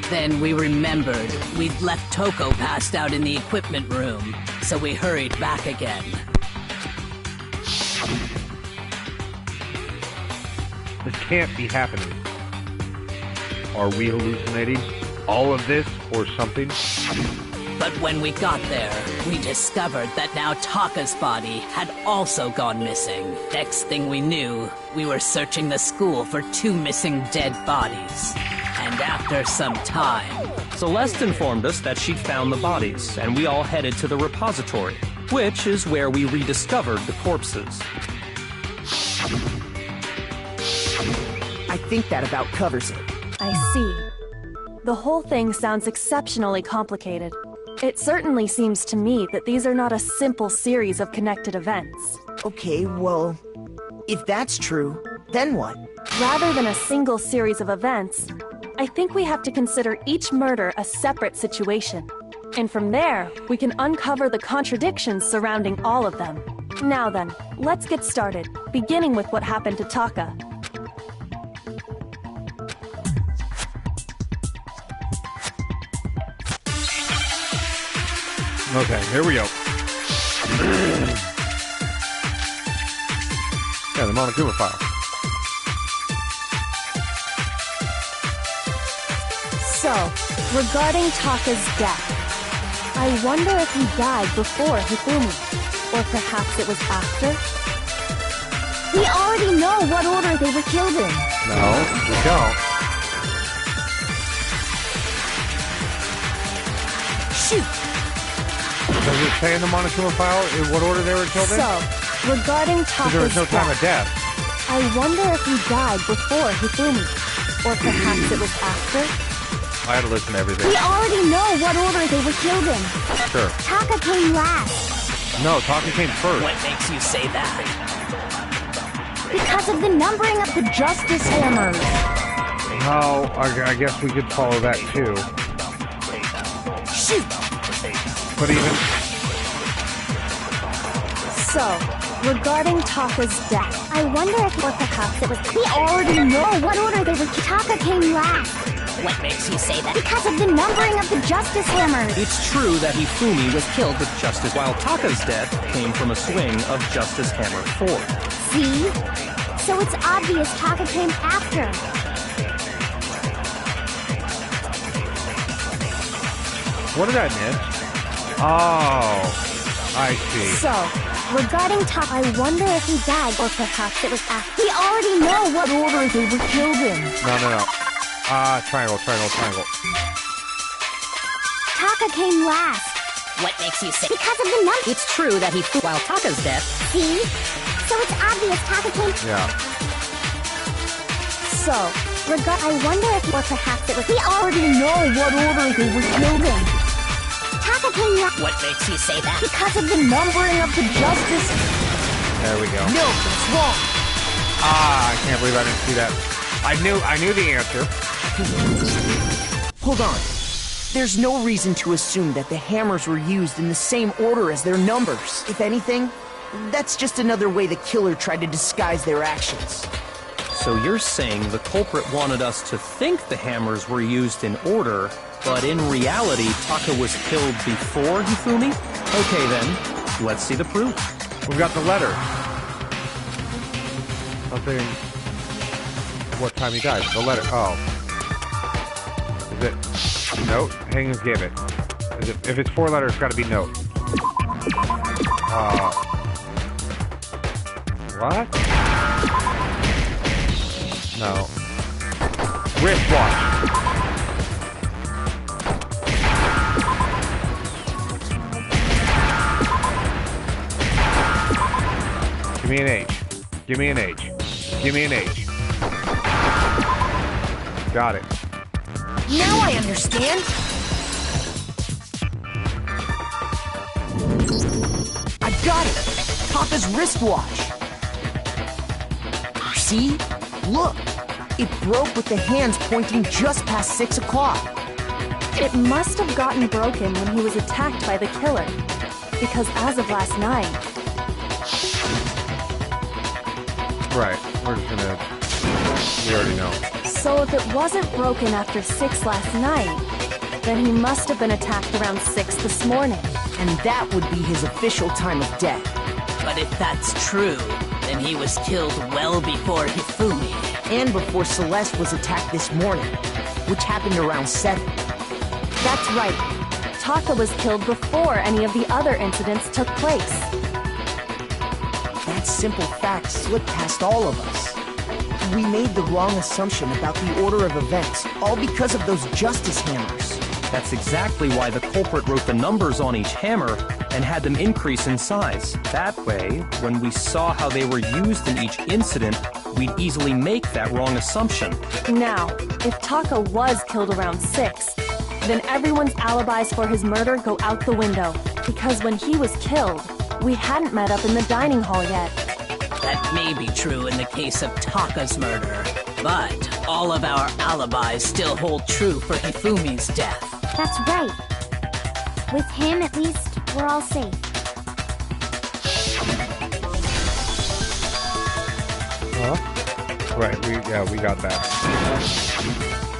Then we remembered we'd left Toko passed out in the equipment room, so we hurried back again. This can't be happening. Are we hallucinating all of this or something? But when we got there, we discovered that now Taka's body had also gone missing. Next thing we knew, we were searching the school for two missing dead bodies. And after some time... Celeste informed us that she'd found the bodies, and we all headed to the repository, which is where we rediscovered the corpses. I think that about covers it. I see. The whole thing sounds exceptionally complicated. It certainly seems to me that these are not a simple series of connected events. Okay, well, if that's true, then what? Rather than a single series of events, I think we have to consider each murder a separate situation. And from there, we can uncover the contradictions surrounding all of them. Now then, let's get started, beginning with what happened to Taka. Okay, here we go. Yeah, the Monokuma file. So, regarding Taka's death, I wonder if he died before Hifumi, or perhaps it was after? We already know what order they were killed in. No, we don't. Shoot! Does it say in the Monokuma file in what order they were killed in? So, regarding Taka's there was no time of death. I wonder if he died before Hifumi, or perhaps it was after? I had to listen to everything. We already know what order they were killed in. Sure. Taka came last. No, Taka came first. What makes you say that? Because of the numbering of the Justice Hammers. No, I guess we could follow that too. Shoot! But even... So, regarding Taka's death, I wonder if, or perhaps it was... We already know what order they were... Taka came last. What makes you say that? Because of the numbering of the Justice Hammers. It's true that Hifumi was killed with Justice, while Taka's death came from a swing of Justice Hammer 4. See? So it's obvious Taka came after. What did I miss? Oh, I see. So, regarding Taka, I wonder if he died, or perhaps it was after. We already know what order they were killed in. No. Triangle. Taka came last. What makes you say? Because of the number. It's true that he while Taka's death. See? So it's obvious Taka came... Yeah. So, I wonder if, or perhaps it was. We already know what order they were killed in. What makes you say that? Because of the numbering of the justice. There we go. No, that's wrong. I can't believe I didn't see that. I knew the answer. Hold on. There's no reason to assume that the hammers were used in the same order as their numbers. If anything, that's just another way the killer tried to disguise their actions. So you're saying the culprit wanted us to think the hammers were used in order, but in reality, Taka was killed before Hifumi? Okay then, let's see the proof. We've got the letter. Something... What time he died? The letter. Oh. Is it... Note? Hangings gave it. Is it. If it's 4 letters, it's gotta be note. What? No. Wristwatch. Give me an H. Give me an H. Give me an H. Got it. Now I understand. I got it. Taka's wristwatch. See? Look. It broke with the hands pointing just past 6 o'clock. It must have gotten broken when he was attacked by the killer. Because as of last night... Right. We're just gonna... We already know. So if it wasn't broken after 6 last night, then he must have been attacked around 6 this morning. And that would be his official time of death. But if that's true, then he was killed well before Hifumi. And before Celeste was attacked this morning, which happened around 7. That's right. Taka was killed before any of the other incidents took place. That simple fact slipped past all of us. We made the wrong assumption about the order of events, all because of those justice hammers. That's exactly why the culprit wrote the numbers on each hammer and had them increase in size. That way, when we saw how they were used in each incident, we'd easily make that wrong assumption. Now, if Taka was killed around 6, then everyone's alibis for his murder go out the window. Because when he was killed, we hadn't met up in the dining hall yet. That may be true in the case of Taka's murder, but all of our alibis still hold true for Hifumi's death. That's right. With him, at least, we're all safe. Huh? Right, we got that.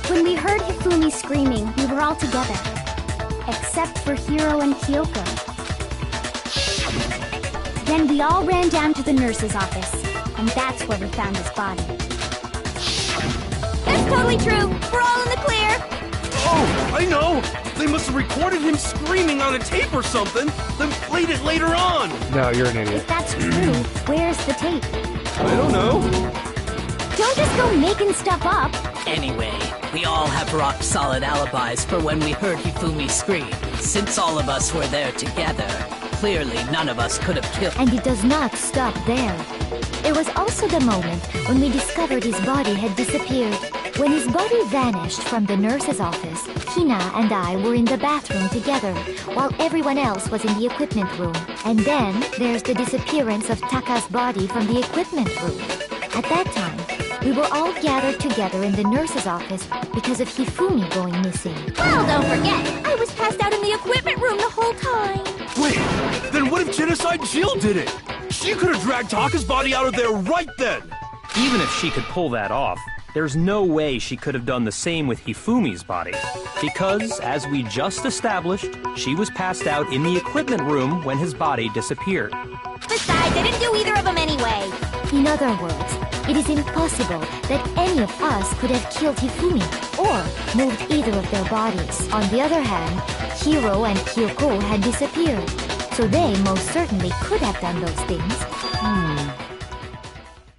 When we heard Hifumi screaming, we were all together. Except for Hiro and Kyoko. Then we all ran down to the nurse's office, and that's where we found his body. That's totally true! We're all in the clear! Oh, I know! They must have recorded him screaming on a tape or something, then played it later on! No, you're an idiot. If that's true, where's the tape? I don't know. Don't just go making stuff up! Anyway, we all have rock-solid alibis for when we heard Hifumi scream. Since all of us were there together, clearly none of us could have killed... And it does not stop there. There was also the moment when we discovered his body had disappeared. When his body vanished from the nurse's office, Hina and I were in the bathroom together, while everyone else was in the equipment room. And then there's the disappearance of Taka's body from the equipment room. At that time, we were all gathered together in the nurse's office because of Hifumi going missing. Well, don't forget, I was passed out in the equipment room the whole time. Wait, then what if Genocide Jill did it? She could have dragged Taka's body out of there right then! Even if she could pull that off, there's no way she could have done the same with Hifumi's body. Because, as we just established, she was passed out in the equipment room when his body disappeared. Besides, I didn't do either of them anyway. In other words, it is impossible that any of us could have killed Hifumi or moved either of their bodies. On the other hand, Hiro and Kyoko had disappeared, so they most certainly could have done those things.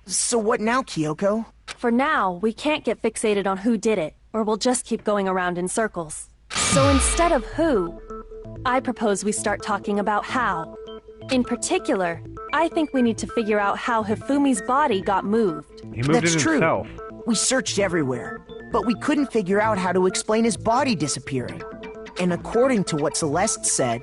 So what now, Kyoko? For now, we can't get fixated on who did it, or we'll just keep going around in circles. So instead of who, I propose we start talking about how. In particular, I think we need to figure out how Hifumi's body got moved. He moved it himself. We searched everywhere, but we couldn't figure out how to explain his body disappearing. And according to what Celeste said...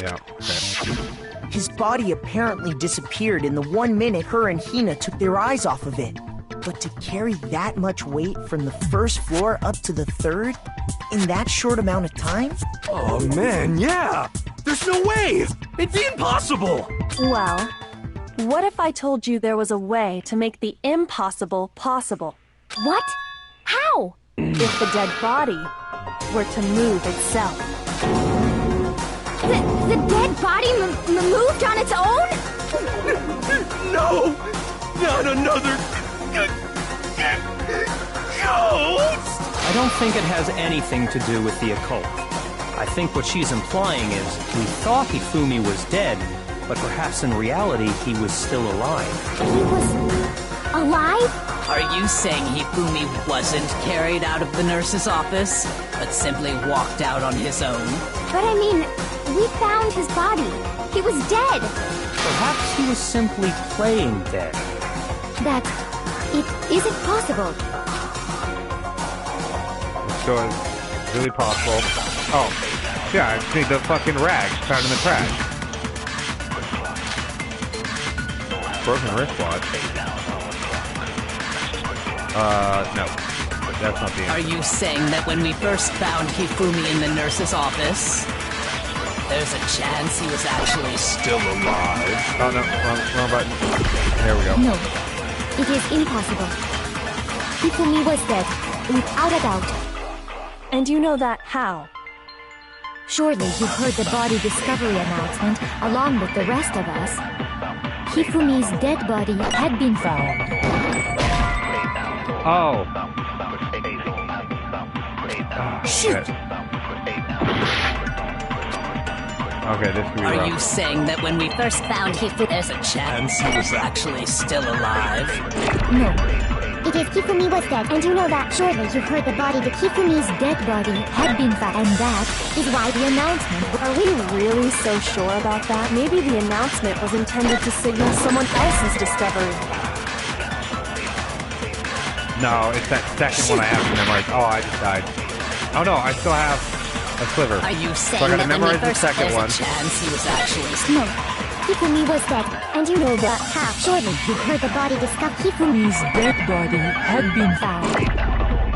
Yeah, okay. His body apparently disappeared in the 1 minute her and Hina took their eyes off of it. But to carry that much weight from the first floor up to the third in that short amount of time? Oh man, yeah! There's no way! It'd be impossible! Well, what if I told you there was a way to make the impossible possible? What? How? If the dead body were to move itself. The dead body moved on its own? No! Not another... ghost! I don't think it has anything to do with the occult. I think what she's implying is we thought Hifumi was dead, but perhaps in reality he was still alive. He was... alive? Are you saying Hifumi wasn't carried out of the nurse's office, but simply walked out on his own? But I mean, we found his body. He was dead. Perhaps he was simply playing dead. That... it isn't possible. So it's really possible. Oh, yeah, I see the fucking rags found in the trash. Broken wristwatch. No. That's not the answer. Are you saying that when we first found Hifumi in the nurse's office, there's a chance he was actually still alive? Oh, no, wrong button. There we go. No, it is impossible. Hifumi was dead, without a doubt. And you know that how? Surely you heard the body discovery announcement along with the rest of us. Hifumi's dead body had been found. Oh. Shoot! Okay, this could be Are rough. you saying that when we first found Hifumi, there's a chance he was actually still alive? No. It is Hifumi was dead, and you know that. Surely you heard the body, the Hifumi's dead body had been found, and that is why the announcement... Are we really so sure about that? Maybe the announcement was intended to signal someone else's discovery. No, it's that second one I have to memorize. Oh, I just died. Oh no, I still have a sliver. Are you saying so I gotta that when we memorize the first second one. there's a chance he was actually... No. Hifumi was dead, and you know that. How? Surely you heard the body discovered. Hifumi's dead body had been found.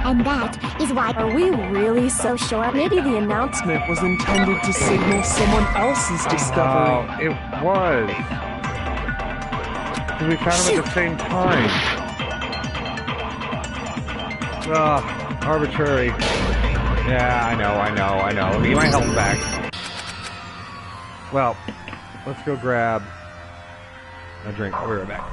And that is why... Are we really so sure? Maybe the announcement was intended to signal someone else's discovery. Oh, it was. We found him at the same time. Ugh, arbitrary. Yeah, I know. Let me get my health back. Well, let's go grab a drink. I'll be right back.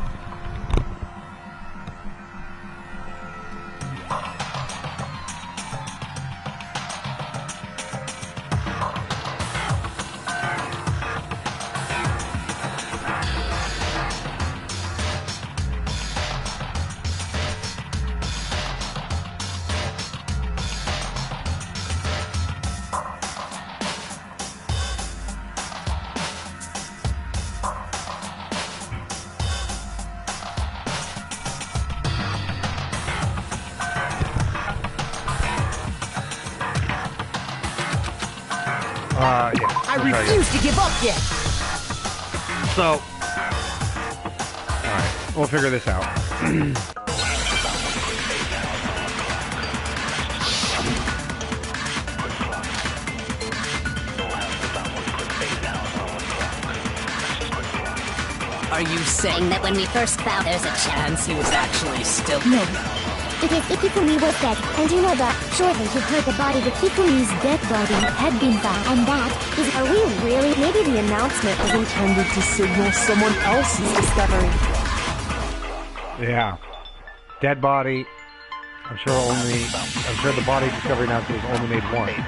Yeah. I refuse to give up yet! So, alright, we'll figure this out. Are you saying that when we first found there's a chance he was actually still... No. It is Hifumi was dead, and you know that. Surely you heard the body, the Hifumi's dead body had been found, and that is... Are we really? Maybe the announcement was intended to signal someone else's discovery. Yeah. Dead body. I'm sure the body discovery announcement was only made once.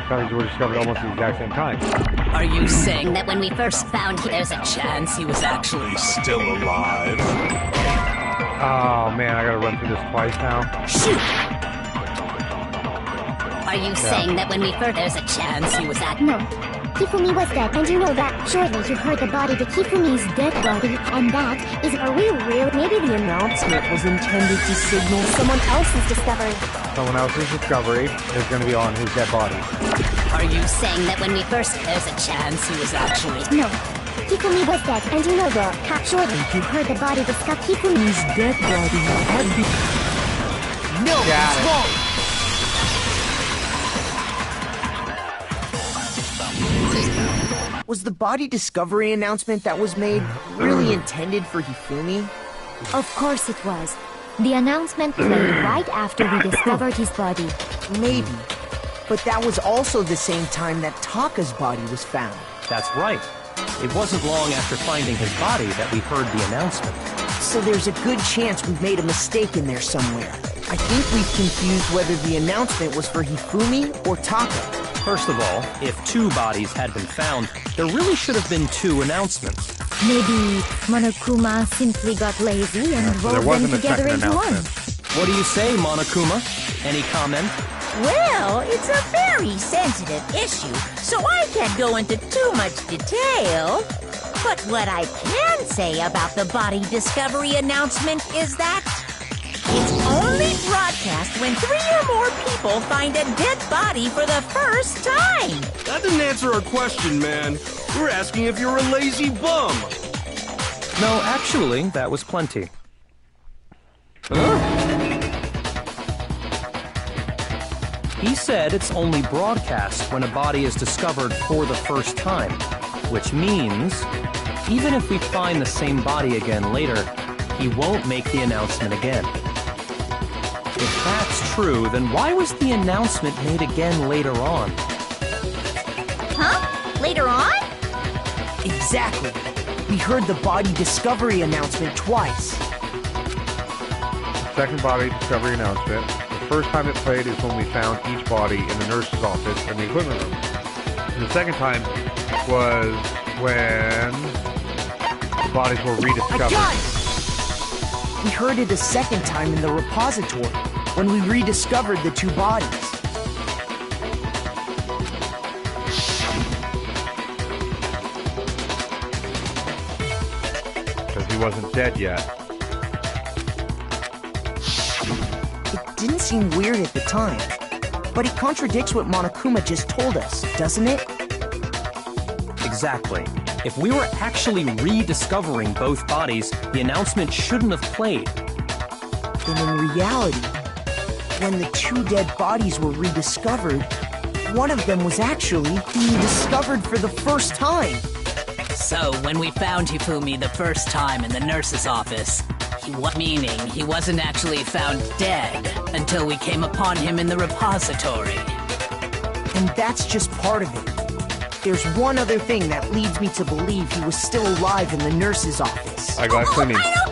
Bodies were discovered almost at the exact same time. Are you saying that when we first found him, there's a chance he was actually still alive? Oh man, I gotta run through this twice now. Shoot! Are you saying that when we first there's a chance he was No. Hifumi was dead, and you know that. Shortly, you heard the body, the Hifumi's dead body, and that is... Are we real? Maybe the announcement was intended to signal someone else's discovery. Someone else's discovery is going to be on his dead body. Are you saying that when we first... There's a chance he was actually... No. Hifumi was dead, and you know that. Shortly, you heard the body discovered. Hifumi's dead body had been... No, it's wrong! Was the body discovery announcement that was made really intended for Hifumi? Of course it was. The announcement played right after we discovered his body. Maybe. But that was also the same time that Taka's body was found. That's right. It wasn't long after finding his body that we heard the announcement. So there's a good chance we've made a mistake in there somewhere. I think we've confused whether the announcement was for Hifumi or Taka. First of all, if 2 bodies had been found, there really should have been 2 announcements. Maybe Monokuma simply got lazy and rolled them together into one. What do you say, Monokuma? Any comment? Well, it's a very sensitive issue, so I can't go into too much detail. But what I can say about the body discovery announcement is that it's only broadcast when 3 or more people find a dead body for the first time. That didn't answer our question, man. We're asking if you're a lazy bum. No, actually, that was plenty. He said it's only broadcast when a body is discovered for the first time, which means even if we find the same body again later, he won't make the announcement again. If that's true, then why was the announcement made again later on? Huh? Later on? Exactly. We heard the body discovery announcement twice. Second body discovery announcement. The first time it played is when we found each body in the nurse's office in the equipment room. And the second time was when the bodies were rediscovered. I got it! We heard it a second time in the repository, when we rediscovered the 2 bodies. Because he wasn't dead yet. It didn't seem weird at the time, but it contradicts what Monokuma just told us, doesn't it? Exactly. If we were actually rediscovering both bodies, the announcement shouldn't have played. Then in reality, when the 2 dead bodies were rediscovered, one of them was actually being discovered for the first time. So, when we found Hifumi the first time in the nurse's office, meaning he wasn't actually found dead until we came upon him in the repository. And that's just part of it. There's one other thing that leads me to believe he was still alive in the nurse's office. Eyeglass Clingy. I know!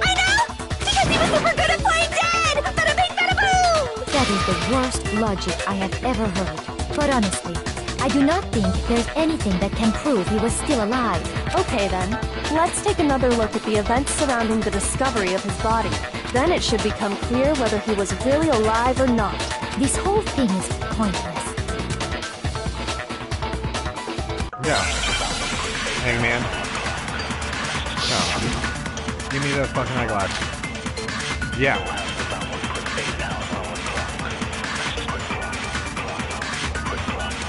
Because he was super good at playing dead! Bada bing, bada boom! That is the worst logic I have ever heard. But honestly, I do not think there's anything that can prove he was still alive. Okay then, let's take another look at the events surrounding the discovery of his body. Then it should become clear whether he was really alive or not. This whole thing is pointless. Yeah. Hangman. No. Give me that fucking eyeglass. Yeah.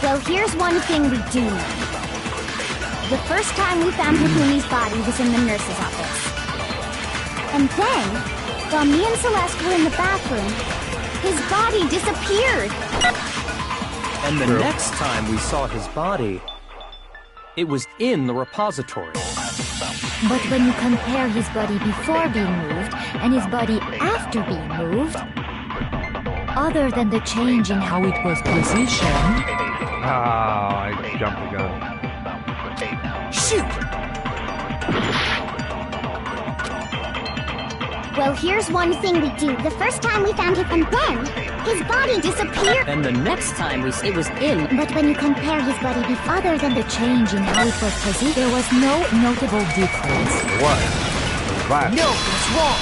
Well, here's one thing we do know. The first time we found Hifumi's body was in the nurse's office. And then, while me and Celeste were in the bathroom, his body disappeared. And the next time we saw his body, it was in the repository. But when you compare his body before being moved and his body after being moved, other than the change in how it was positioned... Ah, I jumped the gun. Shoot! Well, here's one thing we do. The first time we found him, and then his body disappeared. And the next time it was in... But when you compare his body before... Other than the change in how it was positioned, there was no notable difference. What? What? No, it's wrong!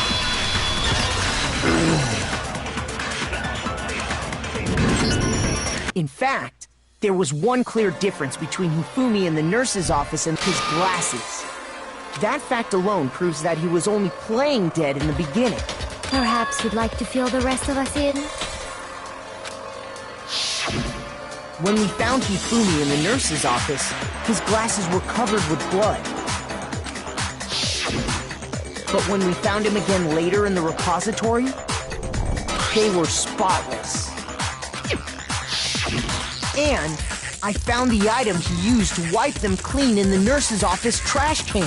In fact, There was one clear difference between Hifumi in the nurse's office and his glasses. That fact alone proves that he was only playing dead in the beginning. Perhaps you'd like to fill the rest of us in? When we found Hifumi in the nurse's office, his glasses were covered with blood. But when we found him again later in the repository, they were spotless. And I found the item he used to wipe them clean in the nurse's office trash can.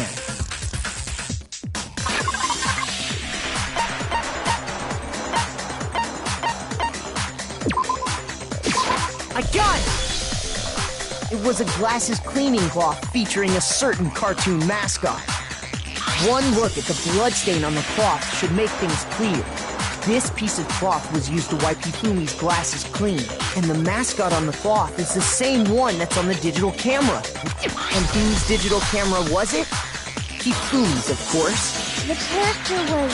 I got it! It was a glasses cleaning cloth featuring a certain cartoon mascot. One look at the bloodstain on the cloth should make things clear. This piece of cloth was used to wipe Hifumi's glasses clean, and the mascot on the cloth is the same one that's on the digital camera. And whose digital camera was it? Hifumi's, of course. The character was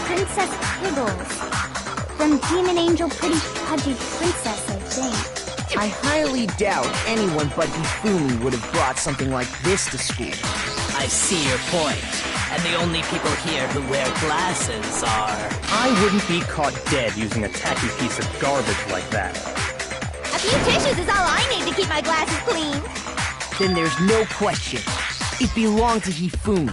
Princess Piggles. From Demon Angel Pretty Pudgy Princess, I think. I highly doubt anyone but Hifumi would have brought something like this to school. I see your point. And the only people here who wear glasses are... I wouldn't be caught dead using a tacky piece of garbage like that. A few tissues is all I need to keep my glasses clean. Then there's no question. It belonged to Hifumi.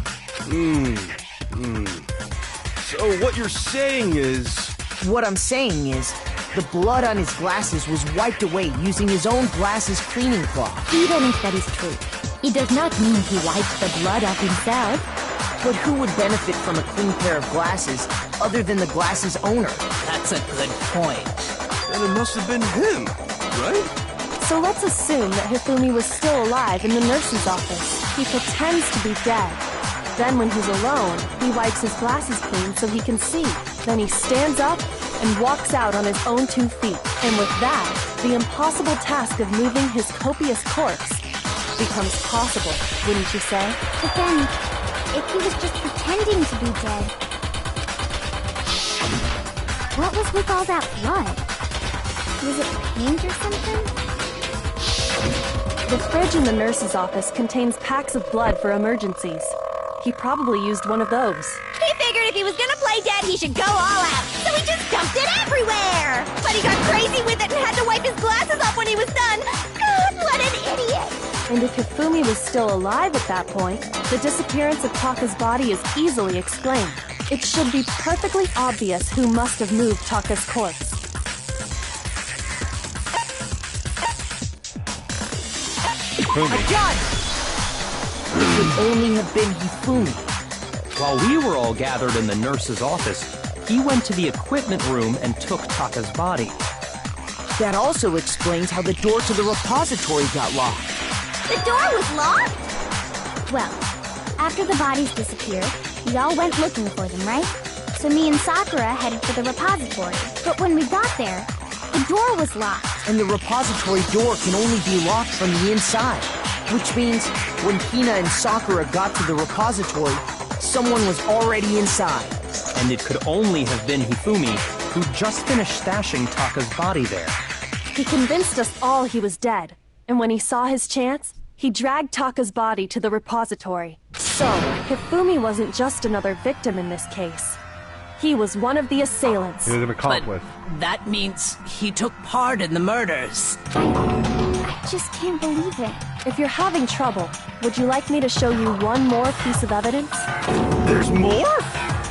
So what you're saying is... What I'm saying is, the blood on his glasses was wiped away using his own glasses cleaning cloth. Even if that is true, it does not mean he wiped the blood off himself. But who would benefit from a clean pair of glasses other than the glasses owner? That's a good point. Then it must have been him, right? So let's assume that Hifumi was still alive in the nurse's office. He pretends to be dead. Then when he's alone, he wipes his glasses clean so he can see. Then he stands up and walks out on his own 2 feet. And with that, the impossible task of moving his copious corpse becomes possible, wouldn't you say? But then, if he was just pretending to be dead, what was with all that blood? Was it paint or something? The fridge in the nurse's office contains packs of blood for emergencies. He probably used one of those. He figured if he was gonna play dead, he should go all out, so he just dumped it everywhere! But he got crazy with it and had to wipe his glasses off when he was done! God, what an idiot! And if Hifumi was still alive at that point, the disappearance of Taka's body is easily explained. It should be perfectly obvious who must have moved Taka's corpse. I got it! It could only have been Hifumi. While we were all gathered in the nurse's office, he went to the equipment room and took Taka's body. That also explains how the door to the repository got locked. The door was locked? Well, after the bodies disappeared, we all went looking for them, right? So me and Sakura headed for the repository. But when we got there, the door was locked. And the repository door can only be locked from the inside. Which means, when Hina and Sakura got to the repository, someone was already inside. And it could only have been Hifumi, who just finished stashing Taka's body there. He convinced us all he was dead. And when he saw his chance, he dragged Taka's body to the repository. So, Hifumi wasn't just another victim in this case. He was one of the assailants. He was an accomplice. But that means he took part in the murders. I just can't believe it. If you're having trouble, would you like me to show you one more piece of evidence? There's more?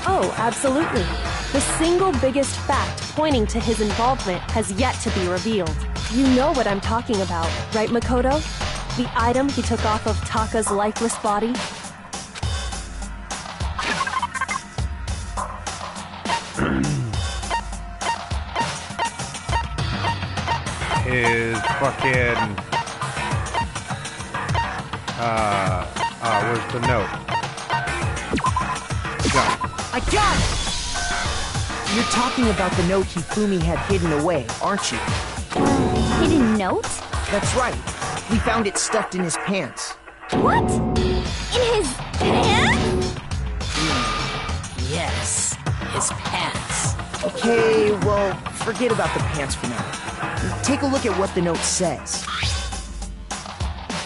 Oh, absolutely. The single biggest fact pointing to his involvement has yet to be revealed. You know what I'm talking about, right, Makoto? The item he took off of Taka's lifeless body? His fucking... where's the note? Got it. I got it! You're talking about the note Hifumi had hidden away, aren't you? Hidden note? That's right. We found it stuffed in his pants. What? In his pants? Yes, his pants. Okay, well, forget about the pants for now. Take a look at what the note says.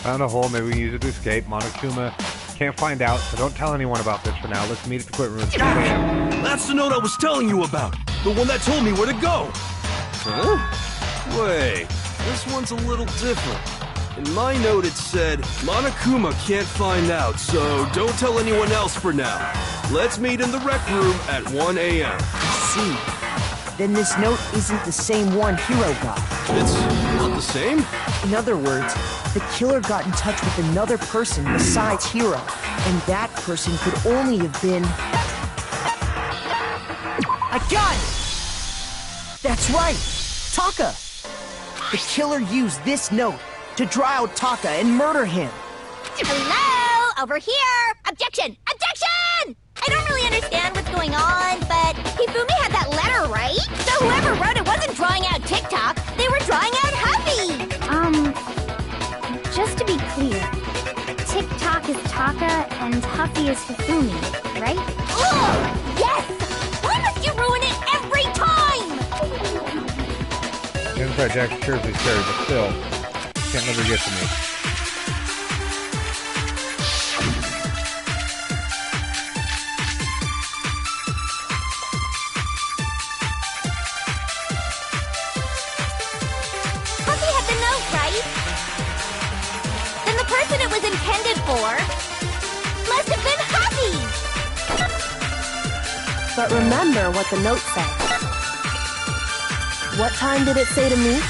Found a hole, maybe we can use it to escape. Monokuma can't find out, so don't tell anyone about this for now. Let's meet at the equipment room. 6 a.m. That's the note I was telling you about. The one that told me where to go. Huh? Wait, this one's a little different. In my note it said, Monokuma can't find out, so don't tell anyone else for now. Let's meet in the rec room at 1 a.m. I see. Then this note isn't the same one Hiro got. It's not the same? In other words, the killer got in touch with another person besides Hiro, and that person could only have been... I got it! That's right! Taka! The killer used this note to draw out Taka and murder him. Hello? Over here! Objection! Objection! I don't really understand what's going on, but Hifumi had that letter, right? So whoever wrote it wasn't drawing out TikTok, they were drawing out Huffy! Just to be clear, TikTok is Taka and Huffy is Hifumi, right? Ugh! Yes! Why must you ruin it every time? Inside Jack's curiously scary, but still, can't let her get to me. Huffy had the note, right? Then the person it was intended for must have been Huffy! But remember what the note said. What time did it say to meet?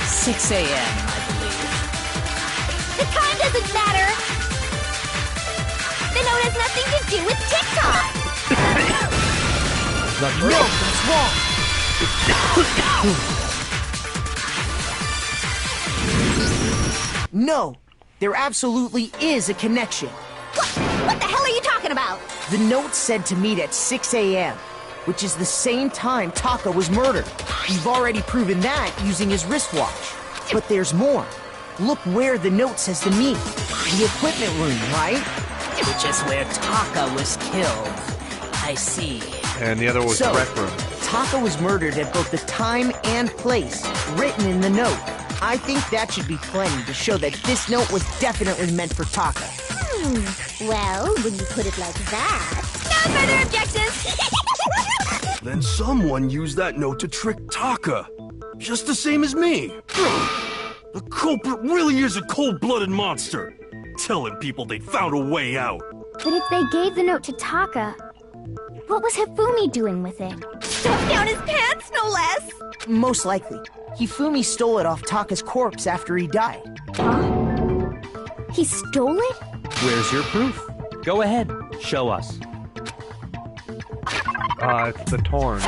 6 a.m., I believe. The time doesn't matter! The note has nothing to do with TikTok! That's wrong! No! There absolutely is a connection. What the hell are you talking about? The note said to meet at 6 a.m., which is the same time Taka was murdered. We've already proven that using his wristwatch. But there's more. Look where the note says to meet. The equipment room, right? Which is where Taka was killed. I see. And the other was the rec room. Taka was murdered at both the time and place written in the note. I think that should be plenty to show that this note was definitely meant for Taka. Well, when you put it like that... No further objections! Then someone used that note to trick Taka. Just the same as me. The culprit really is a cold-blooded monster. Telling people they found a way out. But if they gave the note to Taka, what was Hifumi doing with it? Stuffed down his pants, no less! Most likely. Hifumi stole it off Taka's corpse after he died. He stole it? Where's your proof? Go ahead, show us. It's the torn.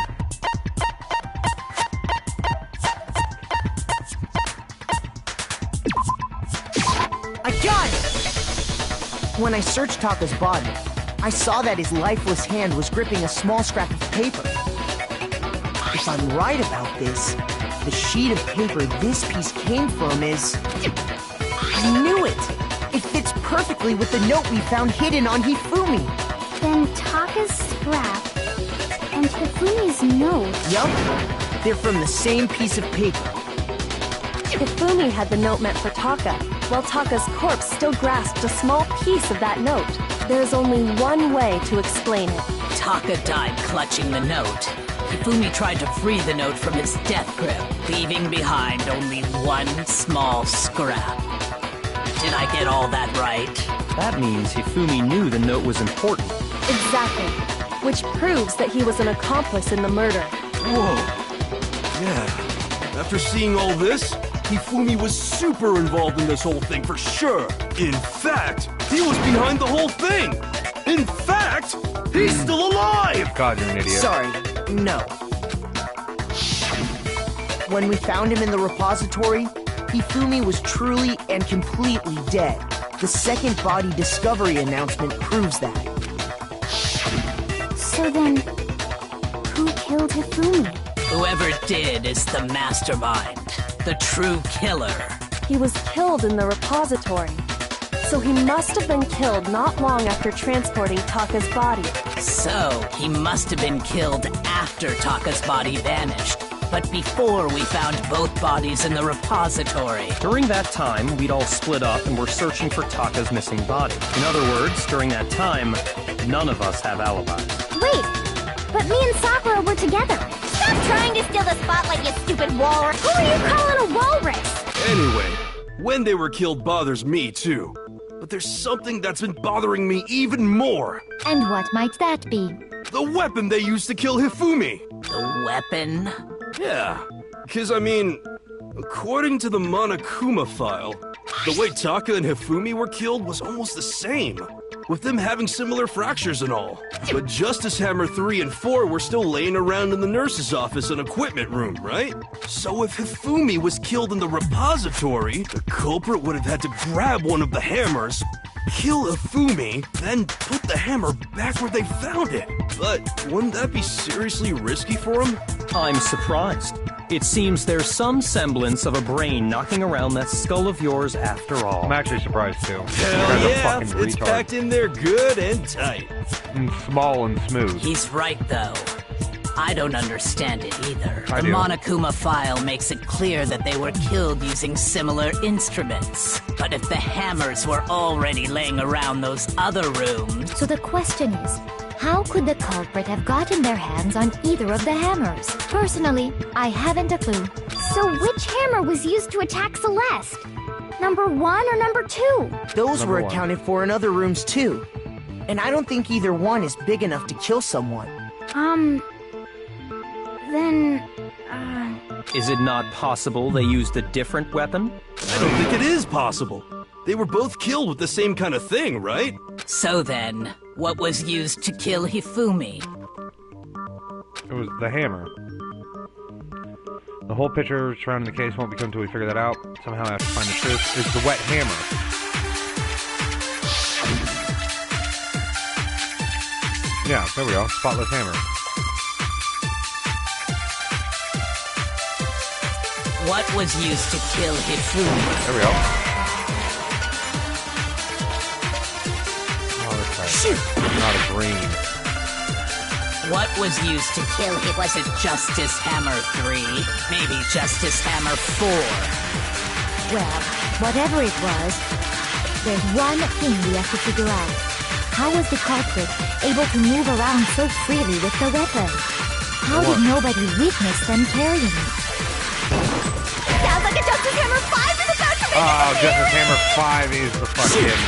I got it! When I searched Taka's body, I saw that his lifeless hand was gripping a small scrap of paper. If I'm right about this, the sheet of paper this piece came from is... I knew it! It fits perfectly with the note we found hidden on Hifumi. Then Taka's scrap and Hifumi's note... Yup. They're from the same piece of paper. Hifumi had the note meant for Taka, while Taka's corpse still grasped a small piece of that note. There's only one way to explain it. Taka died clutching the note. Hifumi tried to free the note from its death grip, leaving behind only one small scrap. Did I get all that right? That means Hifumi knew the note was important. Exactly. Which proves that he was an accomplice in the murder. Whoa. Yeah. After seeing all this, Hifumi was super involved in this whole thing for sure. In fact, he was behind the whole thing. In fact, he's still alive! God, you're an idiot. Sorry, no. When we found him in the repository, Hifumi was truly and completely dead. The second body discovery announcement proves that. So then, who killed Hifumi? Whoever did is the mastermind, the true killer. He was killed in the repository. So he must have been killed not long after transporting Taka's body. So, he must have been killed after Taka's body vanished. But before we found both bodies in the repository. During that time, we'd all split up and were searching for Taka's missing body. In other words, during that time, none of us have alibis. Wait, but me and Sakura were together. Stop trying to steal the spotlight, you stupid walrus. Who are you calling a walrus? Anyway, when they were killed bothers me too. But there's something that's been bothering me even more. And what might that be? The weapon they used to kill Hifumi. The weapon? Yeah, because I mean, according to the Monokuma file, the way Taka and Hifumi were killed was almost the same, with them having similar fractures and all. But Justice Hammer 3 and 4 were still laying around in the nurse's office and equipment room, right? So if Hifumi was killed in the repository, the culprit would have had to grab one of the hammers, kill Hifumi, then put the hammer back where they found it. But wouldn't that be seriously risky for him? I'm surprised. It seems there's some semblance of a brain knocking around that skull of yours after all. I'm actually surprised too. Hell yeah, it's it's packed in there good and tight. And small and smooth. He's right, though. I don't understand it either. I The do. Monokuma file makes it clear that they were killed using similar instruments. But if the hammers were already laying around those other rooms... So the question is, how could the culprit have gotten their hands on either of the hammers? Personally, I haven't a clue. So which hammer was used to attack Celeste? Number 1 or number 2? Those Number were 1. accounted for in other rooms too. And I don't think either one is big enough to kill someone. Then... Is it not possible they used a different weapon? I don't think it is possible. They were both killed with the same kind of thing, right? So then, what was used to kill Hifumi? It was the hammer. The whole picture surrounding the case won't become until we figure that out. Somehow I have to find the truth. It's the wet hammer. Yeah, there we go. Spotless hammer. What was used to kill Hifumi? There we go. Oh, that's right. Not a green. What was used to kill him? Was it Justice Hammer 3? Maybe Justice Hammer 4? Well, whatever it was, there's one thing we have to figure out. How was the culprit able to move around so freely with the weapon? How did nobody witness them carrying it? Sounds like a Justice Hammer 5 is about to make Oh, its Justice appearance! Hammer 5 is the fucking...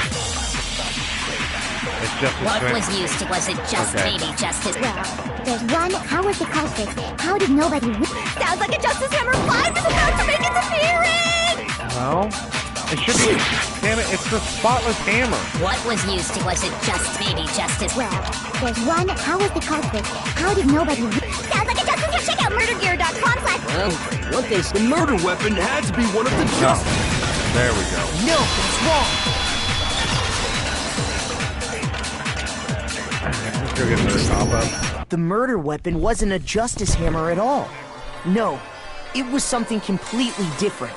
It's Justice What Hammer. was used? Was it just Okay. maybe Justice? Well, there's one. How was the culprit? How did nobody... Sounds like a Justice Hammer 5 is about to make its appearance! No? It should be... Damn it, it's the spotless hammer. What was used? Was it just maybe Justice? Well, there's one. How was the culprit? How did nobody... Sounds like a Justice Hammer. Check out murdergear.com/... Well, what they the murder weapon had to be one of the Justice. There we go. No, it's wrong. Let's go get another top up. The murder weapon wasn't a justice hammer at all. No, it was something completely different.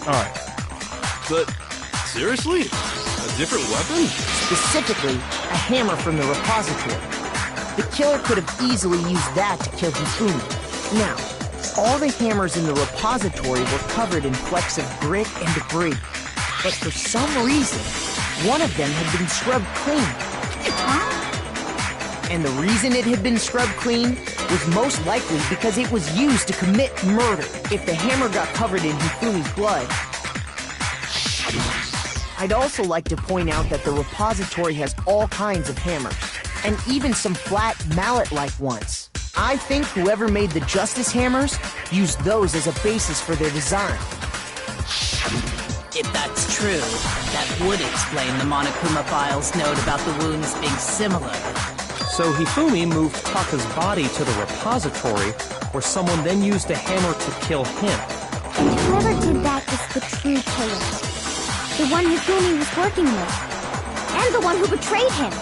Alright. But, seriously? A different weapon? Specifically, a hammer from the repository. The killer could have easily used that to kill Hifumi. Now, all the hammers in the repository were covered in flecks of grit and debris. But for some reason, one of them had been scrubbed clean. And the reason it had been scrubbed clean was most likely because it was used to commit murder. If the hammer got covered in Hifumi's blood... I'd also like to point out that the repository has all kinds of hammers, and even some flat mallet-like ones. I think whoever made the Justice hammers used those as a basis for their design. If that's true, that would explain the Monokuma file's note about the wounds being similar. So Hifumi moved Taka's body to the repository, where someone then used a hammer to kill him. And whoever did that is the true killer. The one Hifumi was working with. And the one who betrayed him.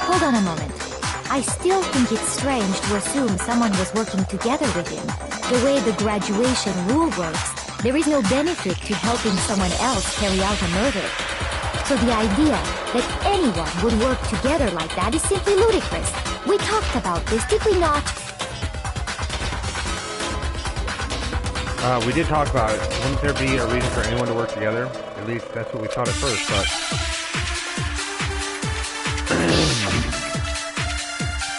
Hold on a moment. I still think it's strange to assume someone was working together with him. The way the graduation rule works, there is no benefit to helping someone else carry out a murder. So the idea that anyone would work together like that is simply ludicrous. We talked about this, did we not? We did talk about it. Wouldn't there be a reason for anyone to work together? At least that's what we thought at first, but...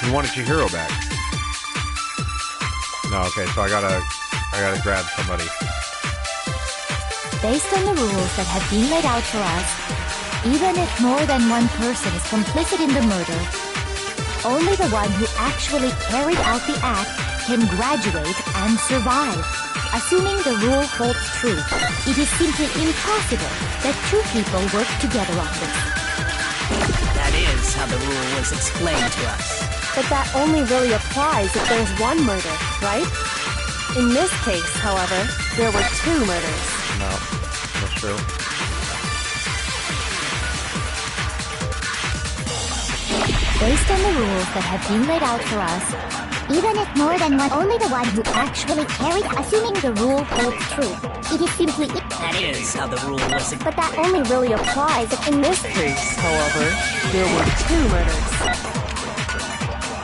He wanted Chihiro back. No, okay, so I gotta grab somebody. Based on the rules that have been laid out for us, even if more than one person is complicit in the murder, only the one who actually carried out the act can graduate and survive. Assuming the rule holds true, it is simply impossible that two people work together on this. That is how the rule was explained to us. But that only really applies if there's one murder, right? In this case, however, there were two murders. No, that's true. Based on the rules that have been laid out for us, even if more than one, only the one who actually carried, assuming the rule holds true. It is simply... That is how the rule was... But that only really applies if in this case, however, there were two murders.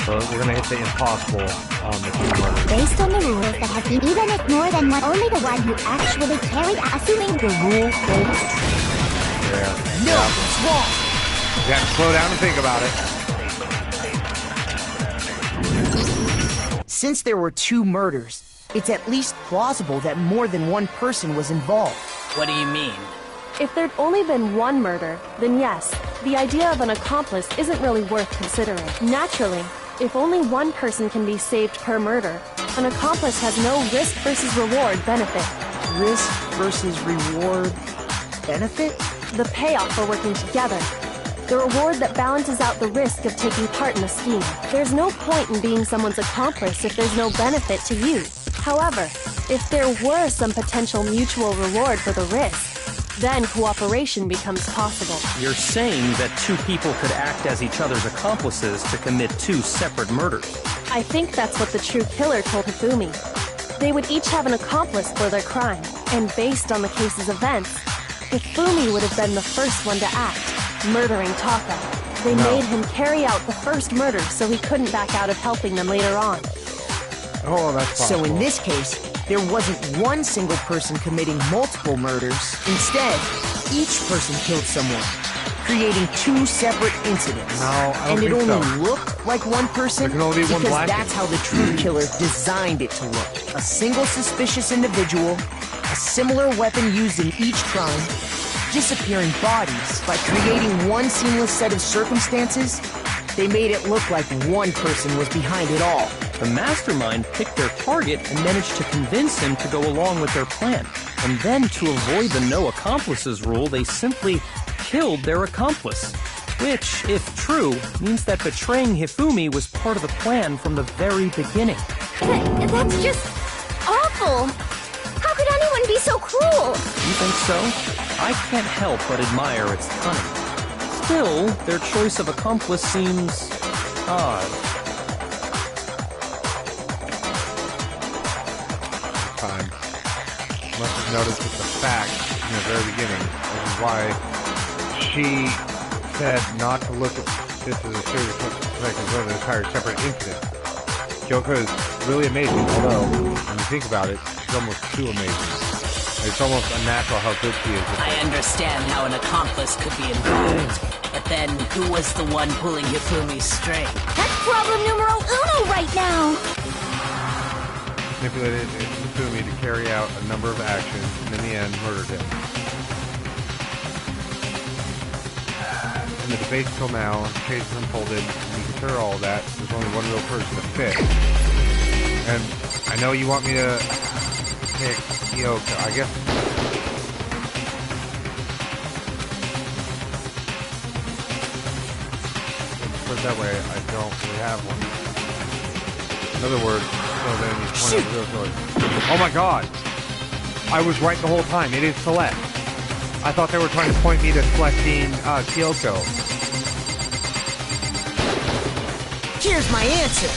So we're gonna hit the impossible on the two murders. Based on the rules that have been... Even if more than one, only the one who actually carried, assuming the rule holds true. Yeah. No, it's wrong! You have to slow down and think about it. Since there were two murders, it's at least plausible that more than one person was involved. What do you mean? If there'd only been one murder, then yes, the idea of an accomplice isn't really worth considering. Naturally, if only one person can be saved per murder, an accomplice has no risk versus reward benefit. Risk versus reward benefit? The payoff for working together. The reward that balances out the risk of taking part in a scheme. There's no point in being someone's accomplice if there's no benefit to you. However, if there were some potential mutual reward for the risk, then cooperation becomes possible. You're saying that two people could act as each other's accomplices to commit two separate murders. I think that's what the true killer told Hifumi. They would each have an accomplice for their crime, and based on the case's events, Hifumi would have been the first one to act, murdering Taka. They made him carry out the first murder so he couldn't back out of helping them later on. Oh, that's possible. So in this case, there wasn't one single person committing multiple murders. Instead, each person killed someone, creating two separate incidents. No, I don't and it think only so. looked like one person There can only be one because black that's how the true killer designed it to look. A single suspicious individual, a similar weapon used in each crime, disappearing bodies. By creating one seamless set of circumstances, they made it look like one person was behind it all. The mastermind picked their target and managed to convince him to go along with their plan. And then, to avoid the no accomplices rule, they simply killed their accomplice. Which, if true, means that betraying Hifumi was part of the plan from the very beginning. That's just awful! How could anyone be so cruel? You think so? I can't help but admire its cunning. Still, their choice of accomplice seems odd. Time. Must have noticed it's a fact in the very beginning. This is why she said not to look at this as a serious like an entire separate incident. Kyoko is really amazing, although when you think about it, she's almost too amazing. It's almost unnatural how good she is. I understand how an accomplice could be involved, but Then who was the one pulling Hifumi's string? That's problem numero uno right now. Manipulated Hifumi to carry out a number of actions, and in the end, murdered him. In the debate till now, the case has unfolded, and you consider all that, there's only one real person to fit. And I know you want me to pick Kyoko, I guess. Let's put it that way, I don't really have one. In other words, so then you point out the real story. Oh my god! I was right the whole time, it is Celeste. I thought they were trying to point me to Celeste being Kyoko. Here's my answer.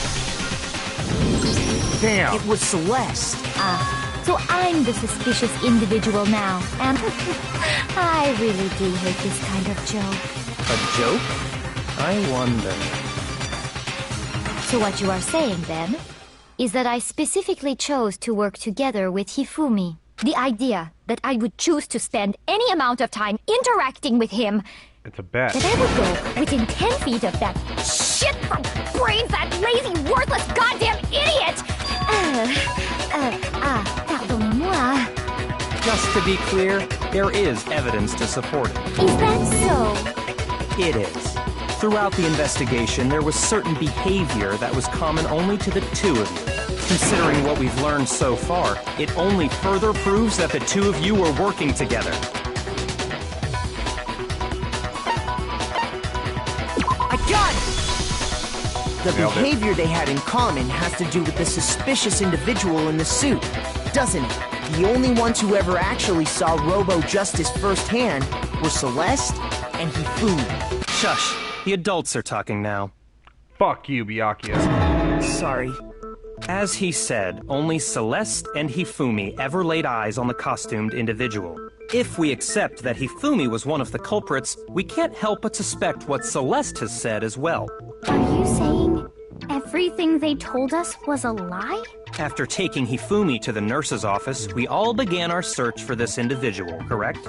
Damn. It was Celeste. So I'm the suspicious individual now, and I really do hate this kind of joke. A joke? I wonder. So what you are saying, then, is that I specifically chose to work together with Hifumi. The idea that I would choose to spend any amount of time interacting with him, It's a bet. that I would go within 10 feet of that shit from brains, that lazy, worthless, goddamn idiot! Pardonnez-moi. Just to be clear, there is evidence to support it. Is that so? It is. Throughout the investigation, there was certain behavior that was common only to the two of you. Considering what we've learned so far, it only further proves that the two of you were working together. I got it! The behavior they had in common has to do with the suspicious individual in the suit, doesn't it? The only ones who ever actually saw Robo-Justice firsthand were Celeste and Hifumi. Shush. The adults are talking now. Fuck you, Byakuya. Sorry. As he said, only Celeste and Hifumi ever laid eyes on the costumed individual. If we accept that Hifumi was one of the culprits, we can't help but suspect what Celeste has said as well. Are you saying everything they told us was a lie? After taking Hifumi to the nurse's office, we all began our search for this individual, correct?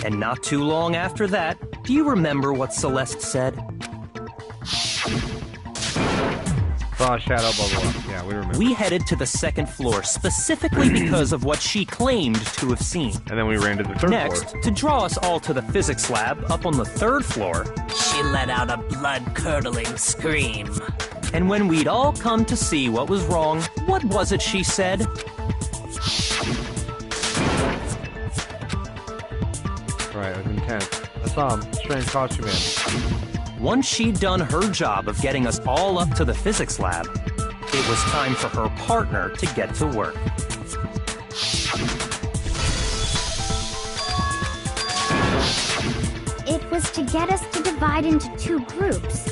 And not too long after that, do you remember what Celeste said? Saw a shadow, blah, blah, blah. Yeah, we remember. We headed to the second floor specifically because of what she claimed to have seen. And then we ran to the third Next, floor. to draw us all to the physics lab up on the third floor. She let out a blood-curdling scream. And when we'd all come to see what was wrong, what was it she said? Right, it was intense. I saw him. Strange costume man. Once she'd done her job of getting us all up to the physics lab, it was time for her partner to get to work. It was to get us to divide into two groups.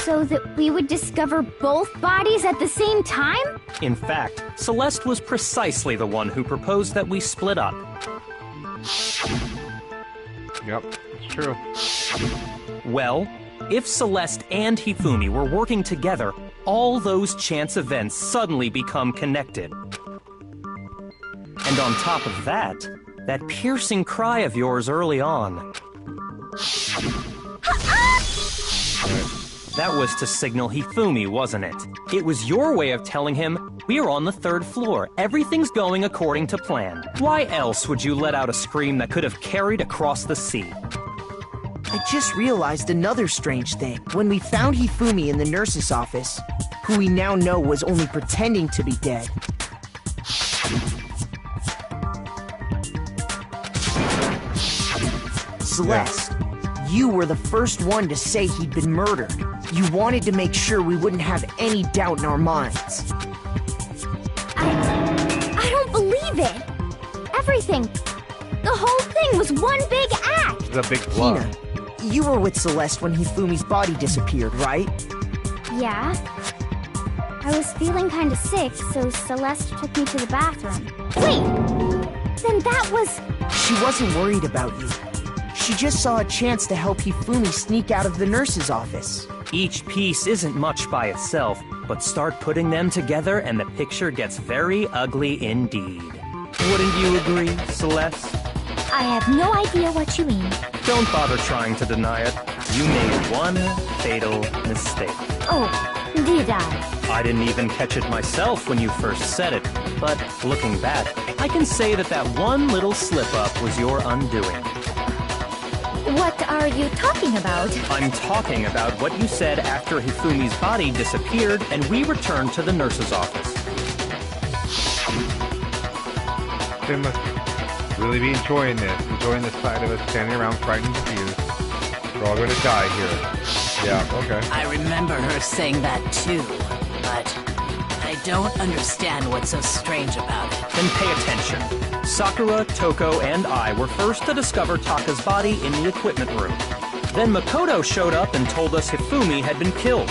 So that we would discover both bodies at the same time? In fact, Celeste was precisely the one who proposed that we split up. Yep, it's true. Well, if Celeste and Hifumi were working together, all those chance events suddenly become connected. And on top of that, that piercing cry of yours early on. That was to signal Hifumi, wasn't it? It was your way of telling him, we're on the third floor, everything's going according to plan. Why else would you let out a scream that could have carried across the sea? I just realized another strange thing. When we found Hifumi in the nurse's office, who we now know was only pretending to be dead, Celeste, you were the first one to say he'd been murdered. You wanted to make sure we wouldn't have any doubt in our minds. I don't believe it. Everything. The whole thing was one big act. It's a big bluff. Hina, you were with Celeste when Hifumi's body disappeared, right? Yeah. I was feeling kind of sick, so Celeste took me to the bathroom. Wait! Then that was... She wasn't worried about you. She just saw a chance to help Hifumi sneak out of the nurse's office. Each piece isn't much by itself, but start putting them together and the picture gets very ugly indeed. Wouldn't you agree, Celeste? I have no idea what you mean. Don't bother trying to deny it. You made one fatal mistake. Oh, did I? I didn't even catch it myself when you first said it, but looking back, I can say that that one little slip-up was your undoing. What are you talking about? I'm talking about what you said after Hifumi's body disappeared and we returned to the nurse's office. They must really be enjoying this side of us standing around frightened and confused. We're all going to die here. Yeah, okay. I remember her saying that too, but I don't understand what's so strange about it. Then pay attention. Sakura, Toko, and I were first to discover Taka's body in the equipment room. Then Makoto showed up and told us Hifumi had been killed.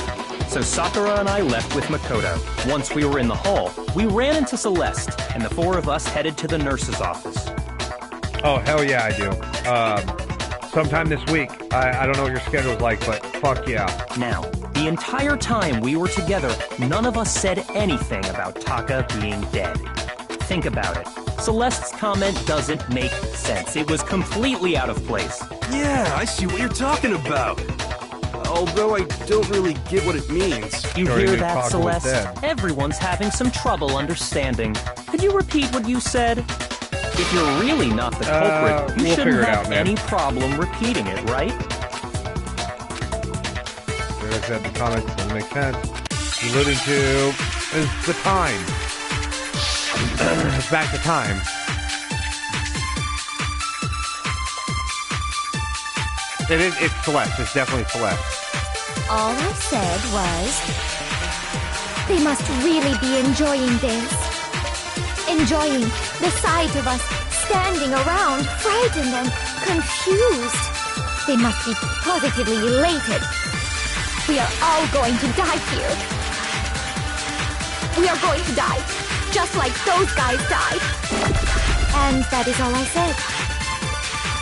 So Sakura and I left with Makoto. Once we were in the hall, we ran into Celeste, and the four of us headed to the nurse's office. Oh, hell yeah, I do. Sometime this week. I don't know what your schedule's like, but fuck yeah. Now, the entire time we were together, none of us said anything about Taka being dead. Think about it. Celeste's comment doesn't make sense. It was completely out of place. Yeah, I see what you're talking about. Although I don't really get what it means. You hear that, Celeste? Everyone's having some trouble understanding. Could you repeat what you said? If you're really not the culprit, you shouldn't have any problem repeating it, right? Like I said, the comments doesn't make sense. Alluding to is the time. It's back to time. It's Celeste. It's definitely Celeste. All I said was, they must really be enjoying this. Enjoying the sight of us standing around, frightened and confused. They must be positively elated. We are all going to die here. We are going to die, just like those guys died. And that is all I said.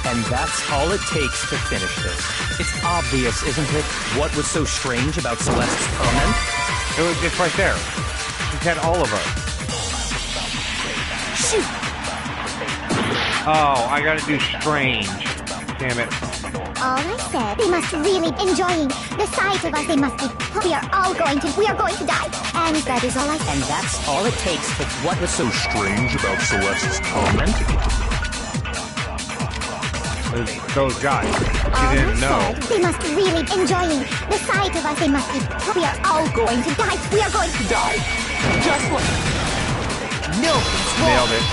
And that's all it takes to finish this. It's obvious, isn't it, what was so strange about Celeste's comment? It's right there. She had all of us. Shoot! Oh, I gotta do strange. Damn it. All I said, they must really enjoying the sight of us. They must be. We are going to die. And that is all I said. And that's all it takes to what was so strange about Celeste's comment? Those guys. She didn't know. Said, they must really enjoying the sight of us. They must be. We are all going to die. We are going to die. Just like milk and swamp. Nailed it.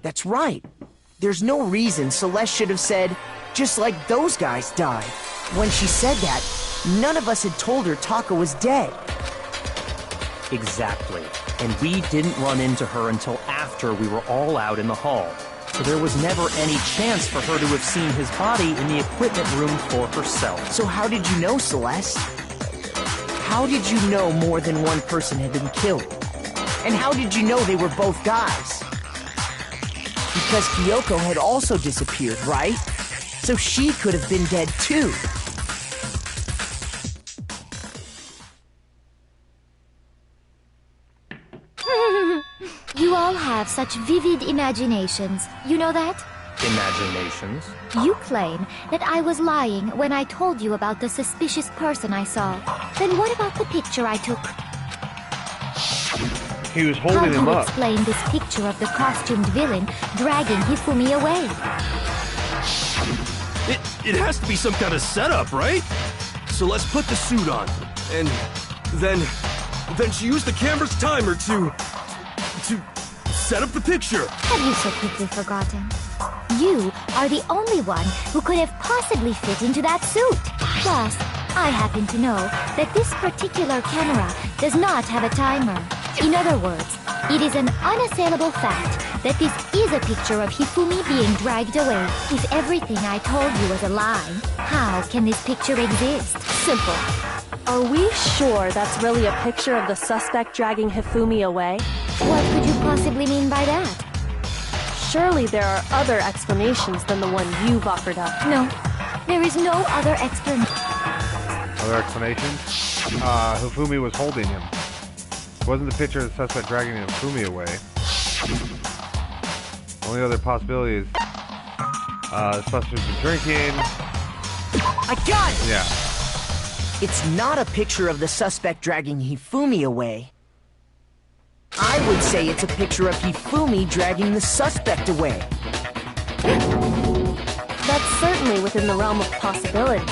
That's right. There's no reason Celeste should have said, just like those guys died. When she said that, none of us had told her Taka was dead. Exactly. And we didn't run into her until after we were all out in the hall. So there was never any chance for her to have seen his body in the equipment room for herself. So how did you know, Celeste? How did you know more than one person had been killed? And how did you know they were both guys? Because Kyoko had also disappeared, right? So she could have been dead too. You all have such vivid imaginations. You know that? Imaginations? You claim that I was lying when I told you about the suspicious person I saw. Then what about the picture I took? He was holding him up. How do you explain this picture of the costumed villain dragging Hifumi away? It has to be some kind of setup, right? So let's put the suit on, and then she used the camera's timer to set up the picture. Have you so quickly forgotten? You are the only one who could have possibly fit into that suit. Plus, I happen to know that this particular camera does not have a timer. In other words, it is an unassailable fact that this is a picture of Hifumi being dragged away. If everything I told you was a lie, how can this picture exist? Simple. Are we sure that's really a picture of the suspect dragging Hifumi away? What could you possibly mean by that? Surely there are other explanations than the one you've offered up. No, there is no other explanation. Other explanation? Hifumi was holding him. It wasn't the picture of the suspect dragging Hifumi away. Only other possibility is the suspect's been drinking. I got it! Yeah. It's not a picture of the suspect dragging Hifumi away. I would say it's a picture of Hifumi dragging the suspect away. That's certainly within the realm of possibility.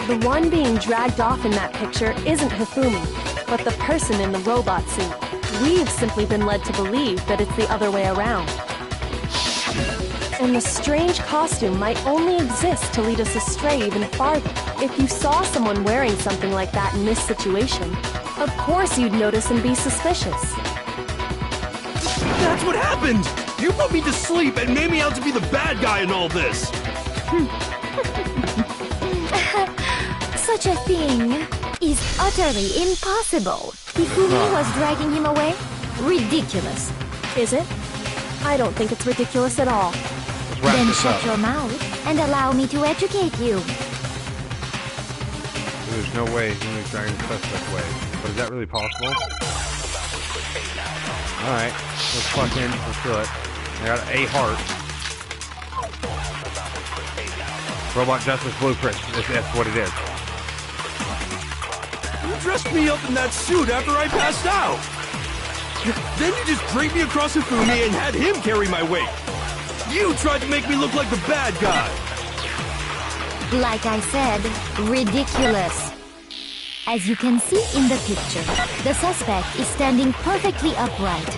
The one being dragged off in that picture isn't Hifumi, but the person in the robot suit. We've simply been led to believe that it's the other way around. And the strange costume might only exist to lead us astray even farther. If you saw someone wearing something like that in this situation, of course you'd notice and be suspicious. That's what happened! You put me to sleep and made me out to be the bad guy in all this! Such a thing is utterly impossible. Hifumi was dragging him away? Ridiculous. Is it? I don't think it's ridiculous at all. Then shut your mouth and allow me to educate you. There's no way he was dragging the suspect away. But is that really possible? Alright, let's do it. I got a heart. Robot Justice Blueprint, that's what it is. You dressed me up in that suit after I passed out! Then you just draped me across Hifumi and had him carry my weight! You tried to make me look like the bad guy! Like I said, ridiculous. As you can see in the picture, the suspect is standing perfectly upright.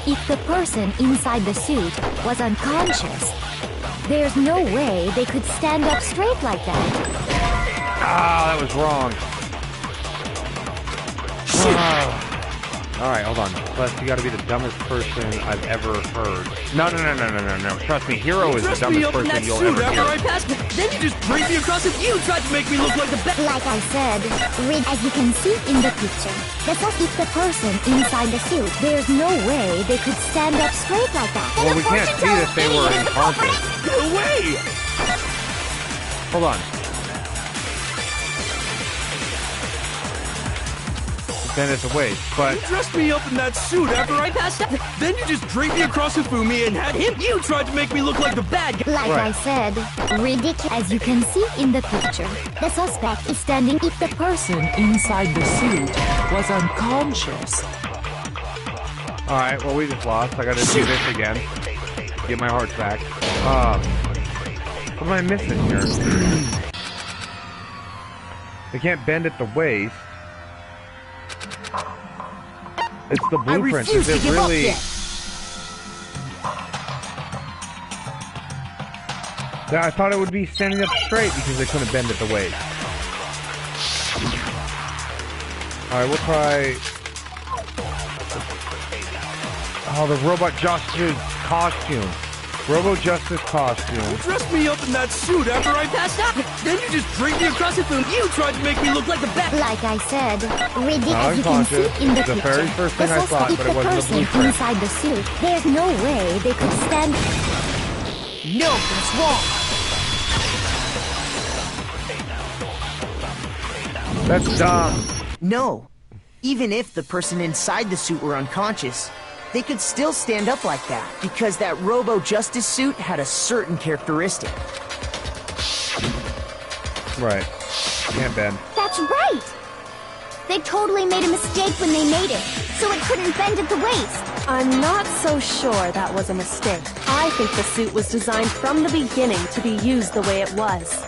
If the person inside the suit was unconscious, there's no way they could stand up straight like that. Ah, that was wrong. Alright, hold on. Plus, you gotta be the dumbest person I've ever heard. No. Trust me, Hero is the dumbest person you'll ever hear. I passed, then you just draped me across it. You tried to make me look like the bad. Like I said, as you can see in the picture, if the person inside the suit, there's no way they could stand up straight like that. Well, we can't see that they were unconscious. No way! Hold on. Then it's a waste, but... You dressed me up in that suit after I passed out. Then you just draped me across Hifumi and had him. You tried to make me look like the bad guy. Like I said, ridiculous. As you can see in the picture, the suspect is standing if the person inside the suit was unconscious. Alright, well, we just lost. I gotta do this again. Get my hearts back. What am I missing here? They can't bend at the waist. It's the blueprint. Is it really? Yeah, I thought it would be standing up straight because they couldn't bend at the waist. Alright, we'll try... Oh, the Robot Justice costume. Robo Justice costume. You dressed me up in that suit after I passed out. Then you just draped me across it and you tried to make me look like the bad. Like I said, ridiculous. As you can see in the picture, the very first thing I thought, but it wasn't the blueprint. Inside the suit, there's no way they could stand. No, that's wrong. That's dumb. No. Even if the person inside the suit were unconscious, they could still stand up like that, because that Robo Justice suit had a certain characteristic. Right. Can't bend. That's right! They totally made a mistake when they made it, so it couldn't bend at the waist. I'm not so sure that was a mistake. I think the suit was designed from the beginning to be used the way it was.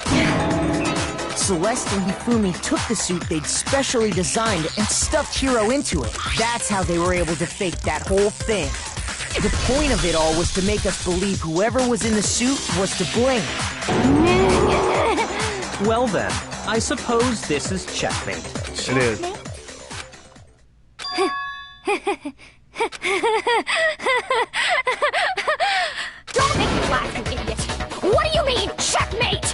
Celeste and Hifumi took the suit they'd specially designed and stuffed Hiro into it. That's how they were able to fake that whole thing. The point of it all was to make us believe whoever was in the suit was to blame. Well then, I suppose this is checkmate. It is. Don't make me laugh, you idiot! What do you mean, checkmate?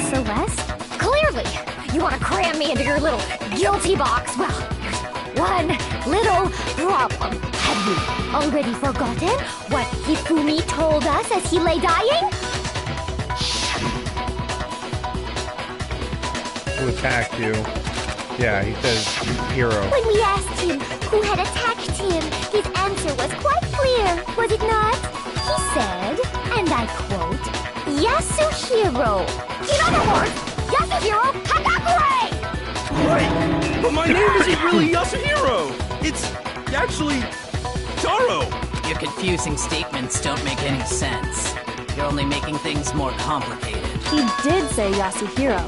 Celeste? Clearly, you want to cram me into your little guilty box. Well, there's one little problem. Have you already forgotten what Hifumi told us as he lay dying? Who attacked you? Yeah, he says hero. When we asked him who had attacked him, his answer was quite clear, was it not? He said, and I quote, Yasuhiro. In other words, Yasuhiro Hagakure! Wait, but my name isn't really Yasuhiro! It's actually Taro! Your confusing statements don't make any sense. You're only making things more complicated. He did say Yasuhiro,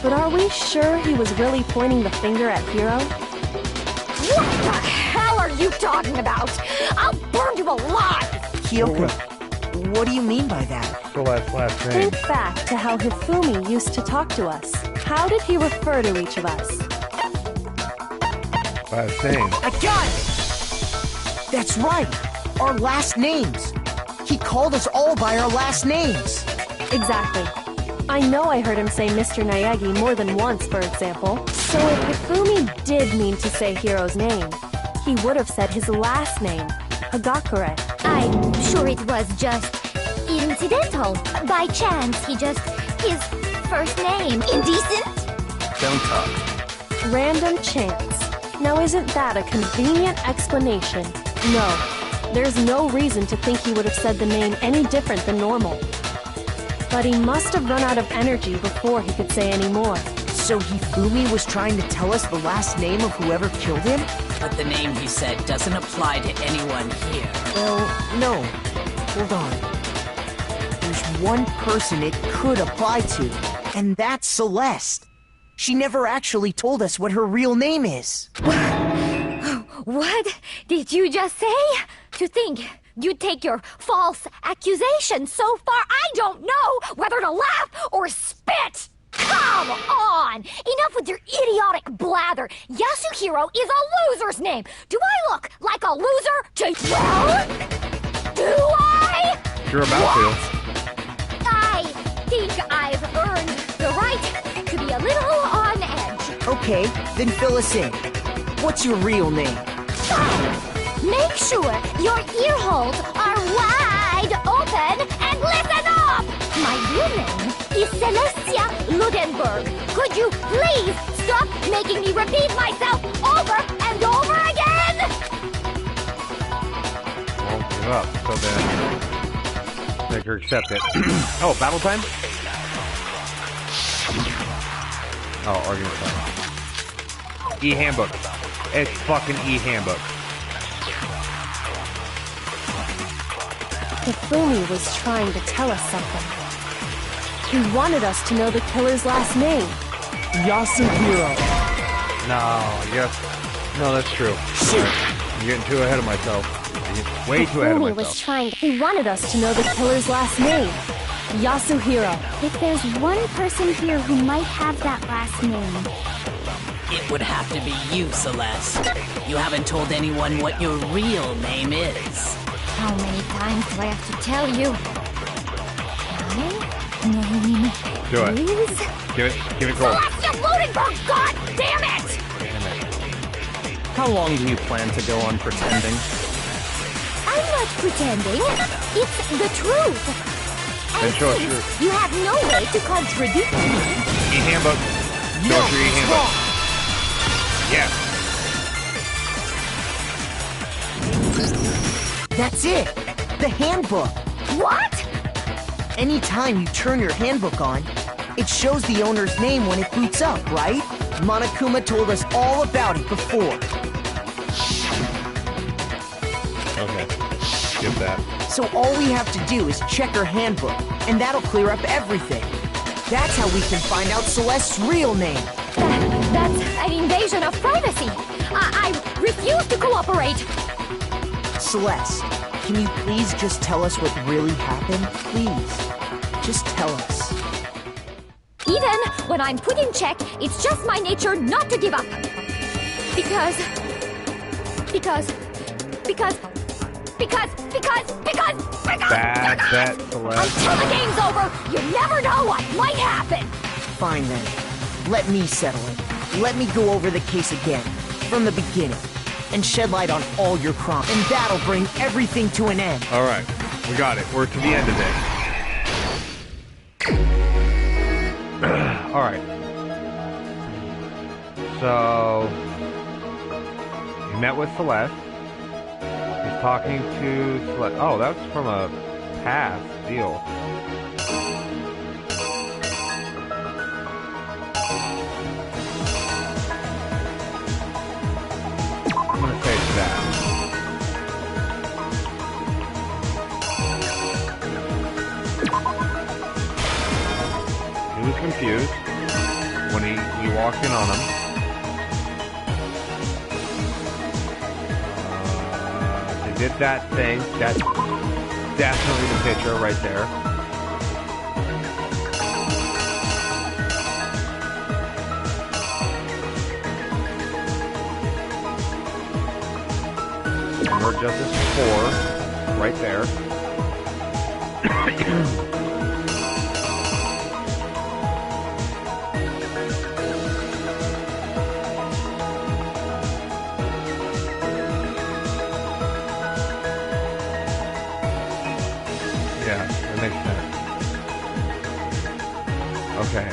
but are we sure he was really pointing the finger at Hiro? What the hell are you talking about? I'll burn you alive! Kyoko, what do you mean by that? Celeste's last name. Think back to how Hifumi used to talk to us. How did he refer to each of us? Last name. I got it! That's right! Our last names! He called us all by our last names! Exactly. I know I heard him say Mr. Naegi more than once, for example. So if Hifumi did mean to say Hiro's name, he would have said his last name, Hagakure. I'm sure it was just incidental. By chance, his first name. Indecent? Don't talk. Random chance. Now isn't that a convenient explanation? No. There's no reason to think he would have said the name any different than normal. But he must have run out of energy before he could say any more. So Hifumi was trying to tell us the last name of whoever killed him? But the name he said doesn't apply to anyone here. Well, no. Hold on. There's one person it could apply to, and that's Celeste. She never actually told us what her real name is. What did you just say? To think you'd take your false accusation so far, I don't know whether to laugh or spit! Come on! Enough with your idiotic blather! Yasuhiro is a loser's name! Do I look like a loser to you? Do I? You're about to. I think I've earned the right to be a little on edge. Okay, then fill us in. What's your real name? Make sure your ear holes are wide open and listen up! My real name is Celestia Ludenberg. Could you please stop making me repeat myself over and over again? Won't give up. So then, make her accept it. Oh, battle time? Oh, argument time. E-handbook. It's fucking e-handbook. Hifumi was trying to tell us something. He wanted us to know the killer's last name. Yasuhiro. No, yes. No, that's true. Shit. I'm getting too ahead of myself. Way too ahead of Hifumi myself. was trying. He wanted us to know the killer's last name. Yasuhiro. If there's one person here who might have that last name, It would have to be you, Celeste. You haven't told anyone what your real name is. How many times do I have to tell you? My name Do it. is... Give it gold. Celestia Ludenberg, god damn it! How long do you plan to go on pretending? I'm not pretending. It's the truth. Then And show us since you have no way to contradict me, E-handbook. Show us your e-handbook. Yes. That's it! The handbook! what? Anytime you turn your handbook on, it shows the owner's name when it boots up, right? Monokuma told us all about it before. Okay. Get that. So all we have to do is check her handbook, and that'll clear up everything. That's how we can find out Celeste's real name. That's an invasion of privacy. I refuse to cooperate. Celeste, can you please just tell us what really happened? Please. Just tell us. Even when I'm put in check, it's just my nature not to give up. Because... Bad bet, Celeste. Until the game's over, you never know what might happen. Fine then. Let me settle it. Let me go over the case again, from the beginning, and shed light on all your crimes. And that'll bring everything to an end. All right. We got it. We're to the end of it. All right. So, he met with Celeste. He's talking to Celeste. Oh, that's from a past deal. I'm gonna say it's that. He was confused when he walked in on him. They did that thing. That's definitely the picture right there. Hammer Justice 4, right there. Yeah, that makes sense. Okay.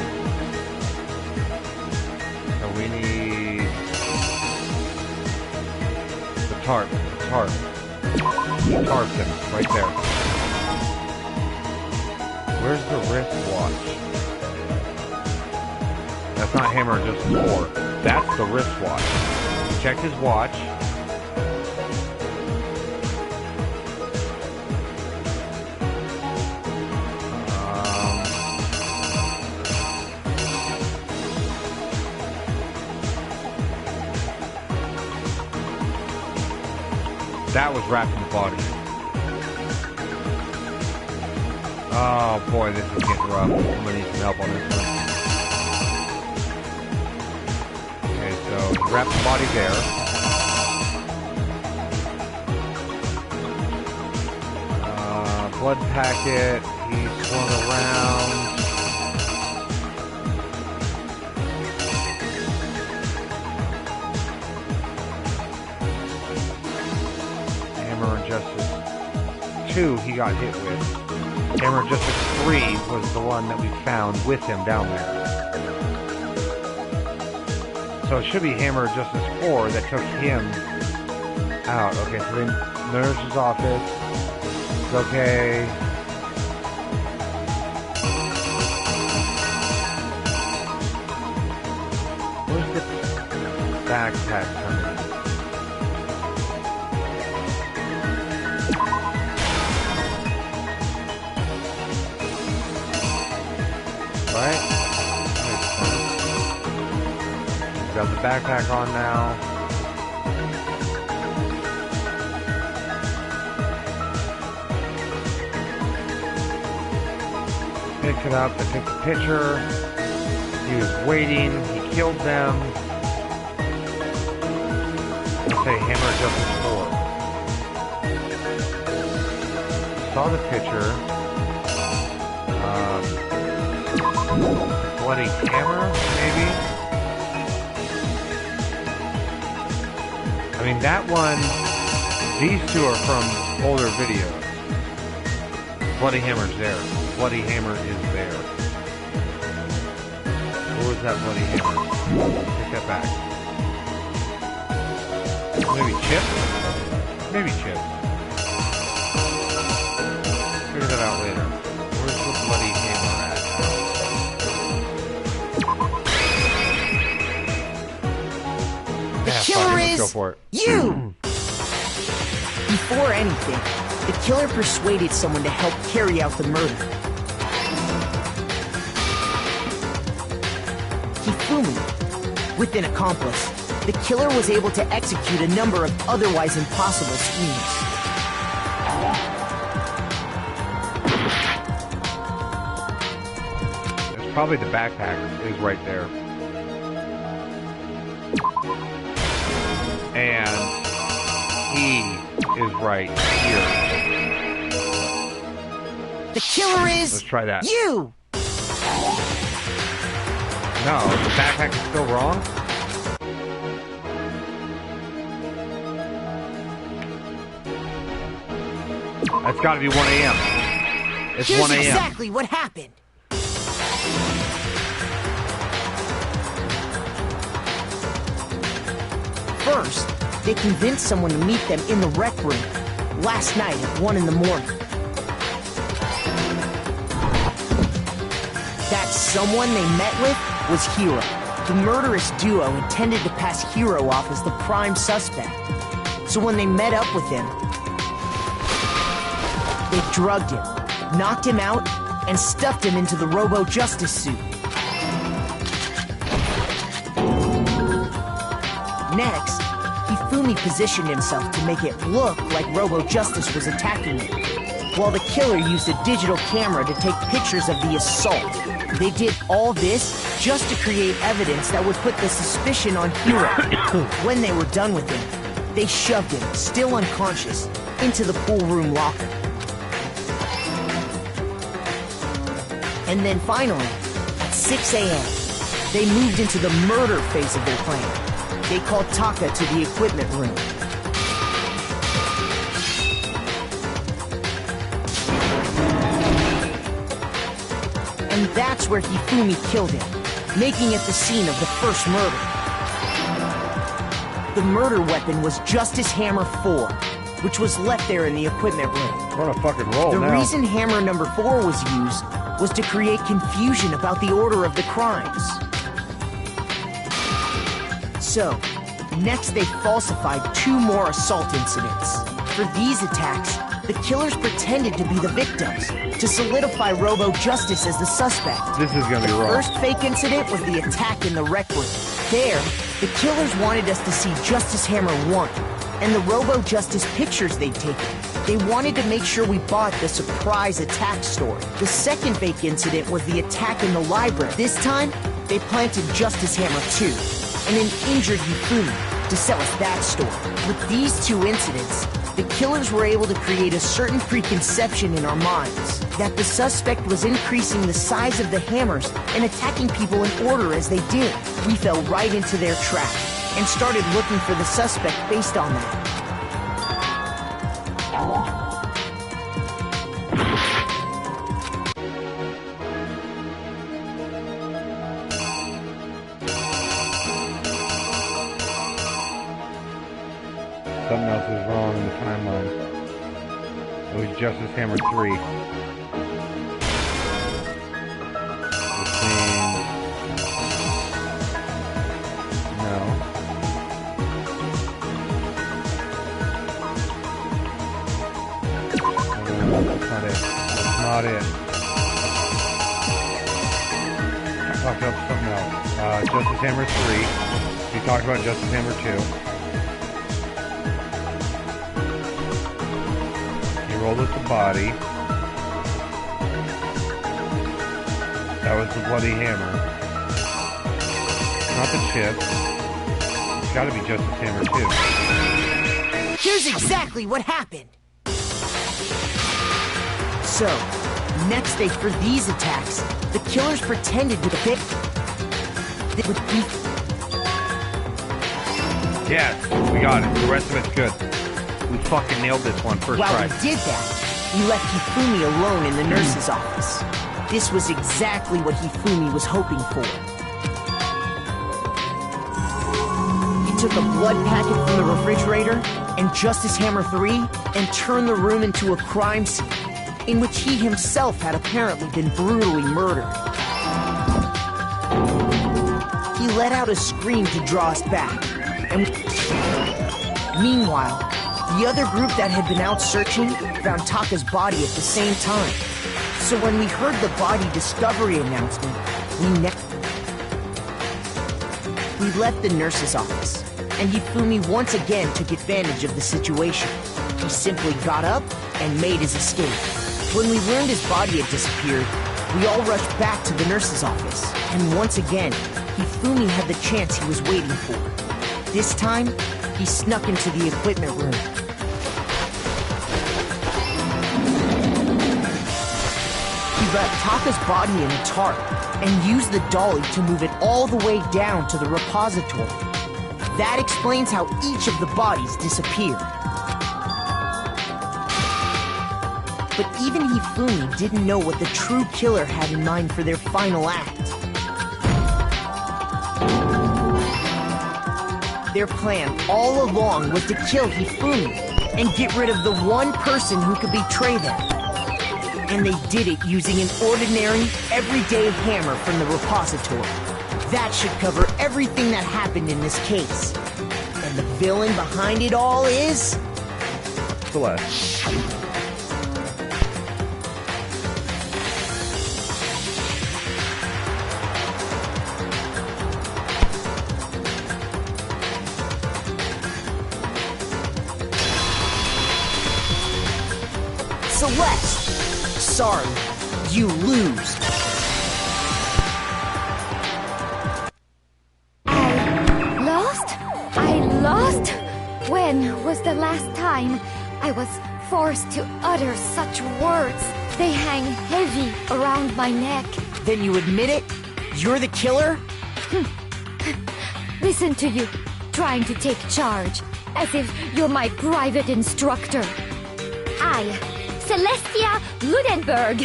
So we need the tarp thing, right there. Where's the wristwatch? That's not Hammer Justice 4. That's the wristwatch. He checked his watch. That was wrapped in the body. Oh boy, this is getting rough. I'm gonna need some help on this one. Okay, so he wrapped the body there. Blood packet. He swung around. Justice 2 he got hit with. Hammer Justice 3 was the one that we found with him down there. So it should be Hammer Justice 4 that took him out. Okay, so in the nurse's office. It's okay. Where's the backpack coming? Right? We've got the backpack on now. Pick it up, I took the picture. He was waiting, he killed them. Let's say Hammer Justice 4. Saw the picture. Bloody Hammer, maybe? I mean, that one, these two are from older videos. Bloody Hammer's there. Bloody Hammer is there. Where was that Bloody Hammer? Take that back. Maybe Chip? Maybe Chip. Figure that out later. Where's the Bloody Hammer at? The killer is go for it. you! Before anything, the killer persuaded someone to help carry out the murder. Hifumi. With an accomplice, the killer was able to execute a number of otherwise impossible schemes. There's probably the backpack is right there. And he is right here. The killer is Let's try that. you! No, the backpack is still wrong? That's gotta be 1 a.m. It's Here's 1 a.m. exactly what happened. first, they convinced someone to meet them in the rec room last night at 1 in the morning. That someone they met with was Hiro. The murderous duo intended to pass Hiro off as the prime suspect. So when they met up with him, they drugged him, knocked him out, and stuffed him into the Robo-Justice suit. Next, Hifumi positioned himself to make it look like Robo-Justice was attacking him, while the killer used a digital camera to take pictures of the assault. They did all this just to create evidence that would put the suspicion on Hiro. When they were done with him, they shoved him, still unconscious, into the pool room locker. And then finally, at 6 a.m., they moved into the murder phase of their plan. They called Taka to the equipment room. And that's where Hifumi killed him, making it the scene of the first murder. The murder weapon was Justice Hammer 4, which was left there in the equipment room. We're on a fucking roll The now. reason Hammer number 4 was used was to create confusion about the order of the crimes. So, next they falsified 2 more assault incidents. For these attacks, the killers pretended to be the victims, to solidify Robo-Justice as the suspect. This is gonna be wrong. The first fake incident was the attack in the rec room. There, the killers wanted us to see Justice Hammer 1, and the Robo-Justice pictures they'd taken. They wanted to make sure we bought the surprise attack story. The second fake incident was the attack in the library. This time, they planted Justice Hammer 2, and an injured Hifumi, to sell us that story. With these 2 incidents, the killers were able to create a certain preconception in our minds that the suspect was increasing the size of the hammers and attacking people in order as they did. We fell right into their trap and started looking for the suspect based on that. Something else is wrong in the timeline. It was Justice Hammer 3. Which means... No. That's not it. That's not it. I talked about something else. Justice Hammer 3. You talked about Justice Hammer 2. Rolled with the body. That was the bloody hammer. Not the chip. It's gotta be Justice Hammer 2. Here's exactly what happened. So, next day for these attacks, the killers pretended to pick... Yes, we got it. The rest of it's good. We fucking nailed this one first try. While we did that, we left Hifumi alone in the nurse's office. This was exactly what Hifumi was hoping for. He took a blood packet from the refrigerator and Justice Hammer 3 and turned the room into a crime scene in which he himself had apparently been brutally murdered. He let out a scream to draw us back, and meanwhile, the other group that had been out searching found Taka's body at the same time. So when we heard the body discovery announcement, we left the nurse's office, and Hifumi once again took advantage of the situation. He simply got up and made his escape. When we learned his body had disappeared, we all rushed back to the nurse's office, and once again, Hifumi had the chance he was waiting for. This time, he snuck into the equipment room. He wrapped Taka's body in a tarp and used the dolly to move it all the way down to the repository. That explains how each of the bodies disappeared. But even Hifumi didn't know what the true killer had in mind for their final act. Their plan all along was to kill Hifumi and get rid of the one person who could betray them. And they did it using an ordinary, everyday hammer from the repository. That should cover everything that happened in this case. And the villain behind it all is... Celeste. Celeste! Sorry, you lose. I lost? When was the last time I was forced to utter such words? They hang heavy around my neck. Then you admit it? You're the killer? Listen to you, trying to take charge, as if you're my private instructor. I, Celestia Ludenberg.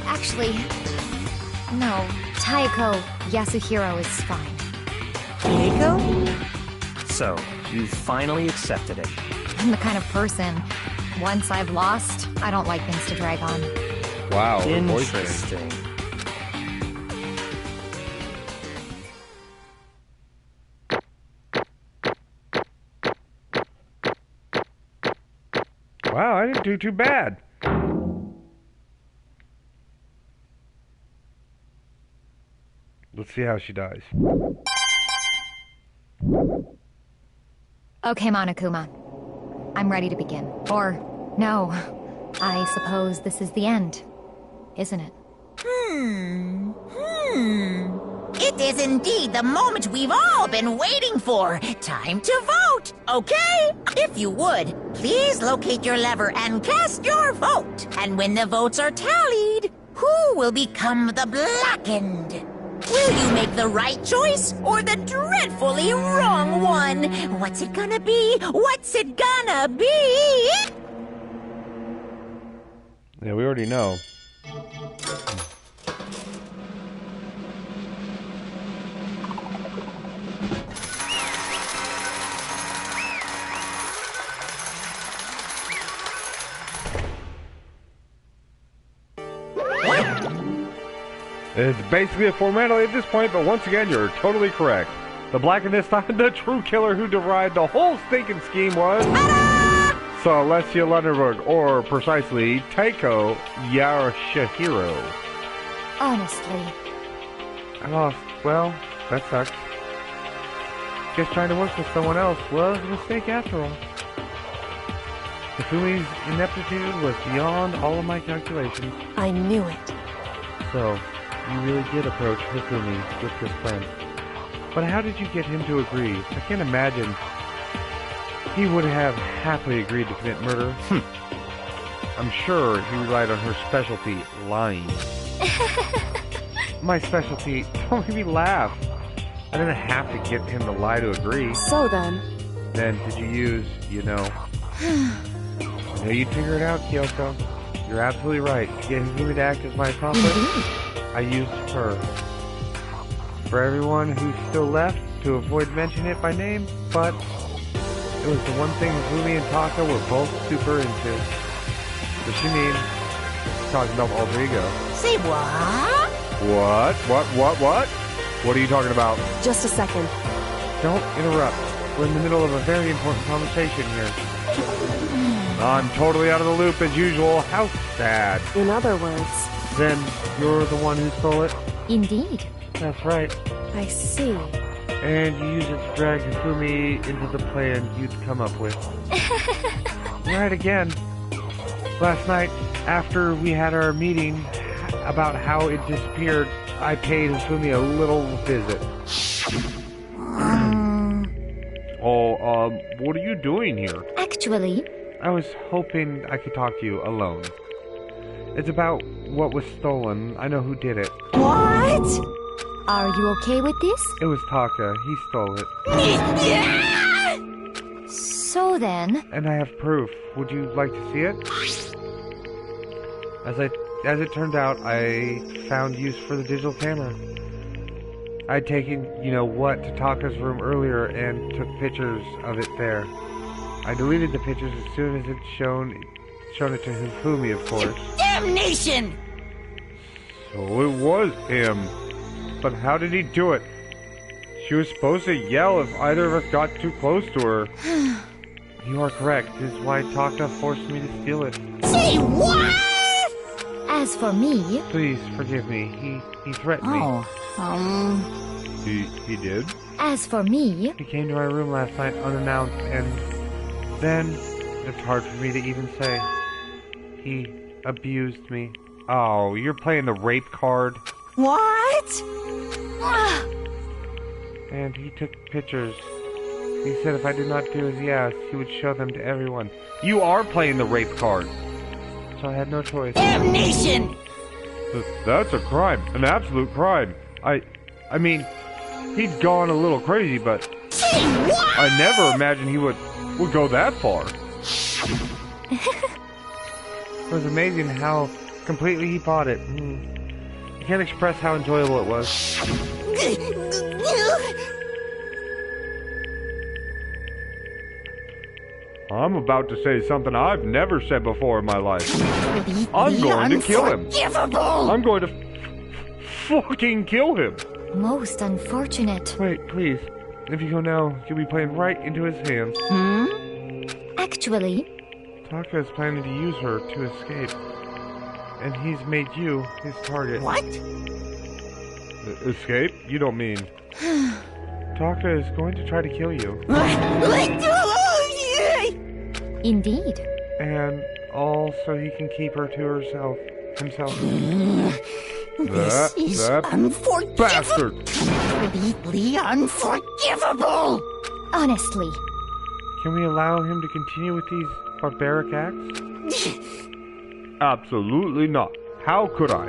Actually, no, Taiko Yasuhiro is fine. Taiko? So, you finally accepted it. I'm the kind of person, once I've lost, I don't like things to drag on. Wow, Interesting. Wow, I didn't do too bad. Let's see how she dies. Okay, Monokuma. I'm ready to begin. Or, no, I suppose this is the end, isn't it? It is indeed the moment we've all been waiting for. Time to vote, okay? If you would, please locate your lever and cast your vote. And when the votes are tallied, who will become the blackened? Will you make the right choice or the dreadfully wrong one? What's it gonna be? What's it gonna be? Yeah, we already know. It's basically a formality at this point, but once again, you're totally correct. The black in this time, the true killer who derived the whole stinking scheme was... Celestia Lunderberg, or precisely, Taiko Yasuhiro. Honestly. I lost. Well, that sucks. Guess trying to work with someone else was a mistake after all. Hifumi's ineptitude was beyond all of my calculations. I knew it. So, you really did approach Hifumi with this plan. But how did you get him to agree? I can't imagine he would have happily agreed to commit murder. I'm sure he relied on her specialty, lying. My specialty? Don't make me laugh. I didn't have to get him to lie to agree. So then? Then did you use, I know you'd figure it out, Kyoko. You're absolutely right. To get Hifumi to act as my accomplice, I used her. For everyone who's still left, to avoid mentioning it by name, but it was the one thing Hifumi and Taka were both super into. Does she mean talking about alter ego? Say what? What? What are you talking about? Just a second. Don't interrupt. We're in the middle of a very important conversation here. I'm totally out of the loop as usual. How sad. In other words... Then you're the one who stole it? Indeed. That's right. I see. And you used it to drag Hifumi into the plan you'd come up with. Right again. Last night, after we had our meeting about how it disappeared, I paid Hifumi a little visit. What are you doing here? Actually... I was hoping I could talk to you alone. It's about what was stolen. I know who did it. What? Are you okay with this? It was Taka. He stole it. So then... And I have proof. Would you like to see it? As it turned out, I found use for the digital camera. I'd taken, you know what, to Taka's room earlier and took pictures of it there. I deleted the pictures as soon as it's shown it to Hifumi, of course. Damnation! So it was him. But how did he do it? She was supposed to yell if either of us got too close to her. You are correct. This is why Taka forced me to steal it. Say what? As for me... Please, forgive me. He threatened me. He did? As for me... He came to my room last night unannounced, and then... It's hard for me to even say. He abused me. Oh, you're playing the rape card? What? And he took pictures. He said if I did not do as he asked, he would show them to everyone. You are playing the rape card! So I had no choice. Damnation! That's a crime. An absolute crime. I mean, he'd gone a little crazy, but... Say what? I never imagined he would go that far. It was amazing how completely he bought it. I can't express how enjoyable it was. I'm about to say something I've never said before in my life. I'm going to kill him. I'm going to fucking kill him. Most unfortunate. Wait, please. If you go now, you'll be playing right into his hands. Actually... Taka is planning to use her to escape. And he's made you his target. What? Escape? You don't mean... Taka is going to try to kill you. Indeed. And all so he can keep her to himself. This is unforgivable. Bastard! Completely unforgivable! Honestly. Can we allow him to continue with these barbaric acts? Absolutely not. How could I?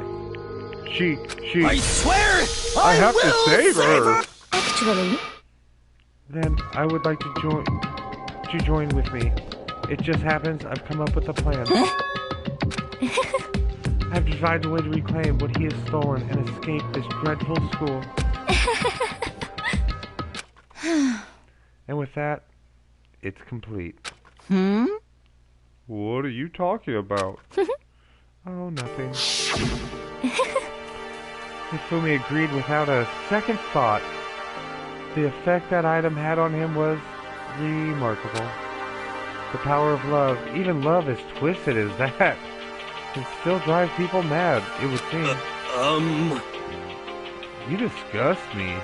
She... I swear I have to save her! Actually... Then I would like to join with me. It just happens I've come up with a plan. I've devised a way to reclaim what he has stolen and escape this dreadful school. And with that, it's complete. What are you talking about? Oh, nothing. Hifumi agreed without a second thought. The effect that item had on him was remarkable. The power of love, even love as twisted as that, can still drive people mad, it would seem. You disgust me.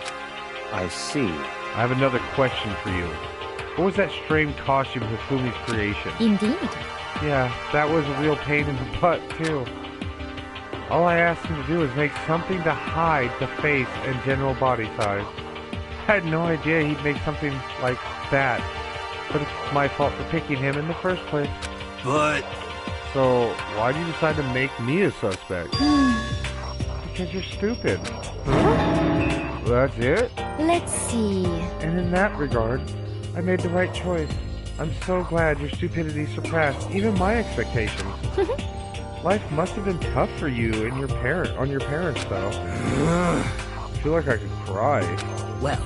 I see. I have another question for you. What was that strange costume Hifumi's creation? Indeed. Yeah, that was a real pain in the butt, too. All I asked him to do was make something to hide the face and general body size. I had no idea he'd make something like that. But it's my fault for picking him in the first place. But... So, why'd you decide to make me a suspect? Because you're stupid. That's it? Let's see. And in that regard, I made the right choice. I'm so glad your stupidity surpassed even my expectations. Life must have been tough for you and your parents, though. I feel like I could cry. Well.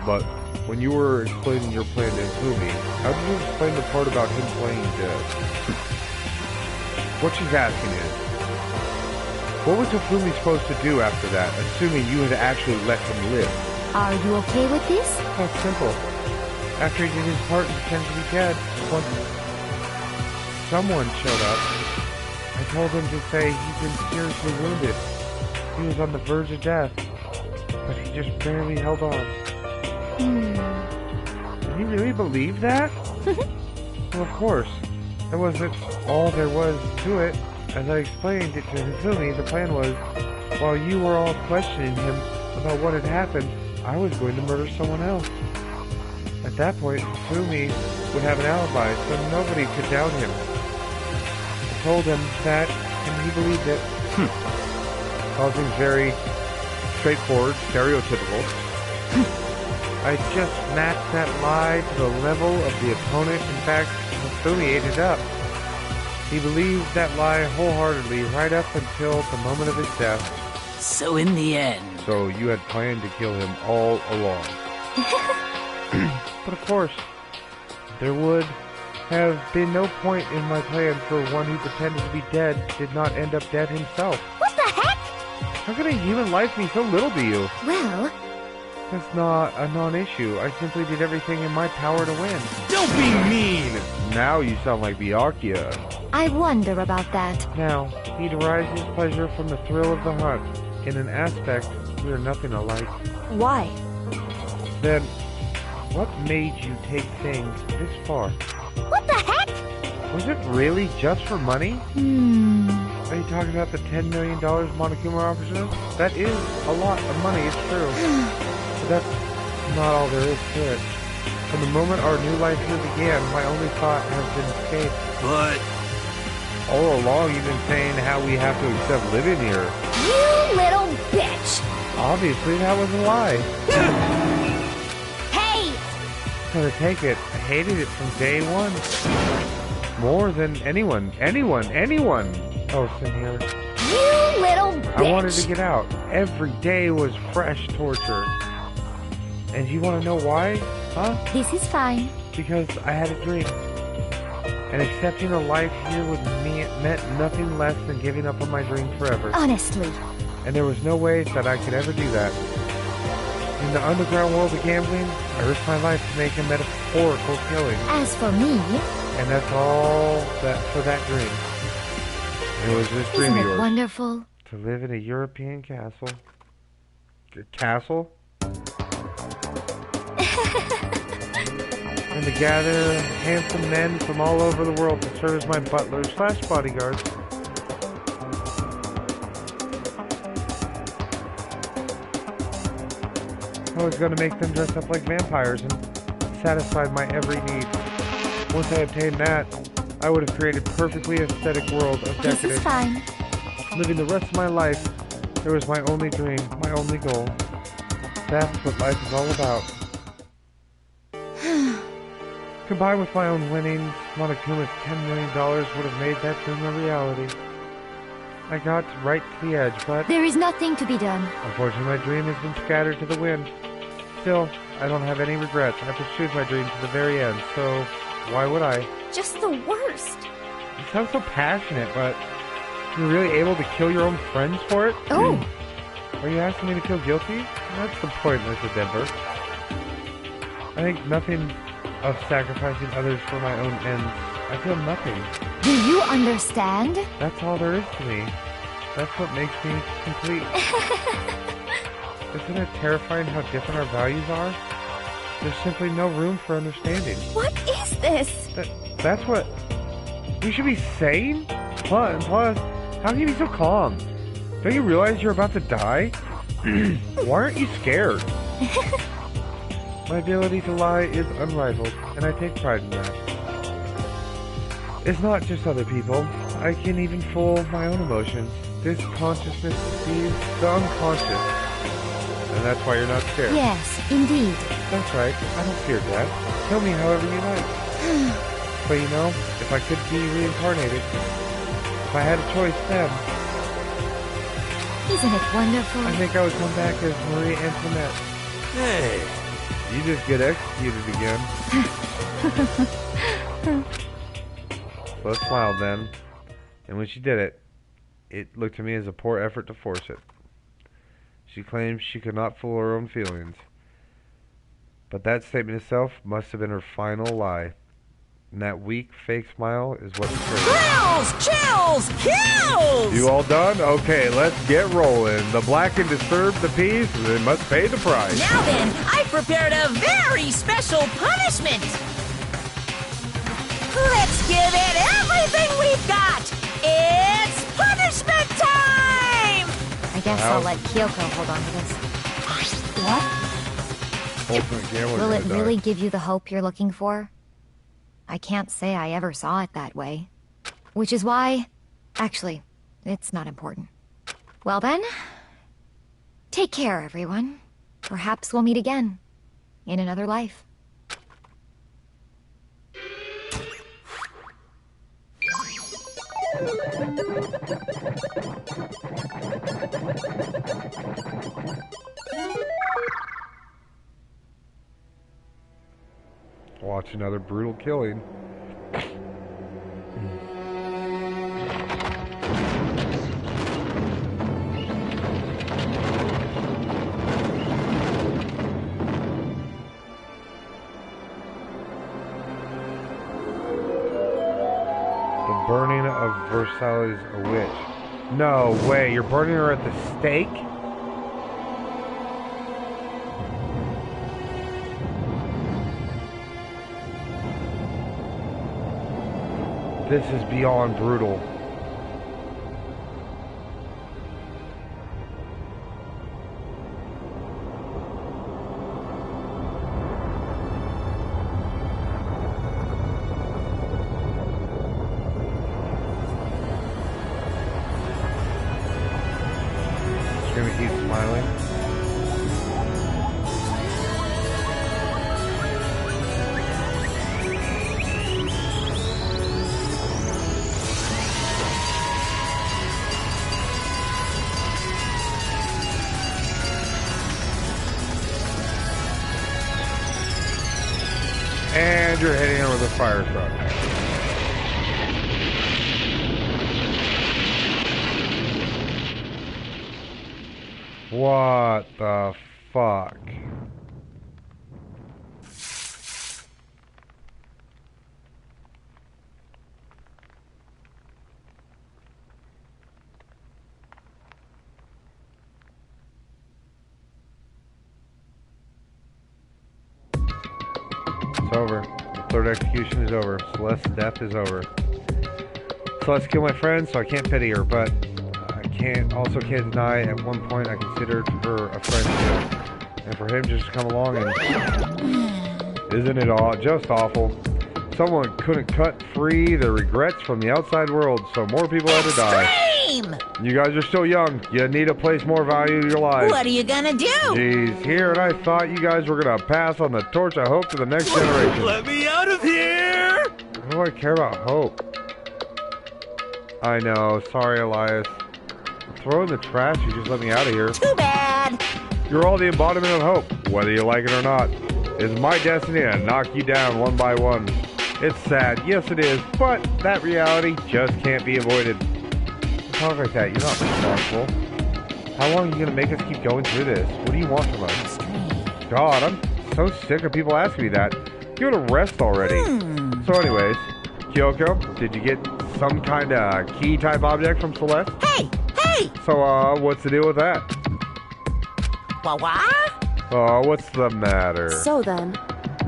But when you were explaining your plan to Hifumi, how did you explain the part about him playing dead? What she's asking is, what was Hifumi supposed to do after that, assuming you had actually let him live? Are you okay with this? That's simple. After he did his part and pretended to be dead, once someone showed up, I told him to say he'd been seriously wounded. He was on the verge of death, but he just barely held on. Did he really believe that? Well, of course. That wasn't all there was to it. As I explained it to Hifumi, the plan was, while you were all questioning him about what had happened, I was going to murder someone else. At that point, Hifumi would have an alibi, so nobody could doubt him. I told him that, and he believed it. All seems very straightforward, stereotypical. I just matched that lie to the level of the opponent. In fact, Hifumi ate it up. He believed that lie wholeheartedly right up until the moment of his death. So in the end, So you had planned to kill him all along. But of course, there would have been no point in my plan for one who pretended to be dead did not end up dead himself. What the heck? How could a human life mean so little to you? Well... That's not a non-issue. I simply did everything in my power to win. Don't be mean! Now you sound like Byakuya. I wonder about that. Now, he derives his pleasure from the thrill of the hunt. In an aspect, we are nothing alike. Why? Then, what made you take things this far? What the heck? Was it really just for money? Are you talking about the $10 million Monokuma offers us? That is a lot of money, it's true. But that's not all there is to it. From the moment our new life here began, my only thought has been escape. But... all along you've been saying how we have to accept living here. You little bitch! Obviously that was a lie. Hey! So to take it, I hated it from day one. More than anyone. Oh, Senor. You little bitch! I wanted to get out. Every day was fresh torture. And you want to know why? Huh? This is fine. Because I had a dream. And accepting a life here would meant nothing less than giving up on my dream forever. Honestly. And there was no way that I could ever do that. In the underground world of gambling, I risked my life to make a metaphorical killing. As for me... and that's all that for that dream. And it was this dream Isn't of it yours. wonderful? To live in a European castle. Castle? And to gather handsome men from all over the world to serve as my butlers/bodyguards. I was going to make them dress up like vampires and satisfy my every need. Once I obtained that, I would have created a perfectly aesthetic world of decadence. This is fine. Living the rest of my life, there was my only dream, my only goal. That's what life is all about. Combined with my own winnings, Monokuma's $10 million would have made that dream a reality. I got right to the edge, but... there is nothing to be done. unfortunately, my dream has been scattered to the wind. Still, I don't have any regrets. I pursued my dream to the very end, so why would I? Just the worst. You sound so passionate, but you're really able to kill your own friends for it? Oh! Are you asking me to feel guilty? That's the point, Mr. Denver. I think nothing of sacrificing others for my own ends. I feel nothing. Do you understand? That's all there is to me. That's what makes me complete. Isn't it terrifying how different our values are? There's simply no room for understanding. What is this? That's what we should be saying? Plus, how can you be so calm? Don't you realize you're about to die? Why aren't you scared? My ability to lie is unrivaled, and I take pride in that. It's not just other people. I can even fool my own emotions. This consciousness deceives the unconscious. And that's why you're not scared. Yes, indeed. That's right. I don't fear death. Kill me however you like. But you know, if I could be reincarnated, if I had a choice then, Isn't it wonderful? I think I would come back as Marie Antoinette. Hey, You just get executed again. Let's smile then. And when she did it, it looked to me as a poor effort to force it. She claims she could not fool her own feelings. But that statement itself must have been her final lie. And that weak, fake smile is what betrayed her. Kills! Chills! Kills! You all done? Okay, let's get rolling. The black and disturbed the peace, they must pay the price. Now then, I prepared a very special punishment. Let's give it everything we've got. It's punishment time! I guess Wow. I'll let Kyoko hold on to this. What? Ultimate gambler Will it gonna die. really give you the hope you're looking for? I can't say I ever saw it that way. Which is why... Actually, it's not important. Well then... Take care, everyone. Perhaps we'll meet again. In another life. Watch another brutal killing. The burning of Versailles a witch. No way, you're burning her at the stake? This is beyond brutal. She's gonna keep smiling. And you're hitting her with a fire truck. What the fuck? It's over. The third execution is over. Celeste's death is over. Celeste killed my friend, so I can't pity her, but I can't deny at one point I considered her a friend too. And for him just to come along and... Isn't it all just awful? Someone couldn't cut free the regrets from the outside world, so more people had to die. You guys are still young. You need to place more value in your lives. What are you gonna do? Jeez, here, and I thought you guys were gonna pass on the torch of hope to the next generation. Let me out of here! What do I care about hope? I know. Sorry, Elias. Throw in the trash. You just let me out of here. Too bad. You're all the embodiment of hope, whether you like it or not. It's my destiny to knock you down one by one. It's sad, yes it is, but that reality just can't be avoided. Don't talk like that. You're not responsible. How long are you gonna make us keep going through this? What do you want from us? God, I'm so sick of people asking me that. Give it a rest already. So anyways, Kyoko, did you get some kind of key type object from Celeste? Hey! So, what's the deal with that? What? What's the matter? So then...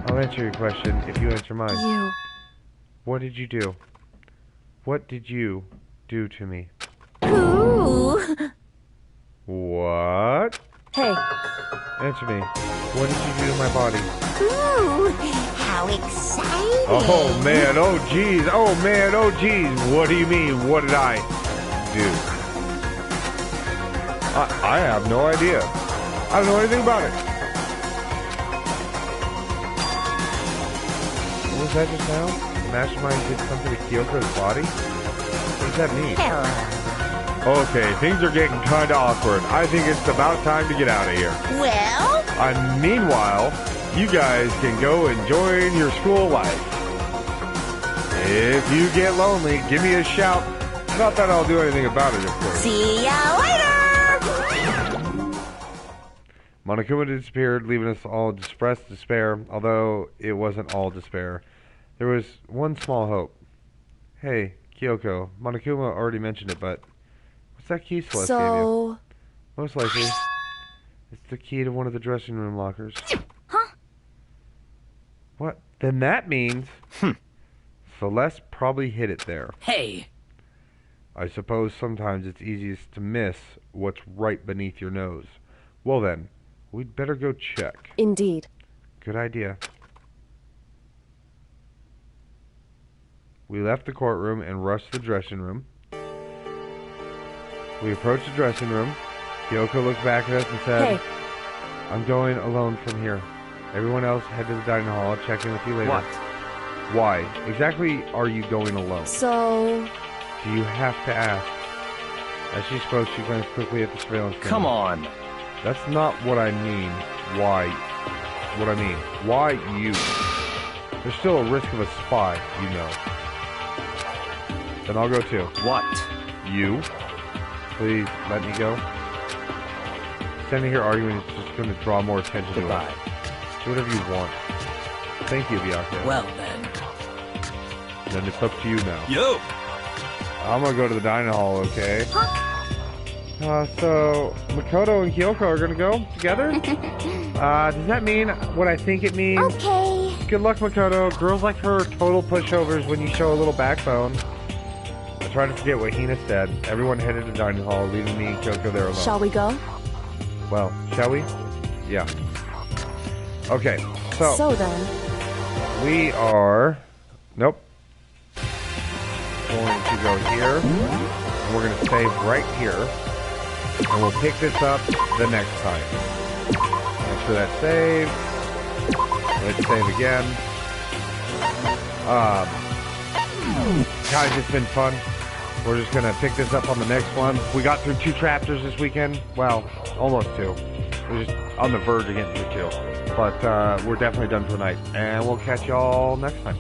I'll answer your question if you answer mine. You... What did you do? What did you do to me? Ooh. What? Hey. Answer me. What did you do to my body? Ooh, how exciting. Oh, man. Oh, jeez. Oh, man. Oh, jeez. What do you mean? What did I do? I have no idea. I don't know anything about it. What was that just now? The mastermind did something to Kyoko's body? What does that mean? Hello. Okay, things are getting kind of awkward. I think it's about time to get out of here. Well? Meanwhile, you guys can go enjoy your school life. If you get lonely, give me a shout. Not that I'll do anything about it, of course. See ya later! Monokuma disappeared, leaving us all expressed despair, although it wasn't all despair. There was one small hope. Hey, Kyoko, Monokuma already mentioned it, but what's that key Celeste gave you? Most likely, it's the key to one of the dressing room lockers. Huh? What? Then that means... Celeste probably hid it there. Hey! I suppose sometimes it's easiest to miss what's right beneath your nose. Well then, we'd better go check. Indeed. Good idea. We left the courtroom and rushed to the dressing room. We approached the dressing room. Kyoko looked back at us and said, Hey. I'm going alone from here. Everyone else head to the dining hall. I'll check in with you later. What? Why? Exactly are you going alone? So... Do you have to ask? As she spoke, she glanced quickly at the surveillance camera. Come on. That's not what I mean. Why? What I mean. Why you? There's still a risk of a spy, you know. Then I'll go too. What? You? Please, let me go. Standing here arguing is just going to draw more attention to Goodbye. us. Do whatever you want. Thank you, Byakuya. Well then. Then it's up to you now. Yo! I'm gonna go to the dining hall, okay? So, Makoto and Kyoko are gonna go together? Does that mean what I think it means? Okay. Good luck, Makoto. Girls like her are total pushovers when you show a little backbone. I tried to forget what Hina said. Everyone headed to the dining hall, leaving me and Kyoko there alone. Shall we go? Well, shall we? Yeah. Okay, So then. we are... Nope. Going to go here. And we're going to save right here. And we'll pick this up the next time. Make sure that's saved. Let's save again. Guys, it's been fun. We're just going to pick this up on the next one. We got through 2 chapters this weekend. Well, almost 2. We're just on the verge of getting through 2. But we're definitely done for the night. And we'll catch y'all next time.